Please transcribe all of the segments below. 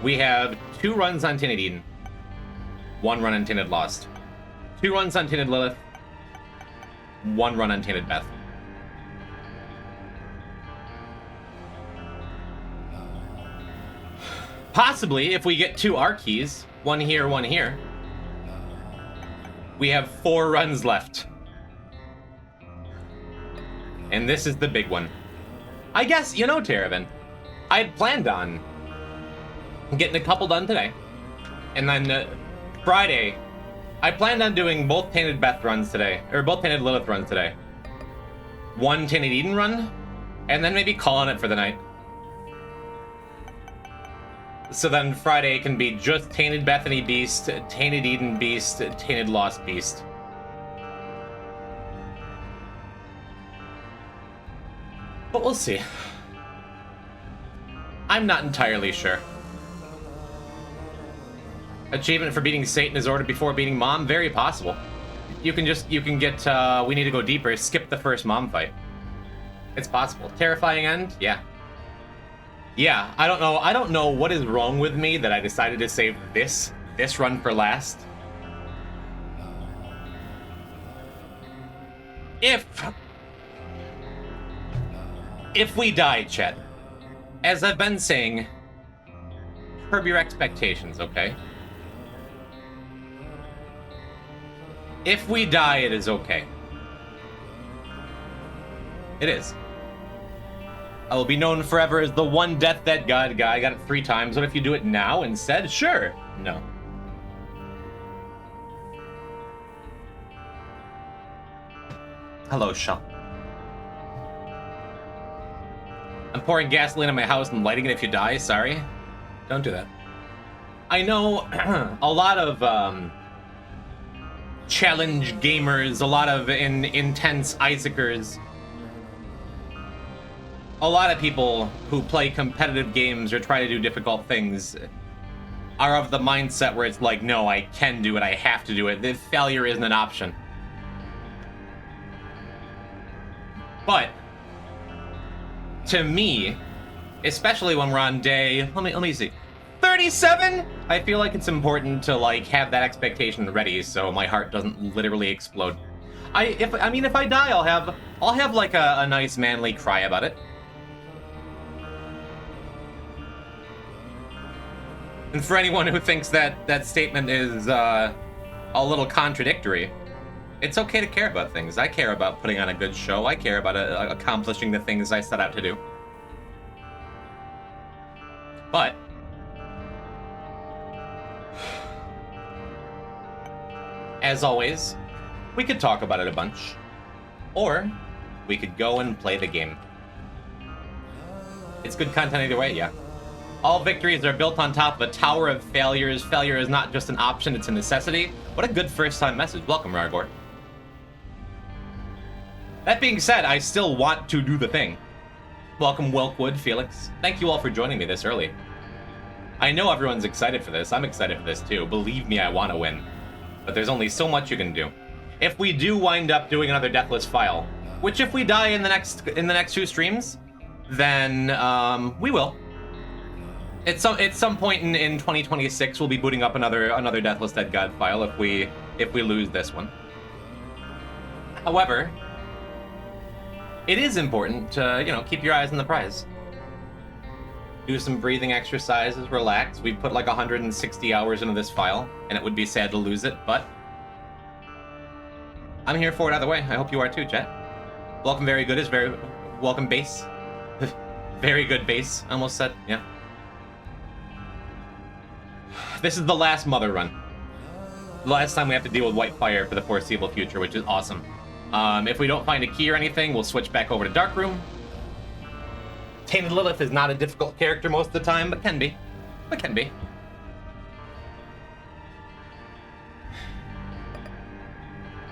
We have 2 runs on t.eden, 1 run on t.lost, 2 runs on t.lilith, 1 run on t.beth. Possibly, if we get 2 R keys, 1 here, 1 here, we have 4 runs left. And this is the big one. I guess, you know, Terravan, I had planned on getting a couple done today. And then Friday, I planned on doing both t.beth runs today, or both t.lilith runs today. 1 t.eden run, and then maybe calling it for the night. So then Friday can be just Tainted Bethany Beast, Tainted Eden Beast, Tainted Lost Beast. But we'll see. I'm not entirely sure. Achievement for beating Satan is ordered before beating Mom? Very possible. You can get, we need to go deeper, skip the first Mom fight. It's possible. Terrifying end? Yeah. Yeah, I don't know what is wrong with me that I decided to save this run for last. If we die, chat, as I've been saying, curb your expectations, okay? If we die, it is okay. It is. I will be known forever as the one death that God guy. I got it 3 times. What if you do it now instead? Sure. No. Hello, Shell. I'm pouring gasoline on my house and lighting it if you die. Sorry. Don't do that. I know a lot of challenge gamers, a lot of intense Isaacers, a lot of people who play competitive games or try to do difficult things are of the mindset where it's like, no, I can do it, I have to do it. The failure isn't an option. But to me, especially when we're on day, let me see, 37, I feel like it's important to like have that expectation ready so my heart doesn't literally explode. If I die, I'll have like a nice manly cry about it. And for anyone who thinks that statement is a little contradictory, it's okay to care about things. I care about putting on a good show. I care about accomplishing the things I set out to do. But as always, we could talk about it a bunch, or we could go and play the game. It's good content either way, yeah. All victories are built on top of a tower of failures. Failure is not just an option, it's a necessity. What a good first-time message. Welcome, Rargor. That being said, I still want to do the thing. Welcome, Welkwood, Felix. Thank you all for joining me this early. I know everyone's excited for this. I'm excited for this too. Believe me, I want to win. But there's only so much you can do. If we do wind up doing another Deathless file, which if we die in the next 2 streams, then we will. At some point in 2026, we'll be booting up another Deathless Dead God file if we lose this one. However, it is important to keep your eyes on the prize. Do some breathing exercises, relax. We've put like 160 hours into this file, and it would be sad to lose it, but I'm here for it either way. I hope you are too, chat. Welcome, very good is very welcome, base. Very good base. Almost said, yeah. This is the last Mother run. The last time we have to deal with White Fire for the foreseeable future, which is awesome. If we don't find a key or anything, we'll switch back over to Darkroom. Tainted Lilith is not a difficult character most of the time, but can be.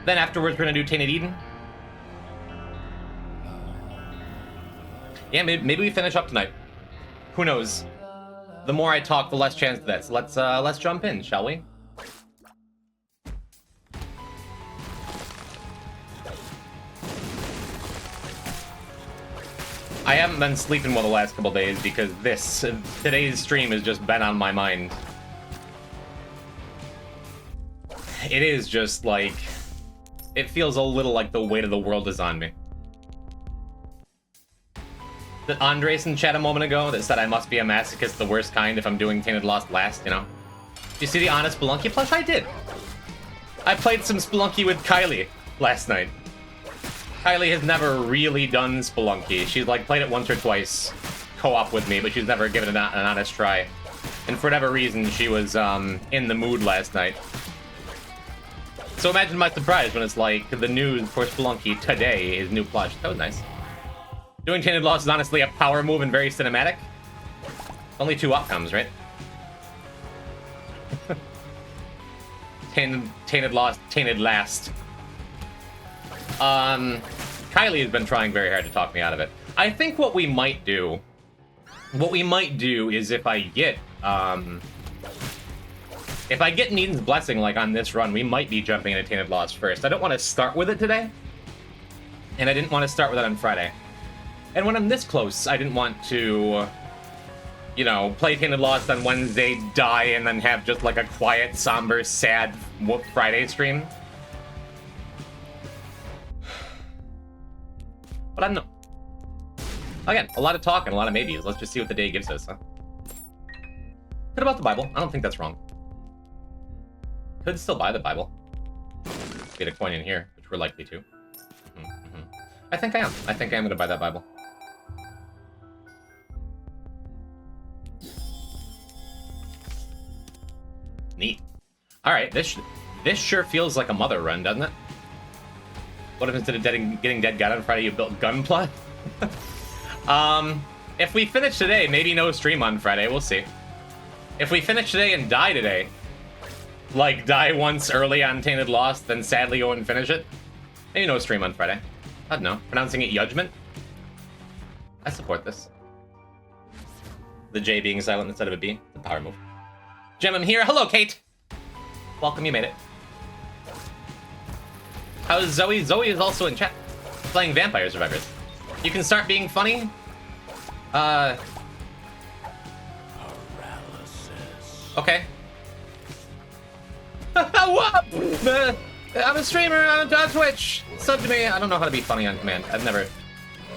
Then afterwards, we're gonna do Tainted Eden. Yeah, maybe we finish up tonight. Who knows? The more I talk, the less chance of this. Let's jump in, shall we? I haven't been sleeping well the last couple days because today's stream has just been on my mind. It is just like, it feels a little like the weight of the world is on me. That Andres in chat a moment ago that said I must be a masochist the worst kind if I'm doing Tainted Lost last, you know? You see the honest Spelunky plush? I did. I played some Spelunky with Kylie last night. Kylie has never really done Spelunky. She's like played it once or twice co-op with me, but she's never given it an honest try. And for whatever reason, she was in the mood last night. So imagine my surprise when it's like the news for Spelunky today is new plush. That was nice. Doing Tainted Lost is honestly a power move and very cinematic. Only 2 outcomes, right? Tainted Lost, Tainted Last. Kylie has been trying very hard to talk me out of it. I think what we might do is if I get Needen's Blessing, like on this run, we might be jumping into Tainted Lost first. I don't want to start with it today, and I didn't want to start with it on Friday. And when I'm this close, I didn't want to, you know, play Tainted Lost on Wednesday, die, and then have just like a quiet, somber, sad Friday stream. But I don't know. Again, a lot of talk and a lot of maybes. Let's just see what the day gives us, huh? Could about the Bible. I don't think that's wrong. Could still buy the Bible. Get a coin in here, which we're likely to. I think I am. I think I am going to buy that Bible. Neat. All right, this sure feels like a mother run, doesn't it? What if instead of getting dead God on Friday, you built Gunpla? If we finish today, maybe no stream on Friday. We'll see. If we finish today and die today, like die once early on Tainted Lost, then sadly go and finish it, maybe no stream on Friday. I don't know. Pronouncing it Judgment? I support this. The J being silent instead of a B. The power move. Gem, I'm here. Hello, Kate. Welcome, you made it. How's Zoe? Zoe is also in chat, playing Vampire Survivors. You can start being funny. Okay. What? I'm a streamer on Twitch. Sub to me. I don't know how to be funny on command. I've never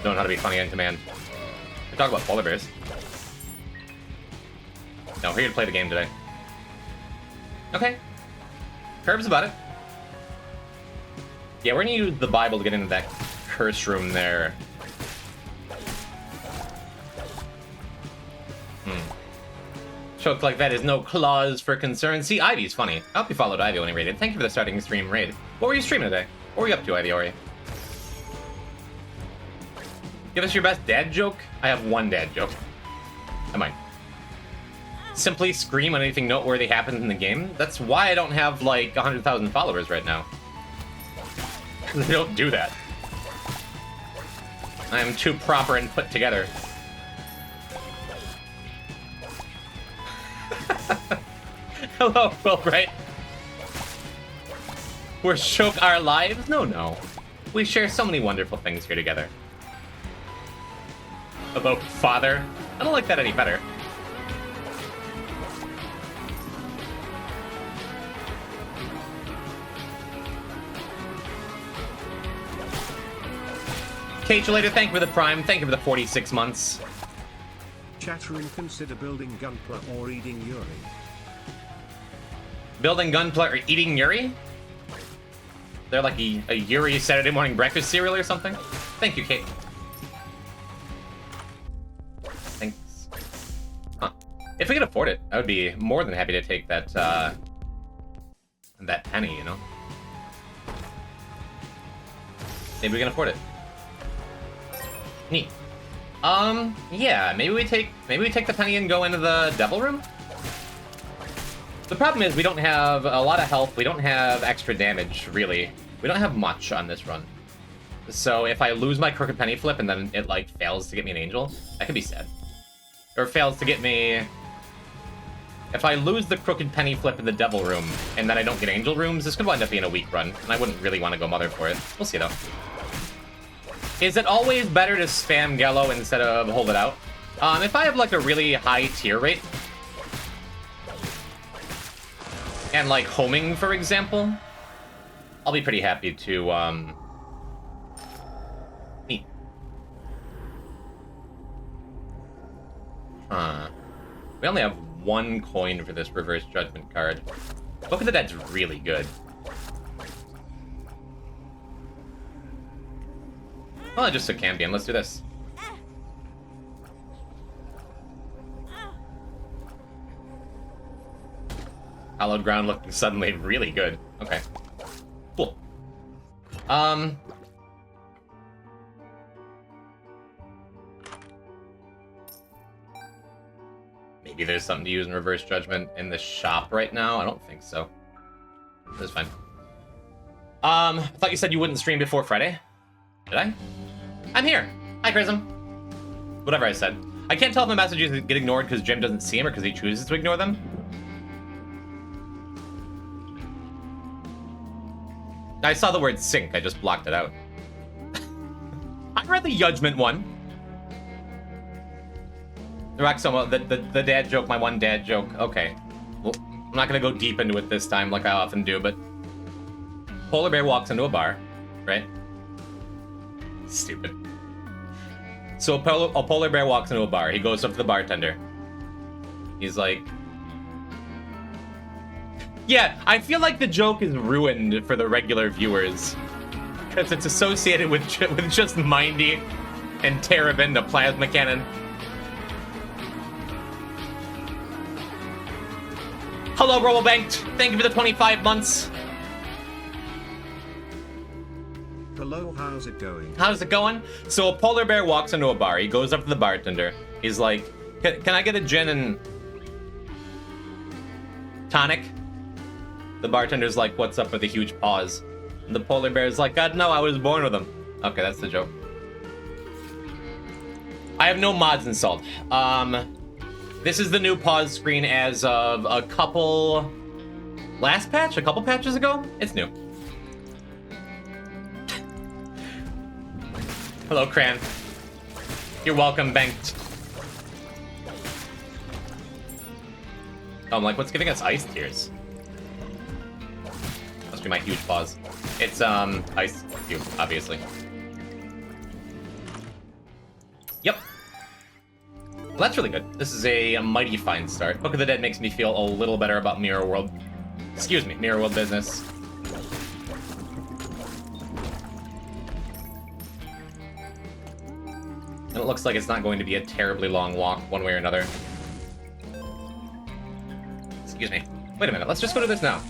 known how to be funny on command. We talk about polar bears. No, we're here to play the game today. Okay. Curb's about it. Yeah, we're gonna use the Bible to get into that curse room there. Choke like that is no clause for concern. See, Ivy's funny. I hope you followed Ivy when he raided. Thank you for the starting stream raid. What were you streaming today? What were you up to, Ivy Ori? Give us your best dad joke? I have one dad joke. I might. Simply scream when anything noteworthy happens in the game. That's why I don't have like 100,000 followers right now. They don't do that. I am too proper and put together. Hello, Fulbright. We're choke our lives? No. We share so many wonderful things here together. About father? I don't like that any better. Kate, later, thank you for the Prime. Thank you for the 46 months. Chatroom, consider building Gunpla or eating Yuri. Building Gunpla or eating Yuri? They're like a Yuri Saturday morning breakfast cereal or something? Thank you, Kate. Thanks. Huh. If we could afford it, I would be more than happy to take that, that penny, you know? Maybe we can afford it. Neat. Yeah, maybe we take the penny and go into the devil room? The problem is we don't have a lot of health, we don't have extra damage, really. We don't have much on this run. So if I lose my crooked penny flip and then it, like, fails to get me an angel, that could be sad. Or fails to get me... If I lose the crooked penny flip in the devil room and then I don't get angel rooms, this could wind up being a weak run, and I wouldn't really want to go mother for it. We'll see, though. Is it always better to spam Gallo instead of hold it out? If I have like a really high tier rate, and like homing, for example, I'll be pretty happy to, neat. We only have one coin for this Reverse Judgment card. Book of the Dead's really good. Well, just a Cambion. Let's do this. Hallowed Ground looking suddenly really good. Okay. Cool. Maybe there's something to use in Reverse Judgment in the shop right now. I don't think so. That's fine. I thought you said you wouldn't stream before Friday. Did I? I'm here. Hi, Chrism. Whatever I said. I can't tell if my messages get ignored because Jim doesn't see them or because he chooses to ignore them. I saw the word sync. I just blocked it out. I read the Judgment one. Roxoma, the dad joke, my one dad joke. Okay. Well, I'm not going to go deep into it this time like I often do, but... Polar Bear walks into a bar, right? Stupid. So a polar bear walks into a bar. He goes up to the bartender. He's like... Yeah, I feel like the joke is ruined for the regular viewers. Because it's associated with just Mindy and Terrabin, the plasma cannon. Hello, Robobanked. Thank you for the 25 months. Hello, how's it going? How's it going? So a polar bear walks into a bar. He goes up to the bartender. He's like, can I get a gin and tonic? The bartender's like, what's up with a huge pause? And the polar bear's like, God, no, I was born with them. Okay, that's the joke. I have no mods installed. This is the new pause screen as of a couple patches ago? It's new. Hello, Cran. You're welcome, Banked. Oh, I'm like, what's giving us ice tears? Must be my huge pause. It's, ice cube, obviously. Yep. Well, that's really good. This is a mighty fine start. Book of the Dead makes me feel a little better about Mirror World. Excuse me, Mirror World business. And it looks like it's not going to be a terribly long walk, one way or another. Excuse me. Wait a minute, let's just go to this now.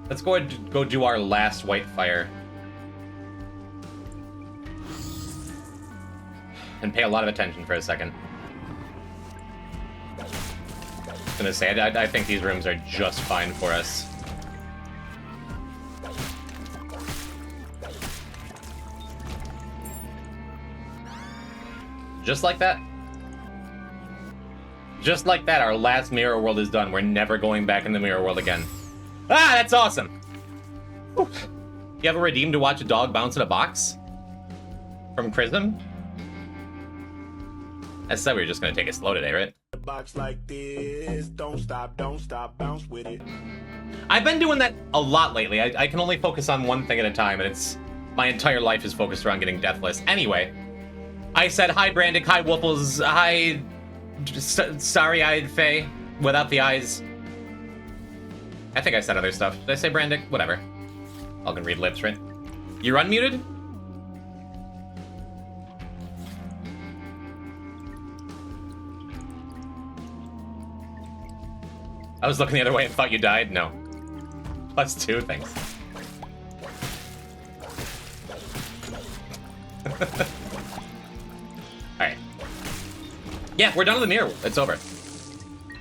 Let's go ahead and go do our last white fire. And pay a lot of attention for a second. I was gonna say, I think these rooms are just fine for us. Just like that. Just like that, our last Mirror World is done. We're never going back in the Mirror World again. Ah, that's awesome! Whew. You ever redeemed to watch a dog bounce in a box? From Chrism? I said we were just gonna take it slow today, right? A box like this, don't stop, bounce with it. I've been doing that a lot lately. I can only focus on one thing at a time, and it's... My entire life is focused around getting Deathless. Anyway, I said hi, Brandick, hi, Woofles, hi... Sorry-eyed Faye, without the eyes. I think I said other stuff. Did I say Brandick? Whatever. All can read lips, right? You're unmuted? I was looking the other way and thought you died? No. +2, thanks. Alright. Yeah, we're done with the mirror. It's over.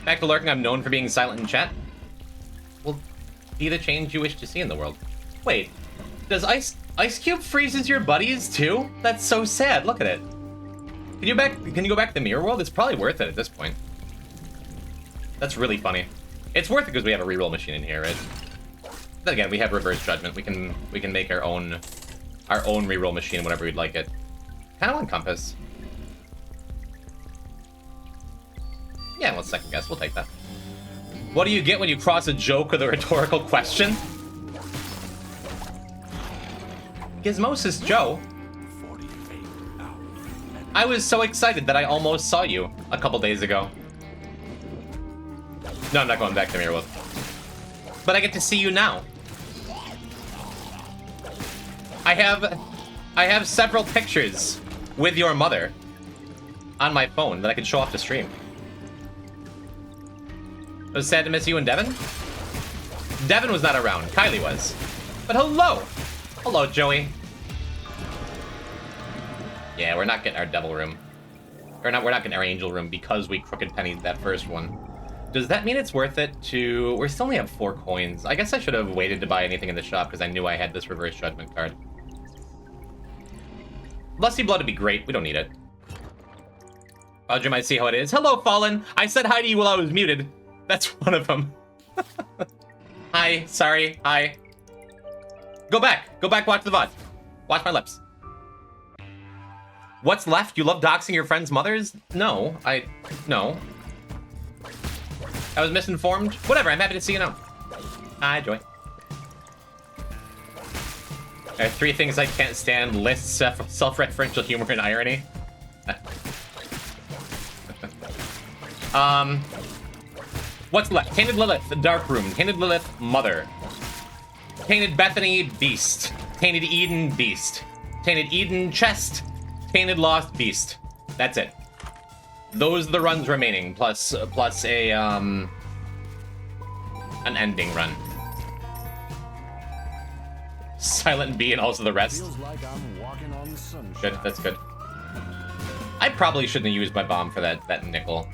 Back to lurking. I'm known for being silent in chat. Well, be the change you wish to see in the world. Wait, does Ice Cube freezes your buddies too? That's so sad. Look at it. Can you go back to the mirror world? It's probably worth it at this point. That's really funny. It's worth it because we have a reroll machine in here, right? Then again, we have reverse judgment. We can make our own our own reroll machine whenever we'd like it. Kind of want compass. Yeah, let's second guess. We'll take that. What do you get when you cross a joke with a rhetorical question? Gizmosis Joe. I was so excited that I almost saw you a couple days ago. No, I'm not going back to Mirrorwolf. But I get to see you now. I have several pictures with your mother on my phone that I can show off the stream. It was sad to miss you and Devin. Devin was not around. Kylie was. But hello! Hello, Joey. Yeah, we're not getting our devil room. We're not getting our angel room because we crooked pennied that first one. Does that mean it's worth it to... We still only have 4 coins. I guess I should have waited to buy anything in the shop because I knew I had this reverse judgment card. Lusty Blood would be great. We don't need it. Roger might see how it is. Hello, Fallen. I said hi to you while I was muted. That's one of them. Hi. Sorry. Hi. Go back. Go back, watch the VOD. Watch my lips. What's left? You love doxing your friends' mothers? No. No. I was misinformed. Whatever, I'm happy to see you now. Hi, Joy. There are 3 things I can't stand. Lists, self-referential humor, and irony. What's left? Tainted Lilith, Dark Room. Tainted Lilith, Mother. Tainted Bethany, Beast. Tainted Eden, Beast. Tainted Eden, Chest. Tainted Lost, Beast. That's it. Those are the runs remaining, plus a, an ending run. Silent B and also the rest. Feels like I'm walking on sunshine. Good, that's good. I probably shouldn't have used my bomb for that nickel.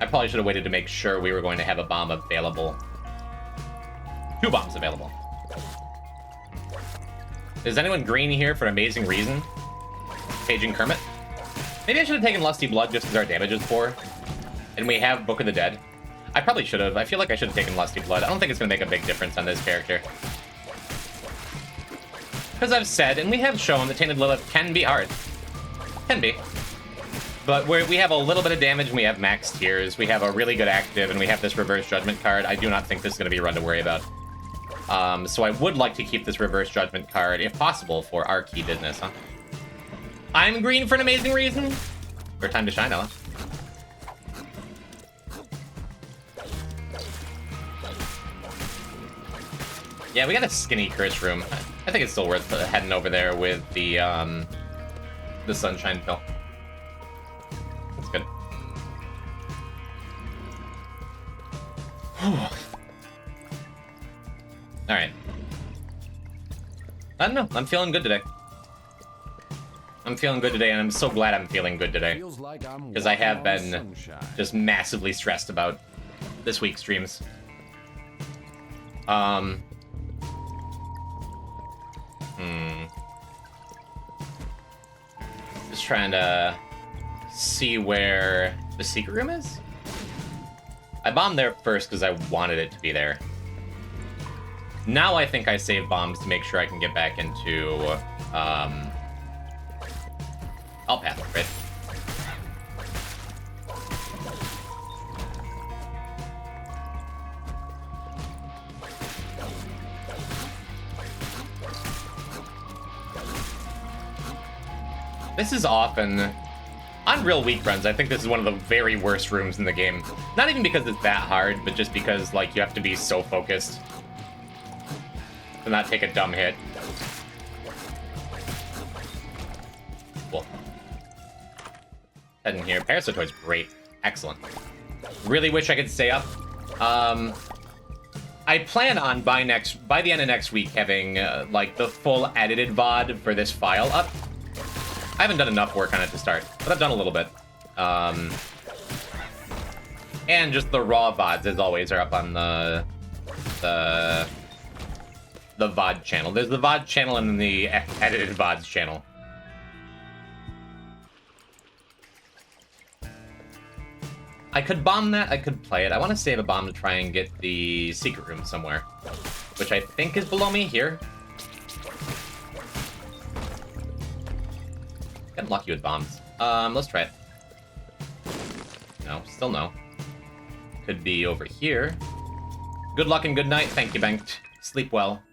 I probably should have waited to make sure we were going to have a bomb available. 2 bombs available. Is anyone green here for an amazing reason? Paging Kermit? Maybe I should have taken Lusty Blood just because our damage is 4. And we have Book of the Dead. I probably should have. I feel like I should have taken Lusty Blood. I don't think it's going to make a big difference on this character. Because I've said, and we have shown, that Tainted Lilith can be hard. Can be. But we have a little bit of damage, and we have max tiers. We have a really good active, and we have this Reverse Judgment card. I do not think this is going to be a run to worry about. So I would like to keep this Reverse Judgment card, if possible, for our key business, huh? I'm green for an amazing reason. For time to shine, Ella. Yeah, we got a skinny curse room. I think it's still worth heading over there with the sunshine pill. That's good. All right. I don't know. I'm feeling good today. I'm feeling good today, and I'm so glad I'm feeling good today. Because I have been just massively stressed about this week's streams. Just trying to see where the secret room is. I bombed there first because I wanted it to be there. Now I think I save bombs to make sure I can get back into, I'll path it, right? This is often, on real weak runs, I think this is one of the very worst rooms in the game. Not even because it's that hard, but just because, like, you have to be so focused to not take a dumb hit. Cool. Heading here. Parasitoid's great. Excellent. Really wish I could stay up. I plan on by the end of next week having like the full edited VOD for this file up. I haven't done enough work on it to start, but I've done a little bit. And just the raw VODs, as always, are up on the VOD channel. There's the VOD channel and then the edited VODs channel. I could bomb that, I could play it. I want to save a bomb to try and get the secret room somewhere, which I think is below me here. Getting lucky with bombs. Let's try it. No, still no. Could be over here. Good luck and good night. Thank you, Banked. Sleep well.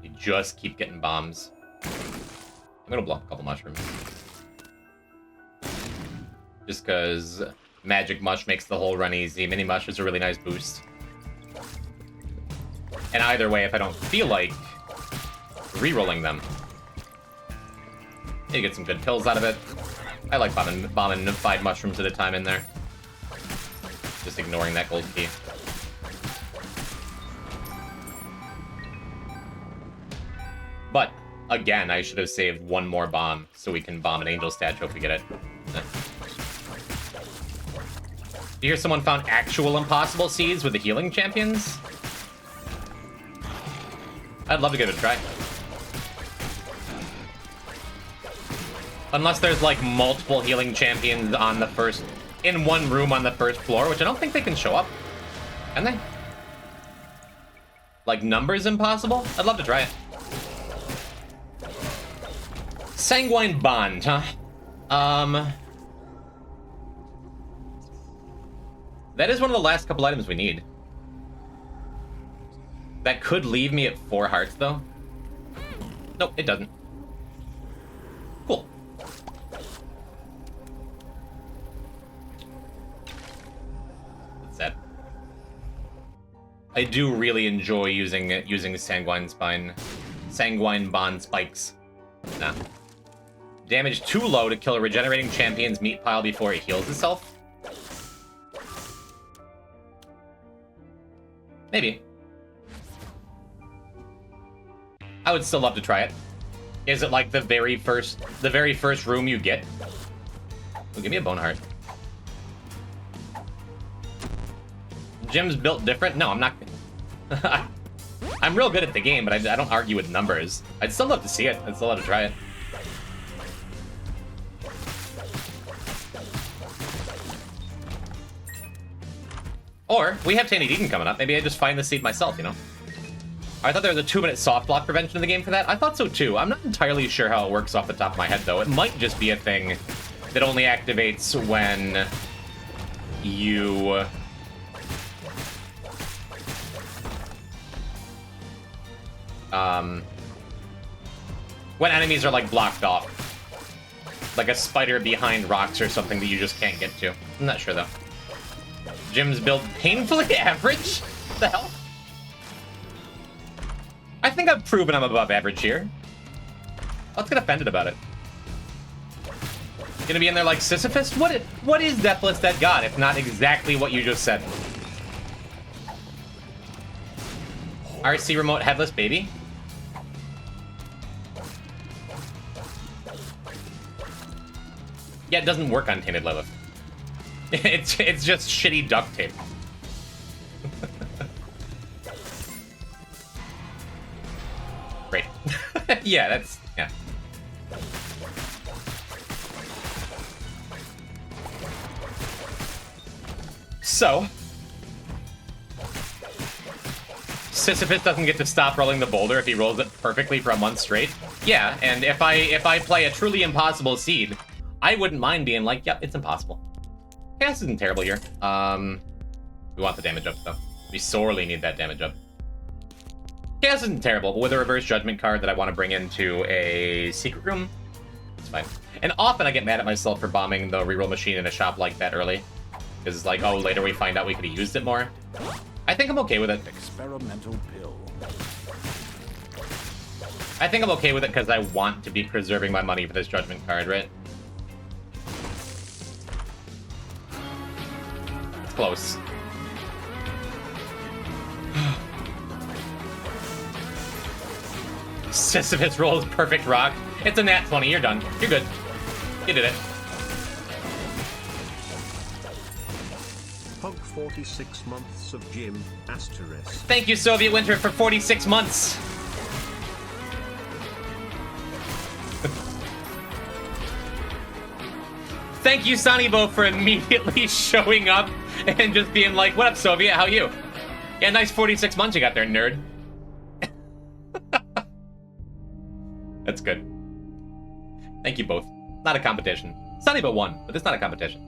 You just keep getting bombs. I'm gonna block a couple mushrooms. Just because Magic Mush makes the whole run easy. Mini Mush is a really nice boost. And either way, if I don't feel like re-rolling them, you get some good kills out of it. I like bombing 5 mushrooms at a time in there. Just ignoring that gold key. But, again, I should have saved one more bomb so we can bomb an angel statue if we get it. Do you hear someone found actual impossible seeds with the healing champions? I'd love to give it a try. Unless there's, like, multiple healing champions on the first... in one room on the first floor, which I don't think they can show up. Can they? Like, numbers impossible? I'd love to try it. Sanguine Bond, huh? That is one of the last couple items we need. That could leave me at 4 hearts, though. Nope, it doesn't. Cool. That's that. I do really enjoy using Sanguine Bond spikes. Nah. Damage too low to kill a regenerating champion's meat pile before it heals itself? Maybe. I would still love to try it. Is it like the very first room you get? Well, give me a bone heart. Gym's built different? No, I'm not. I'm real good at the game, but I don't argue with numbers. I'd still love to see it. I'd still love to try it. Or, we have t.eden coming up. Maybe I just find the seed myself, you know? I thought there was a 2-minute soft block prevention in the game for that. I thought so too. I'm not entirely sure how it works off the top of my head, though. It might just be a thing that only activates when you... when enemies are, like, blocked off. Like a spider behind rocks or something that you just can't get to. I'm not sure, though. Jim's build painfully average? What the hell? I think I've proven I'm above average here. Let's get offended about it. Gonna be in there like Sisyphus? What is Deathless that god, if not exactly what you just said? RC remote headless baby? Yeah, it doesn't work on t.lilith. It's just shitty duct tape. Great. Yeah, that's... yeah. So... Sisyphus doesn't get to stop rolling the boulder if he rolls it perfectly for a month straight. Yeah, and if I play a truly impossible seed, I wouldn't mind being like, yep, it's impossible. Chaos isn't terrible here. We want the damage up, though. We sorely need that damage up. Chaos isn't terrible, but with a reverse judgment card that I want to bring into a secret room, it's fine. And often I get mad at myself for bombing the reroll machine in a shop like that early. Because it's like, oh, later we find out we could have used it more. I think I'm okay with it. Experimental pill. I think I'm okay with it because I want to be preserving my money for this judgment card, right? It's close. Sisyphus rolls perfect rock. It's a nat 20. You're done. You're good. You did it. Hog 46 months of gym, asterisk. Thank you, Soviet Winter, for 46 months. Thank you, Sonibo, for immediately showing up and just being like, what up, Soviet? How you? Yeah, nice 46 months you got there, nerd. That's good. Thank you both. Not a competition. Sunny but one, but it's not a competition.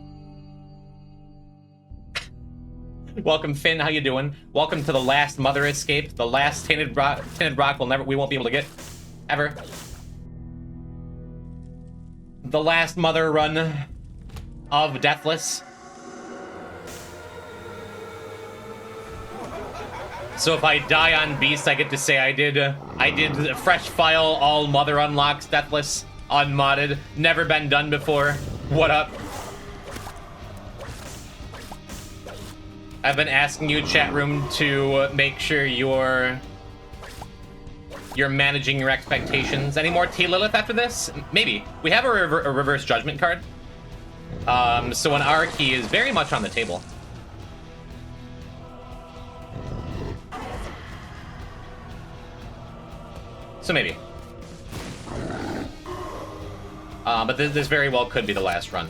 Welcome, Finn. How you doing? Welcome to the last Mother escape. The last Tainted Rock we won't be able to get ever. The last Mother run of Deathless. So if I die on Beast, I get to say I did fresh file all Mother unlocks Deathless unmodded. Never been done before. What up? I've been asking you, chat room, to make sure you're managing your expectations. Any more t.lilith after this? Maybe. We have a reverse judgment card. So an R key is very much on the table. So maybe. But this very well could be the last run.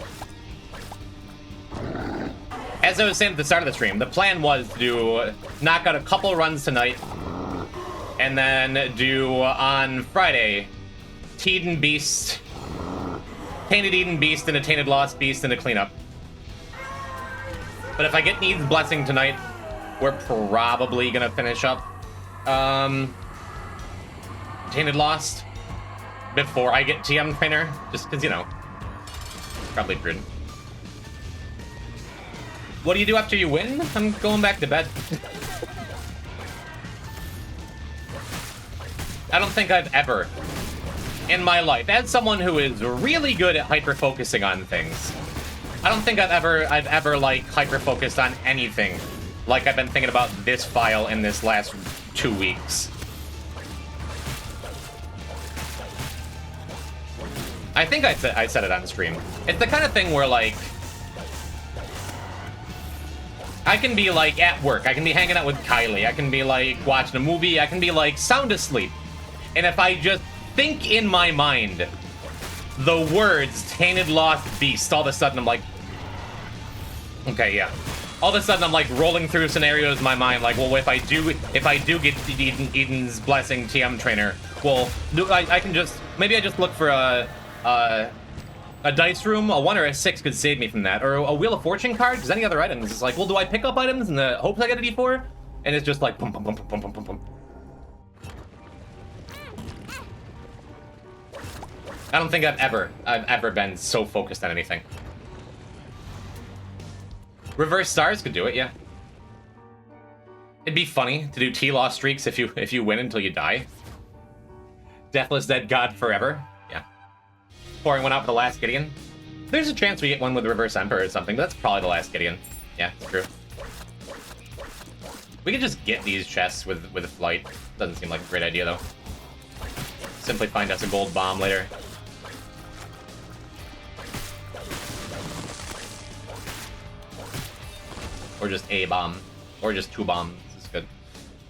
As I was saying at the start of the stream, the plan was to knock out a couple runs tonight, and then do on Friday, t.eden Beast, Tainted Eden Beast, and a Tainted Lost Beast, and a cleanup. But if I get Need's Blessing tonight, we're probably gonna finish up Tainted Lost before I get TM Trainer, just because, you know, probably prudent. What do you do after you win? I'm going back to bed. I don't think I've ever, in my life, as someone who is really good at hyper-focusing on things, I don't think I've ever like, hyper-focused on anything like I've been thinking about this file in this last 2 weeks. I think I said it on stream. It's the kind of thing where, like, I can be, like, at work. I can be hanging out with Kylie. I can be, like, watching a movie. I can be, like, sound asleep. And if I just think in my mind the words Tainted Lost Beast, all of a sudden I'm like, okay, yeah. All of a sudden I'm, like, rolling through scenarios in my mind, like, well, if I do get Eden's Blessing TM Trainer, well, I can just, maybe I just look for a dice room. A 1 or a 6 could save me from that. Or a Wheel of Fortune card, because any other items, it's like, well, do I pick up items in the hopes I get a D4? And it's just like, pum, pum, pum, pum, pum, pum, pum. I don't think I've ever been so focused on anything. Reverse stars could do it, yeah. It'd be funny to do t.lost streaks if you win until you die. Deathless Dead God forever. Yeah. Pouring one out for the last Gideon. There's a chance we get one with Reverse Emperor or something, but that's probably the last Gideon. Yeah, it's true. We could just get these chests with flight. Doesn't seem like a great idea, though. Simply find us a gold bomb later. Or just a bomb. Or just 2 bombs. This is good.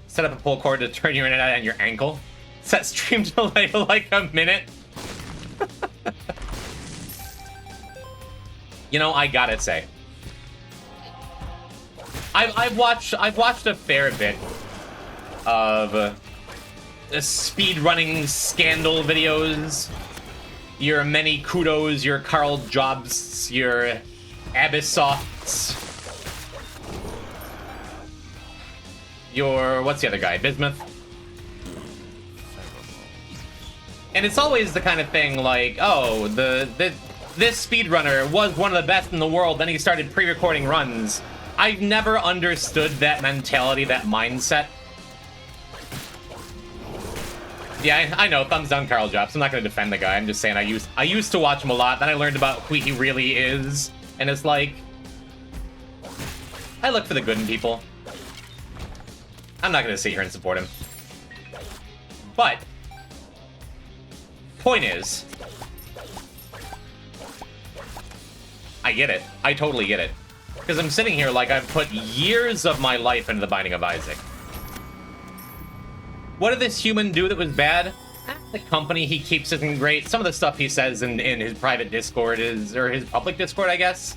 Set up a pull cord to turn your internet on your ankle. Set stream delay like a minute. You know, I gotta say, I've watched a fair bit of speedrunning scandal videos. Your many kudos, your Carl Jobs, your Abysofts, your, what's the other guy, Bismuth? And it's always the kind of thing like, oh, this speedrunner was one of the best in the world, then he started pre-recording runs. I've never understood that mentality, that mindset. Yeah, I know, thumbs down Carl Jobs. I'm not gonna defend the guy, I'm just saying I used to watch him a lot, then I learned about who he really is, and it's like, I look for the good in people. I'm not gonna sit here and support him. But point is, I get it. I totally get it. Because I'm sitting here like I've put years of my life into the Binding of Isaac. What did this human do that was bad? The company he keeps isn't great. Some of the stuff he says in his private Discord is, or his public Discord, I guess,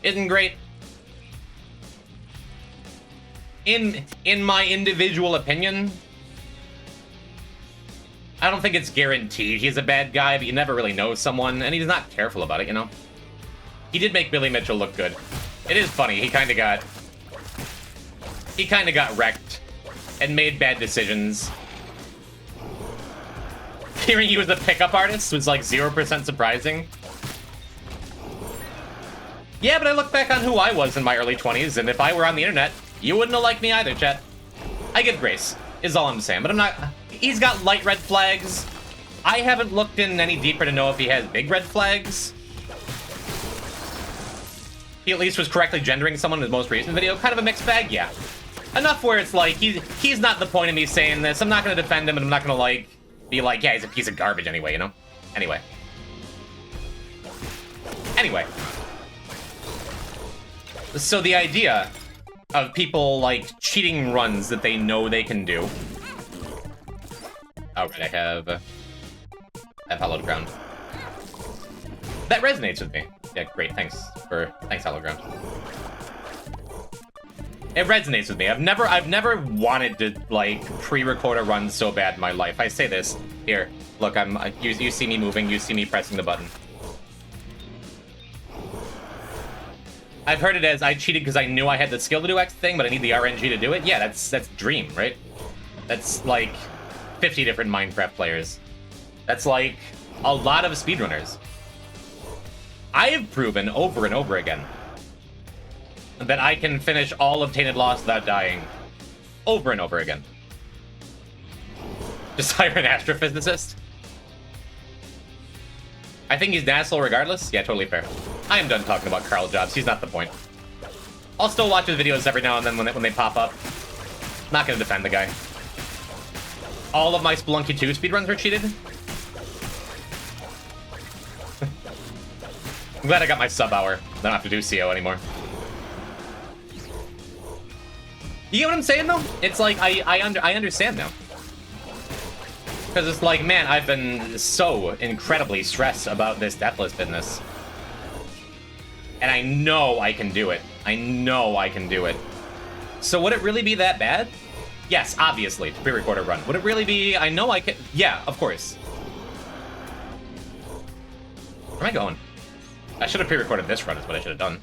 isn't great. In my individual opinion, I don't think it's guaranteed he's a bad guy, but you never really know someone, and he's not careful about it, you know? He did make Billy Mitchell look good. It is funny, he kinda got wrecked and made bad decisions. Hearing he was a pickup artist was like 0% surprising. Yeah, but I look back on who I was in my early 20s, and if I were on the internet, you wouldn't have liked me either, chat. I give grace, is all I'm saying, but I'm not... He's got light red flags. I haven't looked in any deeper to know if he has big red flags. He at least was correctly gendering someone in his most recent video. Kind of a mixed bag, yeah. Enough where it's like, he's not the point of me saying this. I'm not going to defend him, and I'm not going to, like, be like, yeah, he's a piece of garbage anyway, you know? Anyway. So the idea of people, like, cheating runs that they know they can do. Oh, right, I have Hallowed Ground. That resonates with me. Yeah, great, thanks, Hallowed Ground. It resonates with me. I've never wanted to, like, pre-record a run so bad in my life. I say this. Here, look, you see me moving, you see me pressing the button. I've heard it as I cheated because I knew I had the skill to do X thing, but I need the RNG to do it. Yeah, that's dream, right? That's like 50 different Minecraft players. That's like a lot of speedrunners. I have proven over and over again that I can finish all of t.lost without dying. Over and over again. Just hire an astrophysicist. I think he's an asshole regardless. Yeah, totally fair. I am done talking about Carl Jobs. He's not the point. I'll still watch his videos every now and then when they pop up. Not gonna defend the guy. All of my Spelunky 2 speedruns are cheated. I'm glad I got my sub hour. I don't have to do CO anymore. You get what I'm saying, though? It's like, I understand now. Because it's like, man, I've been so incredibly stressed about this Deathless business. And I know I can do it. I know I can do it. So would it really be that bad? Yes, obviously, to pre-record a run. Would it really be, I know I can, yeah, of course. Where am I going? I should have pre-recorded this run is what I should have done.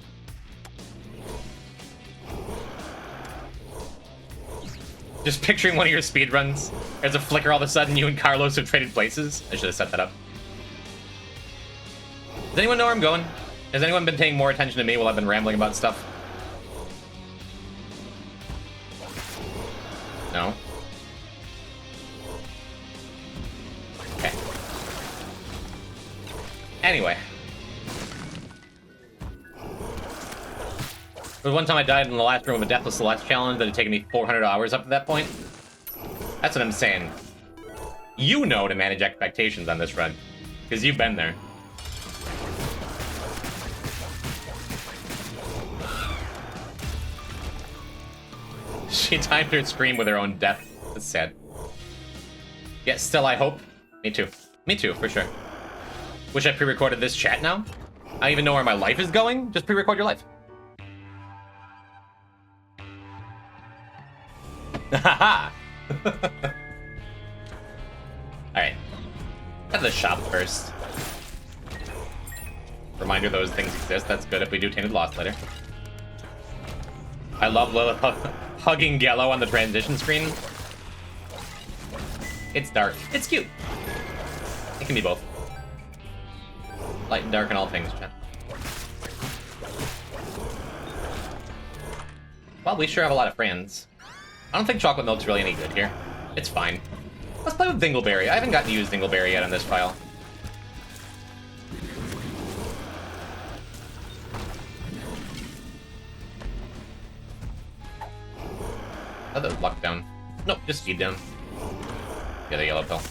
Just picturing one of your speedruns. There's a flicker all of a sudden, you and Carlos have traded places. I should have set that up. Does anyone know where I'm going? Has anyone been paying more attention to me while I've been rambling about stuff? No? Okay. Anyway. There was one time I died in the last room of a Deathless the last challenge that had taken me 400 hours up to that point. That's what I'm saying. You know to manage expectations on this run, because you've been there. She timed her scream with her own death. That's sad. Yeah, still I hope. Me too. Me too, for sure. Wish I pre-recorded this chat now. I don't even know where my life is going. Just pre-record your life. Haha! Alright. Go to the shop first. Reminder those things exist. That's good if we do Tainted Lost later. I love Lilith hugging Gallo on the transition screen. It's dark. It's cute. It can be both. Light and dark in all things, chat. Well, we sure have a lot of friends. I don't think chocolate milk's really any good here. It's fine. Let's play with Dingleberry. I haven't gotten to use Dingleberry yet on this file. Oh, there's luck down. Nope, just speed down. Get a yellow pill.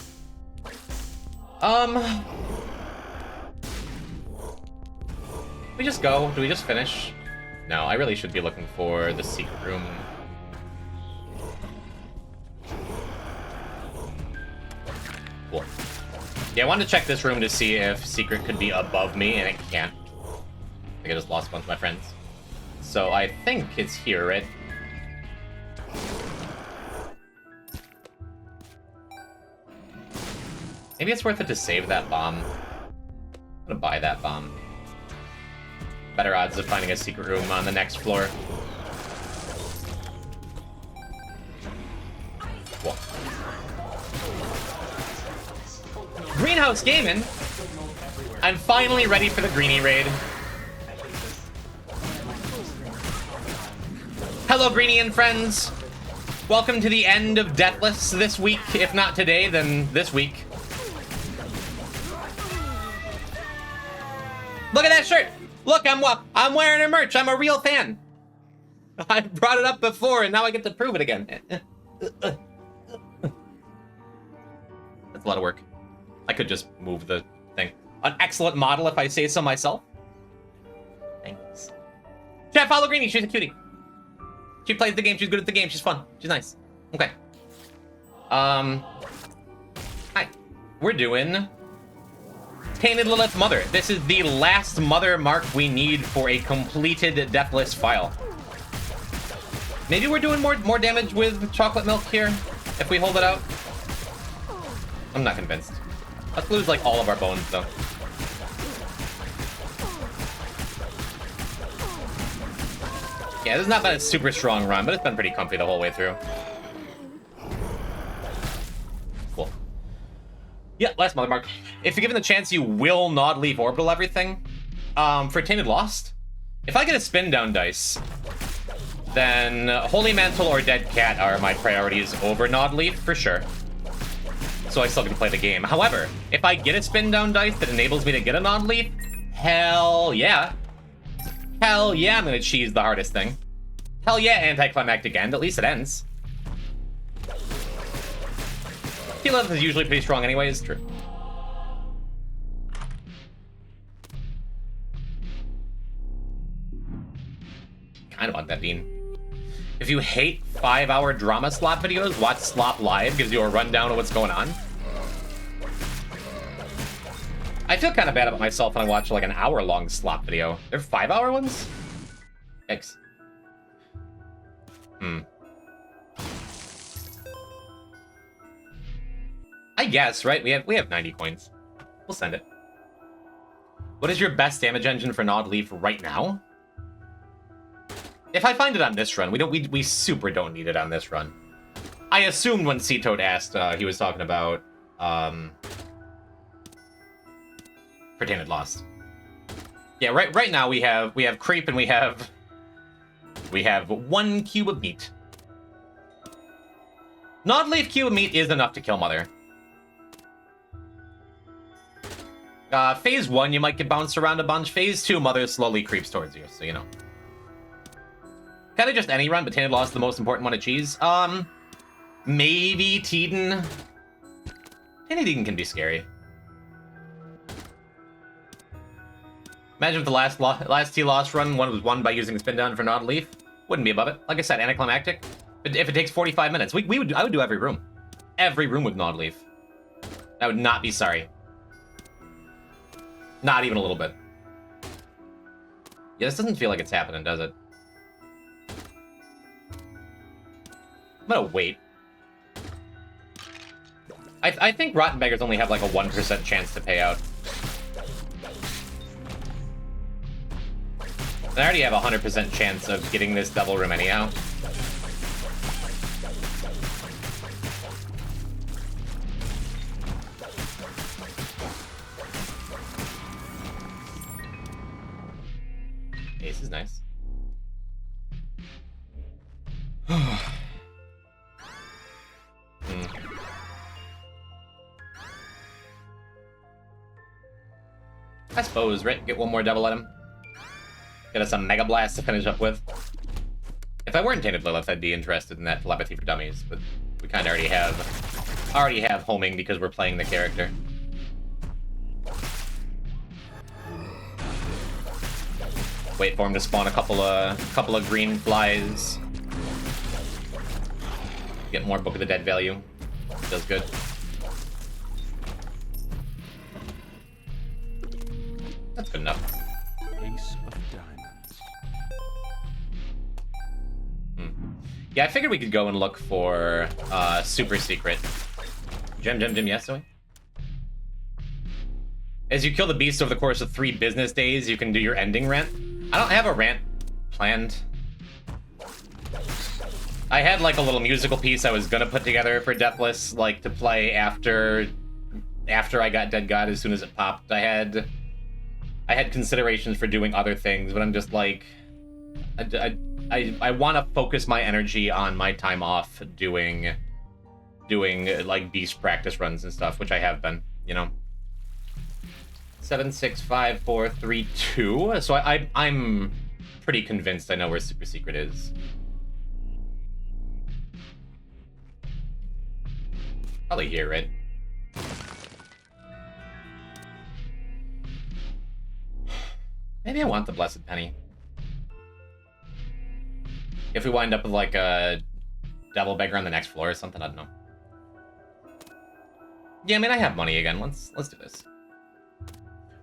We just go? Do we just finish? No, I really should be looking for the secret room. Cool. Yeah, I wanted to check this room to see if secret could be above me, and it can't. I think I just lost a bunch of my friends. So I think it's here, right? Maybe it's worth it to save that bomb. I'm gonna buy that bomb. Better odds of finding a secret room on the next floor. Whoa. Greenhouse Gaming! I'm finally ready for the Greenie raid. Hello, Greenie and friends! Welcome to the end of Deathless this week. If not today, then this week. Look at that shirt! Look, I'm wearing her merch. I'm a real fan. I brought it up before, and now I get to prove it again. That's a lot of work. I could just move the thing. An excellent model, if I say so myself. Thanks. Chat, follow Greenie. She's a cutie. She plays the game. She's good at the game. She's fun. She's nice. Okay. Hi. We're doing t.lilith Mother. This is the last Mother mark we need for a completed Deathless file. Maybe we're doing more damage with chocolate milk here if we hold it out. I'm not convinced. Let's lose like all of our bones though. Yeah, this has not been a super strong run, but it's been pretty comfy the whole way through. Cool. Yeah, last Mother mark. If you're given the chance, you will Nod Leaf Orbital everything. For t.lost, if I get a spin down dice, then Holy Mantle or Dead Cat are my priorities over Nod Leaf for sure. So I still can play the game. However, if I get a spin down dice that enables me to get a Nod Leaf, hell yeah. Hell yeah, I'm gonna cheese the hardest thing. Hell yeah, anticlimactic end. At least it ends. t.lilith is usually pretty strong anyways. True. Kind of want that bean. If you hate 5-hour drama slop videos, watch Slop Live. Gives you a rundown of what's going on. I feel kind of bad about myself when I watch like an hour-long slop video. They're 5-hour ones? Yikes. I guess, right? We have 90 coins. We'll send it. What is your best damage engine for Nod Leaf right now? If I find it on this run, we super don't need it on this run. I assumed when C-Toad asked, he was talking about for t.lost. Yeah, right now we have creep and we have 1 cube of meat. Nod Leaf cube of meat is enough to kill Mother. Phase 1, you might get bounced around a bunch. Phase 2, Mother slowly creeps towards you, so you know. Kind of just any run, but t.lost is the most important one to cheese. Maybe t.eden. t.eden can be scary. Imagine if the last t.lost run was won by using spin down for Nod Leaf. Wouldn't be above it. Like I said, anticlimactic. But if it takes 45 minutes, I would do every room. Every room with Nod Leaf. I would not be sorry. Not even a little bit. Yeah, this doesn't feel like it's happening, does it? I'm gonna wait. I think Rotten Beggars only have like a 1% chance to pay out. And I already have a 100% chance of getting this double room anyhow. Ace is nice. I suppose, right? Get one more double at him. Get us a Mega Blast to finish up with. If I weren't t.lilith, I'd be interested in that Telepathy for Dummies, but we kind of already have homing because we're playing the character. Wait for him to spawn a couple of green flies. Get more Book of the Dead value. Feels good. That's good enough. Ace of diamonds. Yeah, I figured we could go and look for super secret. Gem, yes, Zoe? As you kill the beast over the course of 3 business days, you can do your ending rant. I don't have a rant planned. I had like a little musical piece I was gonna put together for Deathless, like to play after I got Dead God as soon as it popped. I had considerations for doing other things, but I'm just like, I want to focus my energy on my time off doing like beast practice runs and stuff, which I have been, you know. 7, 6, 5, 4, 3, 2. So I'm pretty convinced I know where Super Secret is. Probably here, right? Maybe I want the Blessed Penny. If we wind up with like a Devil Beggar on the next floor or something, I don't know. Yeah, I mean, I have money again. Let's do this.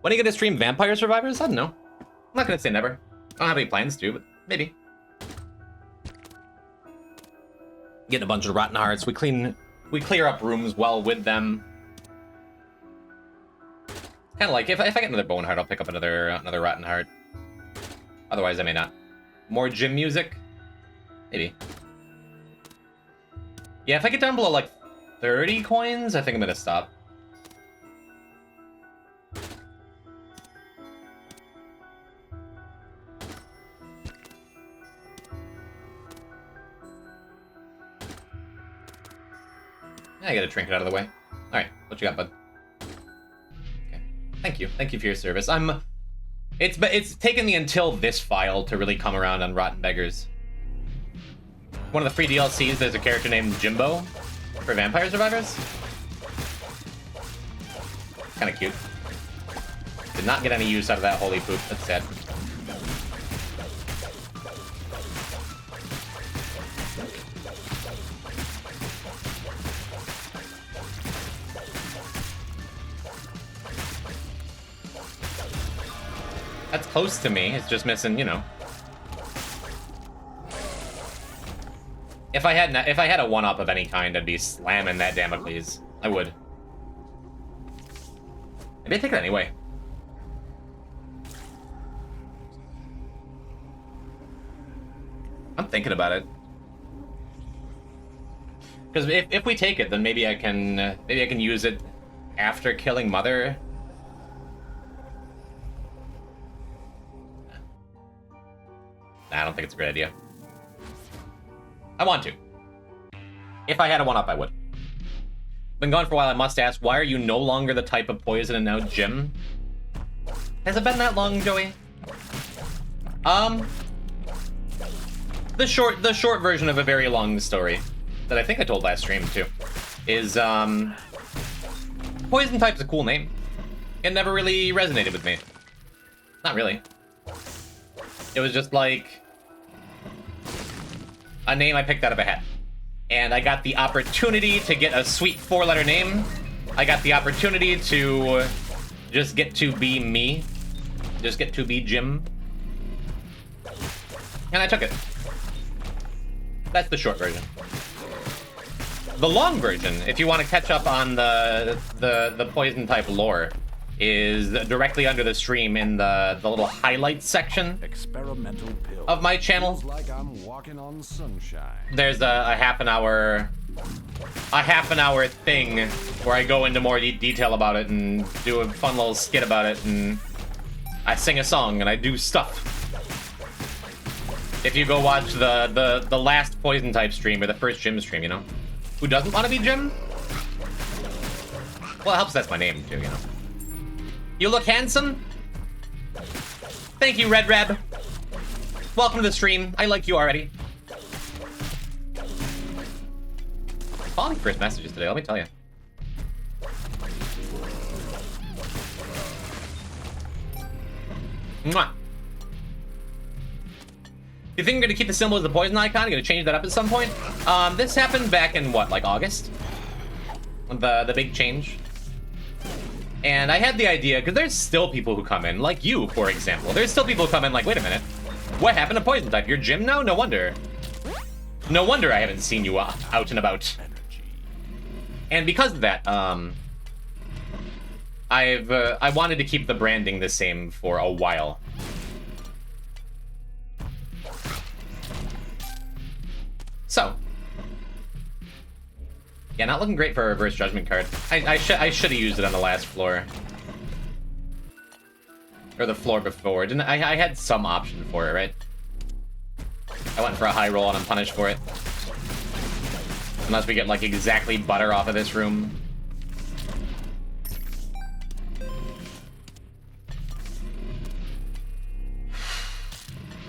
When are you gonna stream Vampire Survivors? I don't know. I'm not gonna say never. I don't have any plans to, but maybe. Getting a bunch of rotten hearts. We clear up rooms well with them. Kind of like if I get another bone heart, I'll pick up another rotten heart. Otherwise, I may not. More gym music, maybe. Yeah, if I get down below like 30 coins, I think I'm gonna stop. I gotta trinket out of the way. Alright, what you got, bud? Okay. Thank you for your service. It's taken me until this file to really come around on Rotten Beggars. One of the free DLCs, there's a character named Jimbo for Vampire Survivors. Kinda cute. Did not get any use out of that holy poop, that's sad. That's close to me. It's just missing, you know. If I had a 1-up of any kind, I'd be slamming that Damocles. I would. Maybe I take it anyway. I'm thinking about it. Because if we take it, then maybe I can use it after killing Mother. Nah, I don't think it's a great idea. I want to. If I had a 1-up, I would. Been gone for a while, I must ask, why are you no longer the type of poison and now Jim? Has it been that long, Joey? The short version of a very long story that I think I told last stream too is poison type's a cool name. It never really resonated with me. Not really. It was just like a name I picked out of a hat. And I got the opportunity to get a sweet 4-letter name. I got the opportunity to just get to be me. Just get to be Jim. And I took it. That's the short version. The long version, if you want to catch up on the poison type lore, is directly under the stream in the little highlights section Experimental pill. of my channel. Feels like I'm walking on sunshine. There's a half an hour thing where I go into more detail about it and do a fun little skit about it, and I sing a song and I do stuff. If you go watch the last poison type stream or the first Jim stream, you know, who doesn't want to be Jim? Well, it helps that's my name too, you know. You look handsome. Thank you, Red Reb. Welcome to the stream. I like you already. Falling first messages today, let me tell you. Mwah. You think I'm gonna keep the symbol as the poison icon? I'm gonna change that up at some point. This happened back in what, like August? The big change. And I had the idea, because there's still people who come in, like you, for example. There's still people who come in like, wait a minute. What happened to poison type? You're Jim now? No wonder. No wonder I haven't seen you out and about. And because of that, I wanted to keep the branding the same for a while. So. Yeah, not looking great for a reverse judgment card. I should have used it on the last floor. Or the floor before. Didn't I had some option for it, right? I went for a high roll and I'm punished for it. Unless we get like exactly butter off of this room.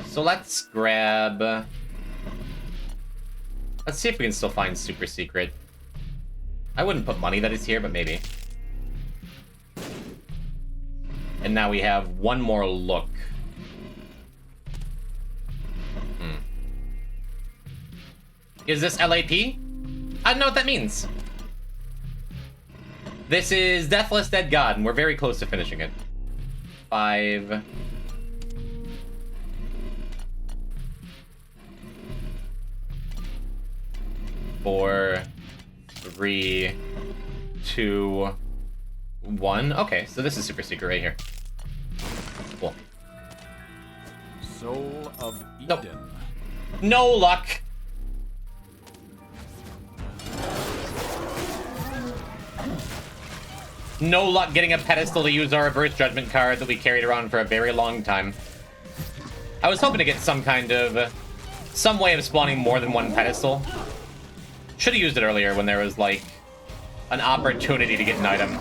So let's grab... Let's see if we can still find Super Secret. I wouldn't put money that it's here, but maybe. And now we have one more look. Is this LAP? I don't know what that means. This is Deathless Dead God, and we're very close to finishing it. 5... 4, 3, 2, 1. Okay, so this is Super Secret right here. Cool. Soul of Eden. Nope. No luck. No luck getting a pedestal to use our reverse judgment card that we carried around for a very long time. I was hoping to get some kind of... some way of spawning more than one pedestal. Should have used it earlier when there was, like, an opportunity to get an item.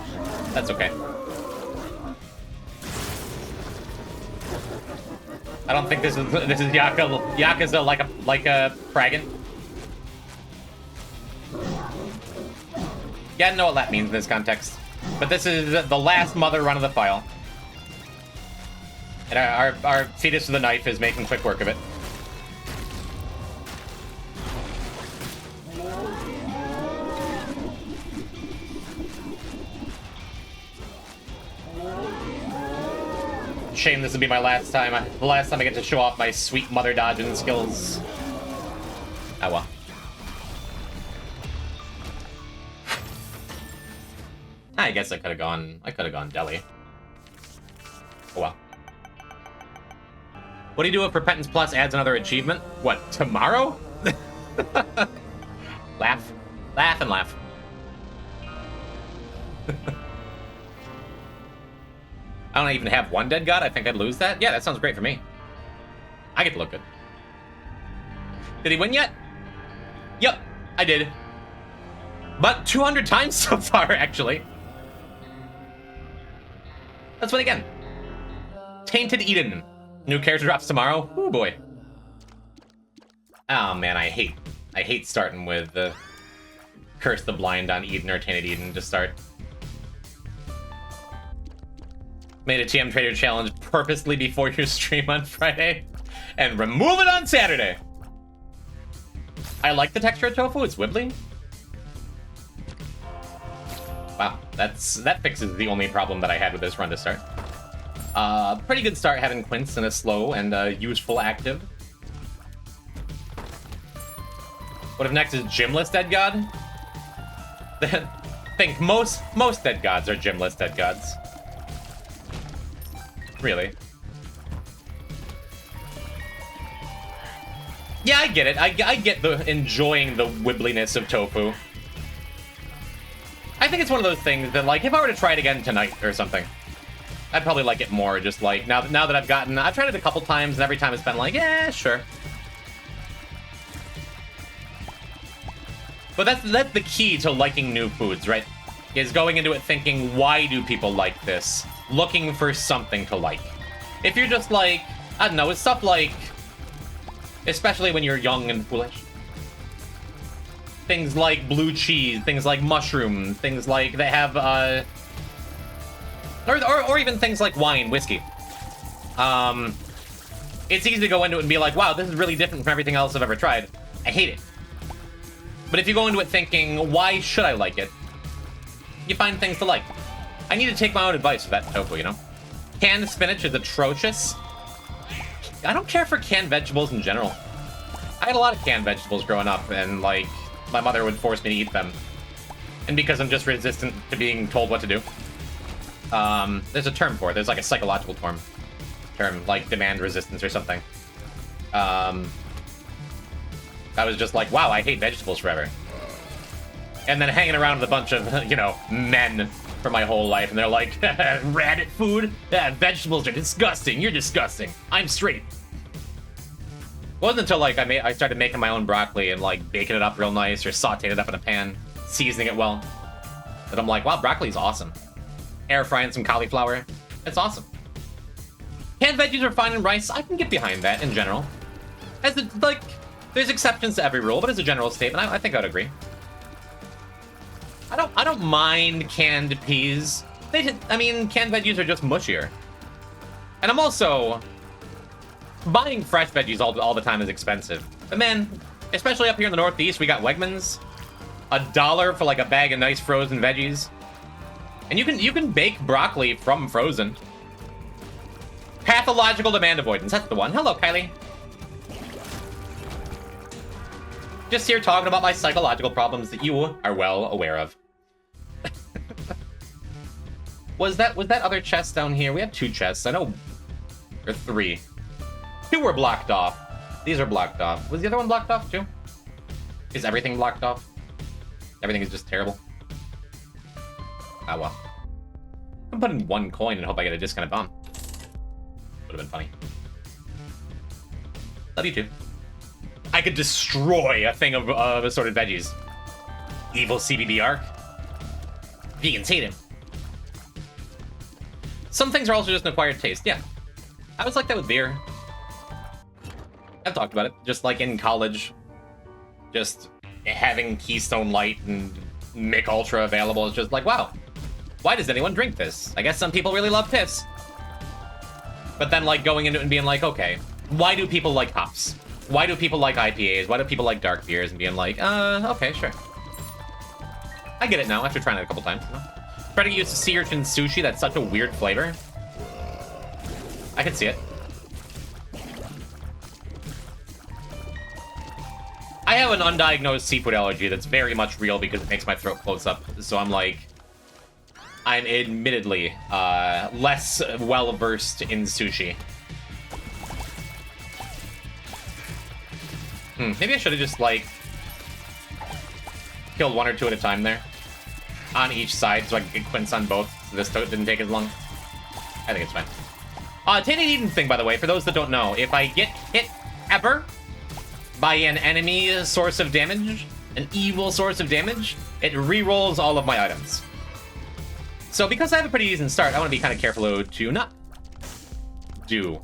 That's okay. I don't think this is Yakuza like a Fraggin. Yeah, I don't know what that means in this context. But this is the last mother run of the file. And our fetus with a knife is making quick work of it. Shame this will be my last time. The last time I get to show off my sweet mother dodging skills. Oh well. I guess I could have gone deli. Oh well. What do you do if Repentance Plus adds another achievement? What, tomorrow? Laugh. Laugh and laugh. I don't even have one dead god. I think I'd lose that. Yeah, that sounds great for me. I get to look good. Did he win yet? Yep, I did. But 200 times so far, actually. Let's win again. Tainted Eden. New character drops tomorrow. Oh boy. Oh man, I hate starting with the Curse the Blind on Eden or Tainted Eden to start. Made a TM Trader challenge purposely before your stream on Friday, and remove it on Saturday. I like the texture of tofu, it's wibbly. Wow, that fixes the only problem that I had with this run to start. Pretty good start having Quince in a slow and useful active. What if next is Gymless Dead God? Think most dead gods are Gymless Dead Gods. Really? Yeah, I get it. I get the enjoying the wibbliness of tofu. I think it's one of those things that, like, if I were to try it again tonight or something, I'd probably like it more. Just like now that I've tried it a couple times, and every time it's been like, yeah, sure. But that's the key to liking new foods, right? Is going into it thinking, why do people like this? Looking for something to like. If you're just like, I don't know, it's stuff like, especially when you're young and foolish, things like blue cheese, things like mushroom, things like they have, or even things like wine, whiskey. It's easy to go into it and be like, wow, this is really different from everything else I've ever tried. I hate it. But if you go into it thinking, why should I like it? You find things to like. I need to take my own advice for that tofu, you know? Canned spinach is atrocious. I don't care for canned vegetables in general. I had a lot of canned vegetables growing up, and, like, my mother would force me to eat them. And because I'm just resistant to being told what to do. There's a term for it. There's like a psychological term, like demand resistance or something. I was just like, wow, I hate vegetables forever. And then hanging around with a bunch of, you know, men for my whole life, and they're like, rabbit food? Vegetables are disgusting. You're disgusting. I'm straight. It wasn't until like I started making my own broccoli and like baking it up real nice or sauteing it up in a pan, seasoning it well, that I'm like, wow, broccoli's awesome. Air frying some cauliflower. It's awesome. Canned veggies are fine in rice. I can get behind that in general. As a, like, there's exceptions to every rule, but as a general statement, I think I'd agree. I don't mind canned peas. I mean, canned veggies are just mushier. And I'm also buying fresh veggies all the time is expensive. But man, especially up here in the Northeast, we got Wegmans. $1 for like a bag of nice frozen veggies. And you can bake broccoli from frozen. Pathological demand avoidance, that's the one. Hello, Kylie. Just here talking about my psychological problems that you are well aware of. Was that other chest down here? We have 2 chests, I know. Or 3. 2 were blocked off. These are blocked off. Was the other one blocked off too? Is everything blocked off? Everything is just terrible. Ah, well. I'm putting 1 coin and hope I get a discounted bomb. Would have been funny. Love you too. I could destroy a thing of assorted veggies. Evil CBB arc. Vegans hate him. Some things are also just an acquired taste. Yeah. I was like that with beer. I've talked about it. Just like in college. Just having Keystone Light and Mick Ultra available is just like, wow. Why does anyone drink this? I guess some people really love piss. But then like going into it and being like, okay, why do people like hops? Why do people like IPAs? Why do people like dark beers? And being like, okay, sure. I get it now after trying it a couple times. You know? Try to use sea urchin sushi. That's such a weird flavor. I can see it. I have an undiagnosed seafood allergy that's very much real because it makes my throat close up. So I'm like, I'm admittedly less well-versed in sushi. Maybe I should have just, like, killed 1 or 2 at a time there. On each side, so I could get quints on both. So this didn't take as long. I think it's fine. t.eden thing, by the way, for those that don't know, if I get hit ever by an enemy source of damage, an evil source of damage, it re-rolls all of my items. So because I have a pretty decent start, I want to be kind of careful to not do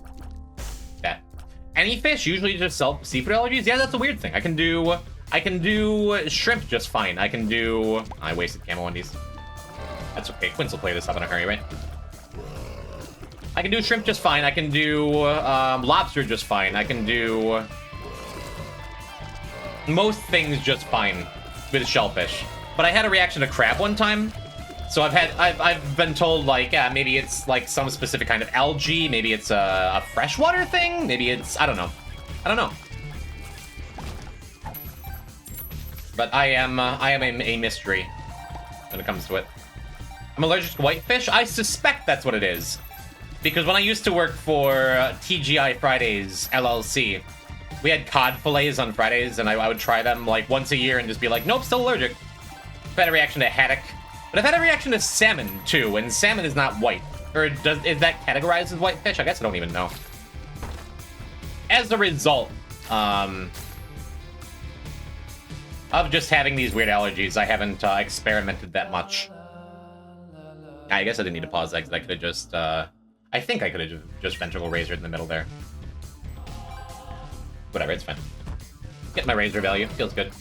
that. Any fish usually just sell seafood allergies? Yeah, that's a weird thing. I can do shrimp just fine. I can do... I wasted camo on these. That's okay. Quince will play this up in a hurry, right? I can do shrimp just fine. I can do lobster just fine. I can do most things just fine with shellfish. But I had a reaction to crab one time. So I've been told, like, yeah, maybe it's like some specific kind of algae, maybe it's a freshwater thing, maybe it's, I don't know. But I am a mystery when it comes to it. I'm allergic to whitefish. I suspect that's what it is, because when I used to work for TGI Fridays LLC, we had cod fillets on Fridays, and I would try them like once a year and just be like, nope, still allergic. I've had a reaction to haddock. But I've had a reaction to salmon, too, and salmon is not white. Or is that categorized as whitefish? I guess I don't even know. As a result, of just having these weird allergies, I haven't experimented that much. I guess I didn't need to pause that, because I could have just, I think I could have just ventricle razored in the middle there. Whatever, it's fine. Get my razor value, feels good.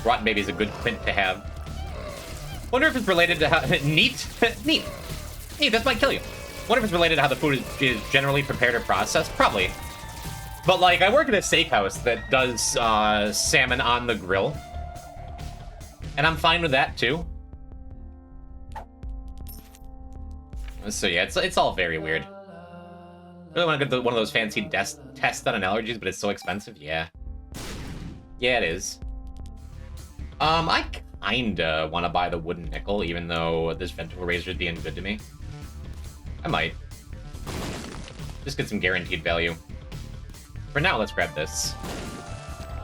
Rotten Baby is a good quint to have. Wonder if it's related to how... Neat? Neat, this might kill you. Wonder if it's related to how the food is generally prepared or processed? Probably. But, like, I work at a steakhouse that does salmon on the grill. And I'm fine with that, too. So, yeah, it's all very weird. Really want to get one of those fancy tests done on allergies, but it's so expensive? Yeah. Yeah, it is. I kinda want to buy the wooden nickel, even though this Ventral Razor is being good to me. I might. Just get some guaranteed value. For now, let's grab this.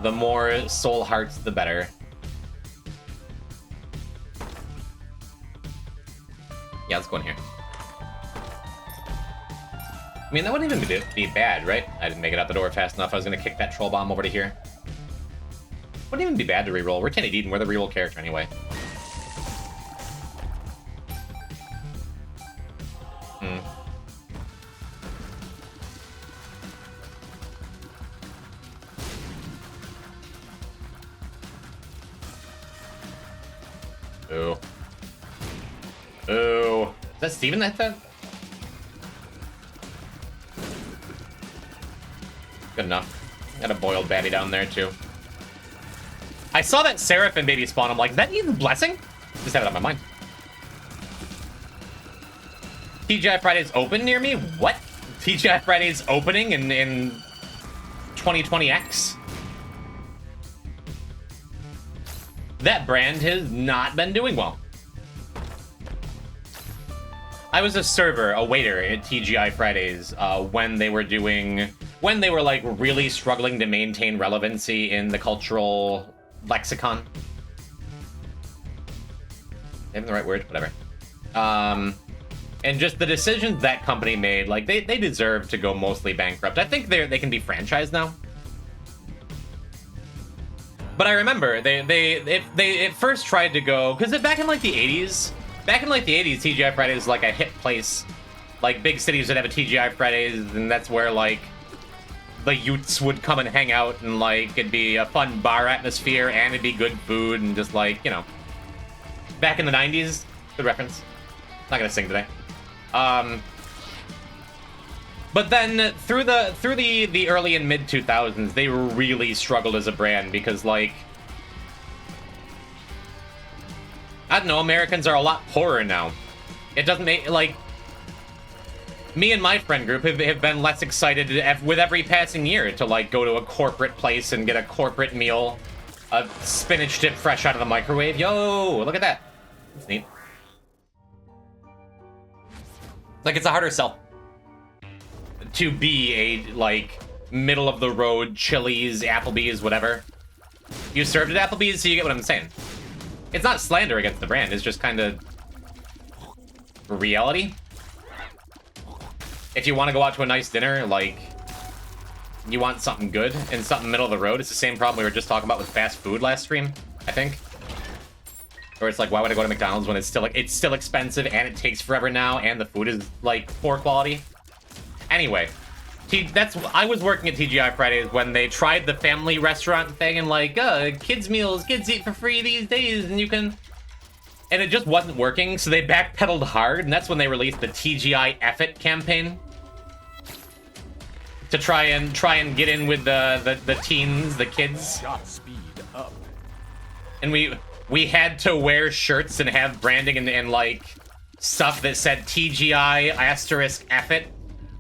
The more soul hearts, the better. Yeah, let's go in here. I mean, that wouldn't even be bad, right? I didn't make it out the door fast enough. I was going to kick that troll bomb over to here. Wouldn't even be bad to reroll. We're t.eden. We're the reroll character anyway. Ooh. Ooh. Is that Steven that said? Good enough. Got a boiled baddie down there, too. I saw that Seraphim baby spawn. I'm like, is that Eden's blessing? Just had it on my mind. TGI Friday's open near me? What? TGI Friday's opening in 2020X? That brand has not been doing well. I was a server, a waiter at TGI Fridays when they were like really struggling to maintain relevancy in the cultural lexicon. Isn't the right word? Whatever. And just the decisions that company made, like they deserve to go mostly bankrupt. I think they can be franchised now. But I remember they first tried to go, because back in like the 80s, TGI Fridays was like a hit place. Like big cities would have a TGI Fridays, and that's where like the youths would come and hang out, and like it'd be a fun bar atmosphere, and it'd be good food, and just like, you know, back in the 90s. Good reference. Not gonna sing today. But then through the early and mid 2000s, they really struggled as a brand because, like, I don't know, Americans are a lot poorer now. It doesn't make, like, me and my friend group have been less excited with every passing year to, like, go to a corporate place and get a corporate meal, a spinach dip fresh out of the microwave. Yo, look at that. That's neat. Like, it's a harder sell to be a, like, middle-of-the-road Chili's, Applebee's, whatever. You served at Applebee's, so you get what I'm saying. It's not slander against the brand, it's just kind of reality. If you want to go out to a nice dinner, like, you want something good and something middle of the road, it's the same problem we were just talking about with fast food last stream, I think. Or it's like, why would I go to McDonald's when it's still expensive and it takes forever now and the food is, like, poor quality? Anyway, I was working at TGI Fridays when they tried the family restaurant thing and like, kids meals, kids eat for free these days, and you can... And it just wasn't working, so they backpedaled hard, and that's when they released the TGI F It campaign. To try and get in with the teens, the kids. Shot speed up. And we had to wear shirts and have branding and like stuff that said TGI asterisk F It.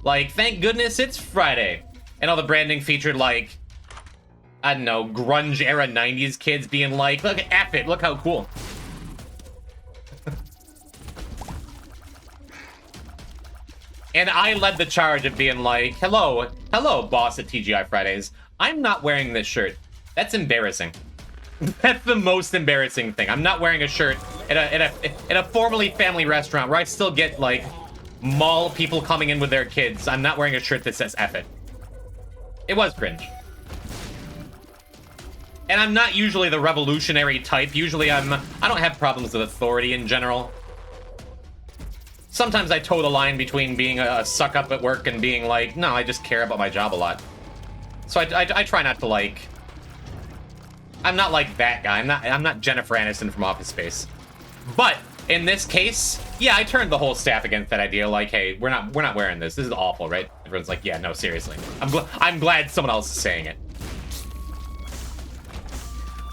Like, thank goodness it's Friday. And all the branding featured, like, I don't know, grunge-era 90s kids being like, look, F it, look how cool. And I led the charge of being like, hello, boss at TGI Fridays. I'm not wearing this shirt. That's embarrassing. That's the most embarrassing thing. I'm not wearing a shirt at a formerly family restaurant where I still get, like, mall people coming in with their kids. I'm not wearing a shirt that says F it. It was cringe. And I'm not usually the revolutionary type. Usually I don't have problems with authority in general. Sometimes I toe the line between being a suck up at work and being like, no, I just care about my job a lot. So I try not to, like... I'm not like that guy. I'm not Jennifer Aniston from Office Space. But in this case, yeah, I turned the whole staff against that idea. Like, hey, we're not wearing this. This is awful, right? Everyone's like, yeah, no, seriously. I'm glad someone else is saying it.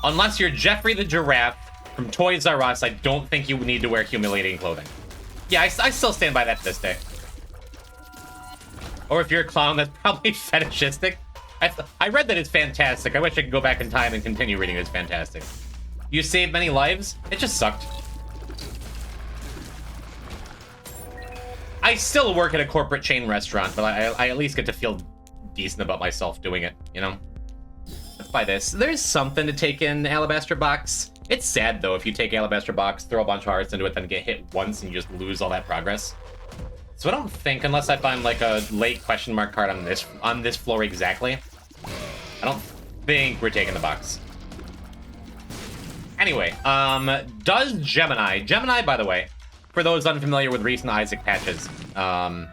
Unless you're Jeffrey the Giraffe from Toys R Us, I don't think you need to wear humiliating clothing. Yeah, I still stand by that to this day. Or if you're a clown, that's probably fetishistic. I read that it's fantastic. I wish I could go back in time and continue reading it. It's fantastic. You saved many lives? It just sucked. I still work at a corporate chain restaurant, but I at least get to feel decent about myself doing it, you know? Let's buy this. There's something to take in Alabaster Box. It's sad, though, if you take Alabaster Box, throw a bunch of hearts into it, then get hit once and you just lose all that progress. So I don't think, unless I find, like, a late question mark card on this floor exactly, I don't think we're taking the box. Anyway, does Gemini, by the way, for those unfamiliar with recent Isaac patches, no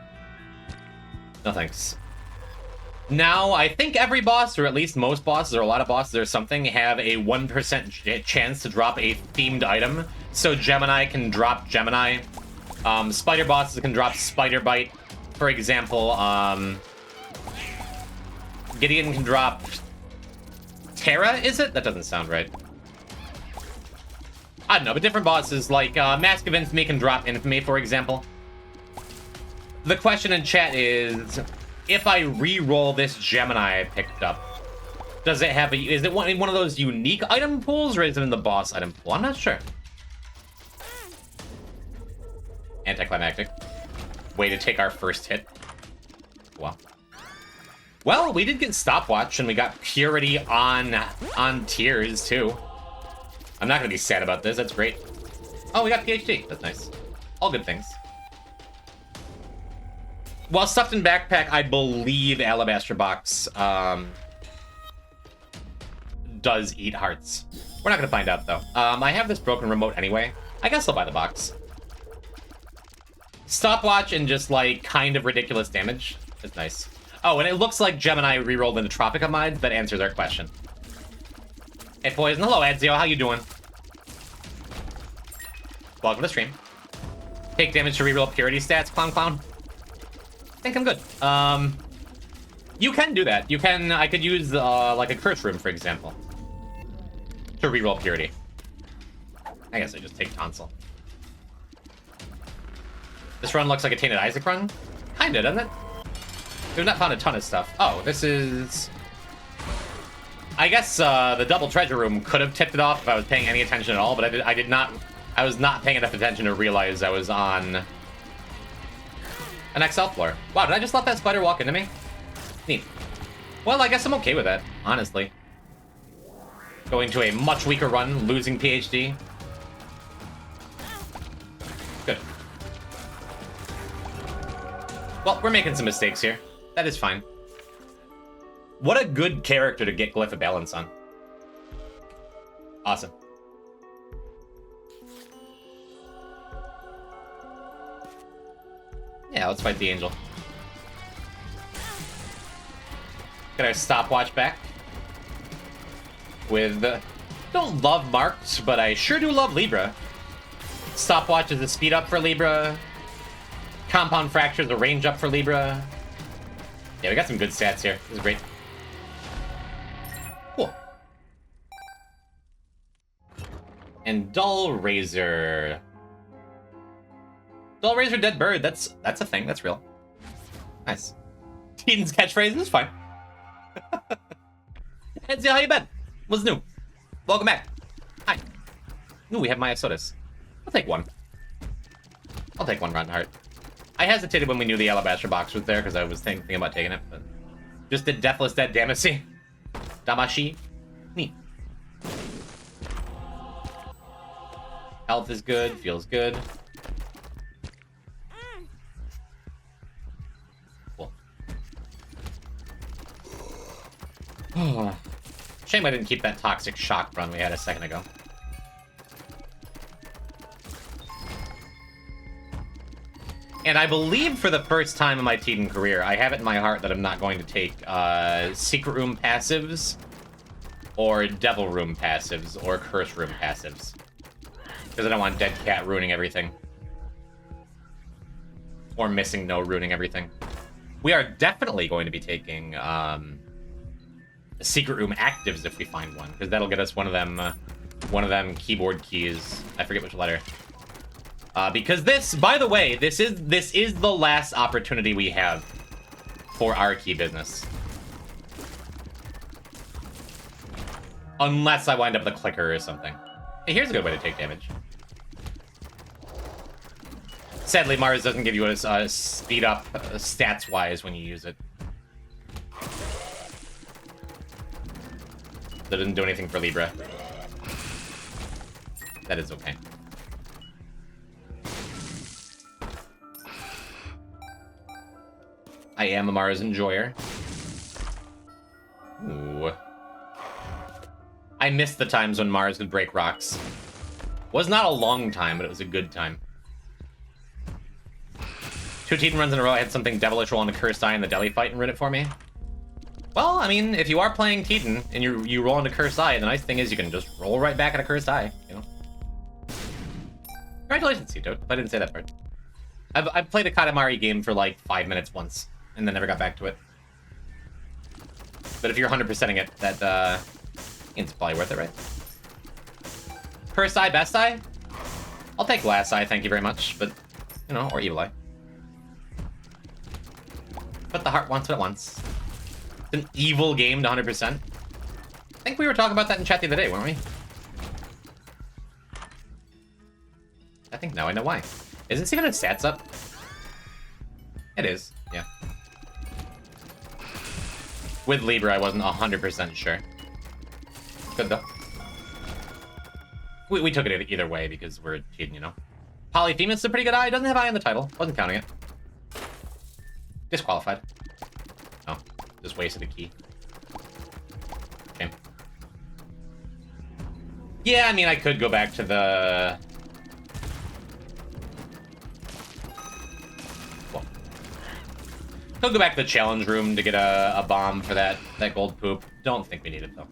thanks. Now, I think every boss, or at least most bosses, or a lot of bosses or something, have a 1% chance to drop a themed item. So Gemini can drop Gemini. Spider bosses can drop Spider Bite. For example, Gideon can drop Terra, is it? That doesn't sound right. I don't know, but different bosses, like Mask of Infamy can drop Infamy, for example. The question in chat is, if I re-roll this Gemini I picked up, does it have a... Is it in one of those unique item pools, or is it in the boss item pool? I'm not sure. Anticlimactic. Way to take our first hit. Wow. Well, we did get Stopwatch, and we got Purity on tiers, too. I'm not going to be sad about this. That's great. Oh, we got PhD. That's nice. All good things. While stuffed in backpack, I believe Alabaster Box does eat hearts. We're not going to find out, though. I have this broken remote anyway. I guess I'll buy the box. Stopwatch and just, like, kind of ridiculous damage. That's nice. Oh, and it looks like Gemini re-rolled into Tropica Mines. That answers our question. Hey, Poison. Hello, Adzio. How you doing? Welcome to the stream. Take damage to reroll Purity stats, Clown. I think I'm good. You can do that. You can... I could use, like, a Curse Room, for example, to reroll Purity. I guess I just take Tonsil. This run looks like a Tainted Isaac run. Kinda, doesn't it? We've not found a ton of stuff. Oh, this is... I guess the double treasure room could have tipped it off if I was paying any attention at all, but I did not. I was not paying enough attention to realize I was on an XL floor. Wow, did I just let that spider walk into me? Neat. Well, I guess I'm okay with that, honestly. Going to a much weaker run, losing PhD. Good. Well, we're making some mistakes here. That is fine. What a good character to get Glyph of Balance on. Awesome. Yeah, let's fight the angel. Get our stopwatch back. With... don't love Marked, but I sure do love Libra. Stopwatch is a speed up for Libra. Compound Fracture is a range up for Libra. Yeah, we got some good stats here. This is great. Cool. And Dull Razor. Dull Razor Dead Bird. That's a thing. That's real. Nice. Eden's catchphrase is fine. Edzia, how you been? What's new? Welcome back. Hi. Ooh, we have Maya Sodas. I'll take one. I'll take one Rotten Heart. I hesitated when we knew the Alabaster Box was there because I was thinking about taking it, but just did Deathless Dead Damacy. Damashi. Neat. Health is good, feels good. Cool. Shame I didn't keep that Toxic Shock run we had a second ago. And I believe for the first time in my t.eden career, I have it in my heart that I'm not going to take Secret Room passives, or Devil Room passives, or Curse Room passives. Because I don't want Dead Cat ruining everything. Or Missing No ruining everything. We are definitely going to be taking Secret Room actives if we find one, because that'll get us one of them keyboard keys. I forget which letter. Because this, by the way, this is the last opportunity we have for our key business. Unless I wind up with a clicker or something. Hey, here's a good way to take damage. Sadly, Mars doesn't give you a speed up stats-wise when you use it. That doesn't do anything for Libra. That is okay. I am a Mars enjoyer. Ooh. I missed the times when Mars would break rocks. Was not a long time, but it was a good time. 2 t.eden runs in a row, I had something devilish roll on a cursed eye in the deli fight and ruin it for me. Well, I mean, if you are playing t.eden and you roll into cursed eye, the nice thing is you can just roll right back at a cursed eye, you know? Congratulations, Cito, if I didn't say that part. I've played a Katamari game for like 5 minutes once, and then never got back to it. But if you're 100%ing it, that, it's probably worth it, right? Cursed eye, best eye? I'll take glass eye, thank you very much, but, you know, or evil eye. But the heart wants what it wants. It's an evil game to 100%. I think we were talking about that in chat the other day, weren't we? I think now I know why. Is this even a stats up? It is, yeah. With Libra, I wasn't 100% sure. Good though. We took it either way because we're cheating, you know. Polyphemus is a pretty good eye. It doesn't have eye in the title. Wasn't counting it. Disqualified. Oh, just wasted a key. Okay. Yeah, I mean, I could go back to the... Well, I'll go back to the challenge room to get a bomb for that gold poop. Don't think we need it, though.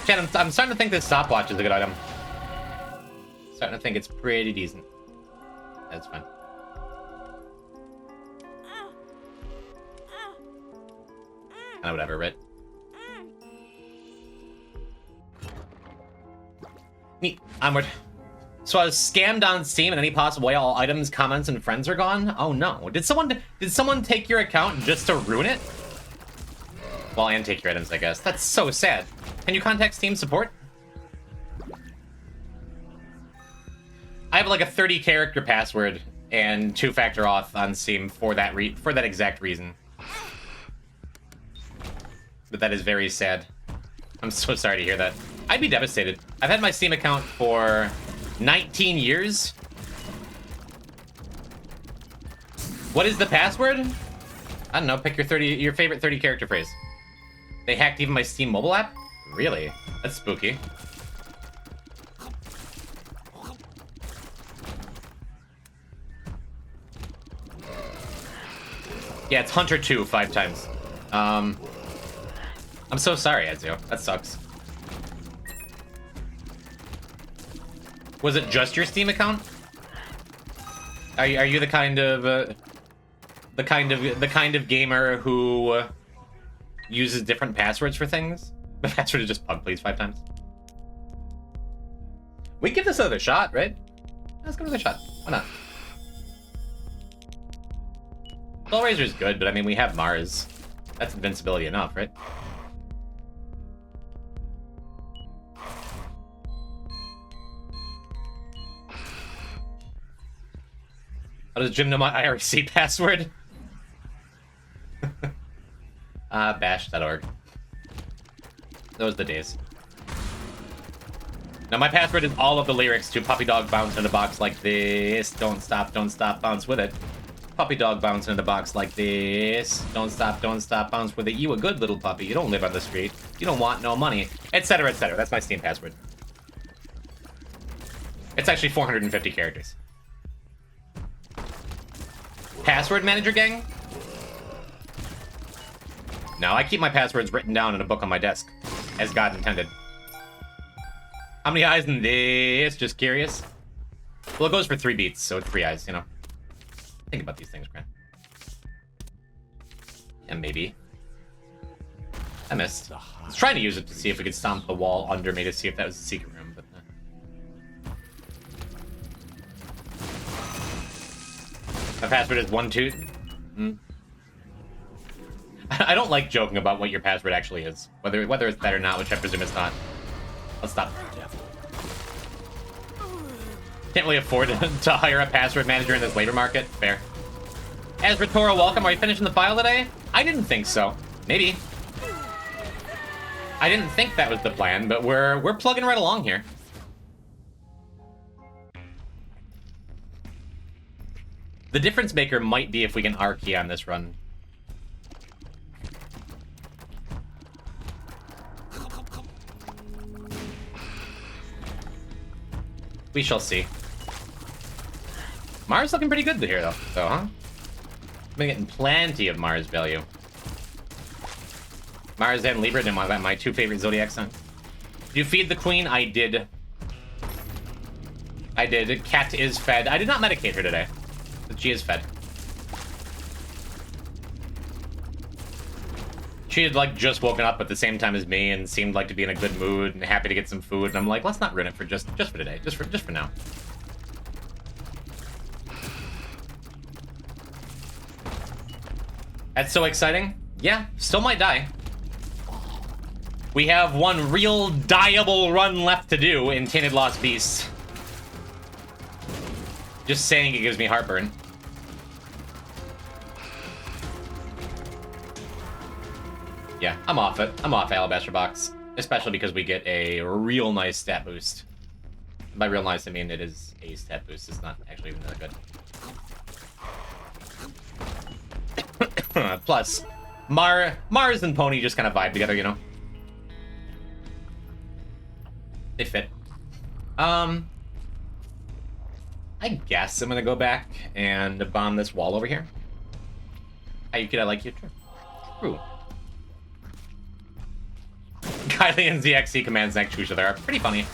Chat, I'm starting to think this stopwatch is a good item. Starting to think it's pretty decent. That's fine. Kinda whatever, right? Neat. Onward. So I was scammed on Steam in any possible way. All items, comments, and friends are gone. Oh no! Did someone take your account just to ruin it? Well, and take your items, I guess. That's so sad. Can you contact Steam support? I have like a 30 character password and 2-factor auth on Steam for that exact reason. But that is very sad. I'm so sorry to hear that. I'd be devastated. I've had my Steam account for 19 years. What is the password? I don't know. Pick your favorite 30 character phrase. They hacked even my Steam mobile app? Really? That's spooky. Yeah, it's Hunter 2 5 times. I'm so sorry, Ezio. That sucks. Was it just your Steam account? Are you the kind of gamer who uses different passwords for things? The password is just pug please 5 times. We give this another shot, right? Let's give it another shot. Why not? Hellraiser is good, but I mean, we have Mars. That's invincibility enough, right? How does Jim know my IRC password? Bash.org. Those are the days. Now my password is all of the lyrics to Puppy Dog Bounce in a box like this. Don't stop, bounce with it. Puppy Dog Bounce in a box like this. Don't stop, bounce with it. You a good little puppy. You don't live on the street. You don't want no money. Etc, etc. That's my Steam password. It's actually 450 characters. Password manager gang? No, I keep my passwords written down in a book on my desk, as God intended. How many eyes in this? Just curious. Well, it goes for 3 beats, so it's 3 eyes, you know. Think about these things, Grant. And maybe. I missed. I was trying to use it to see if we could stomp the wall under me to see if that was a secret room, but... My password is 12. I don't like joking about what your password actually is. Whether it's that or not, which I presume it's not. Let's stop. Can't really afford to hire a password manager in this labor market. Fair. Ezra Toro, welcome. Are you finishing the file today? I didn't think so. Maybe. I didn't think that was the plan, but we're plugging right along here. The difference maker might be if we can R-key on this run. We shall see. Mars looking pretty good here, though, huh? I've been getting plenty of Mars value. Mars and Libra, my two favorite zodiac signs. Did you feed the queen? I did. I did. Cat is fed. I did not medicate her today, but she is fed. She had, like, just woken up at the same time as me and seemed like to be in a good mood and happy to get some food. And I'm like, let's not ruin it for just for today, just for now. That's so exciting. Yeah, still might die. We have one real dieable run left to do in t.lost Beast. Just saying it gives me heartburn. Yeah, I'm off it. I'm off Alabaster Box. Especially because we get a real nice stat boost. By real nice, I mean it is a stat boost. It's not actually even that good. Plus, Mars and Pony just kind of vibe together, you know? They fit. I guess I'm gonna go back and bomb this wall over here. How could I like you? True. Kylie and ZXC commands next to each other are pretty funny.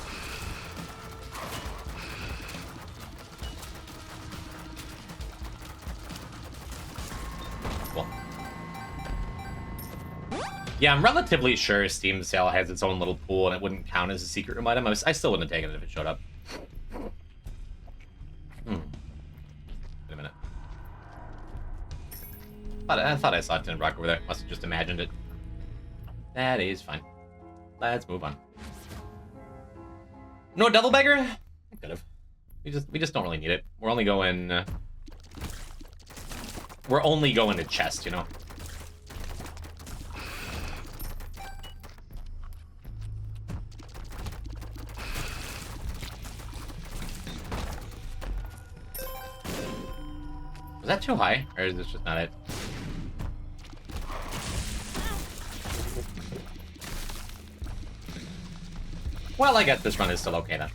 Cool. Yeah, I'm relatively sure Steam Sale has its own little pool and it wouldn't count as a secret room item. I still wouldn't have taken it if it showed up. Wait a minute. I thought I saw Tin Rock over there. Must have just imagined it. That is fine. Let's move on. No Devil Beggar? Could have. We just don't really need it. We're only going to chest, you know. Was that too high, or is this just not it? Well, I guess this run is still okay then.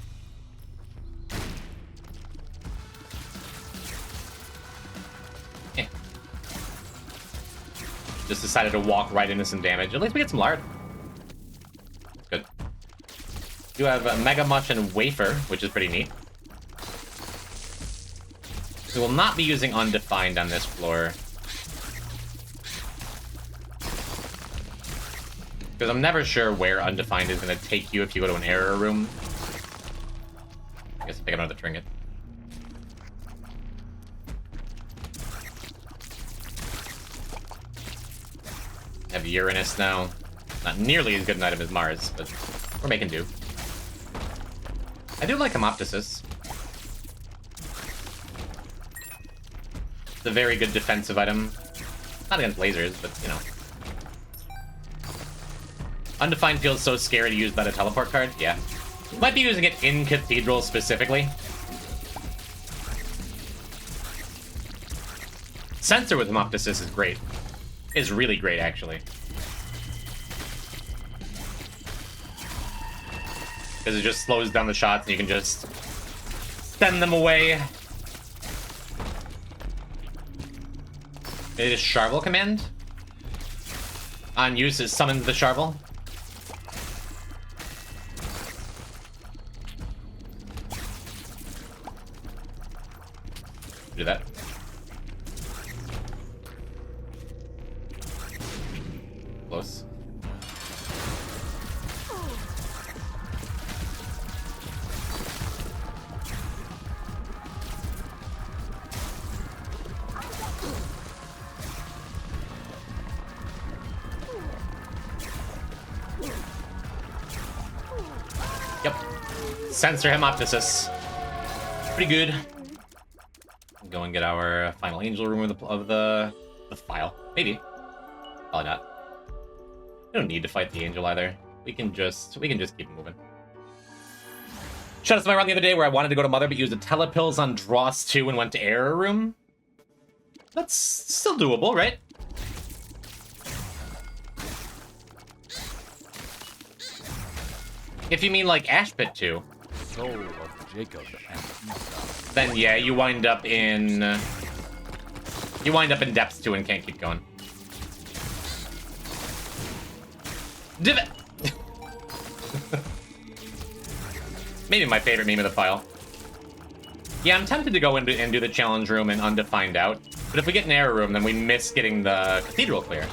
Yeah. Just decided to walk right into some damage. At least we get some lard. Good. You have Mega Much and Wafer, which is pretty neat. We will not be using Undefined on this floor. Because I'm never sure where Undefined is going to take you if you go to an error room. I guess I'll pick another trinket. I have Uranus now. Not nearly as good an item as Mars, but we're making do. I do like Hemoptysis. It's a very good defensive item. Not against lasers, but, you know. Undefined feels so scary to use by the teleport card. Yeah. Might be using it in Cathedral specifically. Sensor with Hemoptysis is great. Is really great, actually. Because it just slows down the shots and you can just send them away. It is Charvel command. On use, it summons the Charvel. Do that. Close. Sensor Hemoptysis. Pretty good. Go and get our final angel room of the file. Maybe. Probably not. We don't need to fight the angel either. We can just keep moving. Shut us my run the other day where I wanted to go to Mother but used the telepills on Dross 2 and went to Error Room. That's still doable, right? If you mean like Ashpit 2. Soul of Jacob and Esau. Then yeah, you wind up in Depths 2 and can't keep going. Divot! Maybe my favorite meme of the file. Yeah, I'm tempted to go in and do the challenge room and Undefined out, but if we get an Error Room, then we miss getting the Cathedral clear.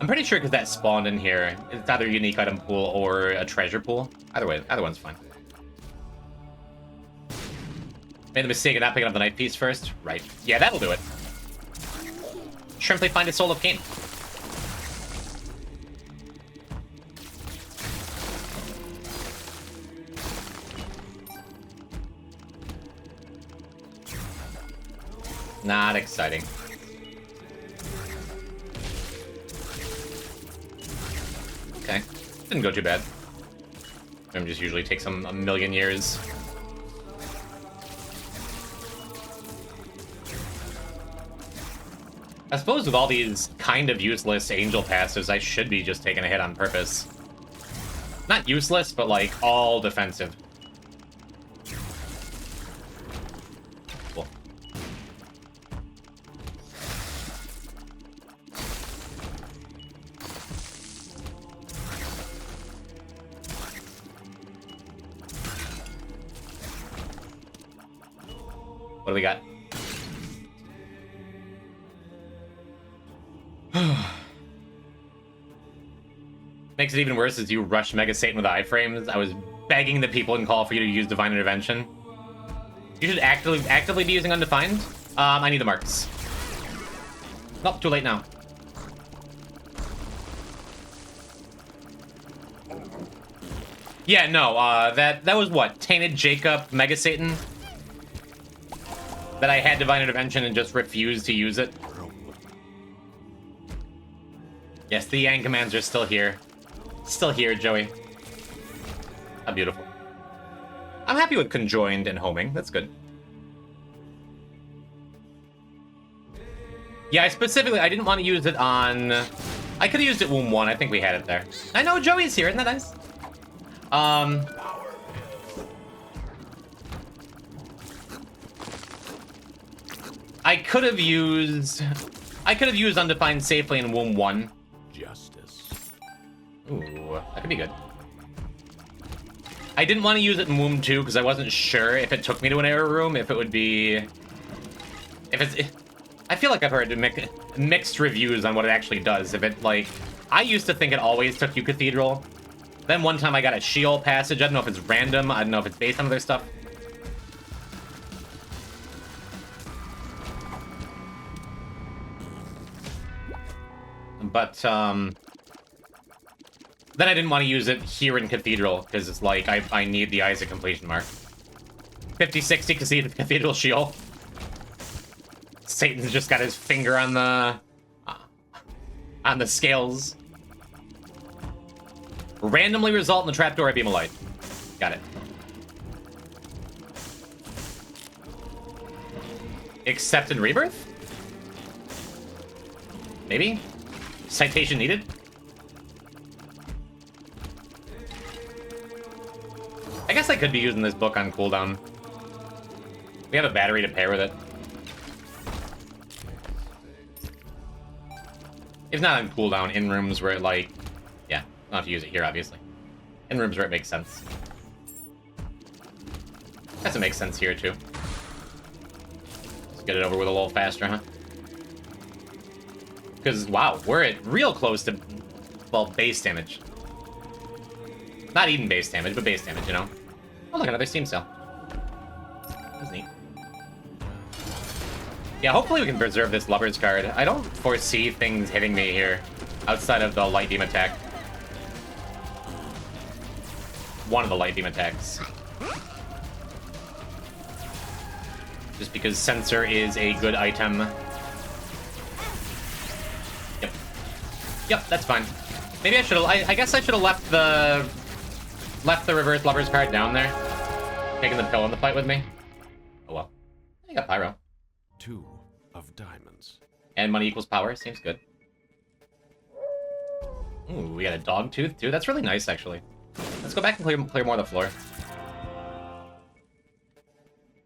I'm pretty sure because that spawned in here, it's either a unique item pool or a treasure pool. Either way, either one's fine. Made the mistake of not picking up the Night Piece first. Right. Yeah, that'll do it. Shrimply find a Soul of Cain. Not exciting. Okay. Didn't go too bad. It just usually takes them a million years. I suppose with all these kind of useless angel passes, I should be just taking a hit on purpose. Not useless, but like all defensive. Cool. What do we got? Makes it even worse as you rush Mega Satan with iframes. I was begging the people in call for you to use Divine Intervention. You should actively be using Undefined. I need the marks. Nope, too late now. Yeah, no, that was what? Tainted Jacob Mega Satan? That I had Divine Intervention and just refused to use it. Yes, the Yang commands are still here. Still here, Joey. How beautiful. I'm happy with Conjoined and Homing. That's good. Yeah, I didn't want to use it on... I could have used it Womb 1. I think we had it there. I know Joey's here. Isn't that nice? I could have used Undefined safely in Womb 1. Justice. Ooh, that could be good. I didn't want to use it in Womb 2 because I wasn't sure if it took me to an Error Room, if it would be... I feel like I've heard mixed reviews on what it actually does. If it, like... I used to think it always took you Cathedral. Then one time I got a Sheol passage. I don't know if it's random. I don't know if it's based on other stuff. But, then I didn't want to use it here in Cathedral, because it's like, I need the Isaac completion mark. 50-60 to see the Cathedral Sheol. Satan's just got his finger on the scales. Randomly result in the trapdoor I beam a light. Got it. Except in Rebirth? Maybe? Citation needed? I guess I could be using this book on cooldown. We have a battery to pair with it. If not on cooldown, in rooms where it, like... Yeah, not have to use it here, obviously. In rooms where it makes sense. Guess it makes sense here, too. Let's get it over with a little faster, huh? Because, wow, we're at real close to, well, base damage. Not even base damage, but base damage, you know? Oh, look, another Steam sale. That's neat. Yeah, hopefully we can preserve this Lover's card. I don't foresee things hitting me here, outside of the Light Beam attack. one of the light beam attacks. Just because Sensor is a good item. Yep. Yep, that's fine. Maybe I should have... I guess I should have left the reverse Lover's card down there. Taking the pill in the fight with me. Oh well. I got Pyro. 2 of diamonds. And money equals power. Seems good. Ooh, we got a dog tooth too. That's really nice, actually. Let's go back and clear more of the floor.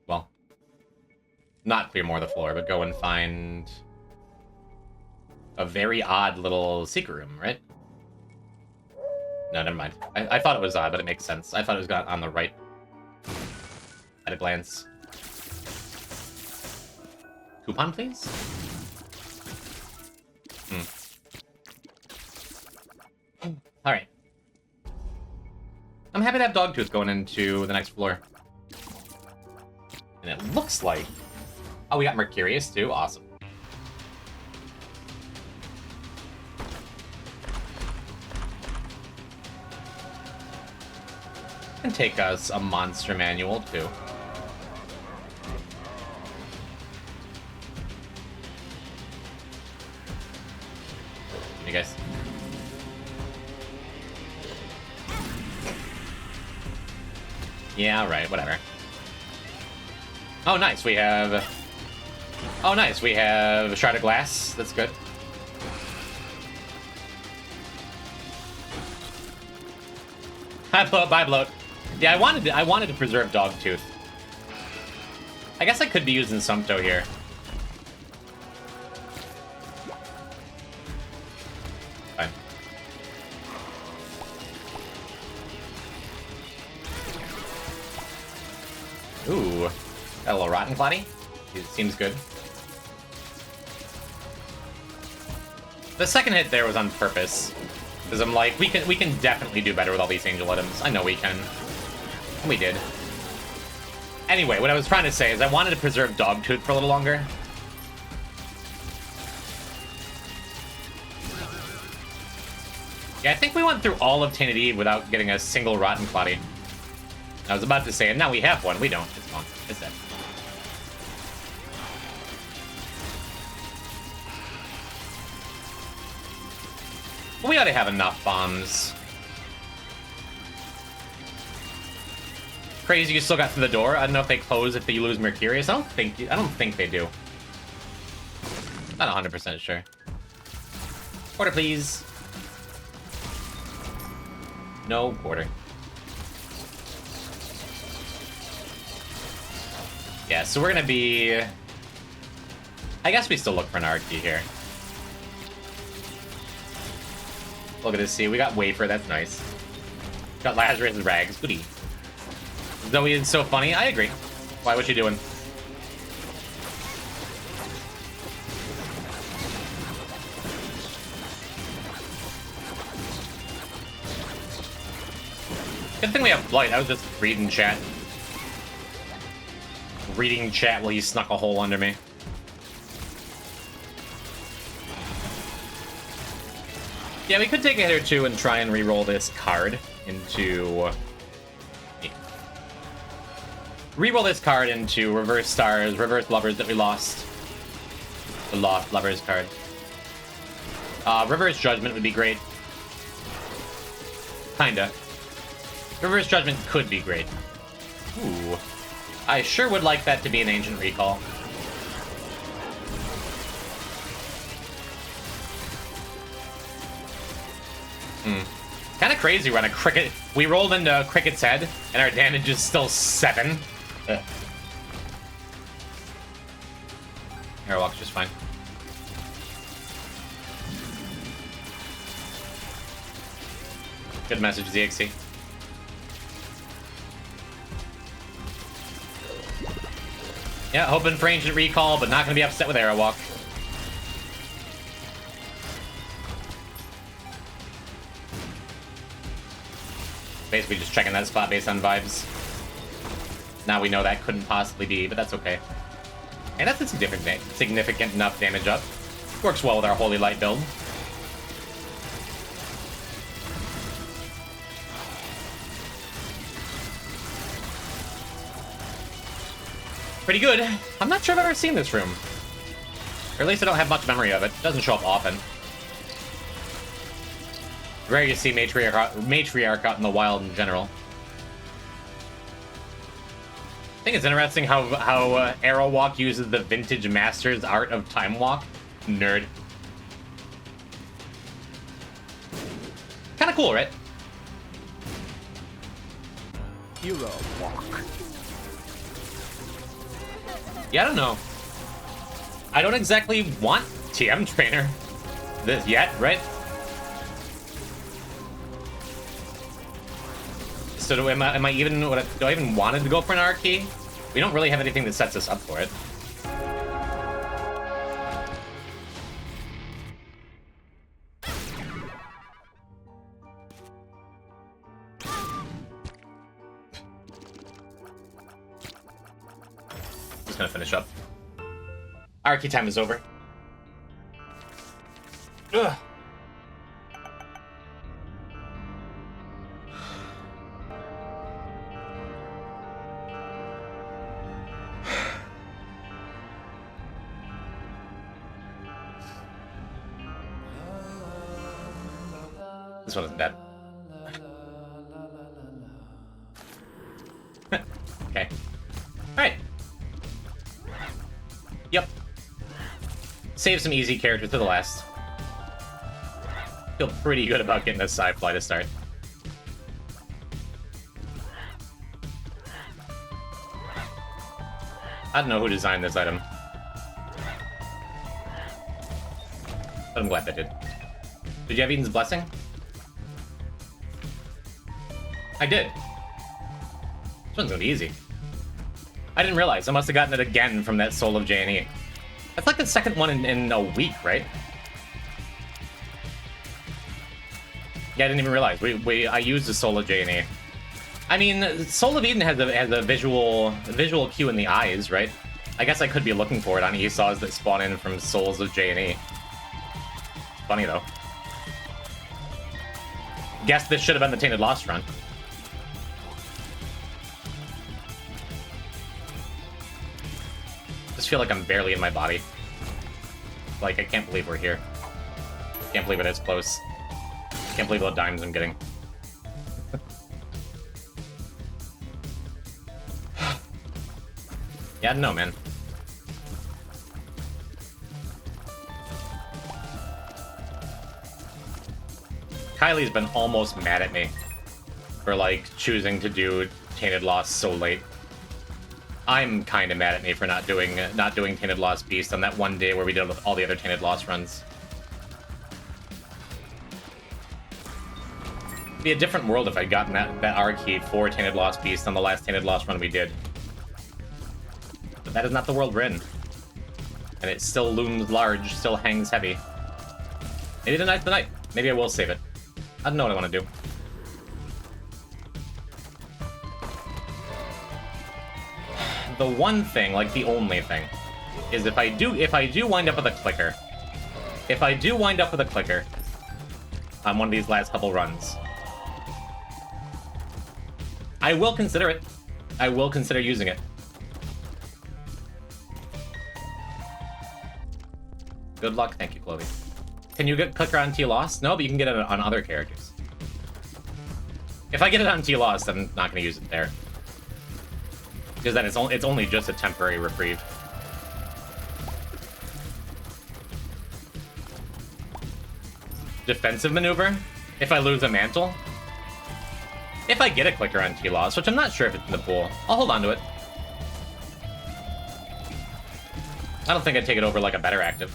Well, not clear more of the floor, but go and find a very odd little secret room, right? No, never mind. I thought it was odd, but it makes sense. I thought it was on the right at a glance. Coupon, please? Alright. I'm happy to have Dogtooth going into the next floor. And it looks like... Oh, we got Mercurius too? Awesome. And take us a monster manual too. You guys. Yeah, right, whatever. Oh, nice, we have... Oh, nice, we have a Shard of Glass. That's good. Hi, Bloat, bye, Bloat. Yeah, I wanted to preserve Dogtooth. I guess I could be using Sumpto here. Fine. Ooh, got a little Rotten Clotty. It seems good. The second hit there was on purpose, because I'm like, we can definitely do better with all these angel items. I know we can. And we did. Anyway, what I was trying to say is I wanted to preserve Dogtooth for a little longer. Yeah, I think we went through all of Tainted Eve without getting a single Rotten Clotty. I was about to say, and now we have one. We don't. It's gone. It's dead. But we ought to have enough bombs. Crazy, you still got through the door. I don't know if they close if you lose Mercurius. I don't think they do. Not 100% sure. Quarter, please. No quarter. Yeah, so we're gonna be... I guess we still look for an RT here. Look at this, see, we got Wafer, that's nice. Got Lazarus and Rags, goody. Zoe is so funny, I agree. Why, what you doing? Good thing we have Blight, I was just reading chat. Reading chat while you snuck a hole under me. Yeah, we could take a hit or two and try and re-roll this card into... Re-roll this card into reverse stars, reverse lovers that we lost. The lost lovers card. Reverse judgment would be great. Kinda. Reverse judgment could be great. Ooh. I sure would like that to be an ancient recall. Kind of crazy we're on a cricket. We rolled into Cricket's head, and our damage is still 7. Airwalk's just fine. Good message, ZXC. Yeah, hoping for ancient recall, but not gonna be upset with Airwalk. Basically just checking that spot based on vibes. Now we know that couldn't possibly be, but that's okay. And that's a significant enough damage up. Works well with our Holy Light build. Pretty good. I'm not sure I've ever seen this room. Or at least I don't have much memory of it. It doesn't show up often. Rare you see matriarch out in the wild in general. I think it's interesting how Arrowwalk uses the vintage master's art of time walk. Nerd. Kind of cool, right? Hero walk. Yeah, I don't know. I don't exactly want TM Trainer this yet, right? So do I even wanted to go for an R key? We don't really have anything that sets us up for it. Just gonna finish up. R key time is over. Ugh. This one isn't dead. Okay. Alright. Yep. Save some easy characters to the last. Feel pretty good about getting a sci-fly to start. I don't know who designed this item. But I'm glad they did. Did you have Eden's Blessing? I did. This one's gonna be easy. I didn't realize. I must have gotten it again from that Soul of J&E. That's like the second one in a week, right? Yeah, I didn't even realize. I used the Soul of J&E. I mean, Soul of Eden has a visual cue in the eyes, right? I guess I could be looking for it on Esau's that spawn in from Souls of J&E. Funny though. Guess this should have been the Tainted Lost run. I just feel like I'm barely in my body. Like, I can't believe we're here. Can't believe it is close. Can't believe what dimes I'm getting. Yeah, no, man. Kylie's been almost mad at me for, like, choosing to do Tainted Lost so late. I'm kind of mad at me for not doing Tainted Lost Beast on that one day where we did all the other Tainted Lost runs. It'd be a different world if I'd gotten that R key for Tainted Lost Beast on the last Tainted Lost run we did. But that is not the world we're in. And it still looms large, still hangs heavy. Maybe tonight's the night. Maybe I will save it. I don't know what I want to do. The one thing, like the only thing, is if I do wind up with a clicker, on one of these last couple runs, I will consider it. I will consider using it. Good luck. Thank you, Chloe. Can you get clicker on t.lost? No, but you can get it on other characters. If I get it on t.lost, I'm not going to use it there. Because then it's only just a temporary reprieve. Defensive maneuver? If I lose a mantle? If I get a clicker on t.lost, which I'm not sure if it's in the pool, I'll hold on to it. I don't think I'd take it over like a better active.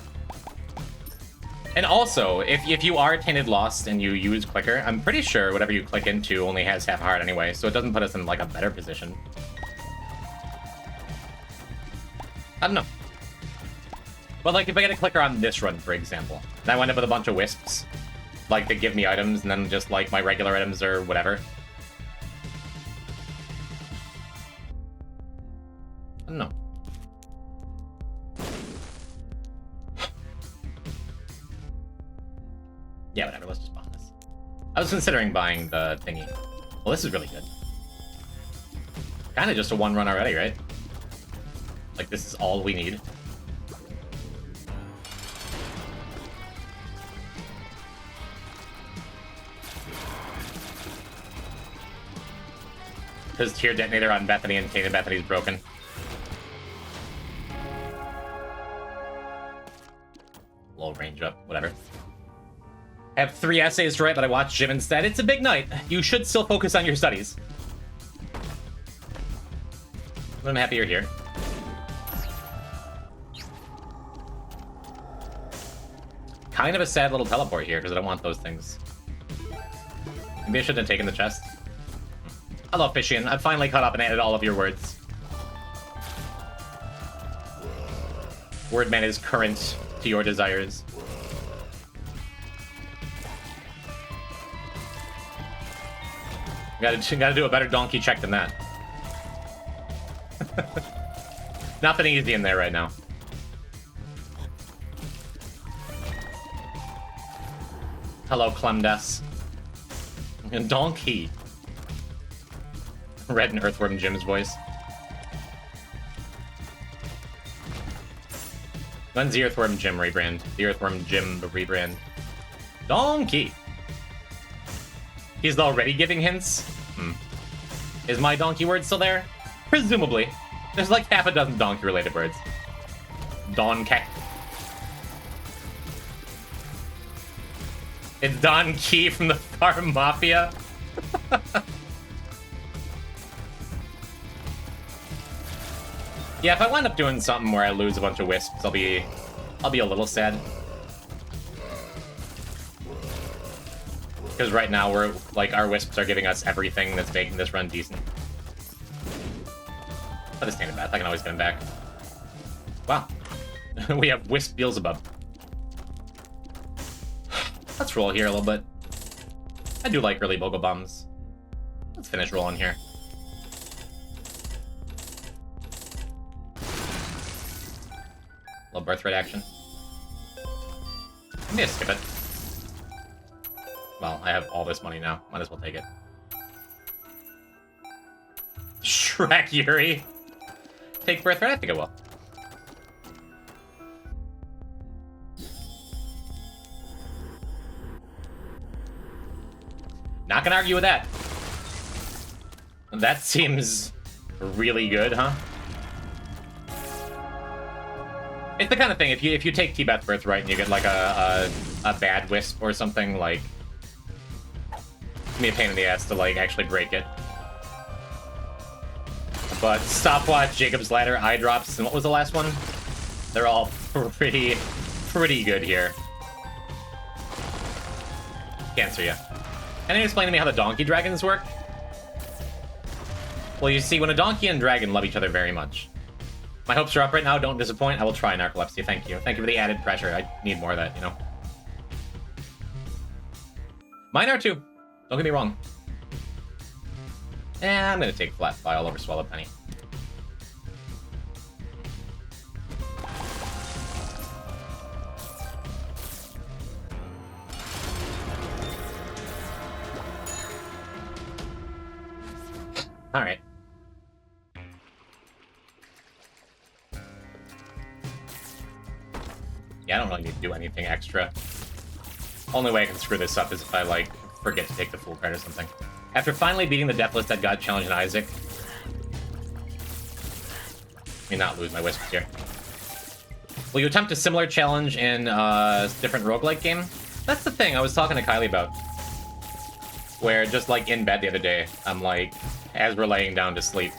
And also, if you are Tainted Lost and you use clicker, I'm pretty sure whatever you click into only has half heart anyway, so it doesn't put us in like a better position. I don't know. But like if I get a clicker on this run, for example, and I wind up with a bunch of wisps, like they give me items and then just like my regular items or whatever. I don't know. Yeah, whatever, let's just bomb this. I was considering buying the thingy. Well, this is really good. Kinda just a one run already, right? Like, this is all we need. His tier detonator on Bethany and Kane and Bethany's broken. Low range up, whatever. I have 3 essays to write, but I watched gym instead. It's a big night. You should still focus on your studies. I'm happy you're here. Kind of a sad little teleport here, because I don't want those things. Maybe I shouldn't have taken the chest. Hello, Fishian. I've finally caught up and added all of your words. Wordman is current to your desires. Gotta do a better donkey check than that. Nothing easy in there right now. Hello, Clemdes. And donkey. Red and Earthworm Jim's voice. When's the Earthworm Jim rebrand? The Earthworm Jim rebrand. Donkey! He's already giving hints? Is my donkey word still there? Presumably. There's like half a dozen donkey-related words. Donkey. It's Don Key from the Farm Mafia. Yeah, if I wind up doing something where I lose a bunch of wisps, I'll be a little sad. Because right now we're like our wisps are giving us everything that's making this run decent. But it's t.beth, I can always get him back. Wow. We have Wisp Beelzebub. Let's roll here a little bit. I do like early Bogle Bombs. Let's finish rolling here. Little birthright action. Maybe I skip it. Well, I have all this money now. Might as well take it. Shrek Yuri. Take birthright? I think I will. Not gonna argue with that. That seems really good, huh? It's the kind of thing, if you take t.beth birthright and you get like a bad wisp or something, like, it's gonna be a pain in the ass to like actually break it. But Stopwatch, Jacob's Ladder, Eye Drops, and what was the last one? They're all pretty good here. Can't answer you. Can you explain to me how the donkey dragons work? Well, you see, when a donkey and dragon love each other very much. My hopes are up right now. Don't disappoint. I will try, Narcolepsy. Thank you. Thank you for the added pressure. I need more of that, you know. Mine are too. Don't get me wrong. I'm gonna take Flat File over Swallow Penny. All right. Yeah, I don't really need to do anything extra. Only way I can screw this up is if I, like, forget to take the full card or something. After finally beating the Deathless Dead God Challenge in Isaac... Let me not lose my wisps here. Will you attempt a similar challenge in a different roguelike game? That's the thing I was talking to Kylie about. Where, just like in bed the other day, I'm like, as we're laying down to sleep,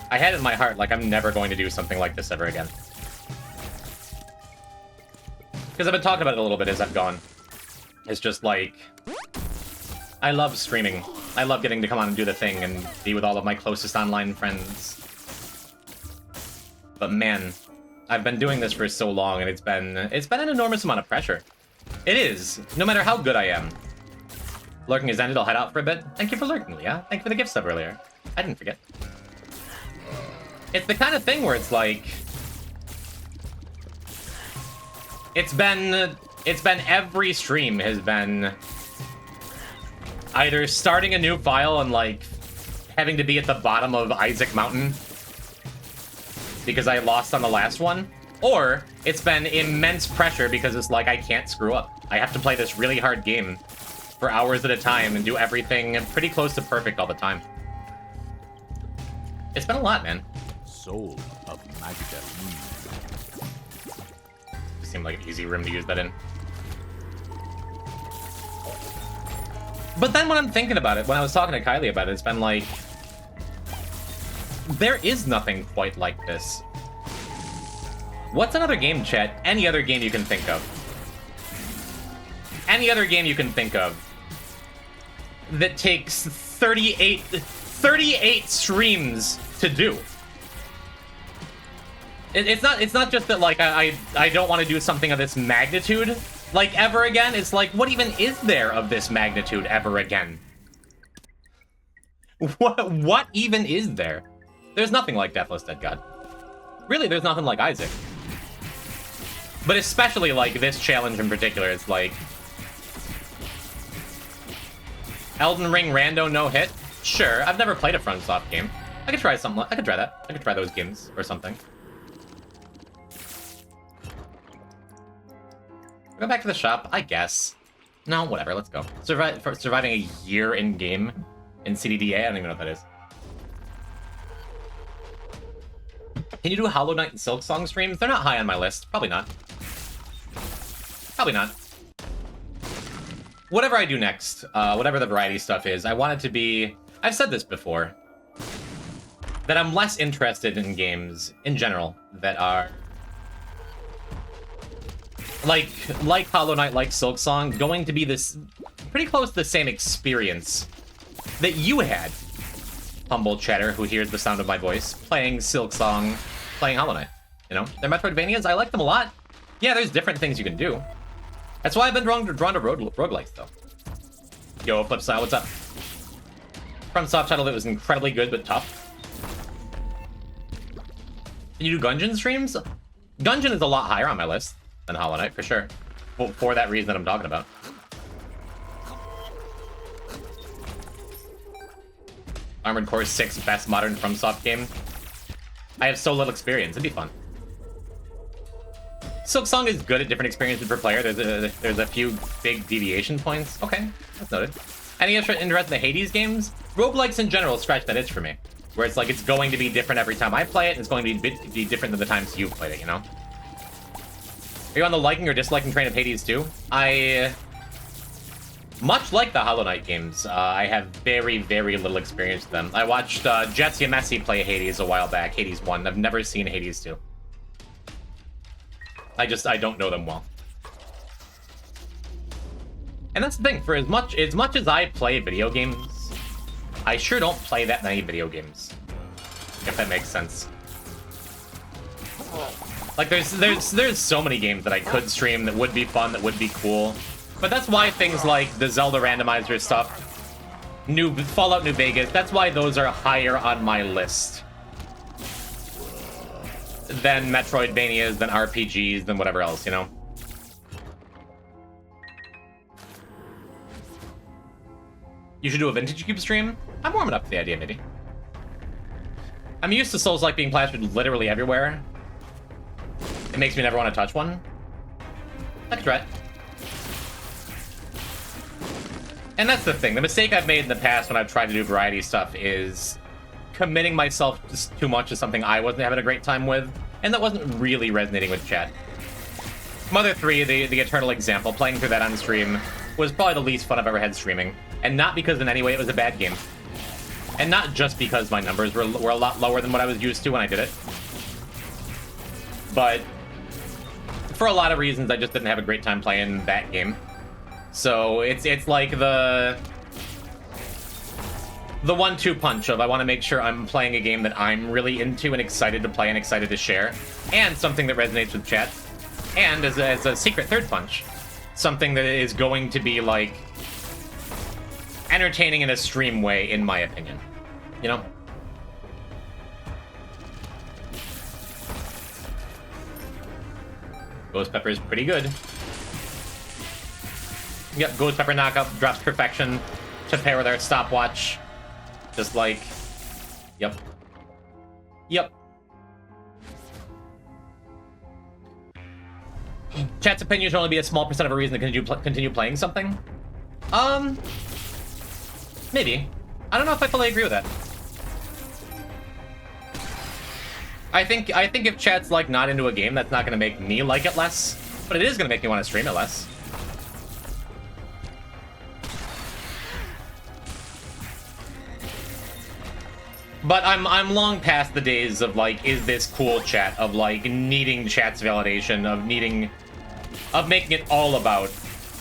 I had it in my heart, like, I'm never going to do something like this ever again. Because I've been talking about it a little bit as I've gone. It's just like... I love streaming. I love getting to come on and do the thing and be with all of my closest online friends. But man, I've been doing this for so long and it's been an enormous amount of pressure. It is, no matter how good I am. Lurking is ended, I'll head out for a bit. Thank you for lurking, Leah. Thank you for the gift sub earlier. I didn't forget. It's the kind of thing where it's like... It's been every stream has been either starting a new file and like having to be at the bottom of Isaac Mountain because I lost on the last one, or it's been immense pressure because it's like I can't screw up. I have to play this really hard game for hours at a time and do everything pretty close to perfect all the time. It's been a lot, man. Soul of Magdalene. Seemed like an easy room to use that in. But then when I'm thinking about it, when I was talking to Kylie about it, it's been like, there is nothing quite like this. What's another game, chat? Any other game you can think of. Any other game you can think of that takes 38 streams to do. It's not just that, like, I don't want to do something of this magnitude, like, ever again. It's like, what even is there of this magnitude ever again? What even is there? There's nothing like Deathless Dead God. Really, there's nothing like Isaac. But especially, like, this challenge in particular, it's like... Elden Ring rando no hit? Sure, I've never played a FromSoft game. I could try something. I could try that. I could try those games or something. Go back to the shop, I guess. No, whatever, let's go. Surviving a year in-game in CDDA? I don't even know what that is. Can you do Hollow Knight and Silksong streams? They're not high on my list. Probably not. Probably not. Whatever I do next, whatever the variety stuff is, I want it to be... I've said this before. That I'm less interested in games, in general, that are... Like Hollow Knight, like Silksong, going to be this pretty close to the same experience that you had, humble chatter who hears the sound of my voice, playing Silksong, playing Hollow Knight. You know, they're Metroidvanias. I like them a lot. Yeah, there's different things you can do. That's why I've been drawn to roguelikes, though. Yo, Flipside, what's up? FromSoft title that was incredibly good but tough. Can you do Gungeon streams? Gungeon is a lot higher on my list than Hollow Knight, for sure. For that reason that I'm talking about. Armored Core 6, best modern FromSoft game. I have so little experience, it'd be fun. Silksong is good at different experiences per player. There's a few big deviation points. Okay, that's noted. Any interest in the Hades games? Roguelikes in general scratch that itch for me. Where it's like, it's going to be different every time I play it, and it's going to be different than the times you've played it, you know? Are you on the liking or disliking train of Hades too? Much like the Hollow Knight games, I have very, very little experience with them. I watched Jets Yamesi play Hades a while back, Hades 1. I've never seen Hades 2. I don't know them well. And that's the thing, for as much as I play video games, I sure don't play that many video games. If that makes sense. Like, there's so many games that I could stream that would be fun, that would be cool. But that's why things like the Zelda randomizer stuff, Fallout New Vegas, that's why those are higher on my list than Metroidvanias, than RPGs, than whatever else, you know? You should do a Vintage Cube stream? I'm warming up to the idea, maybe. I'm used to Souls-like being plastered literally everywhere. It makes me never want to touch one. I could try it. And that's the thing. The mistake I've made in the past when I've tried to do variety stuff is committing myself just too much to something I wasn't having a great time with, and that wasn't really resonating with chat. Mother 3, the eternal example, playing through that on stream, was probably the least fun I've ever had streaming. And not because in any way it was a bad game. And not just because my numbers were a lot lower than what I was used to when I did it. But for a lot of reasons, I just didn't have a great time playing that game. So it's like the 1-2 punch of I want to make sure I'm playing a game that I'm really into and excited to play and excited to share, and something that resonates with chat, and as a secret third punch, something that is going to be like entertaining in a stream way, in my opinion. You know? Ghost Pepper is pretty good. Yep, Ghost Pepper knockup drops perfection to pair with our stopwatch. Just like... Yep. Yep. Chat's opinion should only be a small percent of a reason to continue playing something. Maybe. I don't know if I fully agree with that. I think if chat's like not into a game, that's not going to make me like it less, but it is going to make me want to stream it less. But I'm long past the days of like, is this cool chat, of like needing chat's validation, of making it all about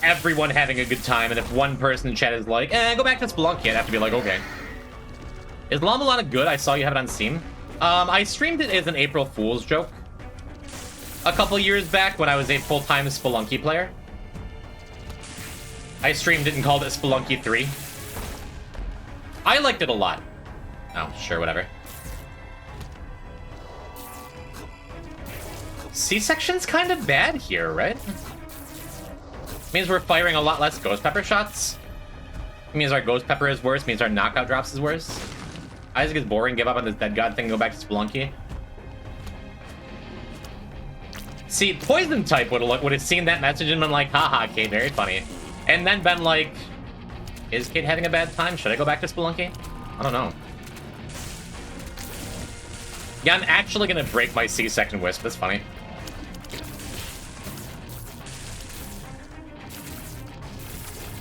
everyone having a good time, and if one person in chat is like, go back to Spelunky, I'd have to be like, okay. Is Lamalana good? I saw you have it on Steam. I streamed it as an April Fool's joke a couple years back when I was a full-time Spelunky player. I streamed it and called it Spelunky 3. I liked it a lot. Oh, sure, whatever. C-section's kind of bad here, right? Means we're firing a lot less Ghost Pepper shots. It means our Ghost Pepper is worse. Means our knockout drops is worse. Isaac is boring. Give up on this dead god thing. Go back to Spelunky. See, Poison type would have seen that message and been like, haha, Kate, very funny. And then been like, is Kate having a bad time? Should I go back to Spelunky? I don't know. Yeah, I'm actually gonna break my C-section wisp. That's funny.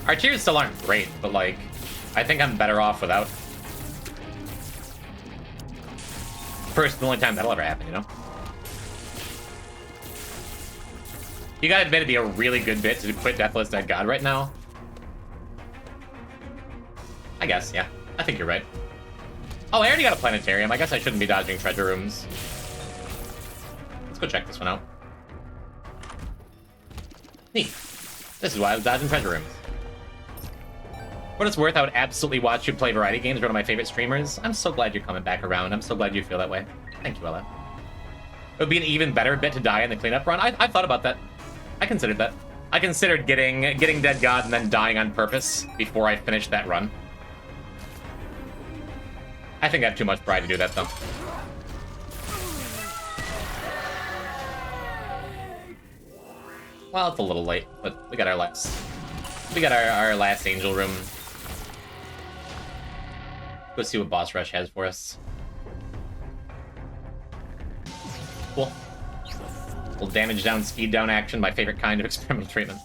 Our tiers still aren't great, but like, I think I'm better off without. First, the only time that'll ever happen, you know? You gotta admit it'd be a really good bit to quit Deathless Dead God right now. I guess, yeah. I think you're right. Oh, I already got a planetarium. I guess I shouldn't be dodging treasure rooms. Let's go check this one out. Neat. This is why I was dodging treasure rooms. For what it's worth, I would absolutely watch you play variety games. You're one of my favorite streamers. I'm so glad you're coming back around. I'm so glad you feel that way. Thank you, Ella. It would be an even better bit to die in the cleanup run. I thought about that. I considered that. I considered getting Dead God and then dying on purpose before I finished that run. I think I have too much pride to do that, though. Well, it's a little late, but we got our last... We got our last angel room. Go see what Boss Rush has for us. Cool. Little damage down, speed down action, my favorite kind of experimental treatment.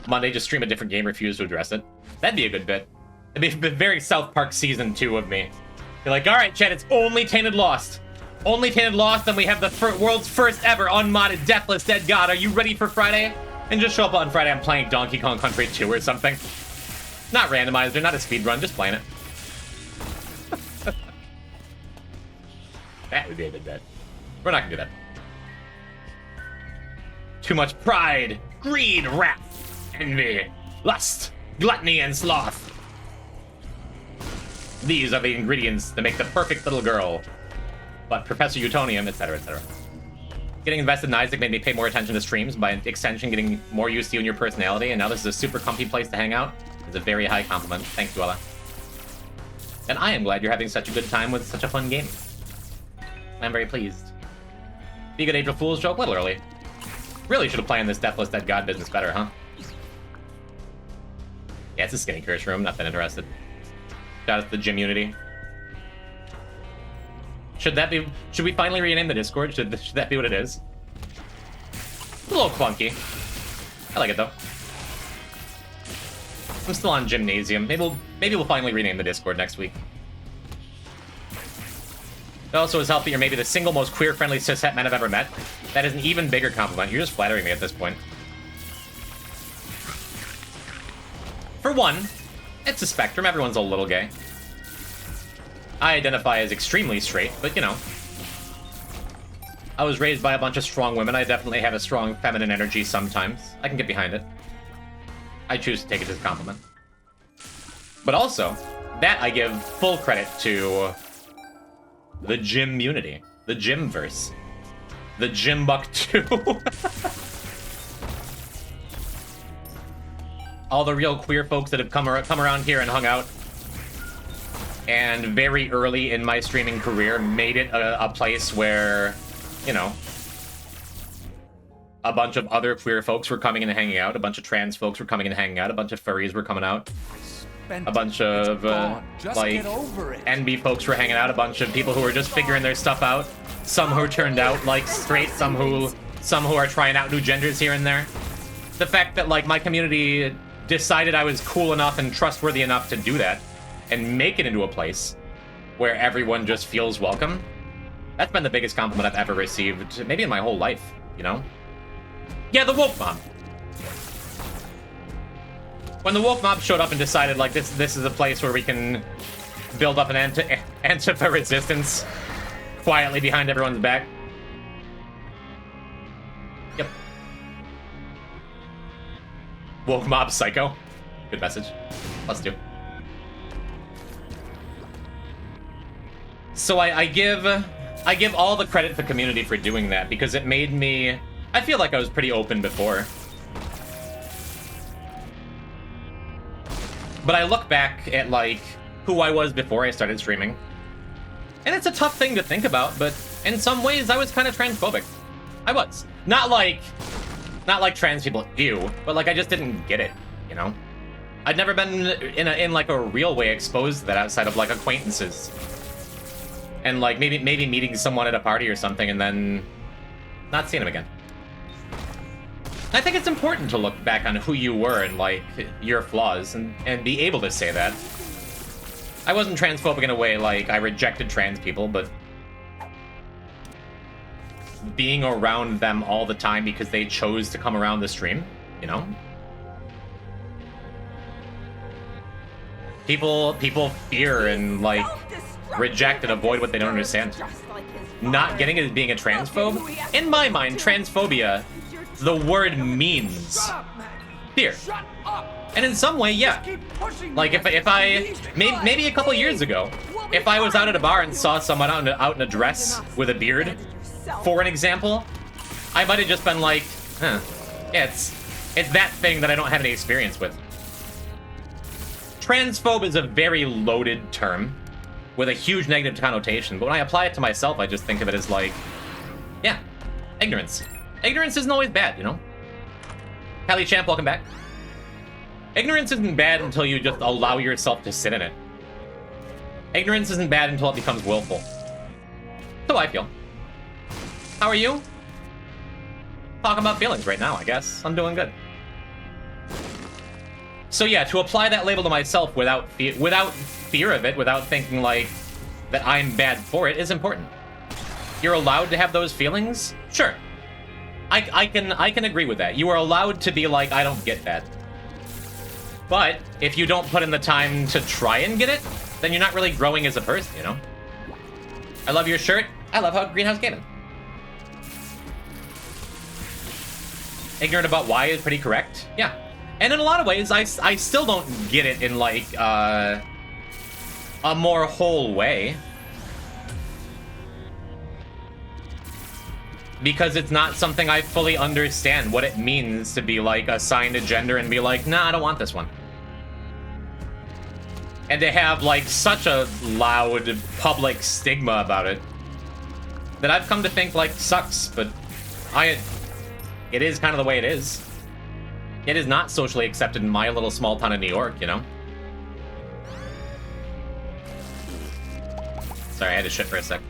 Monday, just stream a different game, refuse to address it. That'd be a good bit. It'd be very South Park Season 2 of me. You're like, alright, Chad, it's only t.lost. Only t.lost, and we have the world's first ever unmodded Deathless Dead God. Are you ready for Friday? And just show up on Friday, I'm playing Donkey Kong Country 2 or something. Not randomized, they're not a speedrun, just playing it. That would be a good bet. We're not gonna do that. Too much pride, greed, wrath, envy, lust, gluttony, and sloth. These are the ingredients that make the perfect little girl. But Professor Utonium, etc., etc. Getting invested in Isaac made me pay more attention to streams, by extension getting more used to you and your personality, and now this is a super comfy place to hang out. It's a very high compliment. Thanks, Duella. And I am glad you're having such a good time with such a fun game. I'm very pleased. Be a good April Fool's joke? A little early. Really should have planned this Deathless Dead God business better, huh? Yeah, it's a skinny curse room. Not that interested. Shout out to the gym unity. Should we finally rename the Discord? Should that be what it is? It's a little clunky. I like it though. I'm still on Gymnasium. Maybe we'll finally rename the Discord next week. It also is healthy. You're maybe the single most queer-friendly cishet men I've ever met. That is an even bigger compliment. You're just flattering me at this point. For one, it's a spectrum. Everyone's a little gay. I identify as extremely straight, but you know. I was raised by a bunch of strong women. I definitely have a strong feminine energy sometimes. I can get behind it. I choose to take it as a compliment. But also, that I give full credit to the gym unity, the gymverse, the Gymbuck 2. All the real queer folks that have come around here and hung out, and very early in my streaming career made it a place where, you know, A bunch of other queer folks were coming in and hanging out. A bunch of trans folks were coming in and hanging out. A bunch of furries were coming out. A bunch of, like, NB folks were hanging out. A bunch of people who were just figuring their stuff out. Some who turned out, like, straight. Some who are trying out new genders here and there. The fact that, like, my community decided I was cool enough and trustworthy enough to do that and make it into a place where everyone just feels welcome. That's been the biggest compliment I've ever received, maybe in my whole life, you know? Yeah, the woke mob. When the woke mob showed up and decided, like, this is a place where we can build up an Antifa resistance quietly behind everyone's back. Yep. Woke mob psycho. Good message. Let's do. So I give all the credit to the community for doing that, because it made me... I feel like I was pretty open before. But I look back at, like, who I was before I started streaming. And it's a tough thing to think about, but in some ways I was kind of transphobic. I was. Not like trans people do, but like I just didn't get it, you know? I'd never been in like a real way exposed to that outside of like acquaintances. And like maybe meeting someone at a party or something and then not seeing them again. I think it's important to look back on who you were and like your flaws and be able to say that. I wasn't transphobic in a way like I rejected trans people, but being around them all the time because they chose to come around the stream, you know? People fear and like reject and avoid what they don't understand. Not getting it as being a transphobe? In my mind, transphobia, the word means fear. And in some way, yeah. Like if I maybe a couple years ago, if I was out at a bar and saw someone out in a dress with a beard, for an example, I might have just been like, huh, yeah, it's that thing that I don't have any experience with. Transphobe is a very loaded term with a huge negative connotation, but when I apply it to myself, I just think of it as like, yeah, ignorance. Ignorance isn't always bad, you know? Callie Champ, welcome back. Ignorance isn't bad until you just allow yourself to sit in it. Ignorance isn't bad until it becomes willful. So I feel. How are you? Talking about feelings right now, I guess. I'm doing good. So yeah, to apply that label to myself without fear of it, without thinking like that I'm bad for it, is important. You're allowed to have those feelings? Sure. I can agree with that. You are allowed to be like, I don't get that. But if you don't put in the time to try and get it, then you're not really growing as a person, you know? I love your shirt. I love how Greenhouse Gaming. Ignorant about why is pretty correct. Yeah. And in a lot of ways, I still don't get it in like a more whole way. Because it's not something I fully understand what it means to be like assigned a gender and be like, nah, I don't want this one. And to have like such a loud public stigma about it that I've come to think like sucks, but it is kind of the way it is. It is not socially accepted in my little small town of New York, you know? Sorry, I had to shit for a sec.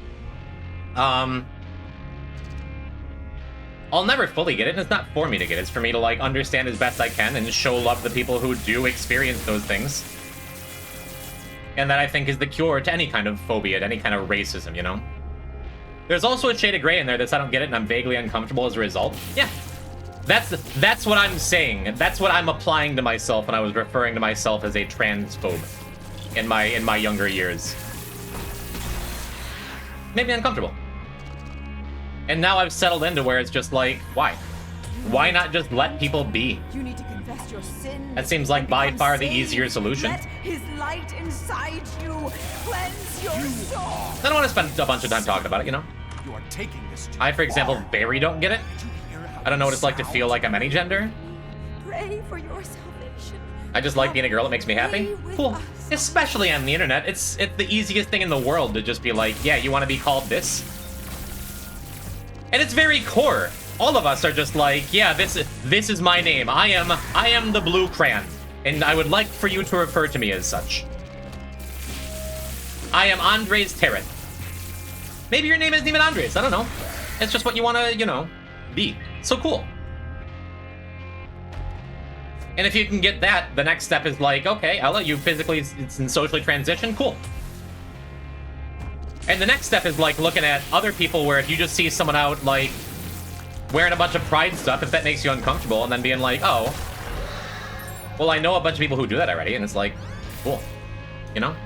I'll never fully get it, and it's not for me to get it. It's for me to, like, understand as best I can and show love to the people who do experience those things. And that, I think, is the cure to any kind of phobia, to any kind of racism, you know? There's also a shade of gray in there that I don't get it, and I'm vaguely uncomfortable as a result. Yeah. That's what I'm saying. That's what I'm applying to myself when I was referring to myself as a transphobe in my younger years. Made me uncomfortable. And now I've settled into where it's just like, why? Why not just let people be? You need to confess your sin. That seems like by far the easier solution. Let his light inside you cleanse your soul. I don't want to spend a bunch of time talking about it, you know? You are taking this too I, for example, far. very don't get it. I don't know what it's like to feel like I'm any gender. Pray for your salvation. I just like being a girl. It makes me happy. Cool. Especially on the internet. It's the easiest thing in the world to just be like, yeah, you want to be called this? And it's very core. all of us are just like, yeah, this is my name. I am the Blue Cran, and I would like for you to refer to me as such. I am Andres Terran. Maybe your name isn't even Andres. I don't know. It's just what you want to, you know, be. So cool. And if you can get that, the next step is like, okay, I'll let you physically and socially transition. Cool. And the next step is like looking at other people where if you just see someone out like wearing a bunch of pride stuff, if that makes you uncomfortable, and then being like, oh, well, I know a bunch of people who do that already, and it's like, cool, you know?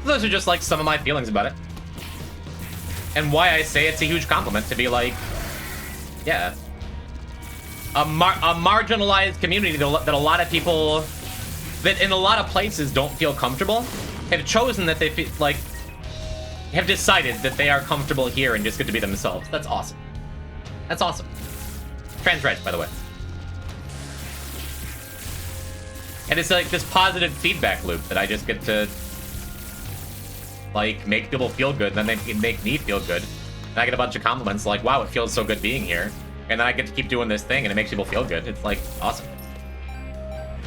Those are just like some of my feelings about it. And why I say it's a huge compliment to be like, yeah, a marginalized community that a lot of people, that in a lot of places don't feel comfortable, have chosen that they feel like, have decided that they are comfortable here and just get to be themselves. That's awesome. That's awesome. Trans rights, by the way. And it's like this positive feedback loop that I just get to like make people feel good, and then they make me feel good. And I get a bunch of compliments like, wow, it feels so good being here. And then I get to keep doing this thing and it makes people feel good. It's like awesome.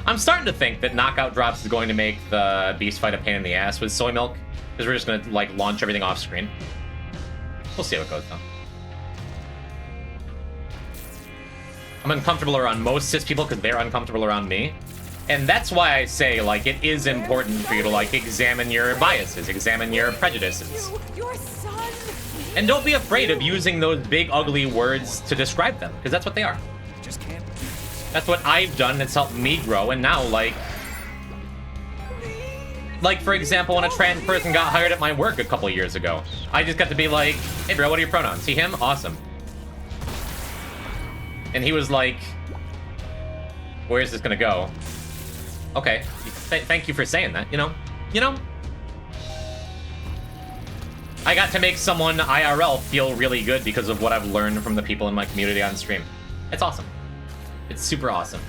I'm starting to think that knockout drops is going to make the beast fight a pain in the ass with soy milk, because we're just going to like launch everything off screen. We'll see how it goes though. I'm uncomfortable around most cis people because they're uncomfortable around me. And that's why I say, like, it is important for you to, like, examine your biases, examine your prejudices. Your son. And don't be afraid of using those big, ugly words to describe them, because that's what they are. Just can't. That's what I've done, it's helped me grow, and now, like, for example, when a trans person got hired at my work a couple years ago, I just got to be like, hey, bro, what are your pronouns? See him? Awesome. And he was like, where's this gonna go? Okay, thank you for saying that, you know? You know? I got to make someone IRL feel really good because of what I've learned from the people in my community on stream. It's awesome. It's super awesome.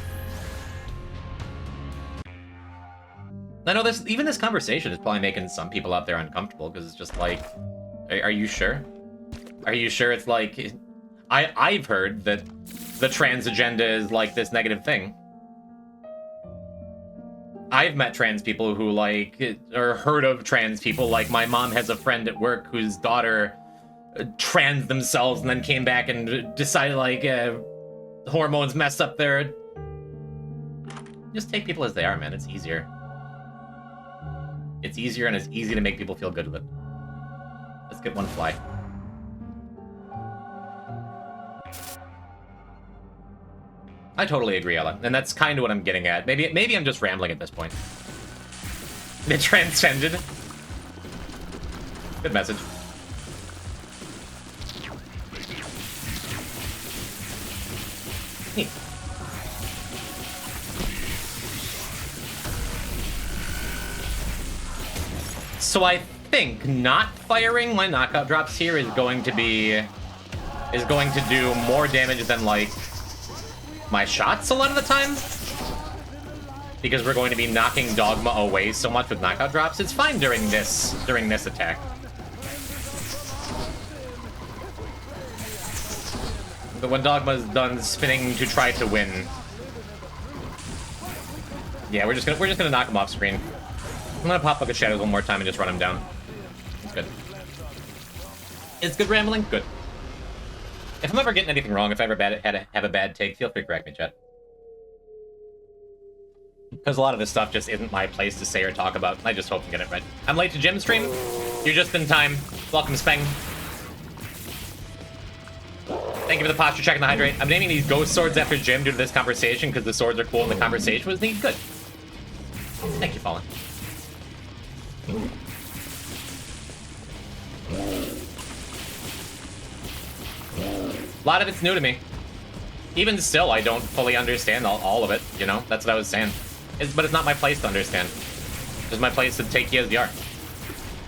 I know even this conversation is probably making some people out there uncomfortable because it's just like, are you sure? Are you sure it's like... I've heard that the trans agenda is like this negative thing. I've met trans people who like, or heard of trans people. Like my mom has a friend at work whose daughter trans themselves and then came back and decided like hormones messed up their... Just take people as they are, man. It's easier. It's easier and it's easy to make people feel good with it. Let's get one fly. I totally agree, Ella. And that's kind of what I'm getting at. Maybe I'm just rambling at this point. It transcended. Good message. Neat. So I think not firing my knockout drops here is going to do more damage than like my shots a lot of the time, because we're going to be knocking Dogma away so much with knockout drops. It's fine during this attack. But when Dogma's done spinning to try to win, yeah, we're just gonna knock him off screen. I'm gonna pop Book of Shadows one more time and just run him down. It's good. It's good rambling? Good. If I'm ever getting anything wrong, if I ever have a bad take, feel free to correct me, chat. Because a lot of this stuff just isn't my place to say or talk about. I just hope I'm getting it right. I'm late to gym stream. You're just in time. Welcome, Speng. Thank you for the posture check and the hydrate. I'm naming these ghost swords after gym due to this conversation because the swords are cool and the conversation was neat. Good. Thank you, Fallen. A lot of it's new to me. Even still, I don't fully understand all of it, you know? That's what I was saying. But it's not my place to understand. It's my place to take you as you are.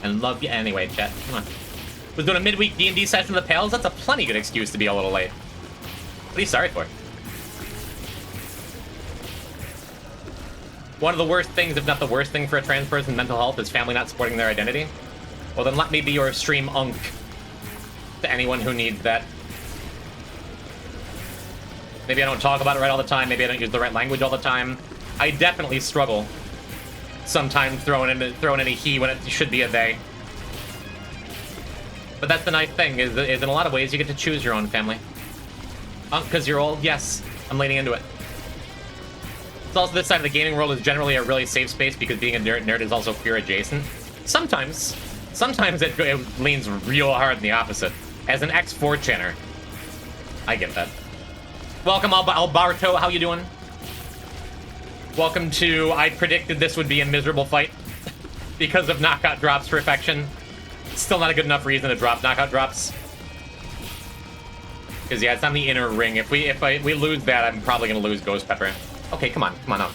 And love you anyway, chat. Come on. Was doing a midweek D&D session with the pals? That's a plenty good excuse to be a little late. What are you sorry for? One of the worst things, if not the worst thing for a trans person's mental health is family not supporting their identity. Well then let me be your stream unk. to anyone who needs that. Maybe I don't talk about it right all the time. Maybe I don't use the right language all the time. I definitely struggle sometimes throwing in a he when it should be a they. But that's the nice thing, is in a lot of ways you get to choose your own family. Because you're old? Yes. I'm leaning into it. It's also this side of the gaming world is generally a really safe space because being a nerd is also fear adjacent. Sometimes it leans real hard in the opposite. As an ex-4chaner, I get that. Welcome, Alberto. How you doing? Welcome to I predicted this would be a miserable fight because of knockout drops perfection. Still not a good enough reason to drop knockout drops. Because yeah, it's on the inner ring. If we lose that, I'm probably gonna lose Ghost Pepper. Okay, come on up.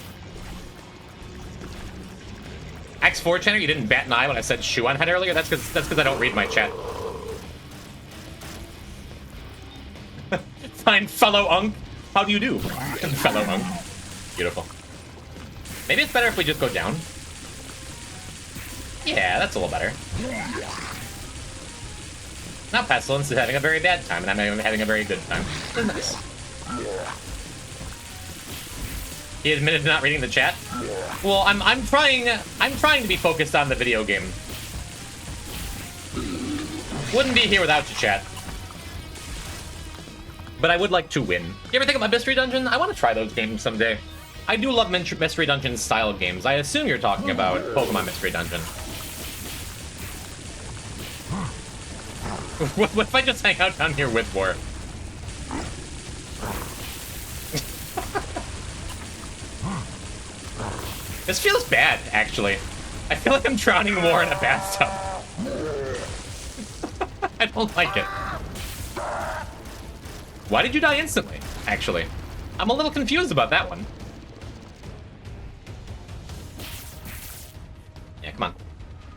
X4chaner, you didn't bat an eye when I said shoe on head earlier? That's because I don't read my chat. Fine, fellow Unk. How do you do, fellow Unk? Beautiful. Maybe it's better if we just go down. Yeah, that's a little better. Now Pestilence is having a very bad time, and I'm having a very good time. That's nice. He admitted to not reading the chat. Well, I'm trying to be focused on the video game. Wouldn't be here without you, chat. But I would like to win. You ever think of my Mystery Dungeon? I want to try those games someday. I do love Mystery Dungeon style games. I assume you're talking about Pokemon Mystery Dungeon. What if I just hang out down here with War? This feels bad, actually. I feel like I'm drowning War in a bathtub. I don't like it. Why did you die instantly, actually? I'm a little confused about that one. Yeah, come on.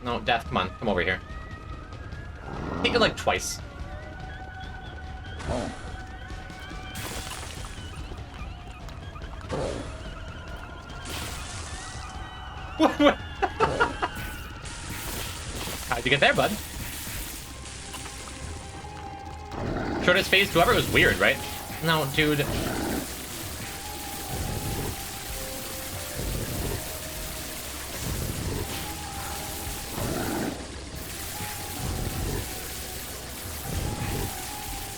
No, Death, come on. Come over here. Hit you like twice. What? How'd you get there, bud? Shortest phase to ever was weird, right? No, dude.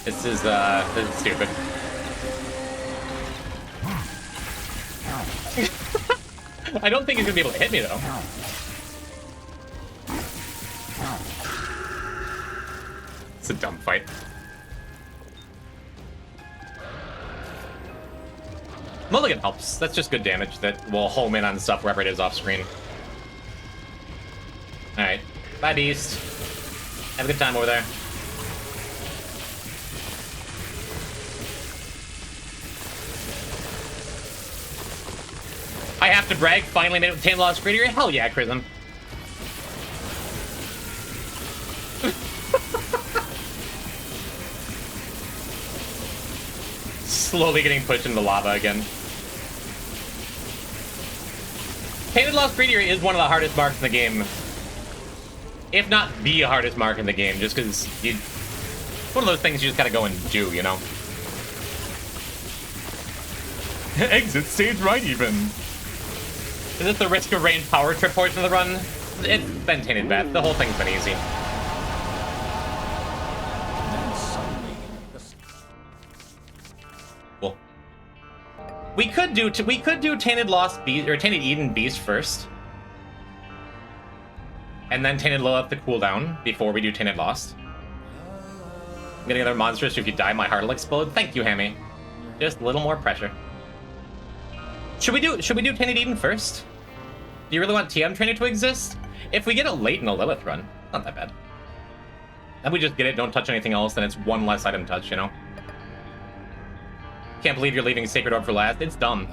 This is stupid. I don't think he's gonna be able to hit me, though. It's a dumb fight. Mulligan helps. That's just good damage that will home in on stuff wherever it is off screen. Alright. Bye, Beast. Have a good time over there. I have to brag, finally made it with t.lost Greedier. Hell yeah, Chrism. Slowly getting pushed into lava again. t.lost Greedier is one of the hardest marks in the game. If not the hardest mark in the game, just because it's one of those things you just gotta go and do, you know? Exit stage right even. Is this the Risk of Rain power trip portion of the run? It's been tainted bad. The whole thing's been easy. Cool. We could do Tainted Lost Beast or Tainted Eden Beast first, and then Tainted Lilith the cooldown before we do Tainted Lost. I'm getting other monsters, so if you die, my heart will explode. Thank you, Hammy. Just a little more pressure. Should we do Tainted Eden first? Do you really want TM Trainer to exist? If we get it late in a Lilith run, not that bad. Then we just get it, don't touch anything else, then it's one less item touch, you know? Can't believe you're leaving Sacred Orb for last. It's dumb.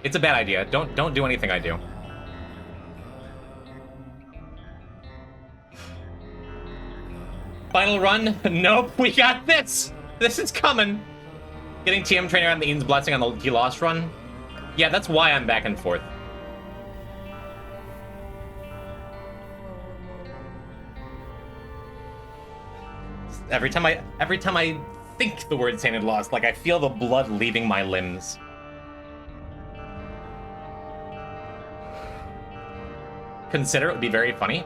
It's a bad idea. Don't do anything I do. Final run? Nope, we got this! This is coming! Getting TM Trainer on the Eden's Blessing on the t.lost run? Yeah, that's why I'm back and forth. every time I think the word tainted lost, like I feel the blood leaving my limbs. Consider it would be very funny.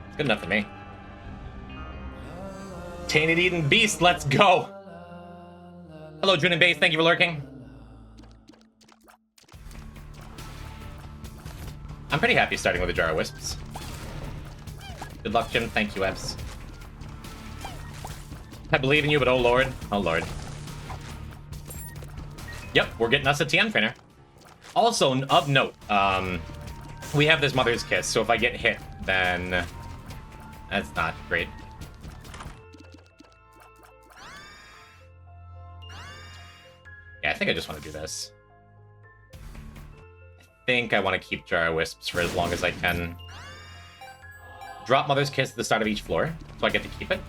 It's good enough for me. Tainted Eden Beast, let's go! Hello, June and Base, thank you for lurking. I'm pretty happy starting with a jar of wisps. Good luck, Jim. Thank you, Ebs. I believe in you, but oh lord. Oh lord. Yep, we're getting us a TM trainer. Also, of note, we have this Mother's Kiss, so if I get hit, then that's not great. Yeah, I think I just want to do this. I think I want to keep Jar of Wisps for as long as I can. Drop Mother's Kiss at the start of each floor, so I get to keep it.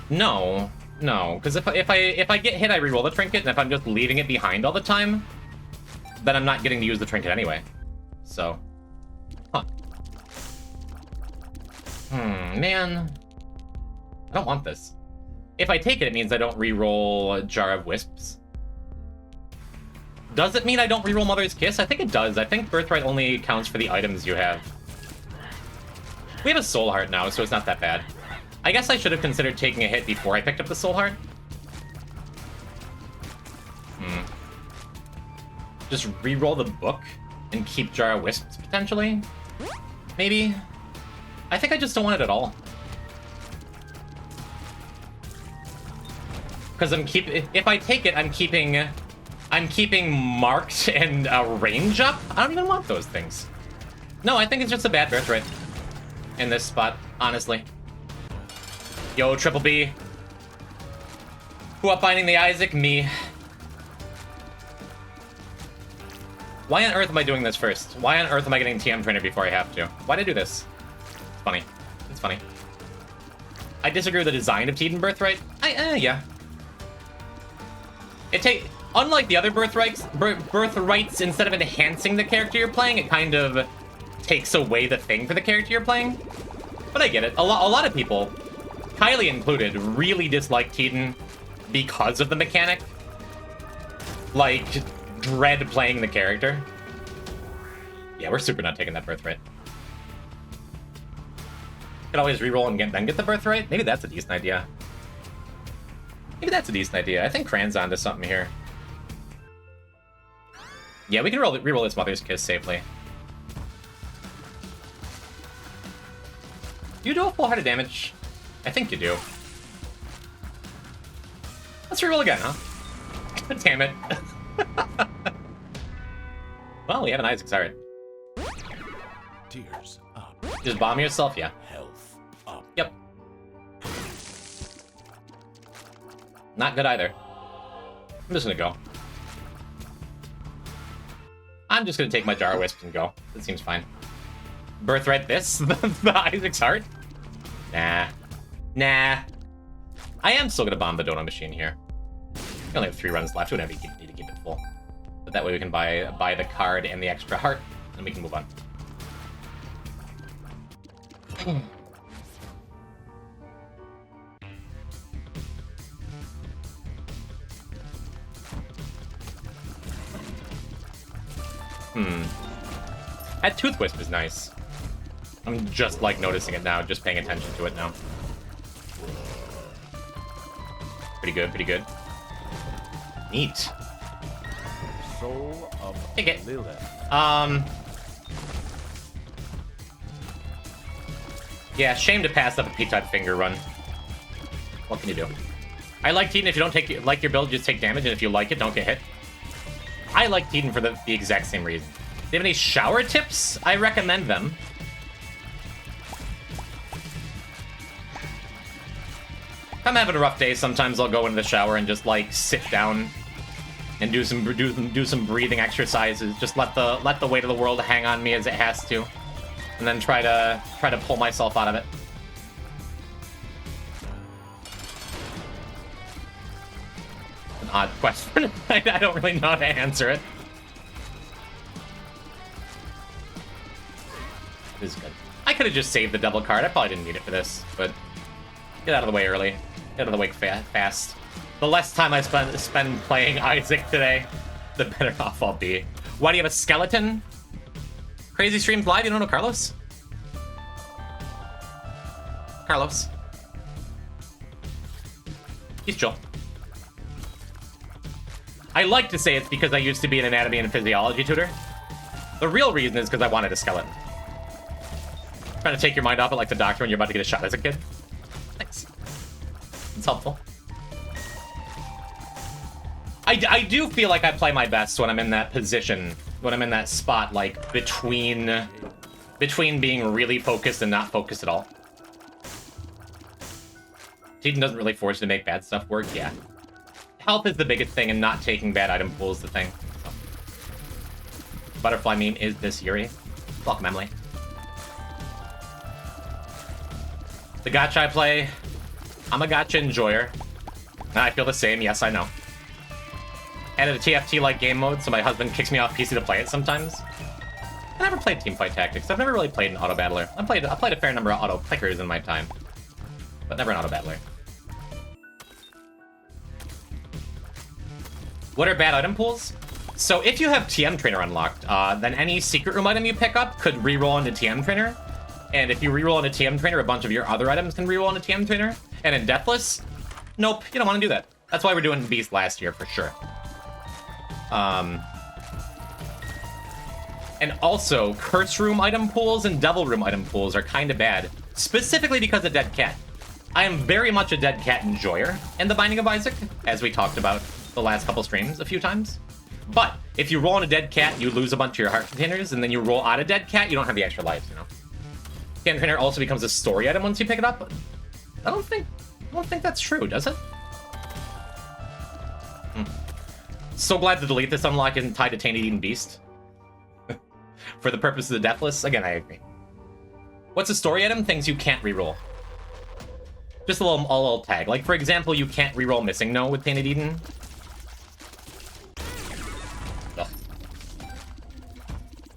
No, because if I get hit, I reroll the trinket, and if I'm just leaving it behind all the time, then I'm not getting to use the trinket anyway. So, huh? Man, I don't want this. If I take it, it means I don't reroll a Jar of Wisps. Does it mean I don't reroll Mother's Kiss? I think it does. I think Birthright only counts for the items you have. We have a Soul Heart now, so it's not that bad. I guess I should have considered taking a hit before I picked up the Soul Heart. Just re-roll the book and keep Jar of Wisps, potentially? Maybe? I think I just don't want it at all. Because if I take it, I'm keeping marked and range up. I don't even want those things. No, I think it's just a bad Birthright in this spot, honestly. Yo, Triple B. Who up finding the Isaac? Me. Why on earth am I doing this first? Why on earth am I getting TM trainer before I have to? Why'd I do this? It's funny. It's funny. I disagree with the design of t.eden Birthright. Yeah. Unlike the other birthrights, instead of enhancing the character you're playing, it kind of takes away the thing for the character you're playing. But I get it. A lot of people, Kylie included, really dislike t.eden because of the mechanic. Like, dread playing the character. Yeah, we're super not taking that Birthright. Could always reroll and then get the Birthright. Maybe that's a decent idea. Maybe that's a decent idea. I think Cran's onto something here. Yeah, we can reroll this Mother's Kiss safely. Do you do a full heart of damage? I think you do. Let's reroll again, huh? Damn it. Well, we have an Isaac's Heart. Tears up. Just bomb yourself, yeah. Health up. Yep. Not good either. I'm just gonna go. I'm just gonna take my Jar of Wisps and go. That seems fine. Birthright this? The Isaac's Heart? Nah. Nah. I am still gonna bomb the Dono Machine here. We only have 3 runs left. We don't need to keep it full. But that way we can buy the card and the extra heart, and we can move on. That Tooth Wisp is nice. I'm just like noticing it now, just paying attention to it now. Pretty good, pretty good. Neat. Soul of Take it. Lilith. Yeah, shame to pass up a P-type finger run. What can you do? I like t.eden if you don't like your build, just take damage, and if you like it, don't get hit. I like t.eden for the exact same reason. Do you have any shower tips? I recommend them. If I'm having a rough day, sometimes I'll go into the shower and just like sit down and do some breathing exercises. Just let the weight of the world hang on me as it has to, and then try to pull myself out of it. An odd question. I don't really know how to answer it. This is good. I could have just saved the double card. I probably didn't need it for this, but get out of the way early. Get out of the way fast. The less time I spend playing Isaac today, the better off I'll be. Why do you have a skeleton? Crazy Streams Live? You don't know Carlos? Carlos. He's chill. I like to say it's because I used to be an anatomy and physiology tutor. The real reason is because I wanted a skeleton. Trying to take your mind off it like the doctor when you're about to get a shot as a kid. Thanks. It's helpful. I do feel like I play my best when I'm in that position, when I'm in that spot, like, between being really focused and not focused at all. t.eden doesn't really force you to make bad stuff work, yeah. Health is the biggest thing, and not taking bad item pool is the thing. So. Butterfly meme is this Yuri. Welcome, Emily. The gacha I play, I'm a gacha enjoyer. I feel the same, yes, I know. Added a TFT-like game mode, so my husband kicks me off PC to play it sometimes. I never played Teamfight Tactics. I've never really played an auto-battler. I played a fair number of auto-clickers in my time, but never an auto-battler. What are bad item pools? So if you have TM Trainer unlocked, then any secret room item you pick up could reroll into TM Trainer. And if you reroll into TM Trainer, a bunch of your other items can reroll into TM Trainer. And in Deathless, nope, you don't want to do that. That's why we're doing Beast last year, for sure. And also, Curse Room item pools and Devil Room item pools are kind of bad, specifically because of Dead Cat. I am very much a Dead Cat enjoyer in The Binding of Isaac, as we talked about the last couple streams a few times. But if you roll on a Dead Cat, you lose a bunch of your heart containers, and then you roll out a Dead Cat, you don't have the extra lives, you know? TM Trainer also becomes a story item once you pick it up. I don't think that's true, does it? So glad the Delete This unlock isn't tied to Tainted Eden Beast. For the purpose of the Deathless, again, I agree. What's a story item? Things you can't reroll. Just a little tag. Like, for example, you can't reroll Missing No with Tainted Eden. Ugh.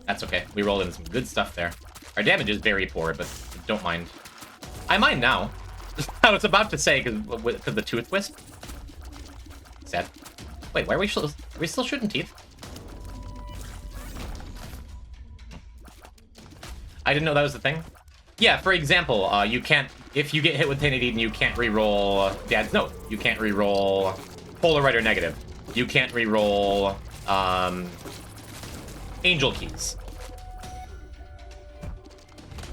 That's okay. We rolled in some good stuff there. Our damage is very poor, but don't mind. I mind now. I was about to say, because the Tooth Wisp. Sad. Wait, why are we still shooting teeth? I didn't know that was the thing. Yeah, for example, you can't, if you get hit with Tainted Eden, you can't reroll Dad's Note. You can't reroll Polar Right or Negative. You can't reroll Angel Keys.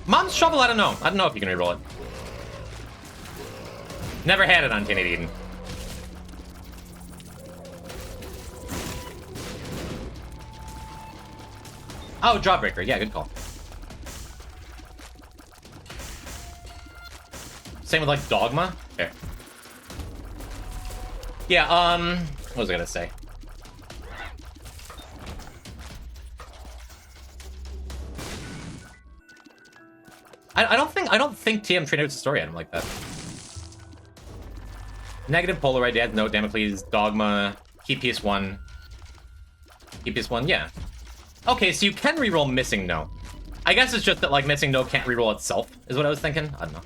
Mom's Shovel, I don't know. I don't know if you can reroll it. Never had it on Tainted Eden. Oh, Jawbreaker. Yeah, good call. Same with, like, Dogma. Fair. Yeah, what was I gonna say? I don't think TM Trainer is a story item like that. Negative, Polaroid, Dad's Note, Damocles, Dogma, Key Piece 1. Key Piece 1, yeah. Okay, so you can reroll Missing No. I guess it's just that, like, Missing No can't reroll itself, is what I was thinking. I don't know.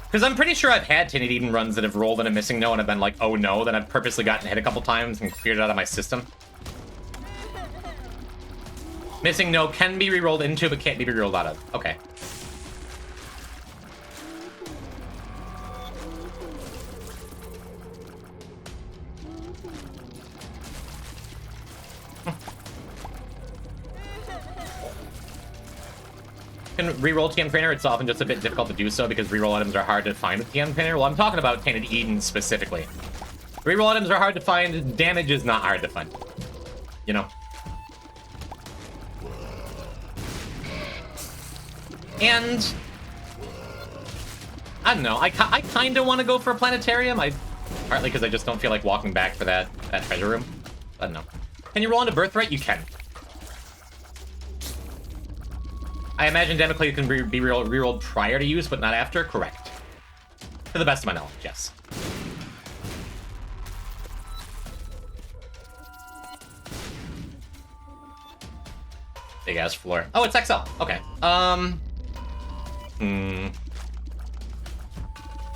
Because I'm pretty sure I've had Tainted Eden runs that have rolled in a Missing No and have been like, oh no, then I've purposely gotten hit a couple times and cleared it out of my system. Missing No can be rerolled into, but can't be rerolled out of. Okay. Can reroll TM Trainer, it's often just a bit difficult to do so because reroll items are hard to find with TM Trainer. Well, I'm talking about Tainted Eden specifically. Reroll items are hard to find, damage is not hard to find. You know? And I don't know, I kind of want to go for a planetarium. Partly because I just don't feel like walking back for that treasure room. I don't know. Can you roll into Birthright? You can. I imagine Damocles can be rerolled prior to use, but not after? Correct. To the best of my knowledge, yes. Big ass floor. Oh, it's XL. Okay.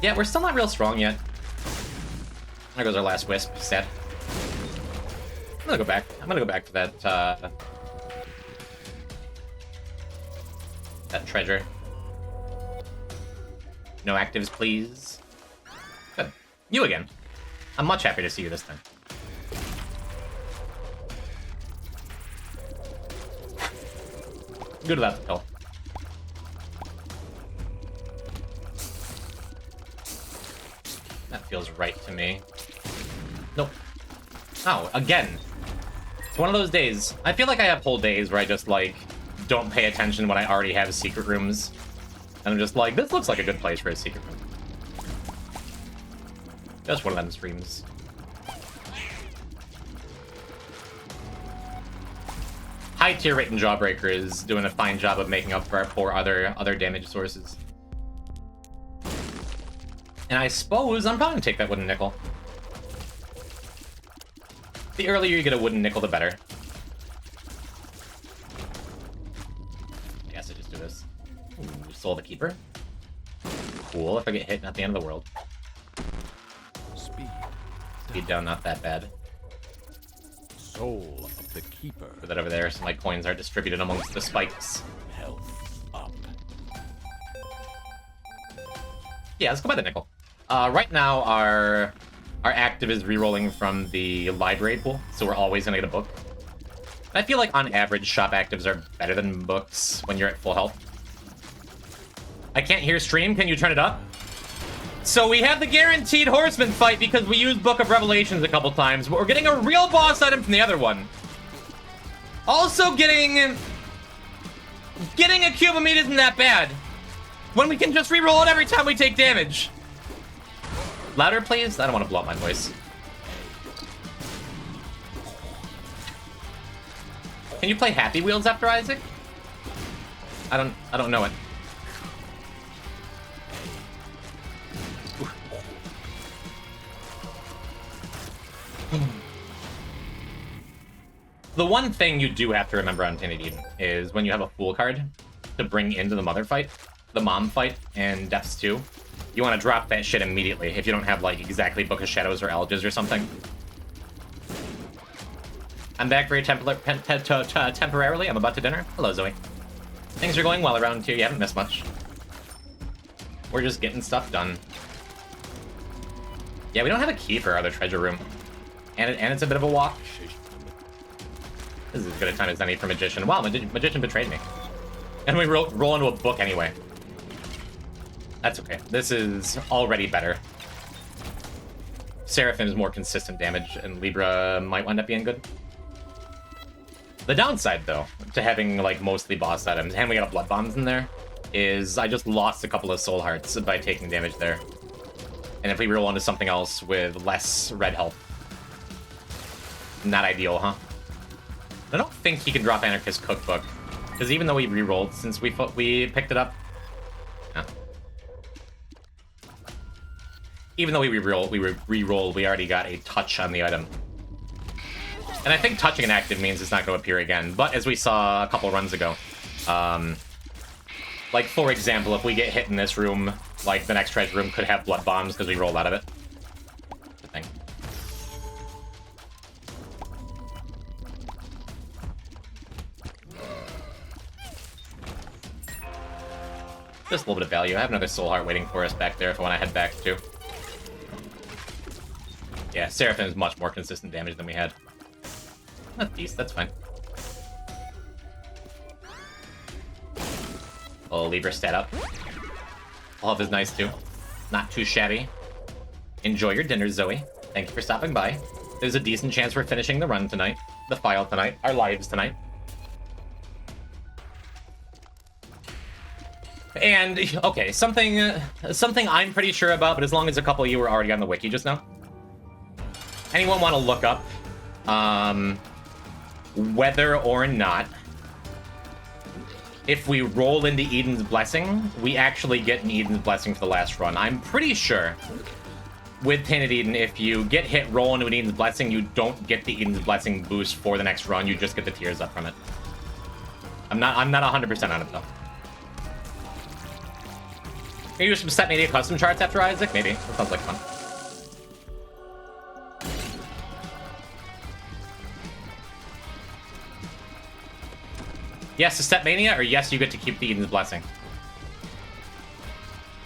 Yeah, we're still not real strong yet. There goes our last wisp set. I'm gonna go back. I'm gonna go back for that that treasure. No actives, please. Good. You again. I'm much happier to see you this time. Good without the pill. That feels right to me. Nope. Oh, again. It's one of those days. I feel like I have whole days where I just, like, don't pay attention when I already have secret rooms. And I'm just like, this looks like a good place for a secret room. Just one of them streams. High tier rate and Jawbreaker is doing a fine job of making up for our poor other damage sources. And I suppose I'm probably gonna take that wooden nickel. The earlier you get a wooden nickel, the better. I guess I just do this. Ooh, Soul the Keeper. Cool, if I get hit, not the end of the world. Speed down, not that bad. Soul of the Keeper. Put that over there so my coins are distributed amongst the spikes. Health up. Yeah, let's go buy the nickel. Right now, our active is rerolling from the library pool, so we're always gonna get a book. I feel like on average, shop actives are better than books when you're at full health. I can't hear stream. Can you turn it up? So we have the guaranteed horseman fight because we used Book of Revelations a couple times, but we're getting a real boss item from the other one. Also getting a cube of meat isn't that bad when we can just reroll it every time we take damage. Louder, please? I don't want to blow up my voice. Can you play Happy Wheels after Isaac? I don't know it. The one thing you do have to remember on t.eden is when you have a Fool card to bring into the Mother fight, the Mom fight, and Deaths 2, you want to drop that shit immediately if you don't have, like, exactly Book of Shadows or Alges or something. I'm back very temporarily. I'm about to dinner. Hello, Zoe. Things are going well around here. You haven't missed much. We're just getting stuff done. Yeah, we don't have a key for our other treasure room. And it's a bit of a walk. This is as good a time as any for Magician. Wow, Magician betrayed me. And we roll into a book anyway. That's okay. This is already better. Seraphim's more consistent damage, and Libra might wind up being good. The downside, though, to having, like, mostly boss items, and we got a Blood Bombs in there, is I just lost a couple of Soul Hearts by taking damage there. And if we roll into something else with less red health, not ideal, huh? I don't think he can drop Anarchist Cookbook, because even though we re-rolled since we picked it up, yeah. Even though we re-rolled, we already got a touch on the item. And I think touching an active means it's not going to appear again, but as we saw a couple runs ago, like, for example, if we get hit in this room, like, the next treasure room could have Blood Bombs because we rolled out of it. Good thing. Just a little bit of value. I have another Soul Heart waiting for us back there if I want to head back, too. Yeah, Seraphim is much more consistent damage than we had. Not beast, that's fine. Oh, Libra stat up. All of is nice, too. Not too shabby. Enjoy your dinner, Zoe. Thank you for stopping by. There's a decent chance we're finishing the run tonight. The file tonight. Our lives tonight. And, okay, something I'm pretty sure about, but as long as a couple of you were already on the wiki just now. Anyone want to look up whether or not, if we roll into Eden's Blessing, we actually get an Eden's Blessing for the last run? I'm pretty sure with Tainted Eden, if you get hit, roll into an Eden's Blessing, you don't get the Eden's Blessing boost for the next run, you just get the tears up from it. I'm not 100% on it though. Maybe we should set maybe custom charts after Isaac. Maybe that sounds like fun. Yes to Step Mania, or yes, you get to keep the Eden's Blessing.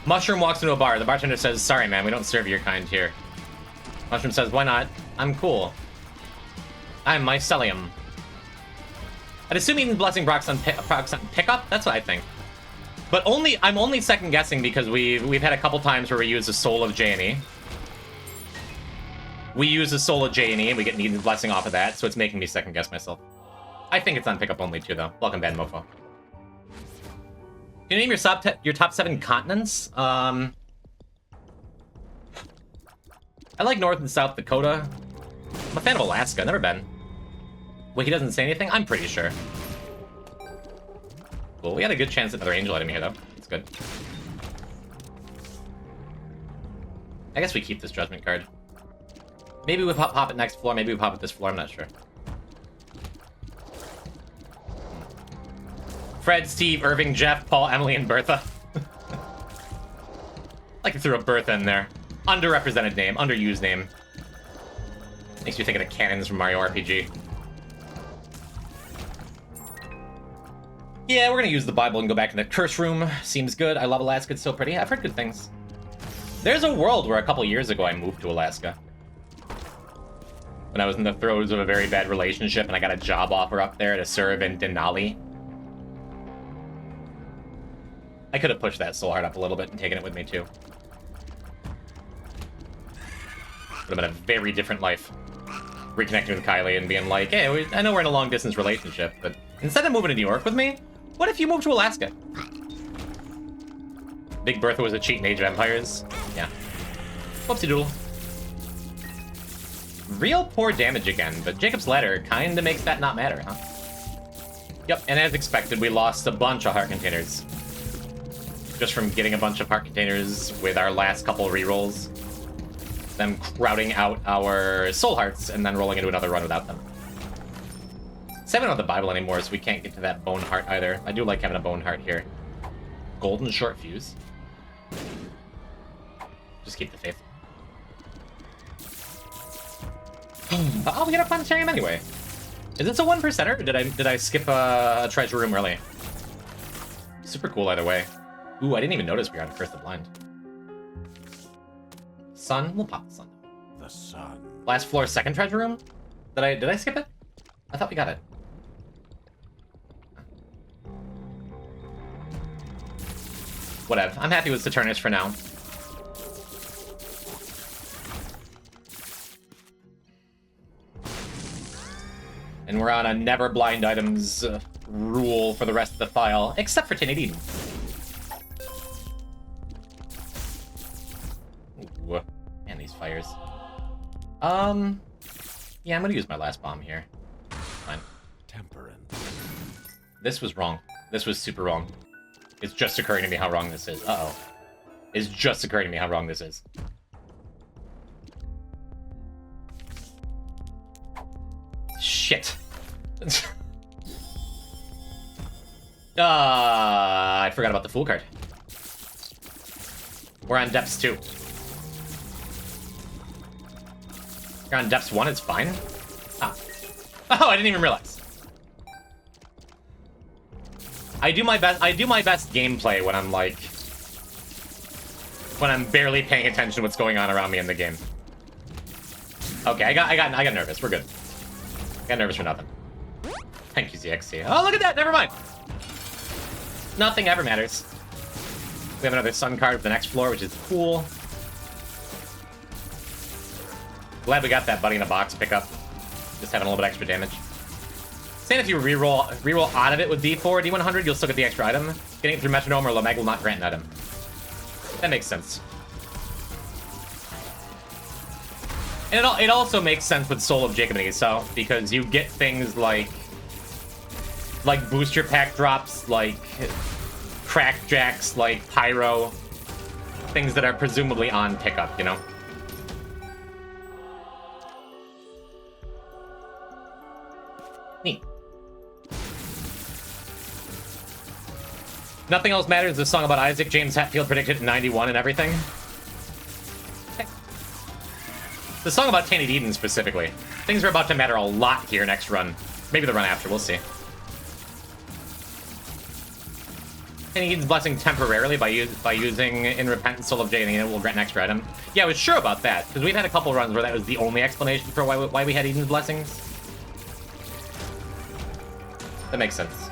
Mushroom walks into a bar. The bartender says, "Sorry, man, we don't serve your kind here." Mushroom says, "Why not? I'm cool. I'm mycelium." I'd assume Eden's Blessing procs on pickup. That's what I think. But I'm only second guessing because we've had a couple times where we use the Soul of J&E. We use the Soul of J&E and we get Eden's Blessing off of that, so it's making me second guess myself. I think it's on pickup only too, though. Welcome, Bad Mofo. Can you name your top 7 continents? I like North and South Dakota. I'm a fan of Alaska. Never been. Wait, he doesn't say anything? I'm pretty sure. Cool. We had a good chance at another angel item here, though. It's good. I guess we keep this judgment card. Maybe we pop it next floor. Maybe we pop it this floor. I'm not sure. Fred, Steve, Irving, Jeff, Paul, Emily, and Bertha. Like to throw a Bertha in there. Underrepresented name, underused name. Makes you think of the cannons from Mario RPG. Yeah, we're gonna use the Bible and go back in the curse room. Seems good. I love Alaska. It's so pretty. I've heard good things. There's a world where a couple years ago I moved to Alaska. When I was in the throes of a very bad relationship and I got a job offer up there to serve in Denali. I could have pushed that soul heart up a little bit and taken it with me too. Would have been a very different life. Reconnecting with Kylie and being like, hey, I know we're in a long distance relationship, but instead of moving to New York with me, what if you moved to Alaska? Big Bertha was a cheat in Age of Empires. Yeah. Whoopsie doodle. Real poor damage again, but Jacob's Ladder kinda makes that not matter, huh? Yep, and as expected, we lost a bunch of heart containers. Just from getting a bunch of heart containers with our last couple rerolls. Them crowding out our soul hearts and then rolling into another run without them. So I don't have the Bible anymore, so we can't get to that bone heart either. I do like having a bone heart here. Golden short fuse. Just keep the faith. Oh, we got a planetarium anyway. Is this a 1%er? Or did I skip a treasure room early? Super cool either way. Ooh, I didn't even notice we were on Curse the Blind. Sun? We'll pop the sun. The sun. Last floor, second treasure room? Did I skip it? I thought we got it. Whatever. I'm happy with Saturnus for now. And we're on a never blind items rule for the rest of the file, except for t.eden. Ooh, man, these fires. Yeah, I'm gonna use my last bomb here. Fine. Temperance. This was wrong. This was super wrong. It's just occurring to me how wrong this is. Uh-oh. It's just occurring to me how wrong this is. Shit. I forgot about the Fool card. We're on depths 2. You're on depths 1, it's fine. Ah. Oh, I didn't even realize. I do my best gameplay when I'm like, when I'm barely paying attention to what's going on around me in the game. Okay, I got nervous. We're good. I got nervous for nothing. Thank you, ZXC. Oh, look at that. Never mind. Nothing ever matters. We have another sun card for the next floor, which is cool. Glad we got that Buddy in a Box pickup. Just having a little bit extra damage. Saying if you reroll out of it with D4, D100, you'll still get the extra item. Getting it through Metronome or Lameg will not grant an item. That makes sense. And it also makes sense with Soul of Jacob and Esau, because you get things like booster pack drops, like crackjacks, like pyro, things that are presumably on pickup, you know? Neat. Nothing else matters. The song about Isaac, James Hetfield predicted in 91 and everything. The song about t.eden specifically. Things are about to matter a lot here next run. Maybe the run after, we'll see. t.eden's blessing temporarily by using In Repentance Soul of Jade, and it will grant an extra item. Yeah, I was sure about that, because we've had a couple runs where that was the only explanation for why we had Eden's blessings. That makes sense.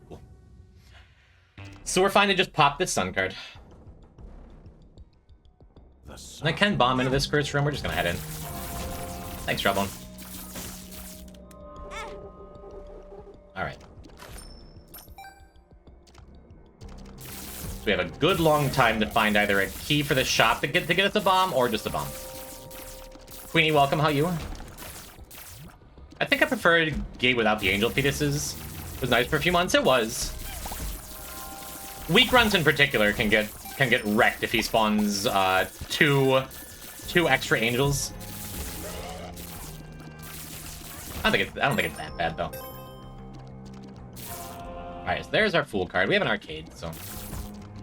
Cool. So we're fine to just pop this sun card. And I can bomb into this first room. We're just gonna head in. Thanks, Trouble. Alright. So we have a good long time to find either a key for the shop to get us a bomb, or just a bomb. Queenie, welcome. How you? I think I preferred Gate without the angel fetuses. It was nice for a few months. It was. Weak runs in particular can get wrecked if he spawns two extra angels. I don't think it's that bad though. Alright, so there's our Fool card. We have an arcade, so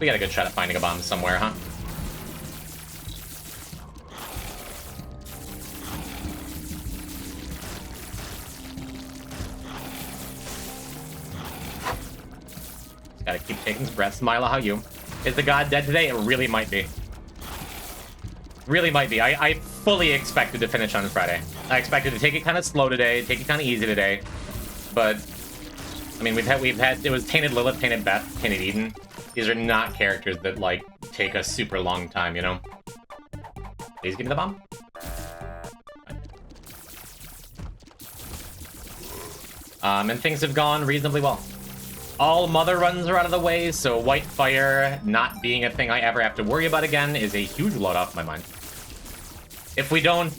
we got a good shot at finding a bomb somewhere, huh? Just gotta keep taking his breaths. Mila, how you? Is the god dead today? It really might be. Really might be. I fully expected to finish on Friday. I expected to take it kind of slow today, take it kind of easy today. But, I mean, we've had, it was t.lilith, t.beth, t.eden. These are not characters that, like, take a super long time, you know? Please give me the bomb. And things have gone reasonably well. All mother runs are out of the way, so white fire not being a thing I ever have to worry about again is a huge load off my mind. If we don't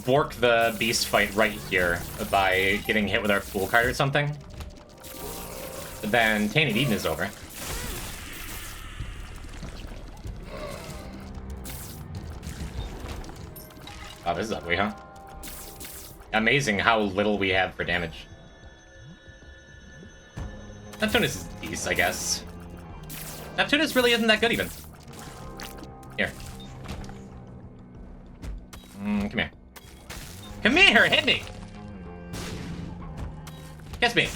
bork the beast fight right here by getting hit with our Fool card or something, then t.eden is over. Oh, this is ugly, huh? Amazing how little we have for damage. Neptunus is decent, I guess. Neptunus really isn't that good, even. Here. Come here. Come here! Hit me! Kiss me!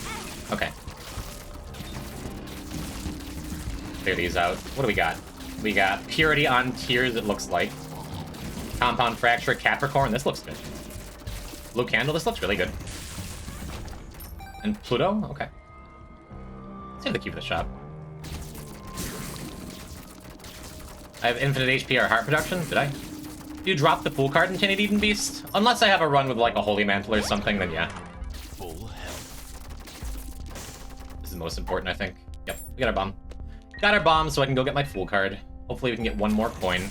Okay. Clear these out. What do we got? We got Purity on Tears, it looks like. Compound Fracture, Capricorn, this looks good. Blue Candle, this looks really good. And Pluto? Okay. Save the key for the shop. I have infinite HP or heart production? Did I? Do you drop the Fool card in t.eden Beast? Unless I have a run with like a Holy Mantle or something, then yeah. Full health. This is the most important, I think. Yep, we got our bomb. Got our bomb so I can go get my Fool card. Hopefully we can get one more coin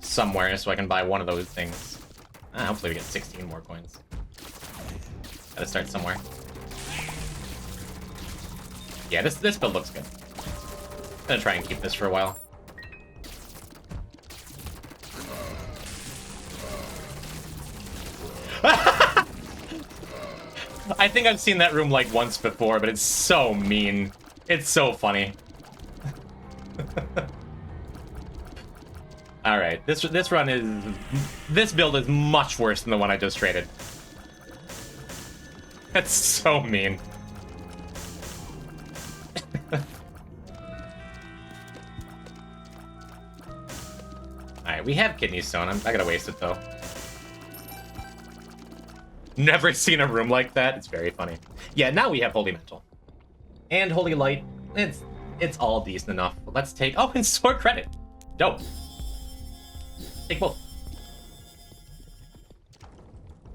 somewhere so I can buy one of those things. Hopefully we get 16 more coins. Gotta start somewhere. Yeah, this build looks good. I'm gonna try and keep this for a while. I think I've seen that room like once before, but it's so mean. It's so funny. All right, this build is much worse than the one I just traded. That's so mean. Alright, we have Kidney Stone. I gotta waste it, though. Never seen a room like that. It's very funny. Yeah, now we have Holy Mantle. And Holy Light. It's all decent enough. Let's take... Oh, and Sword Credit. Dope. Take both.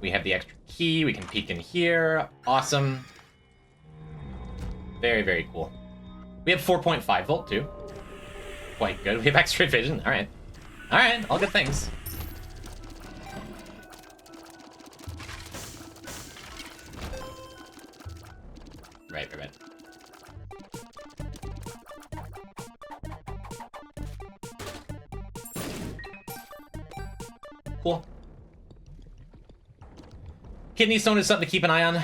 We have the extra key. We can peek in here. Awesome. Very, very cool. We have 4.5 volt, too. Quite good. We have extra vision. Alright. Alright, all good things. Right. Cool. Kidney Stone is something to keep an eye on.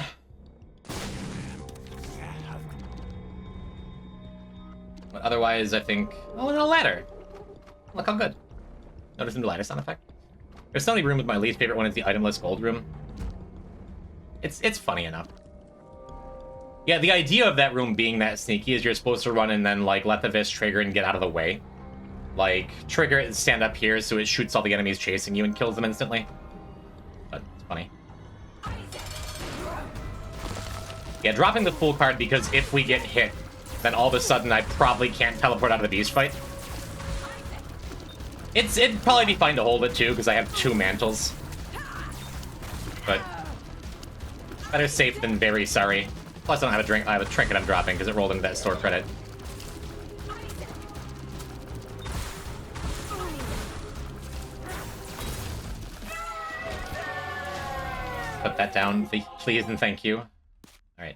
otherwise, I think... Oh, and a ladder. Look how good. Noticing the ladder sound effect? There's so many rooms, my least favorite one is the itemless gold room. It's funny enough. Yeah, the idea of that room being that sneaky is you're supposed to run and then, like, let the Vis trigger and get out of the way. Like, trigger it and stand up here so it shoots all the enemies chasing you and kills them instantly. But it's funny. Yeah, dropping the full card because if we get hit, then all of a sudden I probably can't teleport out of the beast fight. It'd probably be fine to hold it too, because I have 2 mantles. But better safe than very sorry. Plus I don't have a drink. I have a trinket I'm dropping because it rolled into that store credit. Put that down, please and thank you. Alright.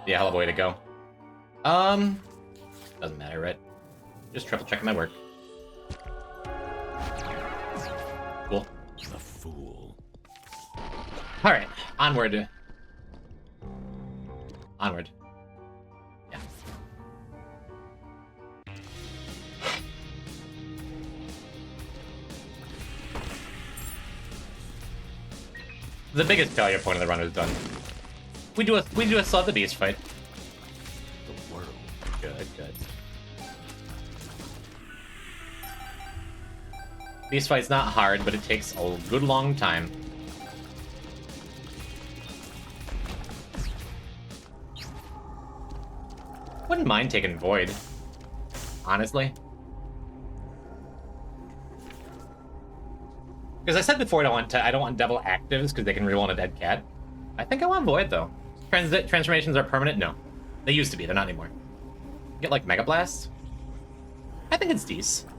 Yeah, hell of a way to go. Doesn't matter, right? Just triple checking my work. Cool. The fool. Alright, onward. Onward. Yeah. The biggest failure point of the run is done. We do a Slug the Beast fight. The world. Good, good. Beast fight's not hard, but it takes a good long time. Wouldn't mind taking Void, honestly. Because I said before I don't want Devil actives because they can reroll on a dead cat. I think I want Void though. Transformations are permanent? No. They used to be, they're not anymore. Get like Mega Blast? I think it's decent.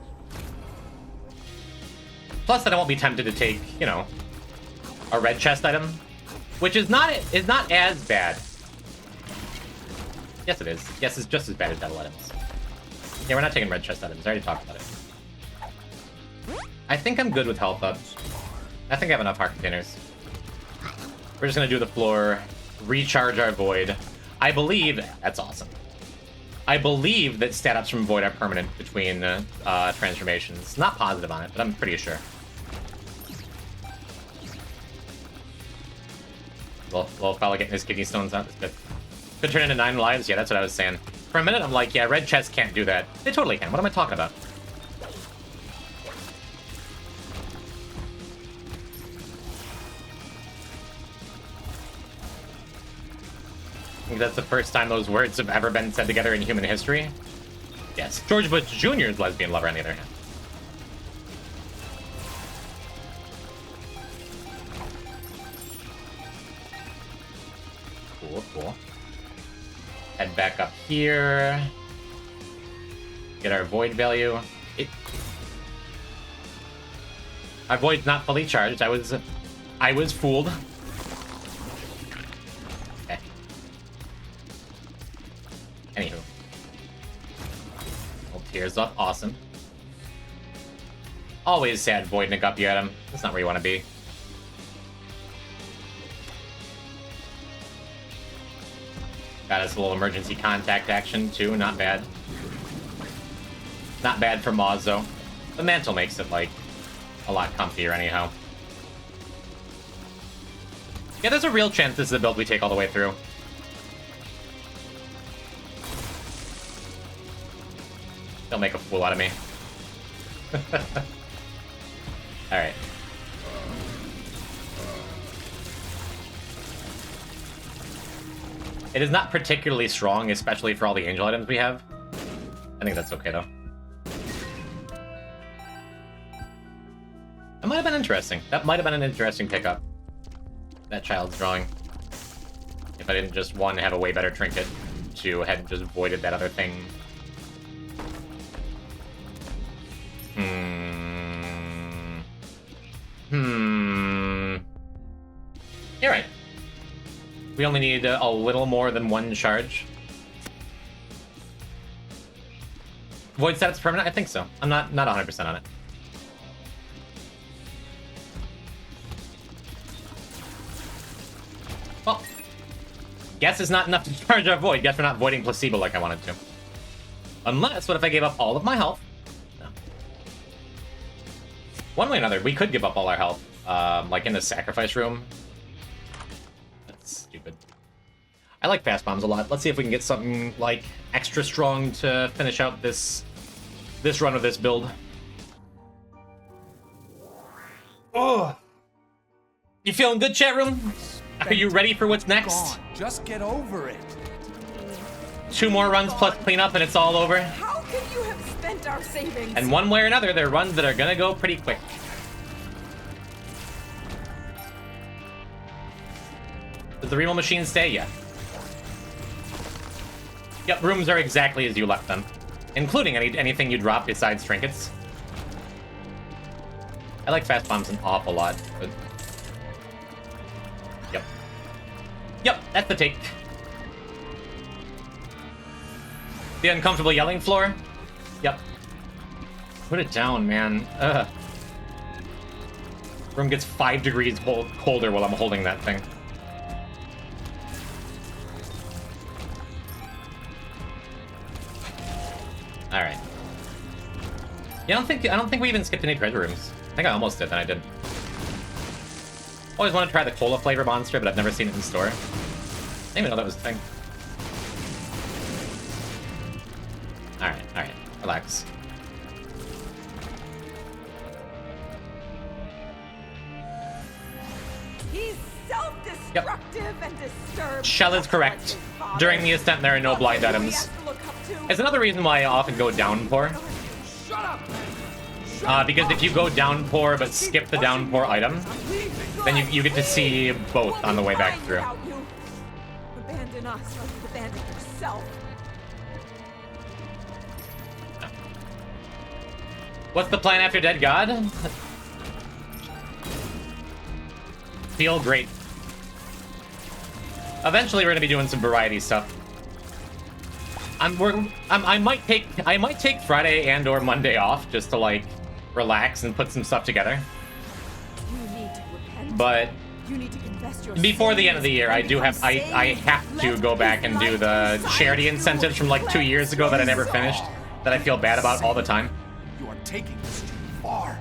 Plus that I won't be tempted to take, you know, a red chest item. Which is not as bad. Yes, it is. Yes, it's just as bad as Devil items. Yeah, we're not taking red chest items. I already talked about it. I think I'm good with health ups. I think I have enough heart containers. We're just gonna do the floor, recharge our Void. I believe... That's awesome. I believe that stat ups from Void are permanent between transformations. Not positive on it, but I'm pretty sure. Little fella getting his kidney stones out. That's good. Could turn into 9 lives? Yeah, that's what I was saying. For a minute, I'm like, yeah, red chests can't do that. They totally can. What am I talking about? I think that's the first time those words have ever been said together in human history. Yes. George Bush Jr.'s lesbian lover, on the other hand. Cool, cool. Head back up here. Get our Void value. Our Void's not fully charged. I was fooled. Okay. Anywho. Old tears up. Awesome. Always sad Void Nick up you at him. That's not where you want to be. Got us a little emergency contact action, too. Not bad. Not bad for Moz, though. The mantle makes it, like, a lot comfier anyhow. Yeah, there's a real chance this is a build we take all the way through. They'll make a fool out of me. Alright. It is not particularly strong, especially for all the angel items we have. I think that's okay, though. That might have been interesting. That might have been an interesting pickup. That child's drawing. If I didn't just, one, have a way better trinket, two, hadn't just voided that other thing. You're right. We only need a little more than 1 charge. Void status permanent? I think so. I'm not 100% on it. Well, Guess is not enough to charge our void. Guess we're not voiding placebo like I wanted to. Unless, what if I gave up all of my health? No. One way or another, we could give up all our health. Like in the sacrifice room. That's stupid. I like fast bombs a lot. Let's see if we can get something, like, extra strong to finish out this run of this build. Oh! You feeling good, chat room? Are you ready for what's next? Just get over it. 2 more runs plus cleanup and it's all over. How could you have spent our savings? And one way or another, they're runs that are gonna go pretty quick. Does the removal machine stay? Yeah. Yep, rooms are exactly as you left them. Including anything you drop besides trinkets. I like fast bombs an awful lot, but... Yep. Yep, that's the take. The uncomfortable yelling floor? Yep. Put it down, man. Ugh. Room gets 5 degrees colder while I'm holding that thing. Alright. Yeah, I don't think we even skipped any treasure rooms. I think I almost did, then I did. Always want to try the cola flavor monster, but I've never seen it in store. I didn't even know that was a thing. Alright, relax. He's self-destructive and disturbed. Shell is correct. During the ascent, there are no blind items. It's another reason why I often go downpour. Because if you go downpour but skip the downpour item, then you get to see both on the way back through. Abandon us or abandon yourself. What's the plan after Dead God? Feel great. Eventually, we're gonna be doing some variety stuff. I might take Friday and/or Monday off just to like relax and put some stuff together. You need to repent. But you need to confess your before the sins end of the year, I have to go back and do the charity incentives from like 2 years ago that I never finished, that I feel bad about all the time. You are taking this too far.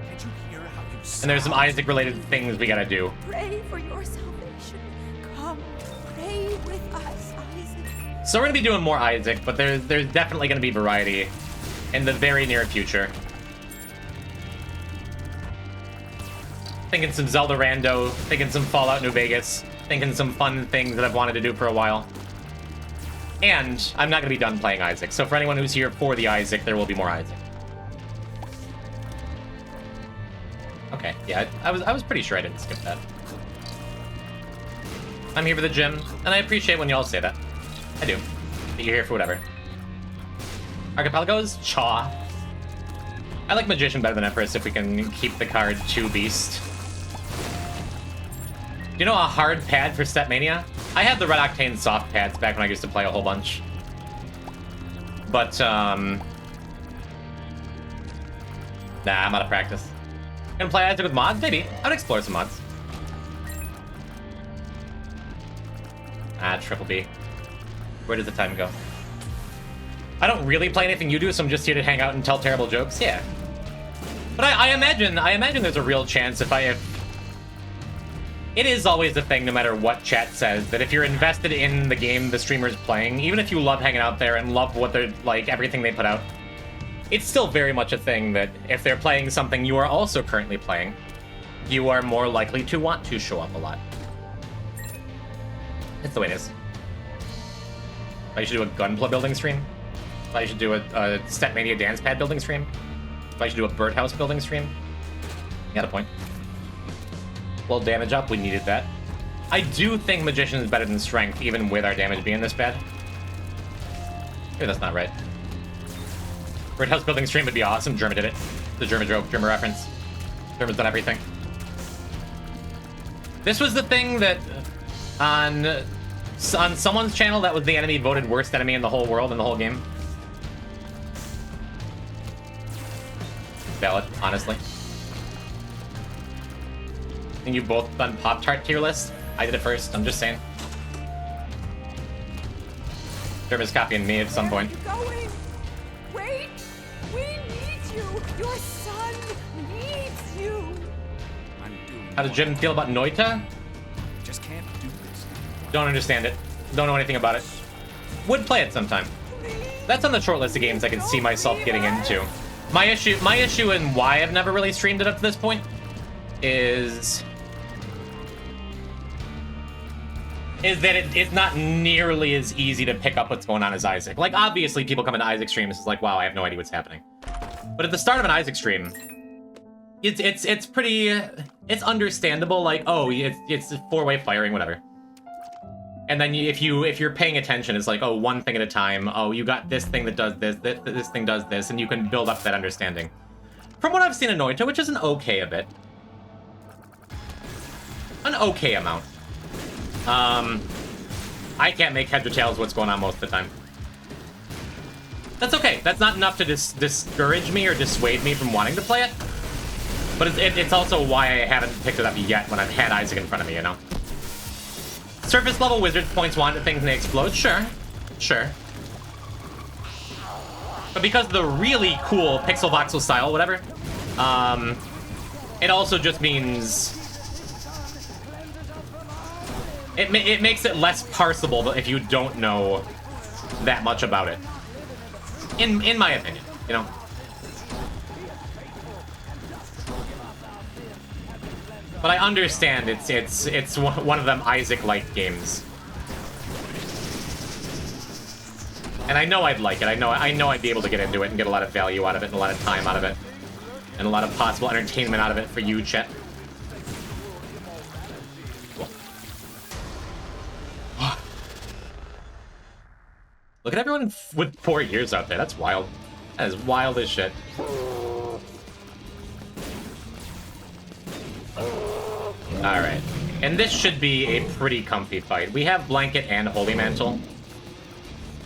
Can't you hear how you sound? And there's some Isaac-related things we gotta do. Pray for your salvation. Come, pray with us, Isaac. So we're gonna be doing more Isaac, but there's definitely gonna be variety in the very near future. Thinking some Zelda Rando, thinking some Fallout New Vegas, thinking some fun things that I've wanted to do for a while. And I'm not gonna be done playing Isaac, so for anyone who's here for the Isaac, there will be more Isaac. Okay, yeah, I was pretty sure I didn't skip that. I'm here for the gym, and I appreciate when y'all say that. I do. But you're here for whatever. Archipelagos? Chaw. I like Magician better than Empress if we can keep the card 2 Beast. Do you know a hard pad for Stepmania? I had the Red Octane soft pads back when I used to play a whole bunch. But, nah, I'm out of practice. Gonna play Isaac with mods? Maybe. I'd explore some mods. Ah, triple B. Where does the time go? I don't really play anything you do, so I'm just here to hang out and tell terrible jokes. Yeah. But I imagine there's a real chance if it is always the thing, no matter what chat says, that if you're invested in the game the streamer's playing, even if you love hanging out there and love what they're, like, everything they put out, it's still very much a thing that if they're playing something you are also currently playing, you are more likely to want to show up a lot. It's the way it is. I should do a Gunpla building stream. I should do a Stepmania dance pad building stream. I should do a birdhouse building stream. You got a point. A little damage up, we needed that. I do think Magician is better than Strength, even with our damage being this bad. Maybe that's not right. Birdhouse building stream would be awesome. Germa did it. The Germa joke, Germa reference. Germa's done everything. This was the thing that on someone's channel that was the enemy voted worst enemy in the whole world in the whole game. Valid, honestly. And you both done Pop-Tart tier list? I did it first, I'm just saying. Service copying me at some point. Where are you going? Wait! We need you! Your son needs you! I'm doing How does Jim feel about Noita? Just can't do this. Don't understand it. Don't know anything about it. Would play it sometime. That's on the short list of games I can see myself getting into. My issue and why I've never really streamed it up to this point is that it's not nearly as easy to pick up what's going on as Isaac. Like, obviously, people come into Isaac streams, it's like, wow, I have no idea what's happening. But at the start of an Isaac stream, it's pretty, it's understandable, like, oh, it's four-way firing, whatever. And then if you're paying attention, it's like, oh, one thing at a time. Oh, you got this thing that does this, this thing does this, and you can build up that understanding. From what I've seen in Noita, which is an okay a bit. An okay amount. I can't make heads or tails what's going on most of the time. That's okay. That's not enough to discourage me or dissuade me from wanting to play it. But it's also why I haven't picked it up yet when I've had Isaac in front of me, you know? Surface level wizards points one to things and they explode. Sure. Sure. But because of the really cool pixel voxel style, whatever, it also just means it makes it less parsable if you don't know that much about it. In my opinion, you know. But I understand it's one of them Isaac-like games. And I know I'd like it. I know I'd be able to get into it and get a lot of value out of it and a lot of time out of it. And a lot of possible entertainment out of it for you, chat. Look at everyone with 4 years out there. That's wild. That is wild as shit. Alright. And this should be a pretty comfy fight. We have Blanket and Holy Mantle.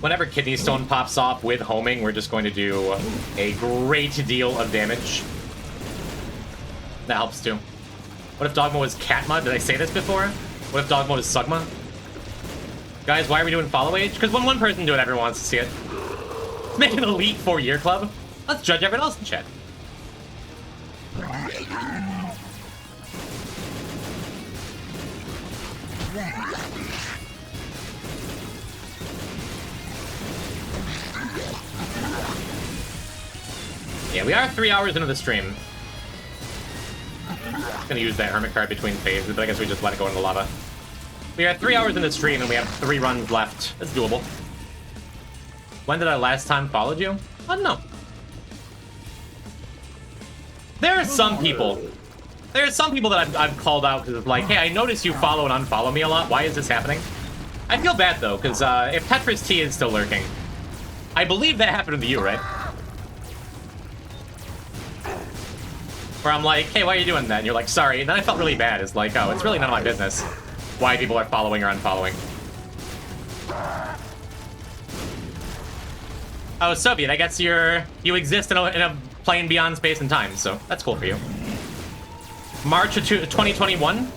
Whenever Kidney Stone pops off with homing, we're just going to do a great deal of damage. That helps too. What if Dogma was Katma? Did I say this before? What if Dogma was Sugma? Guys, why are we doing follow age? Because when one person do it, everyone wants to see it. Let's make an elite 4-year club. Let's judge everyone else in chat. Yeah, we are 3 hours into the stream. I'm gonna use that Hermit card between phases, but I guess we just let it go in the lava. We are 3 hours into the stream and we have 3 runs left. That's doable. When did I last time followed you? I don't know. There are some people. There are some people that I've called out because it's like, hey, I notice you follow and unfollow me a lot. Why is this happening? I feel bad though, because if Tetris T is still lurking, I believe that happened to you, right? Where I'm like, hey, why are you doing that? And you're like, sorry. And then I felt really bad. It's like, oh, it's really none of my business why people are following or unfollowing. Oh, Soviet, I guess you exist in a plane beyond space and time, so that's cool for you. March of 2021.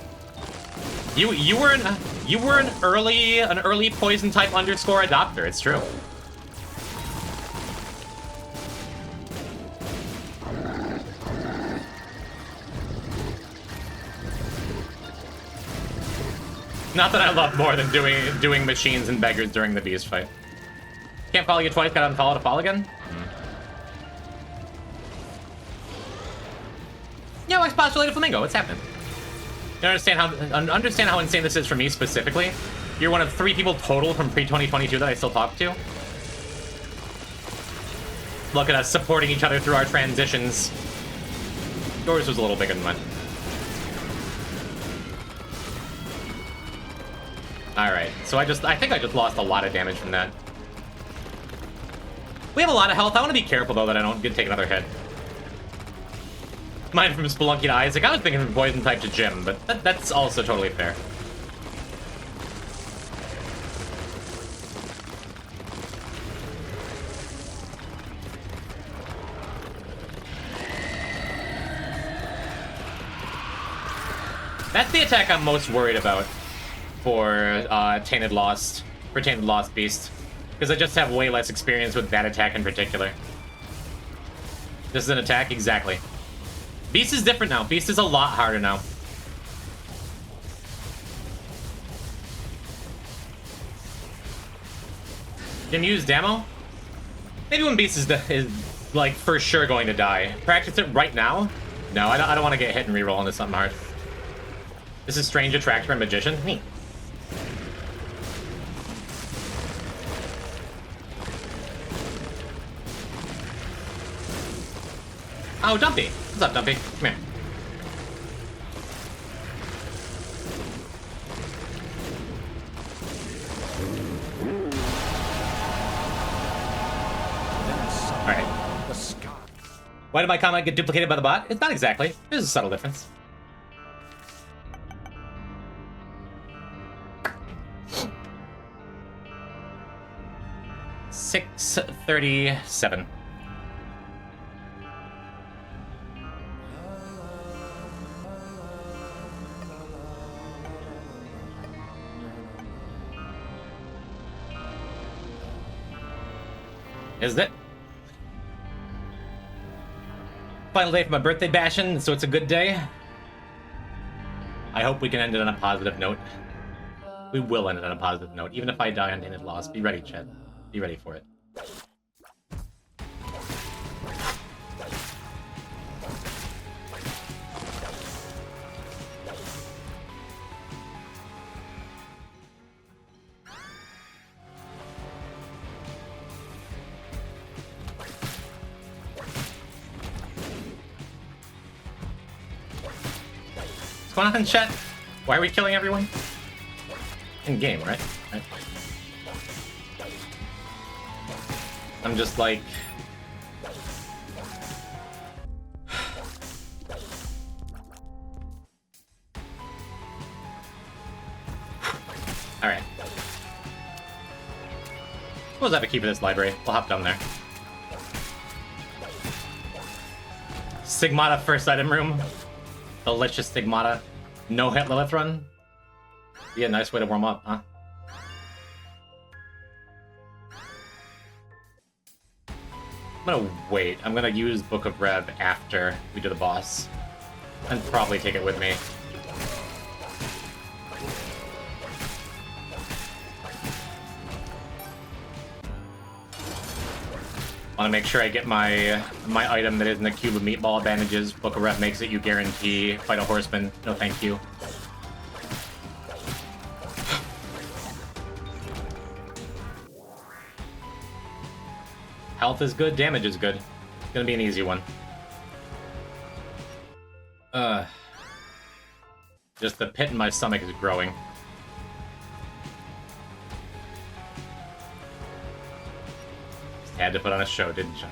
You were an early poison type underscore adopter. It's true. Not that I love more than doing machines and beggars during the beast fight. Can't follow you twice, gotta unfollow to follow again? Yo, Xbox related Flamingo, what's happening? You understand how insane this is for me specifically? You're one of 3 people total from pre-2022 that I still talk to. Look at us supporting each other through our transitions. Yours was a little bigger than mine. Alright, so I think I just lost a lot of damage from that. We have a lot of health. I want to be careful, though, that I don't take another hit. Mine from Spelunky to Isaac. I was thinking from Poison type to Jim, but that's also totally fair. That's the attack I'm most worried about for Tainted Lost Beast. Because Because I just have way less experience with that attack in particular. This is an attack? Exactly. Beast is different now. Beast is a lot harder now. Can use Damo? Maybe when Beast is like for sure going to die. Practice it right now? No, I don't want to get hit and reroll into something hard. This is Strange Attractor and Magician? Neat. Oh, Dumpy. What's up, Dumpy? Come here. Alright. Why did my comment get duplicated by the bot? It's not exactly. There's a subtle difference. $637. Is it? Final day for my birthday bashing, so it's a good day. I hope we can end it on a positive note. We will end it on a positive note, even if I die on Deathless. Be ready, Chet. Be ready for it. What's going on, chat? Why are we killing everyone? In game, right? I'm just like... Alright. Suppose I have to keep this library. We'll hop down there. Stigmata first item room. Delicious Stigmata. No hit Lilith run. Yeah, nice way to warm up, huh? I'm gonna wait. I'm gonna use Book of Rev after we do the boss. And probably take it with me. Want to make sure I get my item that isn't a cube of meatball bandages. Book of Rev makes it you guarantee fight a horseman. No thank you. Health is good, damage is good. It's gonna be an easy one. Just the pit in my stomach is growing. Just had to put on a show, didn't you?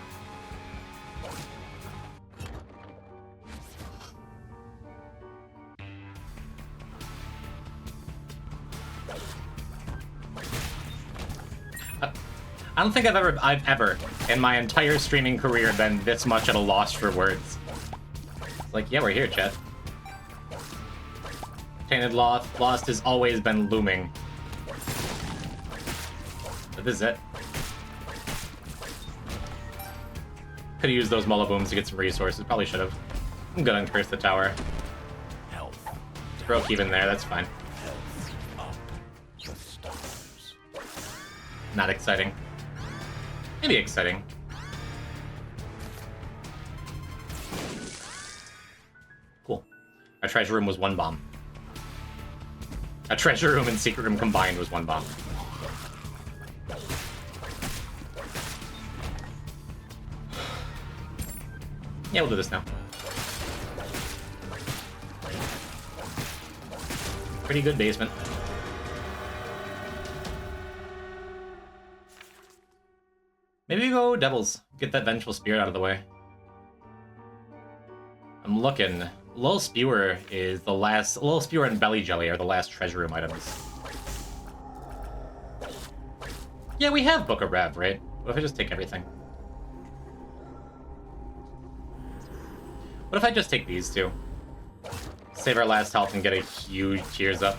I don't think I've ever, in my entire streaming career, been this much at a loss for words. Like, yeah, we're here, chat. Lost has always been looming. But this is it. Could've used those Mullah Booms to get some resources. Probably should've. I'm good on Curse the Tower. Broke even there, that's fine. Not exciting. Maybe exciting. Cool. Our treasure room was one bomb. A treasure room and secret room combined was one bomb. Yeah, we'll do this now. Pretty good basement. Maybe we go Devils. Get that Vengeful Spirit out of the way. I'm looking. Lil Spewer is the last... Lil Spewer and Belly Jelly are the last treasure room items. Yeah, we have Book of Rev, right? What if I just take everything? What if I just take these two? Save our last health and get a huge cheers up.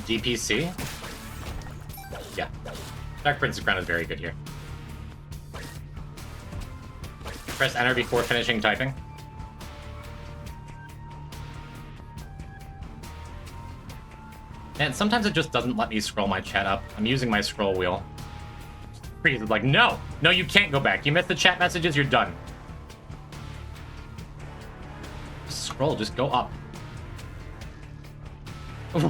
DPC? Yeah. Dark Prince's Crown is very good here. Press enter before finishing typing. And sometimes it just doesn't let me scroll my chat up. I'm using my scroll wheel. Freeze is like, no! No, you can't go back. You missed the chat messages, you're done. Just scroll, just go up.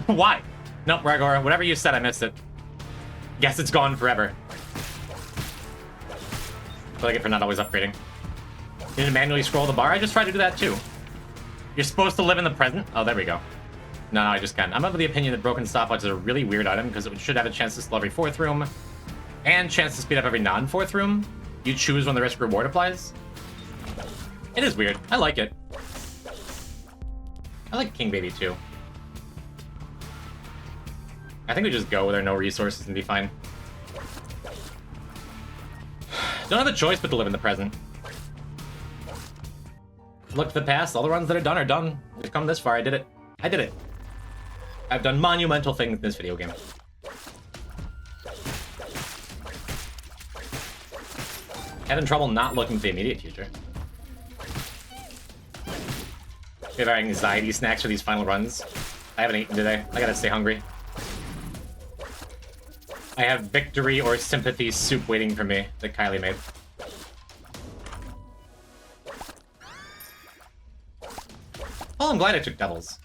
Why? Nope, Ragor, whatever you said, I missed it. Guess it's gone forever. What do I get for not always upgrading? You need to manually scroll the bar? I just tried to do that too. You're supposed to live in the present? Oh, there we go. No, I just can't. I'm of the opinion that Broken Stopwatch is a really weird item because it should have a chance to slow every 4th room and chance to speed up every non-4th room. You choose when the risk reward applies. It is weird. I like it. I like King Baby too. I think we just go with our no resources and be fine. Don't have a choice but to live in the present. Look to the past, all the runs that are done are done. We've come this far, I did it. I did it. I've done monumental things in this video game. Having trouble not looking to the immediate future. We have our anxiety snacks for these final runs. I haven't eaten today. I gotta stay hungry. I have victory or sympathy soup waiting for me that Kylie made. Oh, I'm glad I took doubles.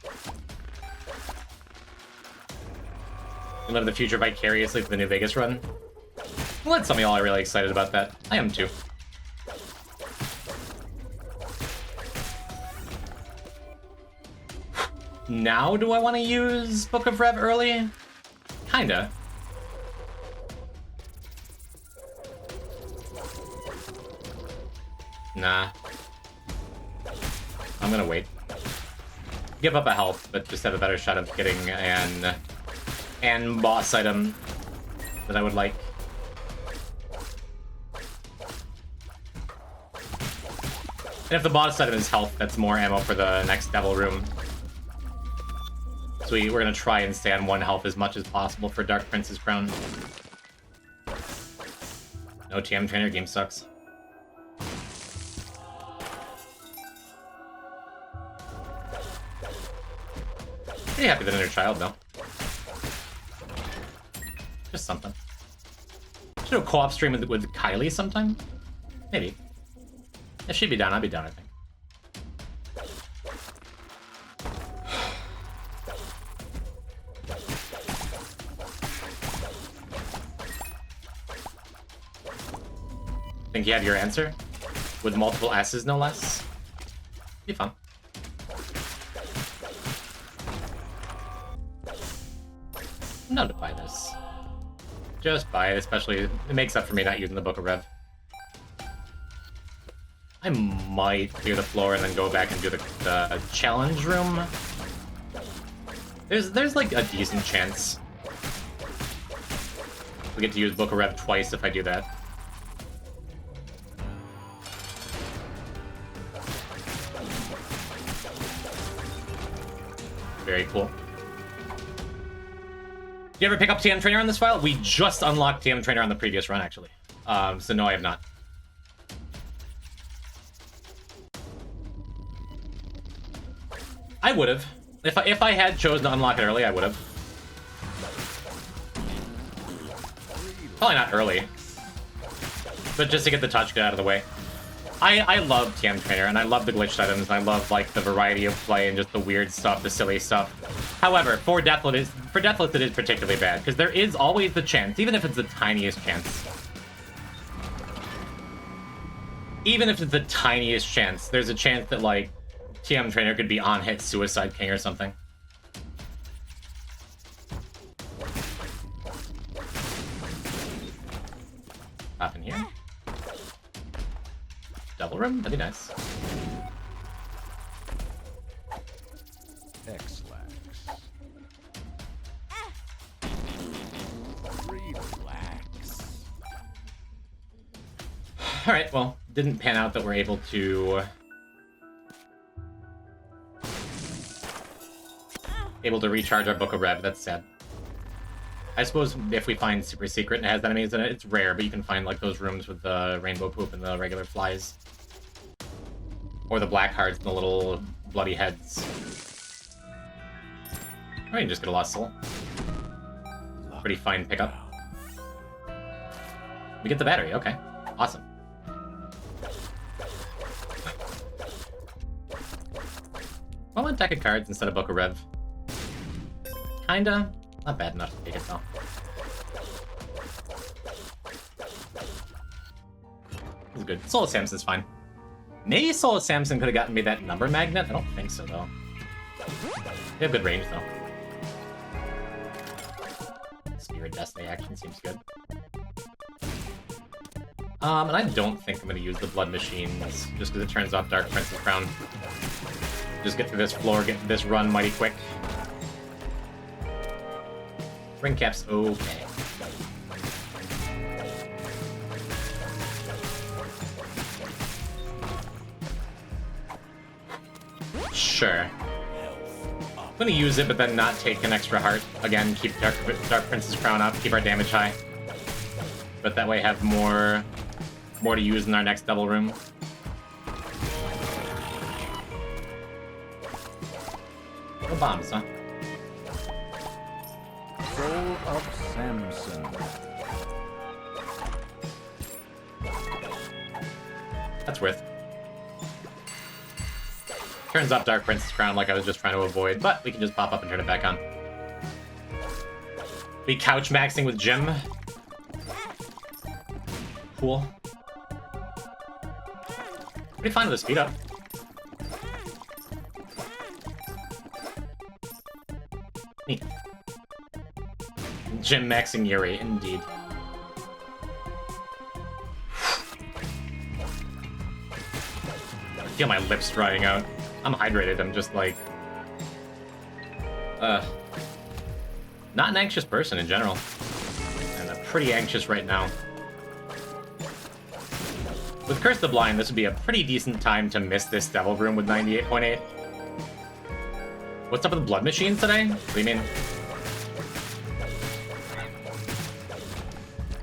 You live in the future vicariously for the New Vegas run. Well, that's some of y'all are really excited about that. I am too. Now do I want to use Book of Rev early? Kinda. Nah. I'm gonna wait. Give up a health, but just have a better shot of getting an boss item that I would like. And if the boss item is health, that's more ammo for the next devil room. So we're gonna try and stay on 1 health as much as possible for Dark Prince's Crown. No TM trainer, game sucks. Pretty happy with another child, though. Just something. Should do a co-op stream with Kylie sometime? Maybe. If she'd be down, I'd be down, I think. Think you have your answer? With multiple S's, no less? Be fun. No to buy this. Just buy it, especially it makes up for me not using the Book of Rev. I might clear the floor and then go back and do the challenge room. There's like a decent chance we get to use Book of Rev twice if I do that. Very cool. Did you ever pick up TM Trainer on this file? We just unlocked TM Trainer on the previous run, actually. So no, I have not. I would have. If I had chosen to unlock it early, I would have. Probably not early. But just to get the touch out of the way. I love TM Trainer, and I love the glitched items, and I love like the variety of play and just the weird stuff, the silly stuff. However, for Deathless it is particularly bad, because there is always the chance, even if it's the tiniest chance. Even if it's the tiniest chance, there's a chance that like TM Trainer could be on hit Suicide King or something. Hop in here. Double room? That'd be nice. X-lax. Relax. Alright, well, didn't pan out that we're able to recharge our Book of Rev. That's sad. I suppose if we find super secret and it has enemies in it, it's rare, but you can find like those rooms with the rainbow poop and the regular flies. Or the black hearts and the little bloody heads. Or you can just get a lost soul. Pretty fine pickup. We get the battery, okay. Awesome. Well, one deck of cards instead of Book of Rev. Kinda. Not bad enough to take it though. It's good. Soul of Samson's fine. Maybe Soul of Samson could have gotten me that number magnet? I don't think so though. They have good range though. Spirit Destiny action seems good. And I don't think I'm gonna use the Blood Machines just because it turns off Dark Prince's Crown. Just get through this floor, get this run mighty quick. Ring caps, okay. Sure. I'm gonna use it, but then not take an extra heart. Again, keep Dark Prince's Crown up, keep our damage high. But that way have more to use in our next double room. No bombs, huh? Soul of Samson. That's worth. Turns off Dark Prince's Crown like I was just trying to avoid, but we can just pop up and turn it back on. Be couch maxing with Jim. Cool. Pretty fine with the speed up. Neat. Jim maxing Yuri, indeed. I feel my lips drying out. I'm hydrated, I'm just like... not an anxious person in general. And I'm pretty anxious right now. With Curse the Blind, this would be a pretty decent time to miss this Devil Room with 98.8. What's up with the Blood Machines today? What do you mean?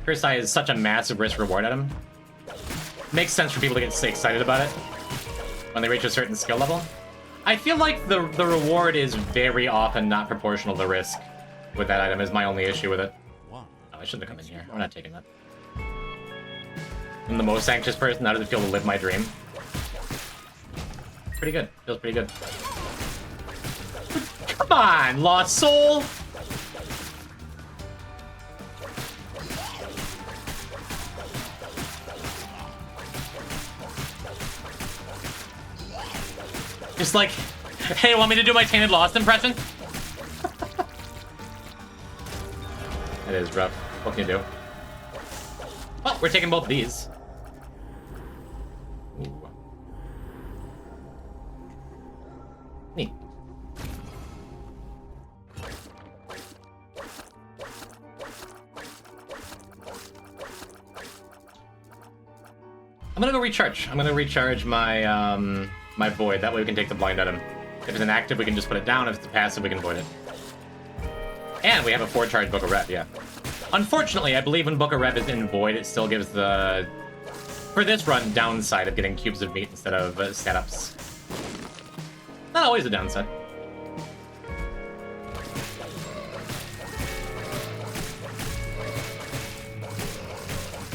Curse Eye is such a massive risk-reward item. Makes sense for people to get so excited about it when they reach a certain skill level. I feel like the reward is very often not proportional to the risk with that item is my only issue with it. Oh, I shouldn't have come in here. We're not taking that. I'm the most anxious person. How does it feel to live my dream? Pretty good. Feels pretty good. Come on, Lost Soul! Just like, hey, want me to do my Tainted Lost impression? That is rough. What can you do? Well, we're taking both of these. Ooh. Neat. I'm gonna go recharge. I'm gonna recharge my my void. That way we can take the blind item. If it's an active, we can just put it down. If it's a passive, we can void it. And we have a 4-charge Book of Rev, yeah. Unfortunately, I believe when Book of Rev is in void, it still gives the, for this run, downside of getting cubes of meat instead of setups. Not always a downside.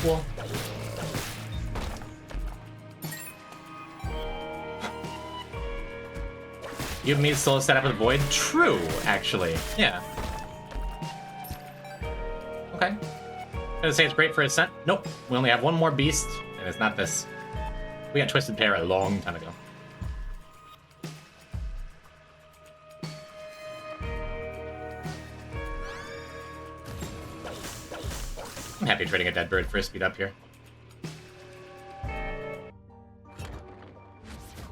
Cool. You and me still set up with void? True, actually. Yeah. Okay. Gonna say it's great for Ascent? Nope. We only have one more beast, and it's not this. We got Twisted Pair a long time ago. I'm happy trading a dead bird for a speed up here.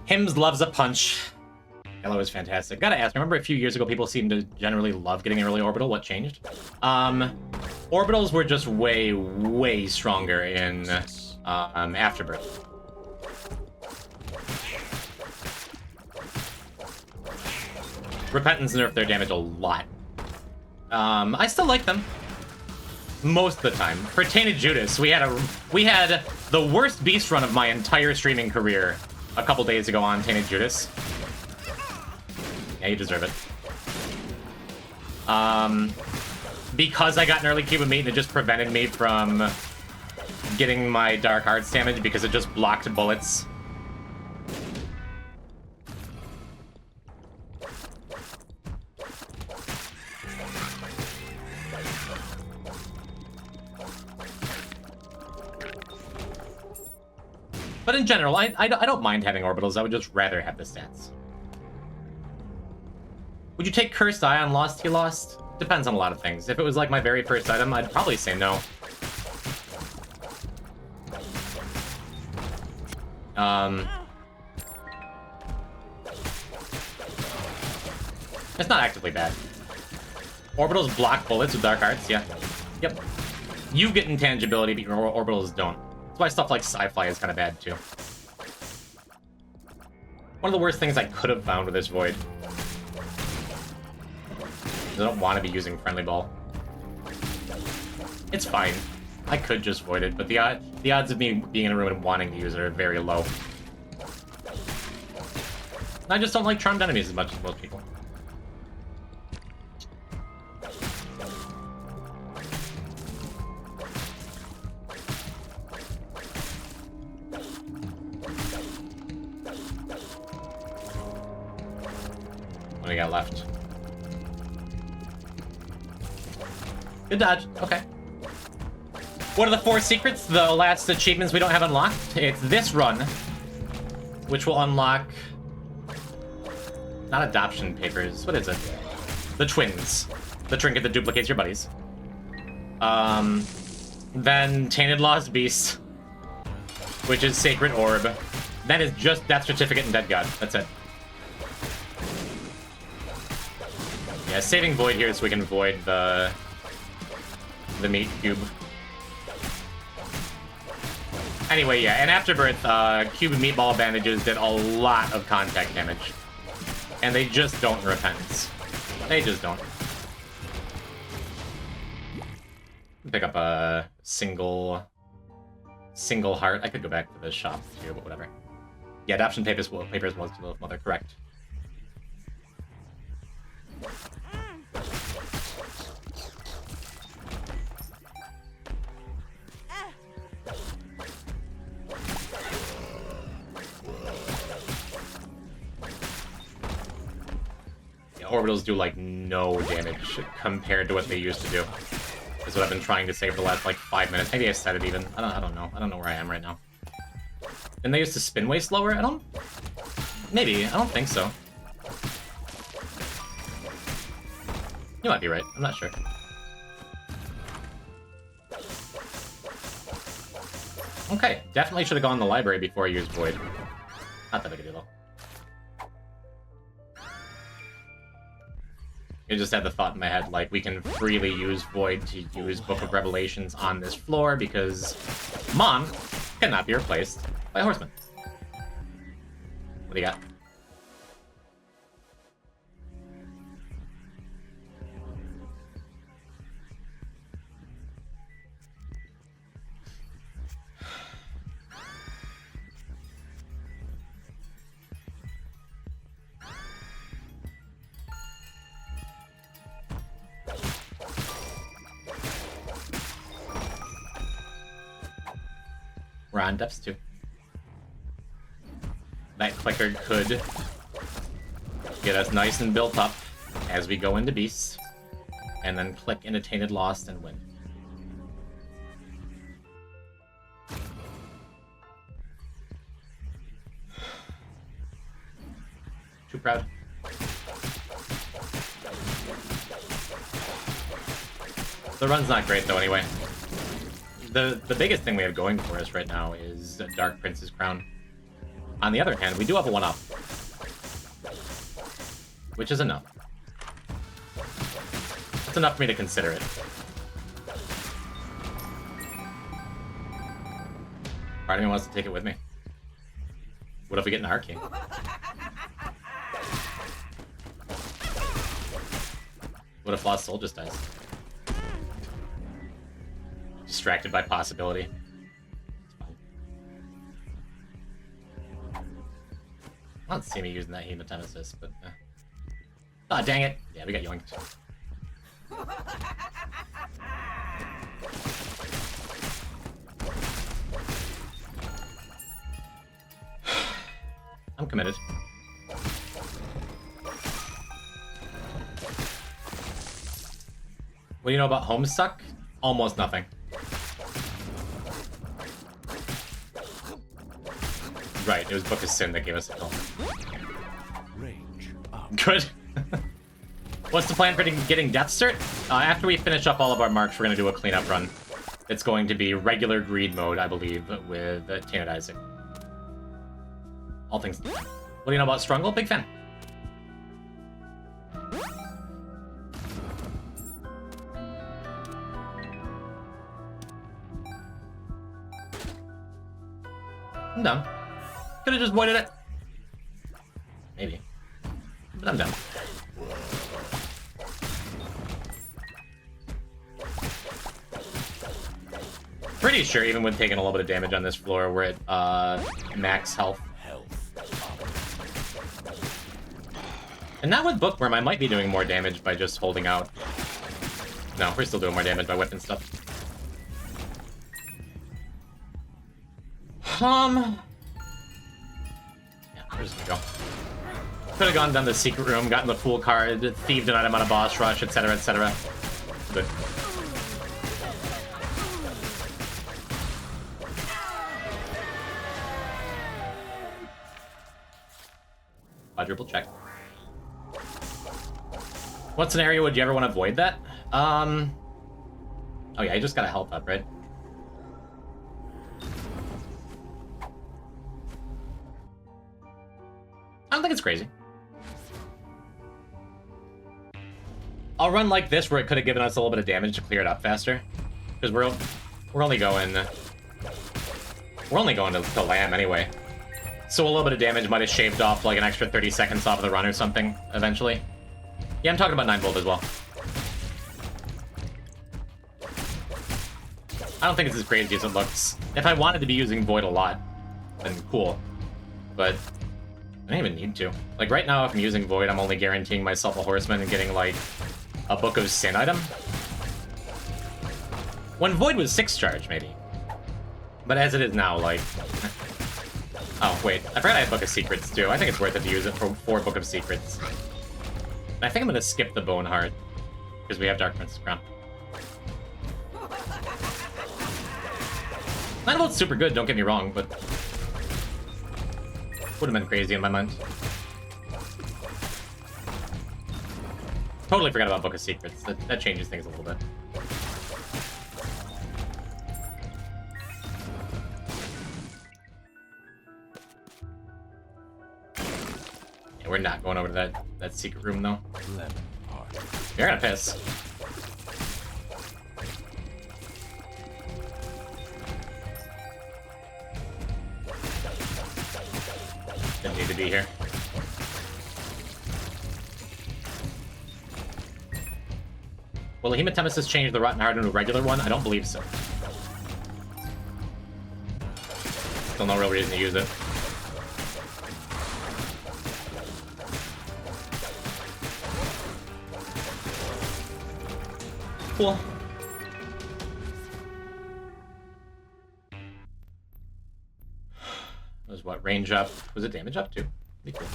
Hims loves a punch. Yellow is fantastic. Gotta ask, remember a few years ago people seemed to generally love getting early orbital? What changed? Orbitals were just way, way stronger in Afterbirth. Repentance nerfed their damage a lot. I still like them. Most of the time. For Tainted Judas, we had the worst beast run of my entire streaming career a couple days ago on Tainted Judas. Yeah, you deserve it. Because I got an early cube of meat and it just prevented me from getting my Dark Arts damage because it just blocked bullets. But in general, I don't mind having orbitals. I would just rather have the stats. Would you take Cursed Eye on Lost t.lost? Depends on a lot of things. If it was like my very first item, I'd probably say no. It's not actively bad. Orbitals block bullets with Dark Arts, yeah. Yep. You get intangibility, but your orbitals don't. That's why stuff like sci-fi is kind of bad, too. One of the worst things I could have found with this Void. I don't want to be using Friendly Ball. It's fine. I could just Void it, but the odds of me being in a room and wanting to use it are very low. I just don't like charmed enemies as much as most people. What do we got left? Good dodge. Okay. What are the 4 secrets? The last achievements we don't have unlocked? It's this run, which will unlock... Not adoption papers. What is it? The twins. The trinket that duplicates your buddies. Then Tainted Lost Beast, which is Sacred Orb. That is just Death Certificate and Dead God. That's it. Yeah, saving Void here so we can void the meat cube. Anyway, yeah, and Afterbirth, cube meatball bandages did a lot of contact damage. And they just don't repentance. They just don't. Pick up a single heart. I could go back to the shop too, but whatever. Yeah, adoption papers was t.lilith mother, correct. Orbitals do like no damage compared to what they used to do. Is what I've been trying to say for the last like 5 minutes. Maybe I said it even. I don't know. I don't know where I am right now. And they used to spin way slower? Maybe. I don't think so. You might be right. I'm not sure. Okay. Definitely should have gone to the library before I used Void. Not that big a deal though. I just had the thought in my head, like, we can freely use Void to use Book of Revelations on this floor because Mon cannot be replaced by Horseman. What do you got? We're on depths too. That clicker could get us nice and built up as we go into Beasts, and then click into Tainted Lost and win. Too proud. The run's not great though anyway. The biggest thing we have going for us right now is Dark Prince's Crown. On the other hand, we do have a 1-up. Which is enough. It's enough for me to consider it. Part of me wants to take it with me. What if we get an Arcane? What if Lost Soul just dies? distracted by possibility. I don't see me using that hematemesis, but... Ah, dang it. Yeah, we got yoinked. I'm committed. What do you know about Homestuck? Almost nothing. Right, it was Book of Sin that gave us a film. Range up. Good. What's the plan for getting Death Cert? After we finish up all of our marks, we're going to do a cleanup run. It's going to be regular greed mode, I believe, with t.isaac. All things. What do you know about Struggle? Big fan. I'm done. Could have just voided it. Maybe. But I'm done. Pretty sure even with taking a little bit of damage on this floor, we're at max health. And not with Bookworm, I might be doing more damage by just holding out. No, we're still doing more damage by whipping stuff. Yeah, we're just gonna go. Could have gone down the secret room, gotten the Fool card, thieved an item on a boss rush, etc., etc. But quadruple check. What scenario would you ever want to avoid that? Oh yeah, you just got a health up, right? I don't think it's crazy. I'll run like this where it could have given us a little bit of damage to clear it up faster. Because we're only going to Lamb anyway. So a little bit of damage might have shaved off like an extra 30 seconds off of the run or something eventually. Yeah, I'm talking about 9 volt as well. I don't think it's as crazy as it looks. If I wanted to be using Void a lot, then cool. But I don't even need to. Like right now, if I'm using Void, I'm only guaranteeing myself a Horseman and getting like a Book of Sin item. When Void was 6 charge, maybe. But as it is now, like... Oh, wait. I forgot I had Book of Secrets, too. I think it's worth it to use it for Book of Secrets. I think I'm gonna skip the Bone Heart, because we have Dark Princess Crown. 9 volt's super good, don't get me wrong, but... would have been crazy in my mind. Totally forgot about Book of Secrets. That changes things a little bit. Yeah, we're not going over to that secret room, though. You're gonna piss. Didn't need to be here. Will the Hematemesis change the Rotten Heart into a regular one? I don't believe so. Still no real reason to use it. Cool. Was what? Range up? Was it damage up too? Be cool.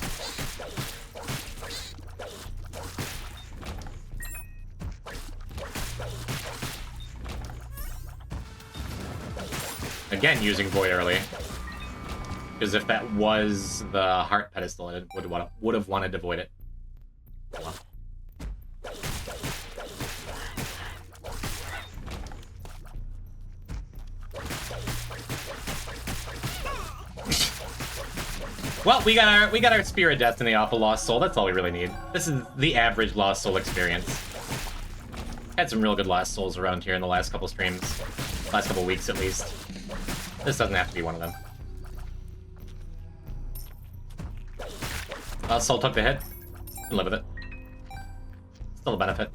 Again, using Void early. Because if that was the Heart Pedestal, it would have wanted to Void it. Well, we got our Spear of Destiny off of Lost Soul. That's all we really need. This is the average Lost Soul experience. Had some real good Lost Souls around here in the last couple streams. Last couple weeks, at least. This doesn't have to be one of them. Lost Soul took the hit. Can live with it. Still a benefit.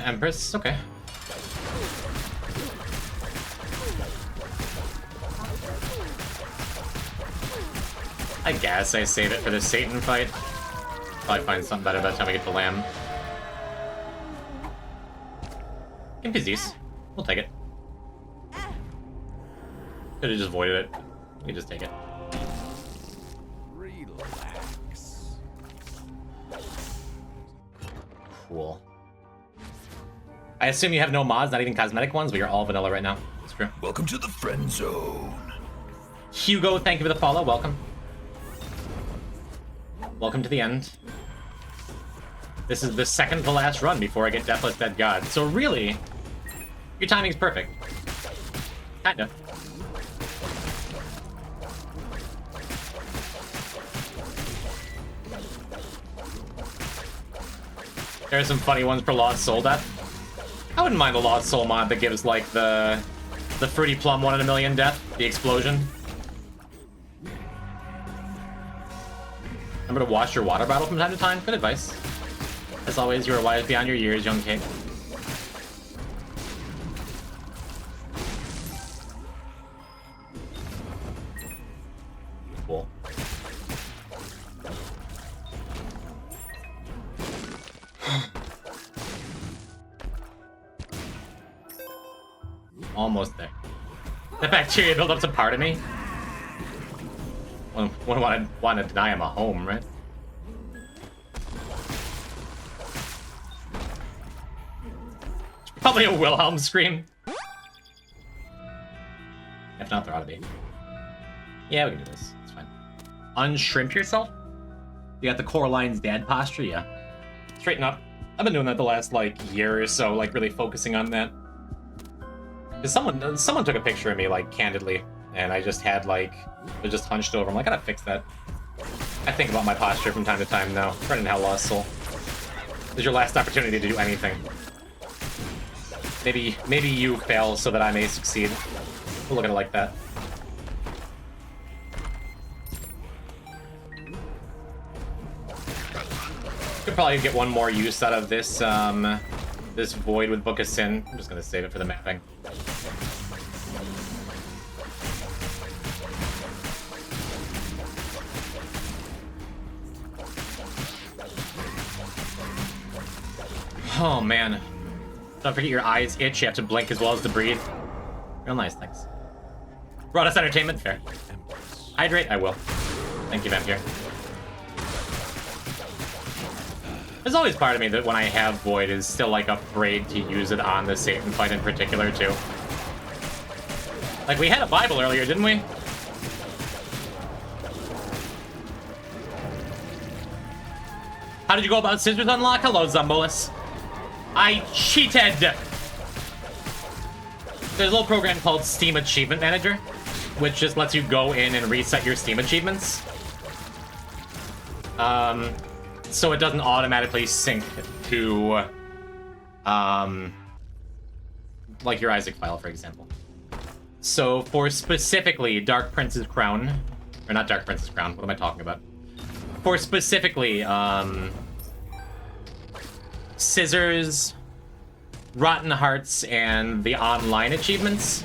Empress, okay. I guess I save it for the Satan fight. Probably find something better by the time we get the Lamb. Imp is these. We'll take it. Could have just voided it. We can just take it. Relax. Cool. I assume you have no mods, not even cosmetic ones, but you're all vanilla right now. That's true. Welcome to the friend zone. Hugo, thank you for the follow. Welcome. Welcome to the end. This is the second to last run before I get Deathless Dead God. So really, your timing's perfect. Kinda. There are some funny ones for Lost Soul death. I wouldn't mind the Lost Soul mod that gives like the Fruity Plum 1 in a million death, the explosion. Remember to wash your water bottle from time to time. Good advice. As always, you are wise beyond your years, young king. Cool. Almost there. The bacteria built up some part of me. Wouldn't want to deny him a home, right? Probably a Wilhelm scream. If not, there ought to be. Yeah, we can do this. It's fine. Unshrimp yourself? You got the Coraline's dad posture? Yeah. Straighten up. I've been doing that the last, like, year or so, like, really focusing on that. Because someone took a picture of me, like, candidly, and I just had, like, was just hunched over. I'm like, I gotta fix that. I think about my posture from time to time now. Running Hell Lost Soul. This is your last opportunity to do anything. Maybe you fail so that I may succeed. We'll look at it like that. Could probably get one more use out of this this void with Book of Sin. I'm just gonna save it for the mapping. Oh man. Don't forget your eyes itch, you have to blink as well as to breathe. Real nice, thanks. Brought us entertainment, fair. Hydrate, I will. Thank you, Vampire. There's always part of me that when I have Void is still like afraid to use it on the Satan fight in particular too. Like we had a Bible earlier, didn't we? How did you go about Scissors Unlock? Hello, Zumbolus. I cheated! There's a little program called Steam Achievement Manager, which just lets you go in and reset your Steam achievements. So it doesn't automatically sync to, like your Isaac file, for example. So for specifically Dark Prince's Crown, or not Dark Prince's Crown, what am I talking about? For specifically, Scissors, Rotten Hearts, and the online achievements,